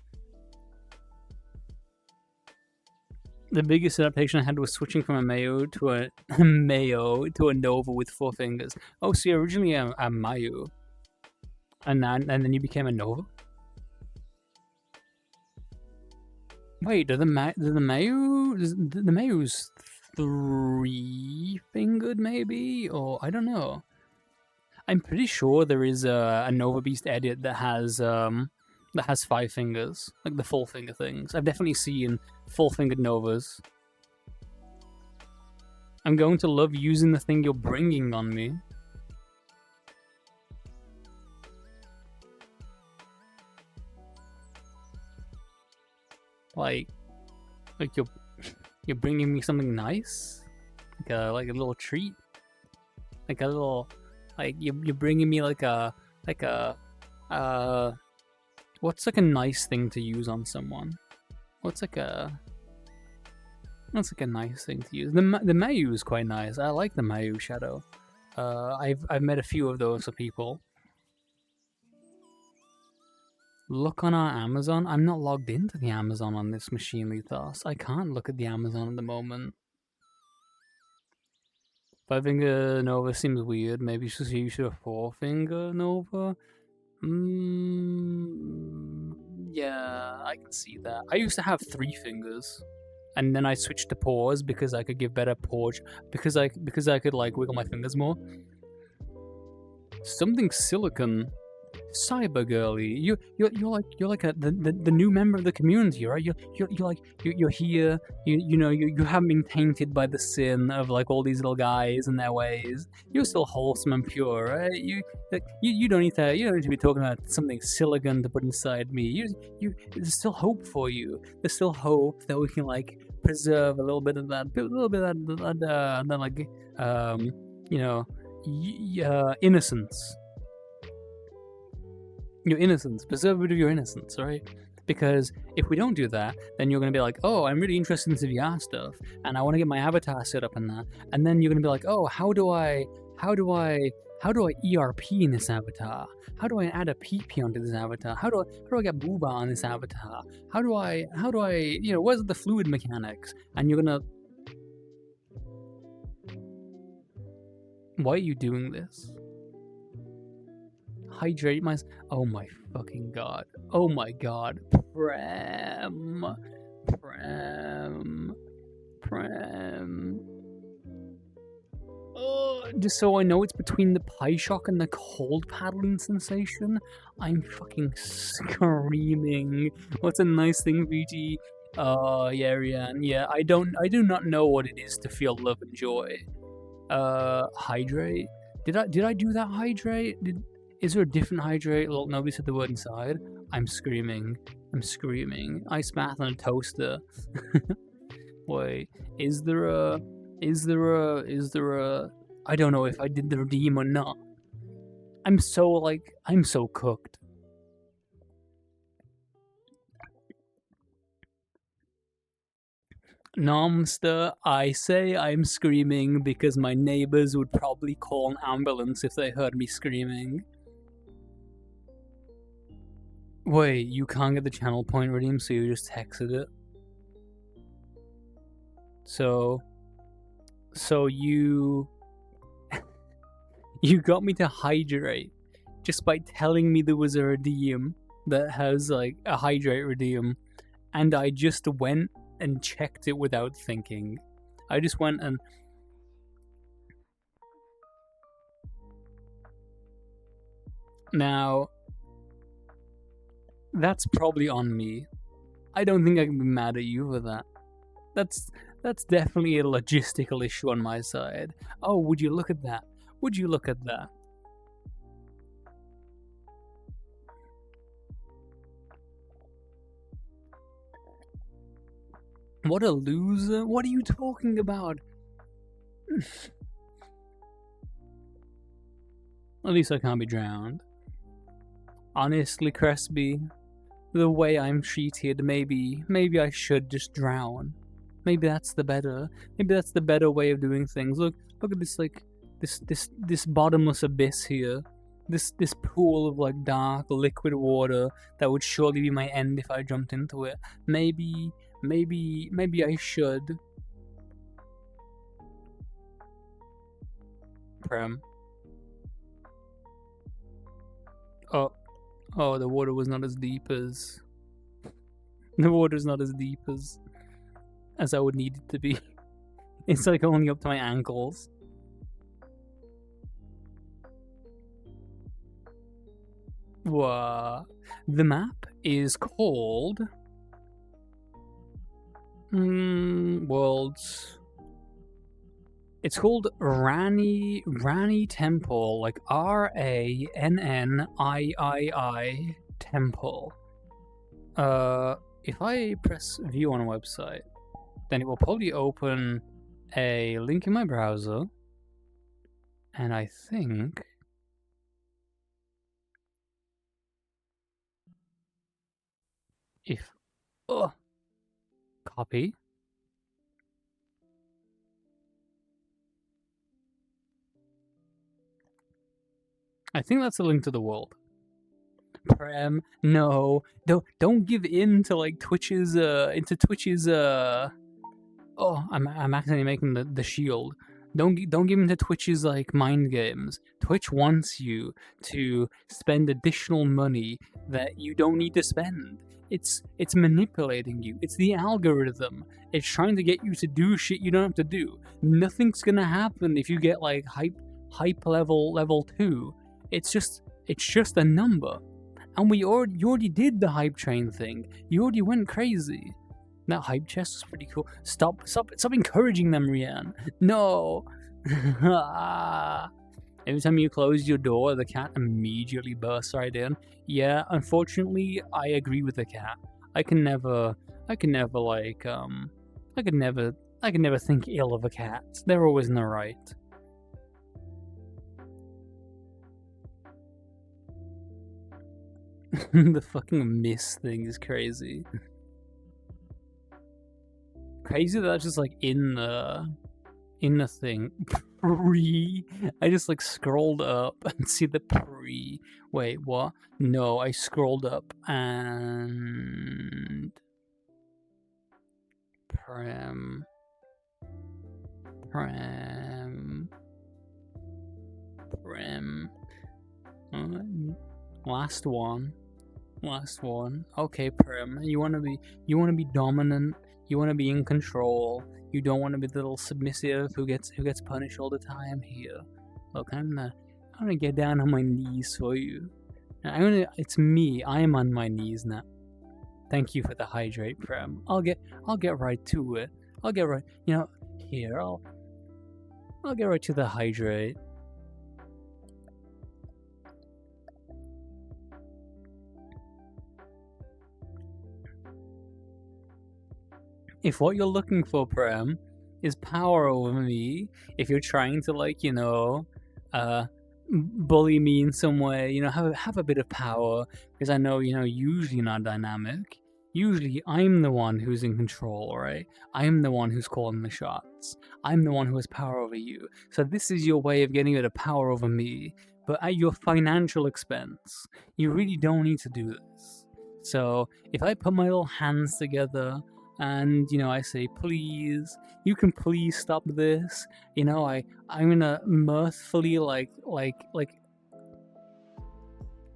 The biggest adaptation I had was switching from a mayo to a Nova with 4 fingers. Oh, so you're originally a Mayu, and then you became a Nova. Wait, the Mayu's 3-fingered maybe, or I don't know. I'm pretty sure there is a Nova Beast edit that has 5 fingers, like the full finger things. I've definitely seen full-fingered Novas. I'm going to love using the thing you're bringing on me. Like you're bringing me something nice, like a little treat, like a little, like you're bringing me like a what's like a nice thing to use on someone? What's like a nice thing to use? The Mayu is quite nice. I like the Mayu shadow. I've met a few of those for people. Look on our Amazon. I'm not logged into the Amazon on this machine, Lethos. I can't look at the Amazon at the moment. 5-finger Nova seems weird. Maybe you should have 4-finger Nova. Yeah, I can see that. I used to have 3 fingers, and then I switched to paws because I could give better paw, because I could like wiggle my fingers more. Something silicon. Cyber girly, you're like the new member of the community, right? You're here. You haven't been tainted by the sin of like all these little guys and their ways. You're still wholesome and pure, right? You don't need to be talking about something silicon to put inside me. There's still hope for you. There's still hope that we can like preserve a little bit of that, innocence. Your innocence, preserve a bit of your innocence, right? Because if we don't do that, then you're going to be like, oh, I'm really interested in the VR stuff, and I want to get my avatar set up in that. And then you're going to be like, oh, how do I ERP in this avatar? How do I add a PP onto this avatar? How do I get booba on this avatar? How do I where's the fluid mechanics? And you're going to... Why are you doing this? Hydrate my... Oh my fucking god. Oh my god. Prem. Oh, just so I know it's between the pie shock and the cold paddling sensation. I'm fucking screaming. What's a nice thing, VG? Yeah, Rian. Yeah, I do not know what it is to feel love and joy. Hydrate? Did I do that hydrate? Is there a different hydrate? Look, nobody said the word inside. I'm screaming. Ice bath on a toaster. Wait, is there a... I don't know if I did the redeem or not. I'm so cooked. Nomster, I say I'm screaming because my neighbors would probably call an ambulance if they heard me screaming. Wait, you can't get the channel point redeem, so you just texted it? So you you got me to hydrate just by telling me there was a redeem that has like a hydrate redeem, and I just went and checked it without thinking. I just went and now that's probably on me. I don't think I can be mad at you for that. That's definitely a logistical issue on my side. Oh, would you look at that? Would you look at that? What a loser. What are you talking about? At least I can't be drowned. Honestly, Cresby, the way I'm treated, maybe I should just drown. Maybe that's the better way of doing things. Look at this, like, this bottomless abyss here. This pool of like dark liquid water that would surely be my end if I jumped into it. Maybe I should. Prem. Oh, the water was not as deep as... The water's not as deep as I would need it to be. It's like only up to my ankles. What? The map is called... Worlds... It's called Rani Temple, like Rannii Temple. If I press view on a website, then it will probably open a link in my browser, and I think if copy. I think that's a link to the world. Prem, no, don't give in to like Twitch's oh, I'm accidentally making the shield. Don't give in to Twitch's like mind games. Twitch wants you to spend additional money that you don't need to spend. It's manipulating you. It's the algorithm. It's trying to get you to do shit you don't have to do. Nothing's gonna happen if you get like hype level 2. It's just a number. And you already did the hype train thing. You already went crazy. That hype chest is pretty cool. Stop encouraging them, Rianne. No. Every time you close your door, the cat immediately bursts right in. Yeah, unfortunately, I agree with the cat. I can never think ill of a cat. They're always in the right. The fucking miss thing is crazy. Crazy that that's just like in the thing. I just like scrolled up and see the pre. Wait, what? No, I scrolled up and Prem. Last one. Okay, Prem. You wanna be dominant. You wanna be in control. You don't wanna be the little submissive who gets punished all the time. Here, look, I'm gonna get down on my knees for you. It's me. I am on my knees now. Thank you for the hydrate, Prem. I'll get right to it. I'll get right. Here. I'll get right to the hydrate. If what you're looking for, Prem, is power over me, if you're trying to bully me in some way, have a bit of power, because I know, usually not dynamic. Usually I'm the one who's in control, right? I'm the one who's calling the shots. I'm the one who has power over you. So this is your way of getting a bit of power over me, but at your financial expense. You really don't need to do this. So if I put my little hands together, and I say, please, you can please stop this. I'm gonna mirthfully like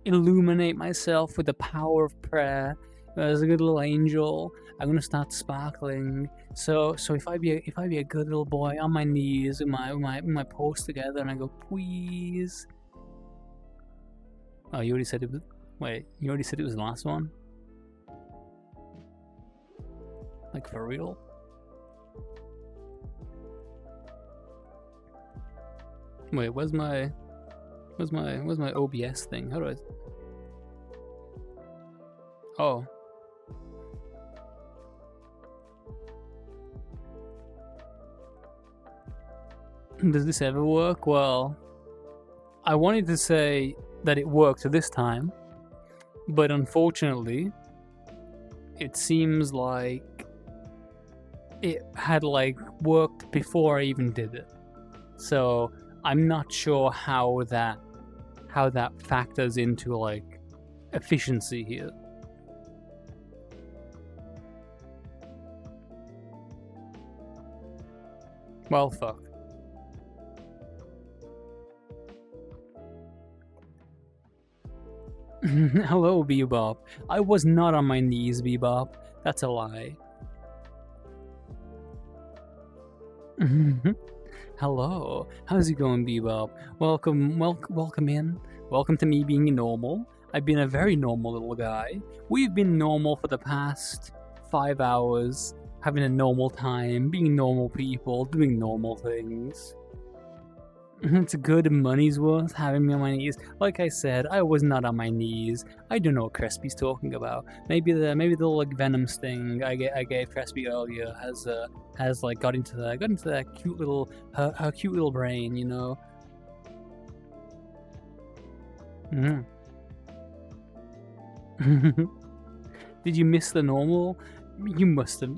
illuminate myself with the power of prayer as a good little angel. I'm gonna start sparkling. So if I be a good little boy on my knees with my paws together, and I go, please. Oh, you already said it was. Wait, you already said it was the last one? Like, for real? Wait, where's my OBS thing? How do I? Oh. Does this ever work? Well, I wanted to say that it worked this time, but unfortunately, it seems like it had worked before I even did it. So I'm not sure how that factors into efficiency here. Well, fuck. Hello, Bebop. I was not on my knees, Bebop. That's a lie. Hello. How's it going, Bebop? Welcome in. Welcome to me being normal. I've been a very normal little guy. We've been normal for the past 5 hours, having a normal time, being normal people, doing normal things. It's good money's worth having me on my knees. Like I said, I was not on my knees. I don't know what Crespi's talking about. Maybe the little venom sting I gave Crespi earlier has got into that cute little her cute little brain, Did you miss the normal? You must have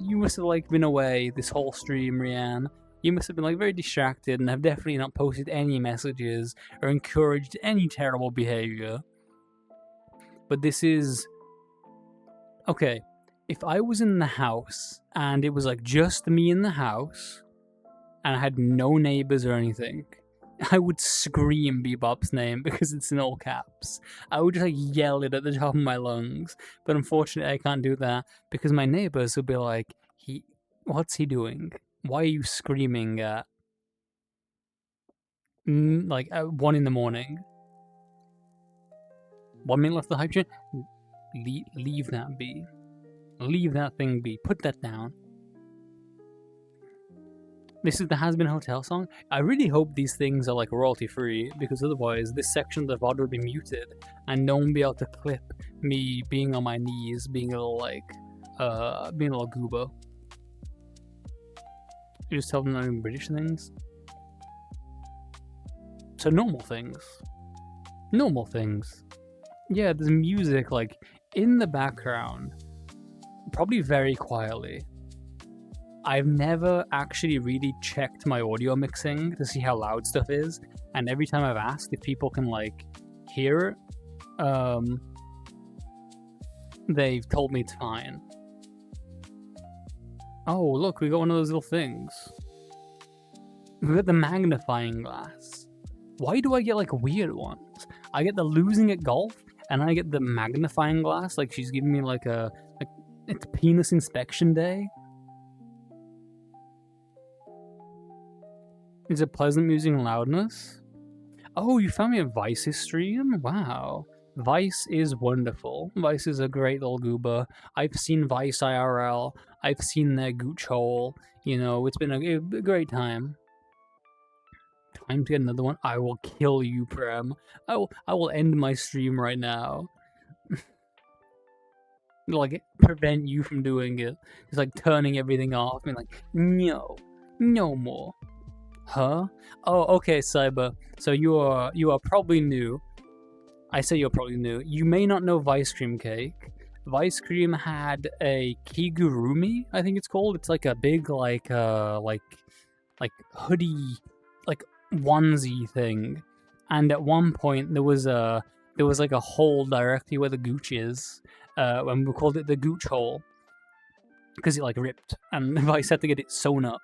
been away this whole stream, Rianne. You must have been very distracted and have definitely not posted any messages or encouraged any terrible behavior. But this is... Okay, if I was in the house and it was just me in the house and I had no neighbors or anything, I would scream Bebop's name because it's in all caps. I would just yell it at the top of my lungs. But unfortunately I can't do that because my neighbors would be like, what's he doing? Why are you screaming at 1 in the morning? 1 minute left of the hype train? Leave that be. Leave that thing be. Put that down. This is the Has Been Hotel song. I really hope these things are royalty free, because otherwise this section of the VOD would be muted and no one would be able to clip me being on my knees, being a little goober. You just tell them not even British things. So normal things. Normal things. Yeah, there's music in the background. Probably very quietly. I've never actually really checked my audio mixing to see how loud stuff is. And every time I've asked if people can hear it, they've told me it's fine. Oh, look, we got one of those little things. We got the magnifying glass. Why do I get weird ones? I get the losing at golf, and I get the magnifying glass. She's giving me it's penis inspection day. Is it pleasant music and loudness? Oh, you found me a Vice's stream? Wow. Vice is wonderful. Vice is a great little goober. I've seen Vice IRL. I've seen their gooch hole. It's been a great time. Time to get another one. I will kill you, Prem. I will end my stream right now. Prevent you from doing it. Just turning everything off and no more. Huh? Oh, okay, Cyber. So you are probably new. I say you're probably new. You may not know Vice Cream Cake. Vice Cream had a kigurumi, I think it's called. It's a big hoodie, onesie thing. And at one point there was a hole directly where the gooch is. And we called it the gooch hole. because it like ripped, and Vice had to get it sewn up.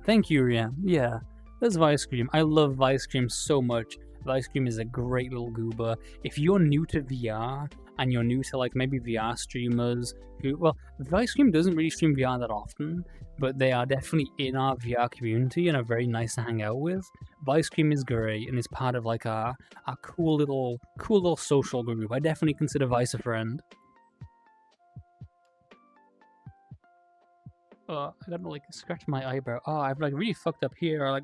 Thank you, Rian. Yeah, that's Vice Cream. I love Vice Cream so much. Vice Cream is a great little goober. If you're new to VR and you're new to like maybe VR streamers well, Vice Cream doesn't really stream VR that often, but they are definitely in our VR community and are very nice to hang out with. Vice Cream is great and is part of like our cool little social group. I definitely consider Vice a friend. I gotta like scratch my eyebrow. Oh, I've like really fucked up here. Like,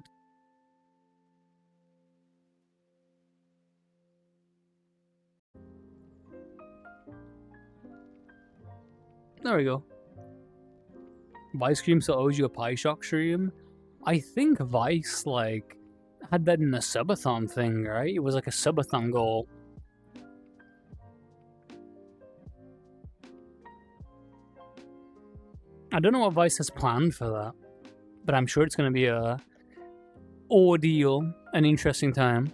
there we go. Vice Cream still owes you a Pie Shock stream. I think Vice like had that in a subathon thing, right? It was like a subathon goal. I don't know what Vice has planned for that, but I'm sure it's going to be a ordeal, an interesting time.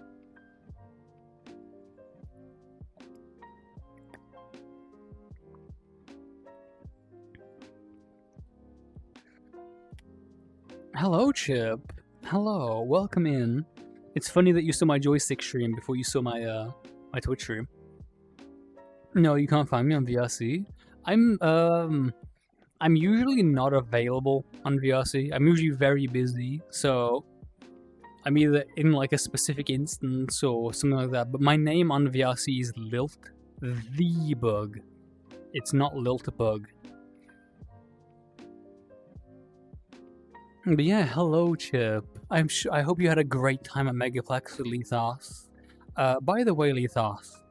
Hello, Chip. Hello, welcome in. It's funny that you saw my joystick stream before you saw my my Twitch stream. No, you can't find me on VRC. I'm usually not available on VRC. I'm usually very busy, so I'm either in like a specific instance or something like that. But my name on VRC is Lilt the Bug. It's not Liltbug. But yeah, hello, Chip. I hope you had a great time at Megaplex with Lethos. By the way, Lethos,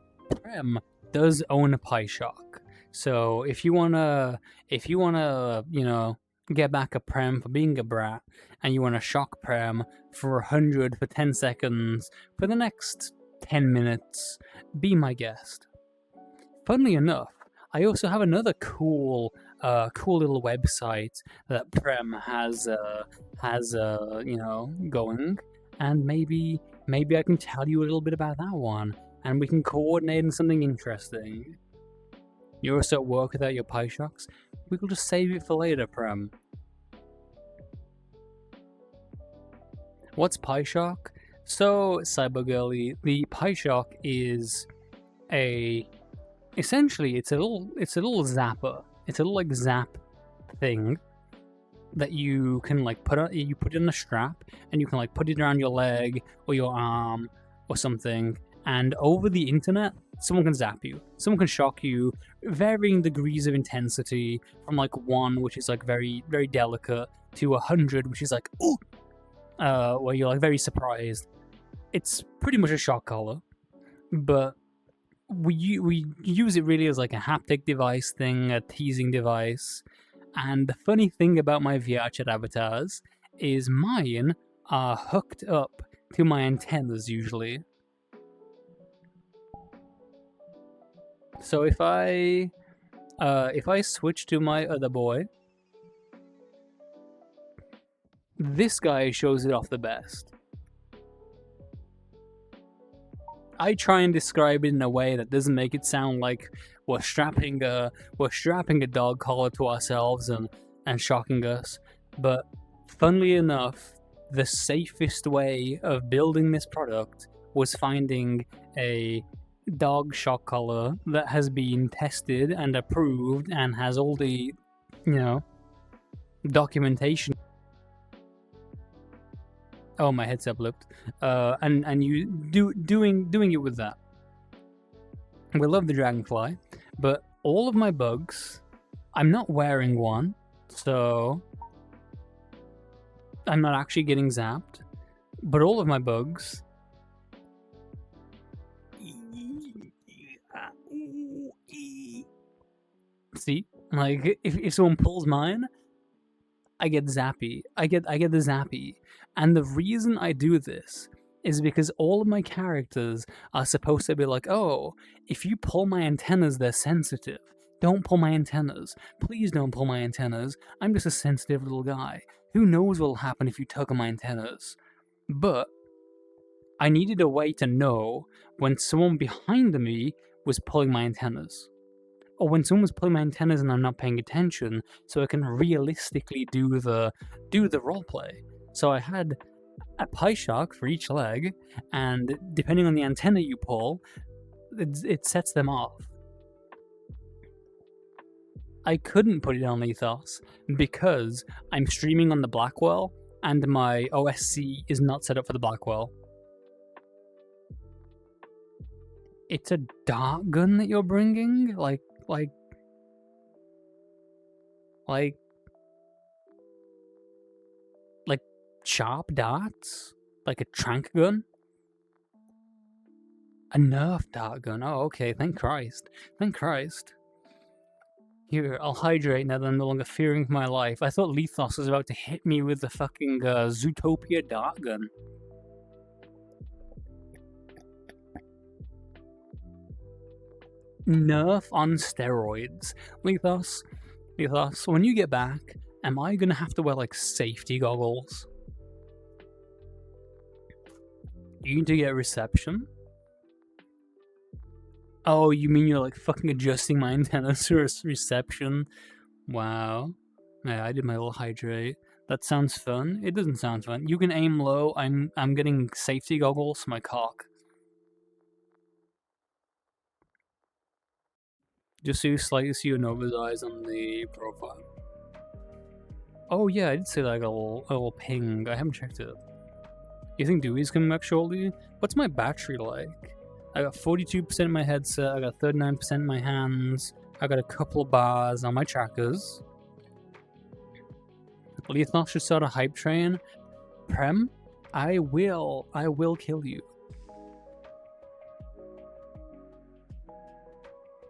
Prem does own a Pie Shock. So if you wanna, you know, get back at Prem for being a brat, and you wanna shock Prem for 100 for 10 seconds for the next 10 minutes, be my guest. Funnily enough, I also have another cool little website that Prem has you know, going, and maybe I can tell you a little bit about that one, and we can coordinate on something interesting. You're also at work without your Pie Shocks? We will just save it for later, Prem. What's Pie Shock? So, Cybergirly, the Pie Shock is essentially it's a little zapper. It's a little like zap thing that you can like put it in a strap, and you can like put it around your leg or your arm or something, and over the internet someone can zap you, someone can shock you, varying degrees of intensity, from like 1, which is like very, very delicate, to 100, which is like ooh, where you're like very surprised. It's pretty much a shock collar, but we use it really as like a haptic device thing, a teasing device. And the funny thing about my VRChat avatars is mine are hooked up to my antennas usually. So if I switch to my other boy, this guy shows it off the best. I try and describe it in a way that doesn't make it sound like we're strapping a dog collar to ourselves and shocking us. But funnily enough, the safest way of building this product was finding a dog shock collar that has been tested and approved and has all the, you know, documentation. Oh, my headset blipped. And you doing it with that. We love the dragonfly, but all of my bugs, I'm not wearing one, so I'm not actually getting zapped. But all of my bugs, see, like if someone pulls mine, I get zappy. I get the zappy. And the reason I do this is because all of my characters are supposed to be like, oh, if you pull my antennas, they're sensitive. Don't pull my antennas. Please don't pull my antennas. I'm just a sensitive little guy. Who knows what'll happen if you tug on my antennas? But I needed a way to know when someone behind me was pulling my antennas. or when someone's pulling my antennas and I'm not paying attention, so I can realistically do the roleplay. So I had a pie shark for each leg, and depending on the antenna you pull, it sets them off. I couldn't put it on Lethos because I'm streaming on the Blackwell, and my OSC is not set up for the Blackwell. It's a dart gun that you're bringing? Like sharp darts? Like a trank gun? A Nerf dart gun? Oh, okay, thank Christ. Thank Christ. Here, I'll hydrate now that I'm no longer fearing for my life. I thought Lethos was about to hit me with the fucking Zootopia dart gun. Nerf on steroids. Lethos, when you get back, am I gonna have to wear, like, safety goggles? You need to get reception? Oh, you mean you're, like, fucking adjusting my antennas for reception? Wow. Yeah, I did my little hydrate. That sounds fun. It doesn't sound fun. You can aim low. I'm getting safety goggles for my cock. Just so you slightly see your Nova's eyes on the profile. Oh yeah, I did say like a little ping. I haven't checked it. You think Dewey's coming back shortly? What's my battery like? I got 42% in my headset, I got 39% in my hands, I got a couple of bars on my trackers. Lethos should start a hype train. Prem, I will kill you.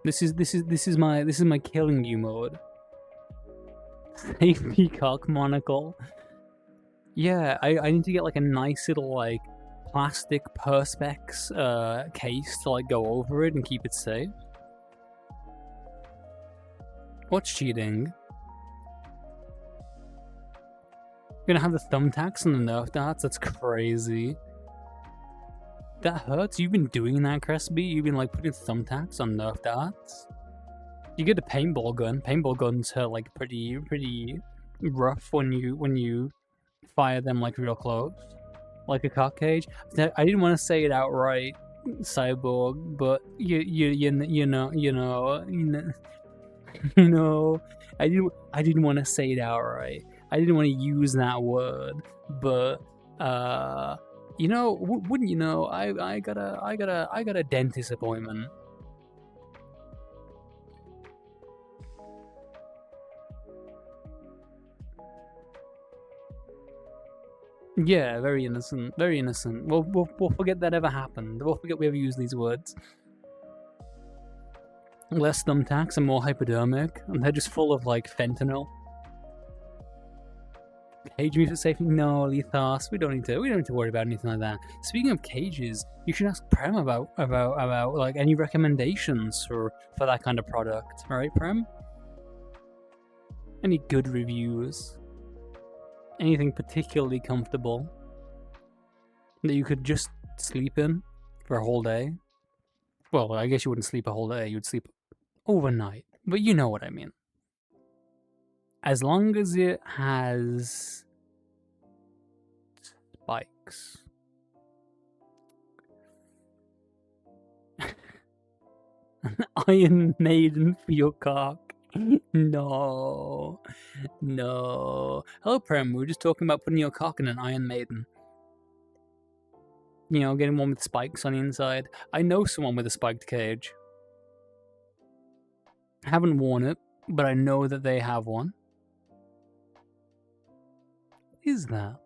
This is my killing you mode. Safety cock monocle. Yeah, I need to get like a nice little like plastic perspex case to like go over it and keep it safe. What's cheating? You're gonna have the thumbtacks and the Nerf darts? That's crazy. That hurts? You've been doing that, Crespi? You've been like putting thumbtacks on Nerf darts? You get a paintball gun. Paintball guns hurt like pretty rough when you fire them like real close. Like a cock cage. I didn't want to say it outright, Cyborg, but you know, I didn't want to say it outright. I didn't want to use that word, but you know, wouldn't you know? I got a dentist appointment. Yeah, very innocent, very innocent. We'll forget that ever happened. We'll forget we ever used these words. Less thumbtacks and more hypodermic, and they're just full of like fentanyl. Cage music safety? No, Lethos. We don't need to worry about anything like that. Speaking of cages, you should ask Prem about like any recommendations for that kind of product, right, Prem? Any good reviews? Anything particularly comfortable that you could just sleep in for a whole day? Well, I guess you wouldn't sleep a whole day. You'd sleep overnight, but you know what I mean. As long as it has spikes. An Iron Maiden for your cock. No. Hello, Prem. We were just talking about putting your cock in an Iron Maiden. You know, getting one with spikes on the inside. I know someone with a spiked cage. I haven't worn it, but I know that they have one. What is that?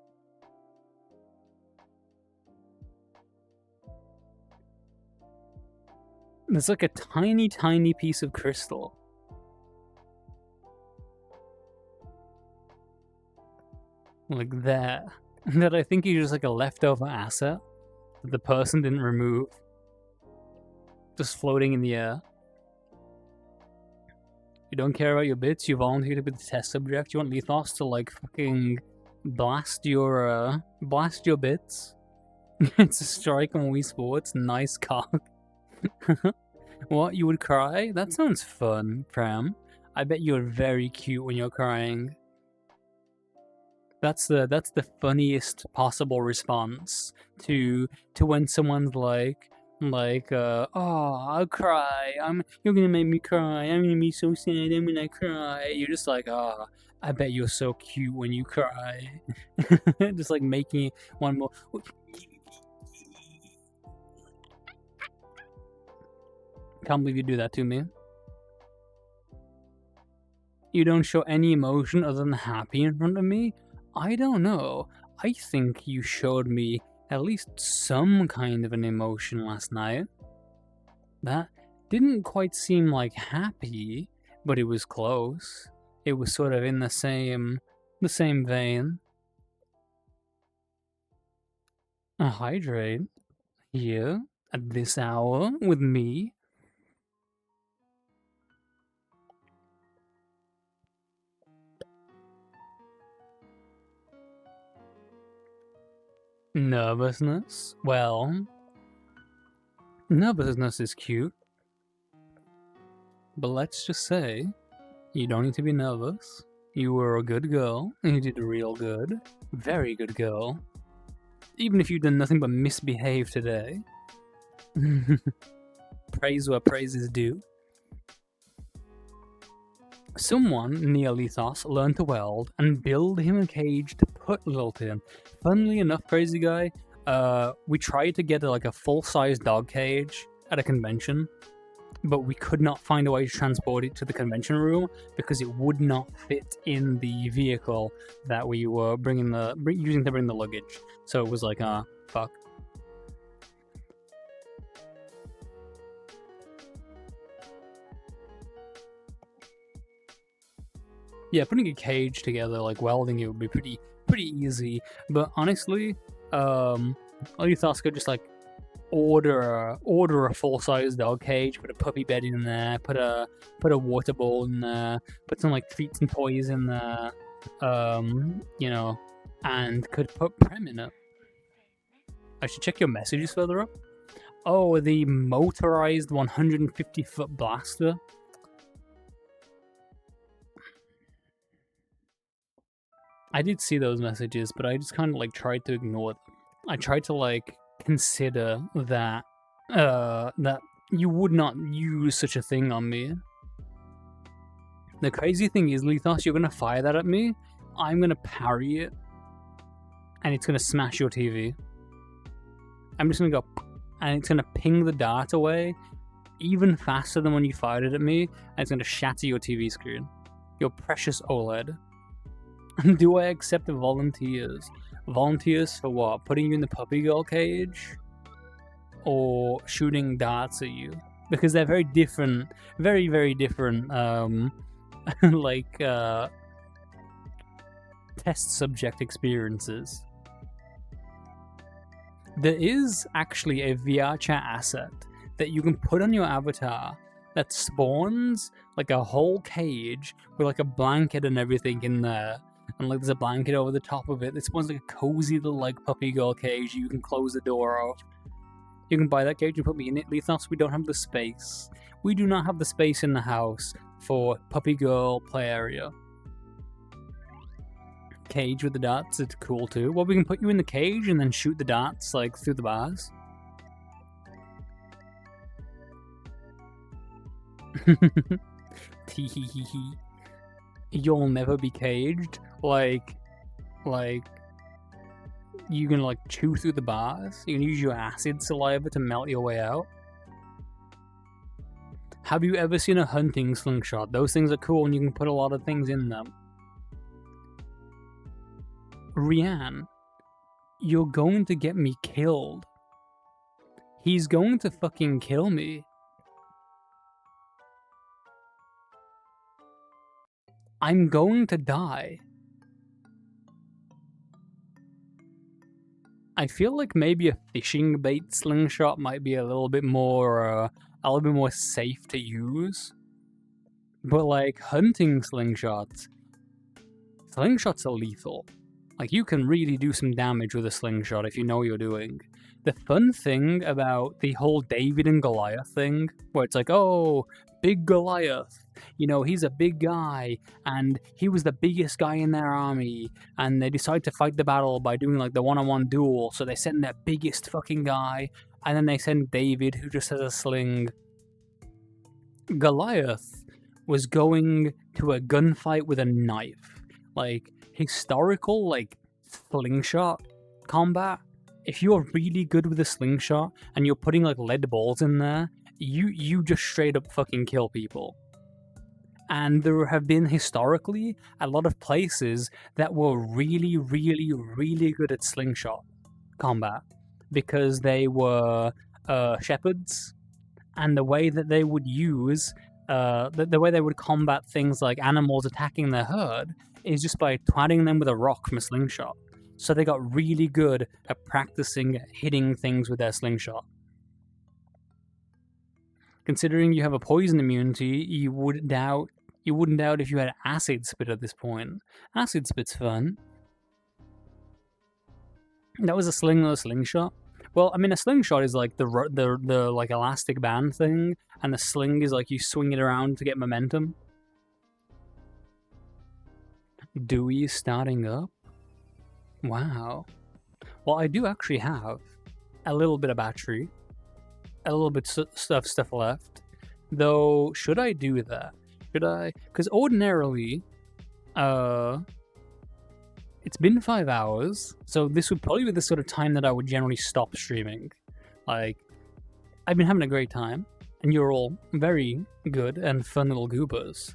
It's like a tiny piece of crystal. Like that. That I think is just like a leftover asset that the person didn't remove. Just floating in the air. You don't care about your bits, you volunteer to be the test subject, you want Lethos to like fucking blast your bits. It's a strike on Wii Sports, nice cock. What, you would cry? That sounds fun, Pram. I bet you're very cute when you're crying. That's the funniest possible response to when someone's like, oh, I'll cry. You're gonna make me cry. I'm gonna be so sad. I'm gonna cry. You're just like, oh, I bet you're so cute when you cry. Just like making it one more. Can't believe you do that to me. You don't show any emotion other than happy in front of me? I don't know. I think you showed me at least some kind of an emotion last night. That didn't quite seem like happy, but it was close. It was sort of in the same vein. Hydrate? Here? At this hour? With me? Nervousness? Well, nervousness is cute. But let's just say, you don't need to be nervous. You were a good girl, and you did real good. Very good girl. Even if you've done nothing but misbehave today. Praise where praise is due. Someone near Lithos learned to weld and build him a cage to put Lilt in. Funnily enough, crazy guy, we tried to get a full-size dog cage at a convention, but we could not find a way to transport it to the convention room because it would not fit in the vehicle that we were using to bring the luggage. So it was like, fuck. Yeah, putting a cage together, like welding it, would be pretty easy. But honestly, Lithos could just like order a full-size dog cage, put a puppy bed in there, put a water bowl in there, put some like treats and toys in there, you know, and could put Prem in it. I should check your messages further up. Oh, the motorized 150-foot blaster. I did see those messages, but I just kind of like tried to ignore them. I tried to like consider that that you would not use such a thing on me. The crazy thing is, Lithos, you're gonna fire that at me. I'm gonna parry it, and it's gonna smash your TV. I'm just gonna go, and it's gonna ping the dart away even faster than when you fired it at me, and it's gonna shatter your TV screen. Your precious OLED. Do I accept the volunteers? Volunteers for what? Putting you in the puppy girl cage? Or shooting darts at you? Because they're very different, very, very different, test subject experiences. There is actually a VRChat asset that you can put on your avatar that spawns like a whole cage with like a blanket and everything in there. And like there's a blanket over the top of it. It spawns like a cozy little like puppy girl cage. You can close the door off. You can buy that cage and put me in it. Lithos, we don't have the space. We do not have the space in the house for puppy girl play area. Cage with the darts, it's cool too. Well, we can put you in the cage and then shoot the darts like through the bars. Teeheehee. You'll never be caged. Like you can like chew through the bars. You can use your acid saliva to melt your way out. Have you ever seen a hunting slingshot? Those things are cool and you can put a lot of things in them. Rianne, you're going to get me killed. He's going to fucking kill me. I'm going to die. I feel like maybe a fishing bait slingshot might be a little bit more safe to use. But like hunting slingshots are lethal. Like you can really do some damage with a slingshot if you know what you're doing. the fun thing about the whole David and Goliath thing, where it's like, oh, big Goliath, you know, he's a big guy, and he was the biggest guy in their army, and they decide to fight the battle by doing like the one-on-one duel, so they send their biggest fucking guy, and then they send David, who just has a sling. Goliath was going to a gunfight with a knife. Like, historical, like, slingshot combat. If you're really good with a slingshot and you're putting like lead balls in there, you just straight up fucking kill people. And there have been historically a lot of places that were really, really, really good at slingshot combat because they were shepherds, and the way that they would use the way they would combat things like animals attacking their herd is just by twatting them with a rock from a slingshot. So they got really good at practicing hitting things with their slingshot. Considering you have a poison immunity, you wouldn't doubt if you had acid spit at this point. Acid spit's fun. That was a slingshot. Well, I mean, a slingshot is like the like elastic band thing, and the sling is like you swing it around to get momentum. Dewey starting up. Wow. Well, I do actually have a little bit of battery, a little bit stuff left. Though, should I do that? Should I? Because ordinarily, it's been 5 hours, so this would probably be the sort of time that I would generally stop streaming. Like, I've been having a great time, and you're all very good and fun little goobers.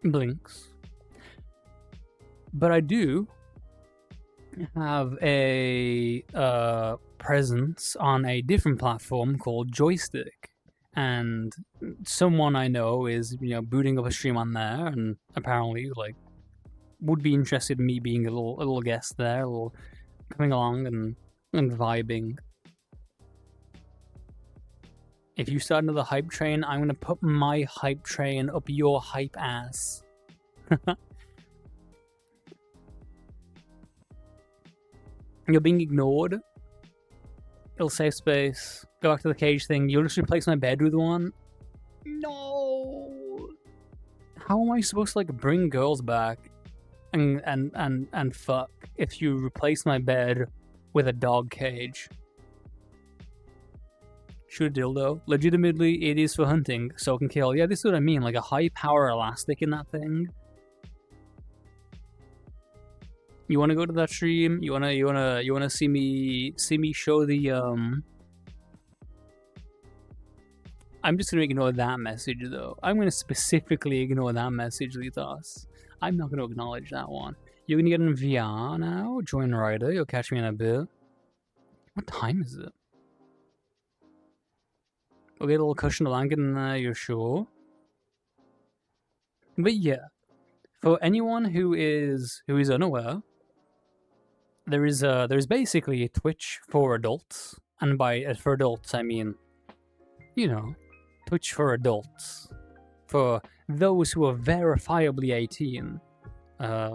Blinks. But I do have a presence on a different platform called Joystick, and someone I know is, you know, booting up a stream on there, and apparently like would be interested in me being a little guest there, a little coming along and vibing. If you start another hype train, I'm gonna put my hype train up your hype ass. You're being ignored. It'll save space. Go back to the cage thing. You'll just replace my bed with one. No. How am I supposed to like bring girls back and fuck if you replace my bed with a dog cage? Shoot a dildo. Legitimately, it is for hunting, so it can kill. Yeah, this is what I mean. Like a high power elastic in that thing. You wanna go to that stream? You wanna see me show the I'm just gonna ignore that message though. I'm gonna specifically ignore that message, Lithos. I'm not gonna acknowledge that one. You're gonna get in VR now? Join Ryder, you'll catch me in a bit. What time is it? We'll get a little cushion blanket in there, you're sure? But yeah. For anyone who is unaware, there is basically a Twitch for adults, and by for adults I mean, you know, Twitch for adults, for those who are verifiably 18,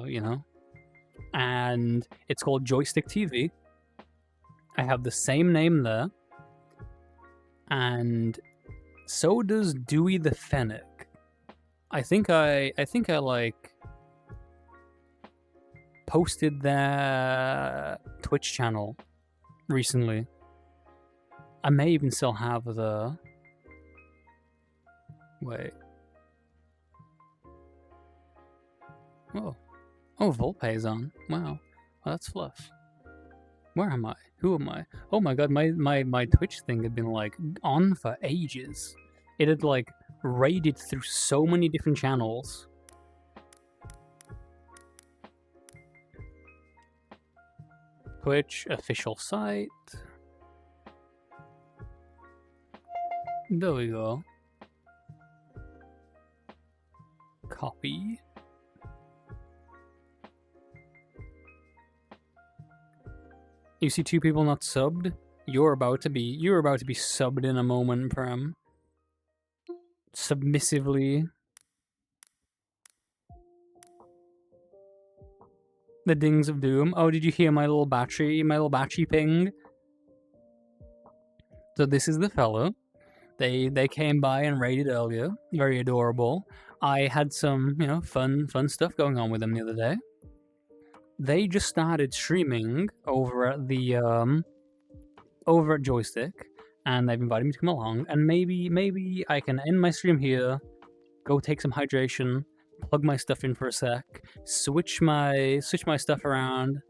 you know, and it's called Joystick TV. I have the same name there, and so does Dewey the Fennec. I think I like posted their Twitch channel recently. I may even still have the... Wait. Oh. Oh, Volpe's on. Wow. Well, that's fluff. Where am I? Who am I? Oh my god, my Twitch thing had been, like, on for ages. It had, like, raided through so many different channels. Twitch official site. There we go. Copy. You see 2 people not subbed? You're about to be subbed in a moment, Prem. Submissively. The dings of doom. Oh, did you hear my little battery ping? So this is the fellow. They came by and raided earlier. Very adorable. I had some, fun stuff going on with them the other day. They just started streaming over at Joystick, and they've invited me to come along. And maybe I can end my stream here, go take some hydration, plug my stuff in for a sec, switch my stuff around,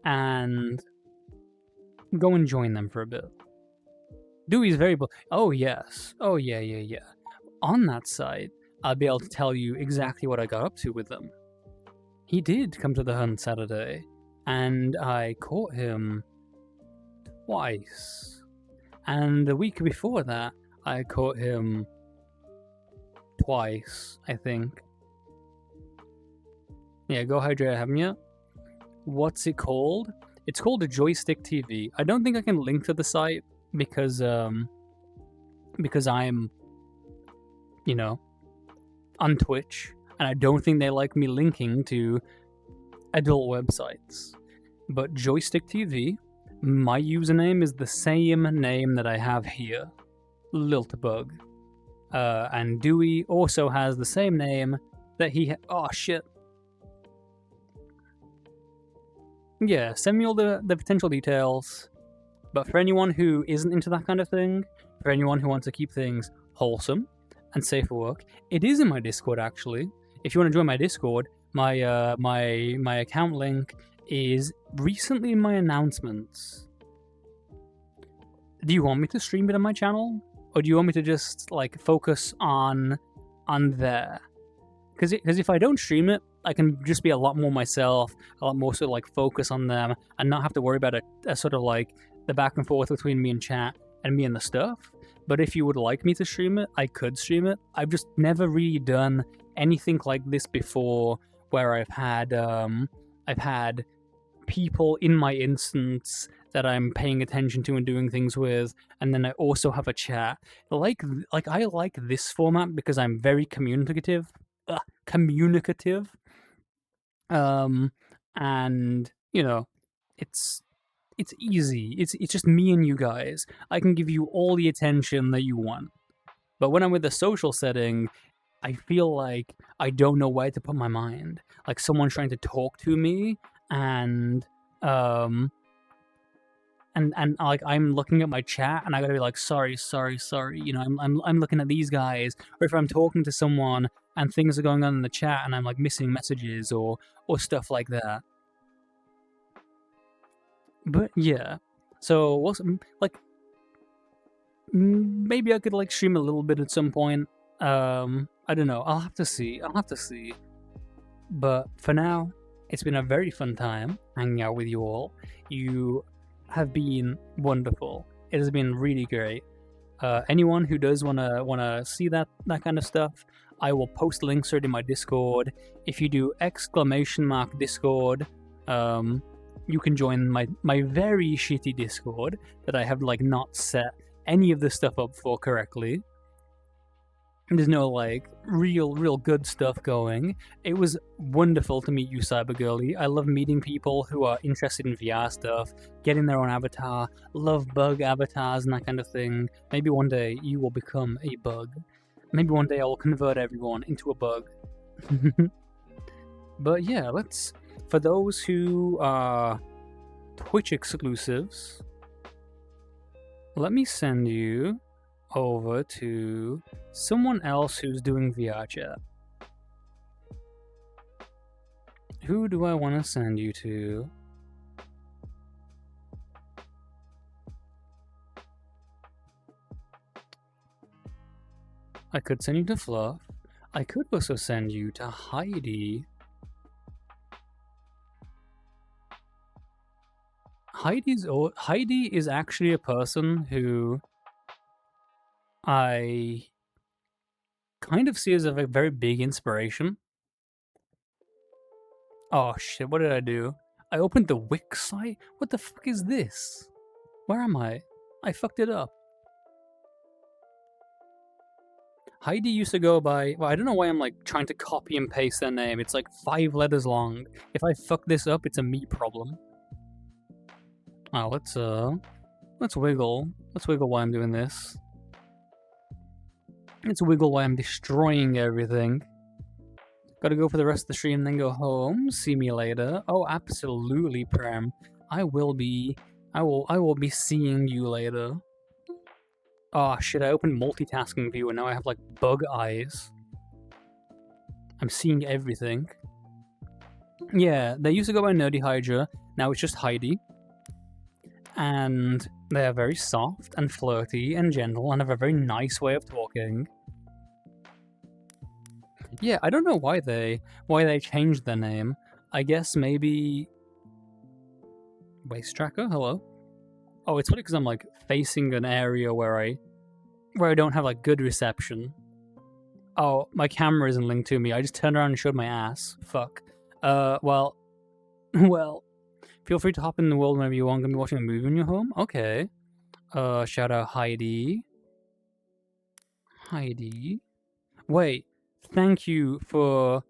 and go and join them for a bit. Dewey's very oh yes, oh yeah. On that side, I'll be able to tell you exactly what I got up to with them. He did come to the hunt Saturday, and I caught him twice. And the week before that, I caught him twice, I think. Yeah, go hydrate, haven't you? What's it called? It's called a Joystick TV. I don't think I can link to the site because I'm, on Twitch, and I don't think they like me linking to adult websites. But Joystick TV, my username is the same name that I have here, Liltbug. And Dewey also has the same name that he oh shit. Yeah, send me all the potential details. But for anyone who isn't into that kind of thing, for anyone who wants to keep things wholesome and safe for work, it is in my Discord actually. If you want to join my Discord, my my account link is recently in my announcements. Do you want me to stream it on my channel, or do you want me to just focus on there? Because if I don't stream it, I can just be a lot more myself, a lot more sort of focus on them, and not have to worry about a sort of the back and forth between me and chat and me and the stuff. But if you would like me to stream it, I could stream it. I've just never really done anything like this before, where I've had people in my instance that I'm paying attention to and doing things with, and then I also have a chat. I like this format because I'm very communicative. And it's easy. It's just me and you guys. I can give you all the attention that you want. But when I'm with a social setting, I feel like I don't know where to put my mind. Like someone's trying to talk to me, and I'm looking at my chat, and I gotta be sorry. I'm looking at these guys. Or if I'm talking to someone and things are going on in the chat, and I'm missing messages or stuff like that. But yeah, so maybe I could stream a little bit at some point. I don't know. I'll have to see. But for now, it's been a very fun time hanging out with you all. You have been wonderful. It has been really great. Anyone who does wanna see that kind of stuff, I will post links right in my Discord. If you do !Discord, you can join my very shitty Discord that I have not set any of this stuff up for correctly. There's no real good stuff going. It was wonderful to meet you, Cybergirly. I love meeting people who are interested in VR stuff, getting their own avatar, love bug avatars and that kind of thing. Maybe one day you will become a bug. Maybe one day I will convert everyone into a bug. But yeah, for those who are Twitch exclusives, let me send you over to someone else who's doing VRChat. Who do I want to send you to? I could send you to Fluff. I could also send you to Heidi. Heidi is actually a person who I kind of see as a very big inspiration. Oh shit, what did I do? I opened the Wix site? What the fuck is this? Where am I? I fucked it up. Heidi used to go by. Well, I don't know why I'm like trying to copy and paste their name. It's like 5 letters long. If I fuck this up, it's a me problem. Oh, let's wiggle. Let's wiggle while I'm doing this. Let's wiggle while I'm destroying everything. Gotta go for the rest of the stream, then go home. See me later. Oh, absolutely, Prem. I will be seeing you later. Oh shit, I opened multitasking view and now I have like bug eyes. I'm seeing everything. Yeah, they used to go by Nerdy Hydra, now it's just Heidi. And they are very soft and flirty and gentle and have a very nice way of talking. Yeah, I don't know why they changed their name. I guess maybe Waste Tracker, hello? Oh, it's funny because I'm like facing an area where I don't have like good reception. Oh, my camera isn't linked to me. I just turned around and showed my ass. Fuck. Well, feel free to hop in the world whenever you want. Gonna be watching a movie in your home? Okay. Shout out Heidi. Heidi. Wait, thank you for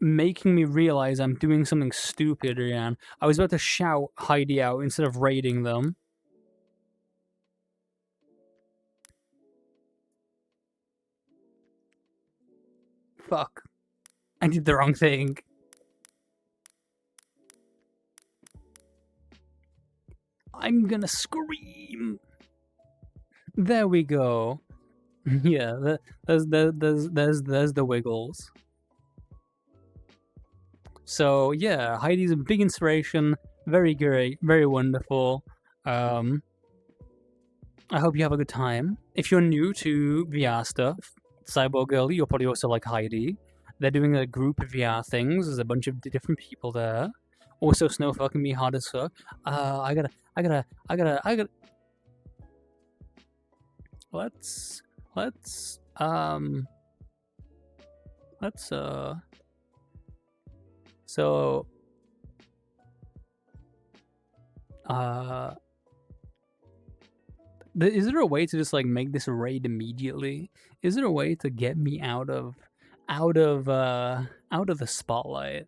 making me realize I'm doing something stupid, Rianne. I was about to shout Heidi out instead of raiding them. Fuck. I did the wrong thing. I'm gonna scream. There we go. Yeah, there's the wiggles. So yeah, Heidi's a big inspiration. Very great, very wonderful. I hope you have a good time. If you're new to VR stuff, Cyborg Girlie, you'll probably also like Heidi. They're doing a group of VR things. There's a bunch of different people there. Also, snow fucking me hard as fuck. I gotta. Let's so is there a way to just like make this raid immediately? Is there a way to get me out of the spotlight?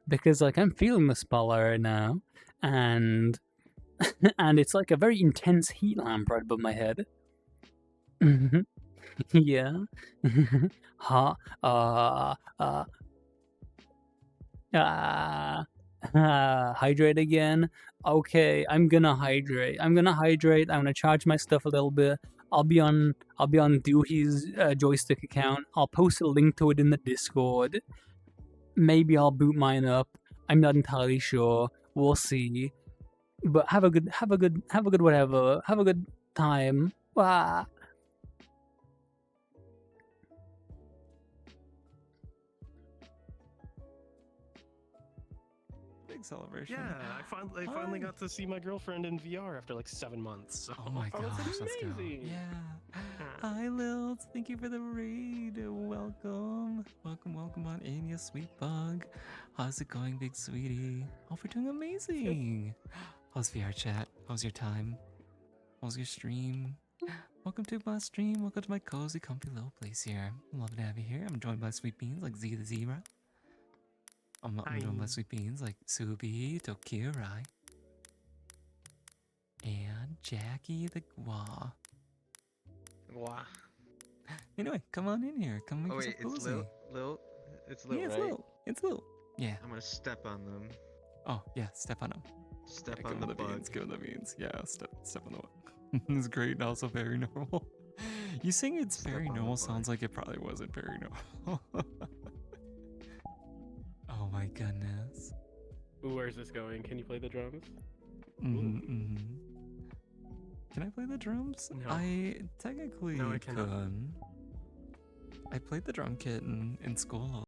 Because like I'm feeling the spotlight right now, and and it's like a very intense heat lamp right above my head. Yeah. Hydrate again. Okay, I'm gonna hydrate. I'm gonna charge my stuff a little bit. I'll be on Doohie's joystick account. I'll post a link to it in the Discord. Maybe I'll boot mine up. I'm not entirely sure. We'll see. But have a good whatever. Have a good time. Ah. Celebration. Yeah, I finally got to see my girlfriend in VR after like 7 months. So. Oh my gosh, let's go. Yeah. Hi, Lilt. Thank you for the raid. Welcome on in, you sweet bug. How's it going, big sweetie? Hope you're doing amazing. How's VRChat? How's your time? How's your stream? Welcome to my stream. Welcome to my cozy, comfy little place here. I'm loving to have you here. I'm joined by sweet beans like Z the Zebra. I'm doing my sweet beans like Subi, Tokirai, and Jackie the Gwa. Wow. Anyway, come on in here. Come make yourself cozy. It's Lil. It's Lil, yeah, it's right? Lil. It's Lil. Yeah. I'm gonna step on them. Oh, yeah, step on them. Step yeah, on the bug. beans, give him the beans. Yeah, step on the bug. It's great and also very normal. You saying it's very normal sounds like it probably wasn't very normal. Oh my goodness. Ooh, where's this going? Can you play the drums? Can I play the drums? No. I technically No, I cannot. could. I played the drum kit in school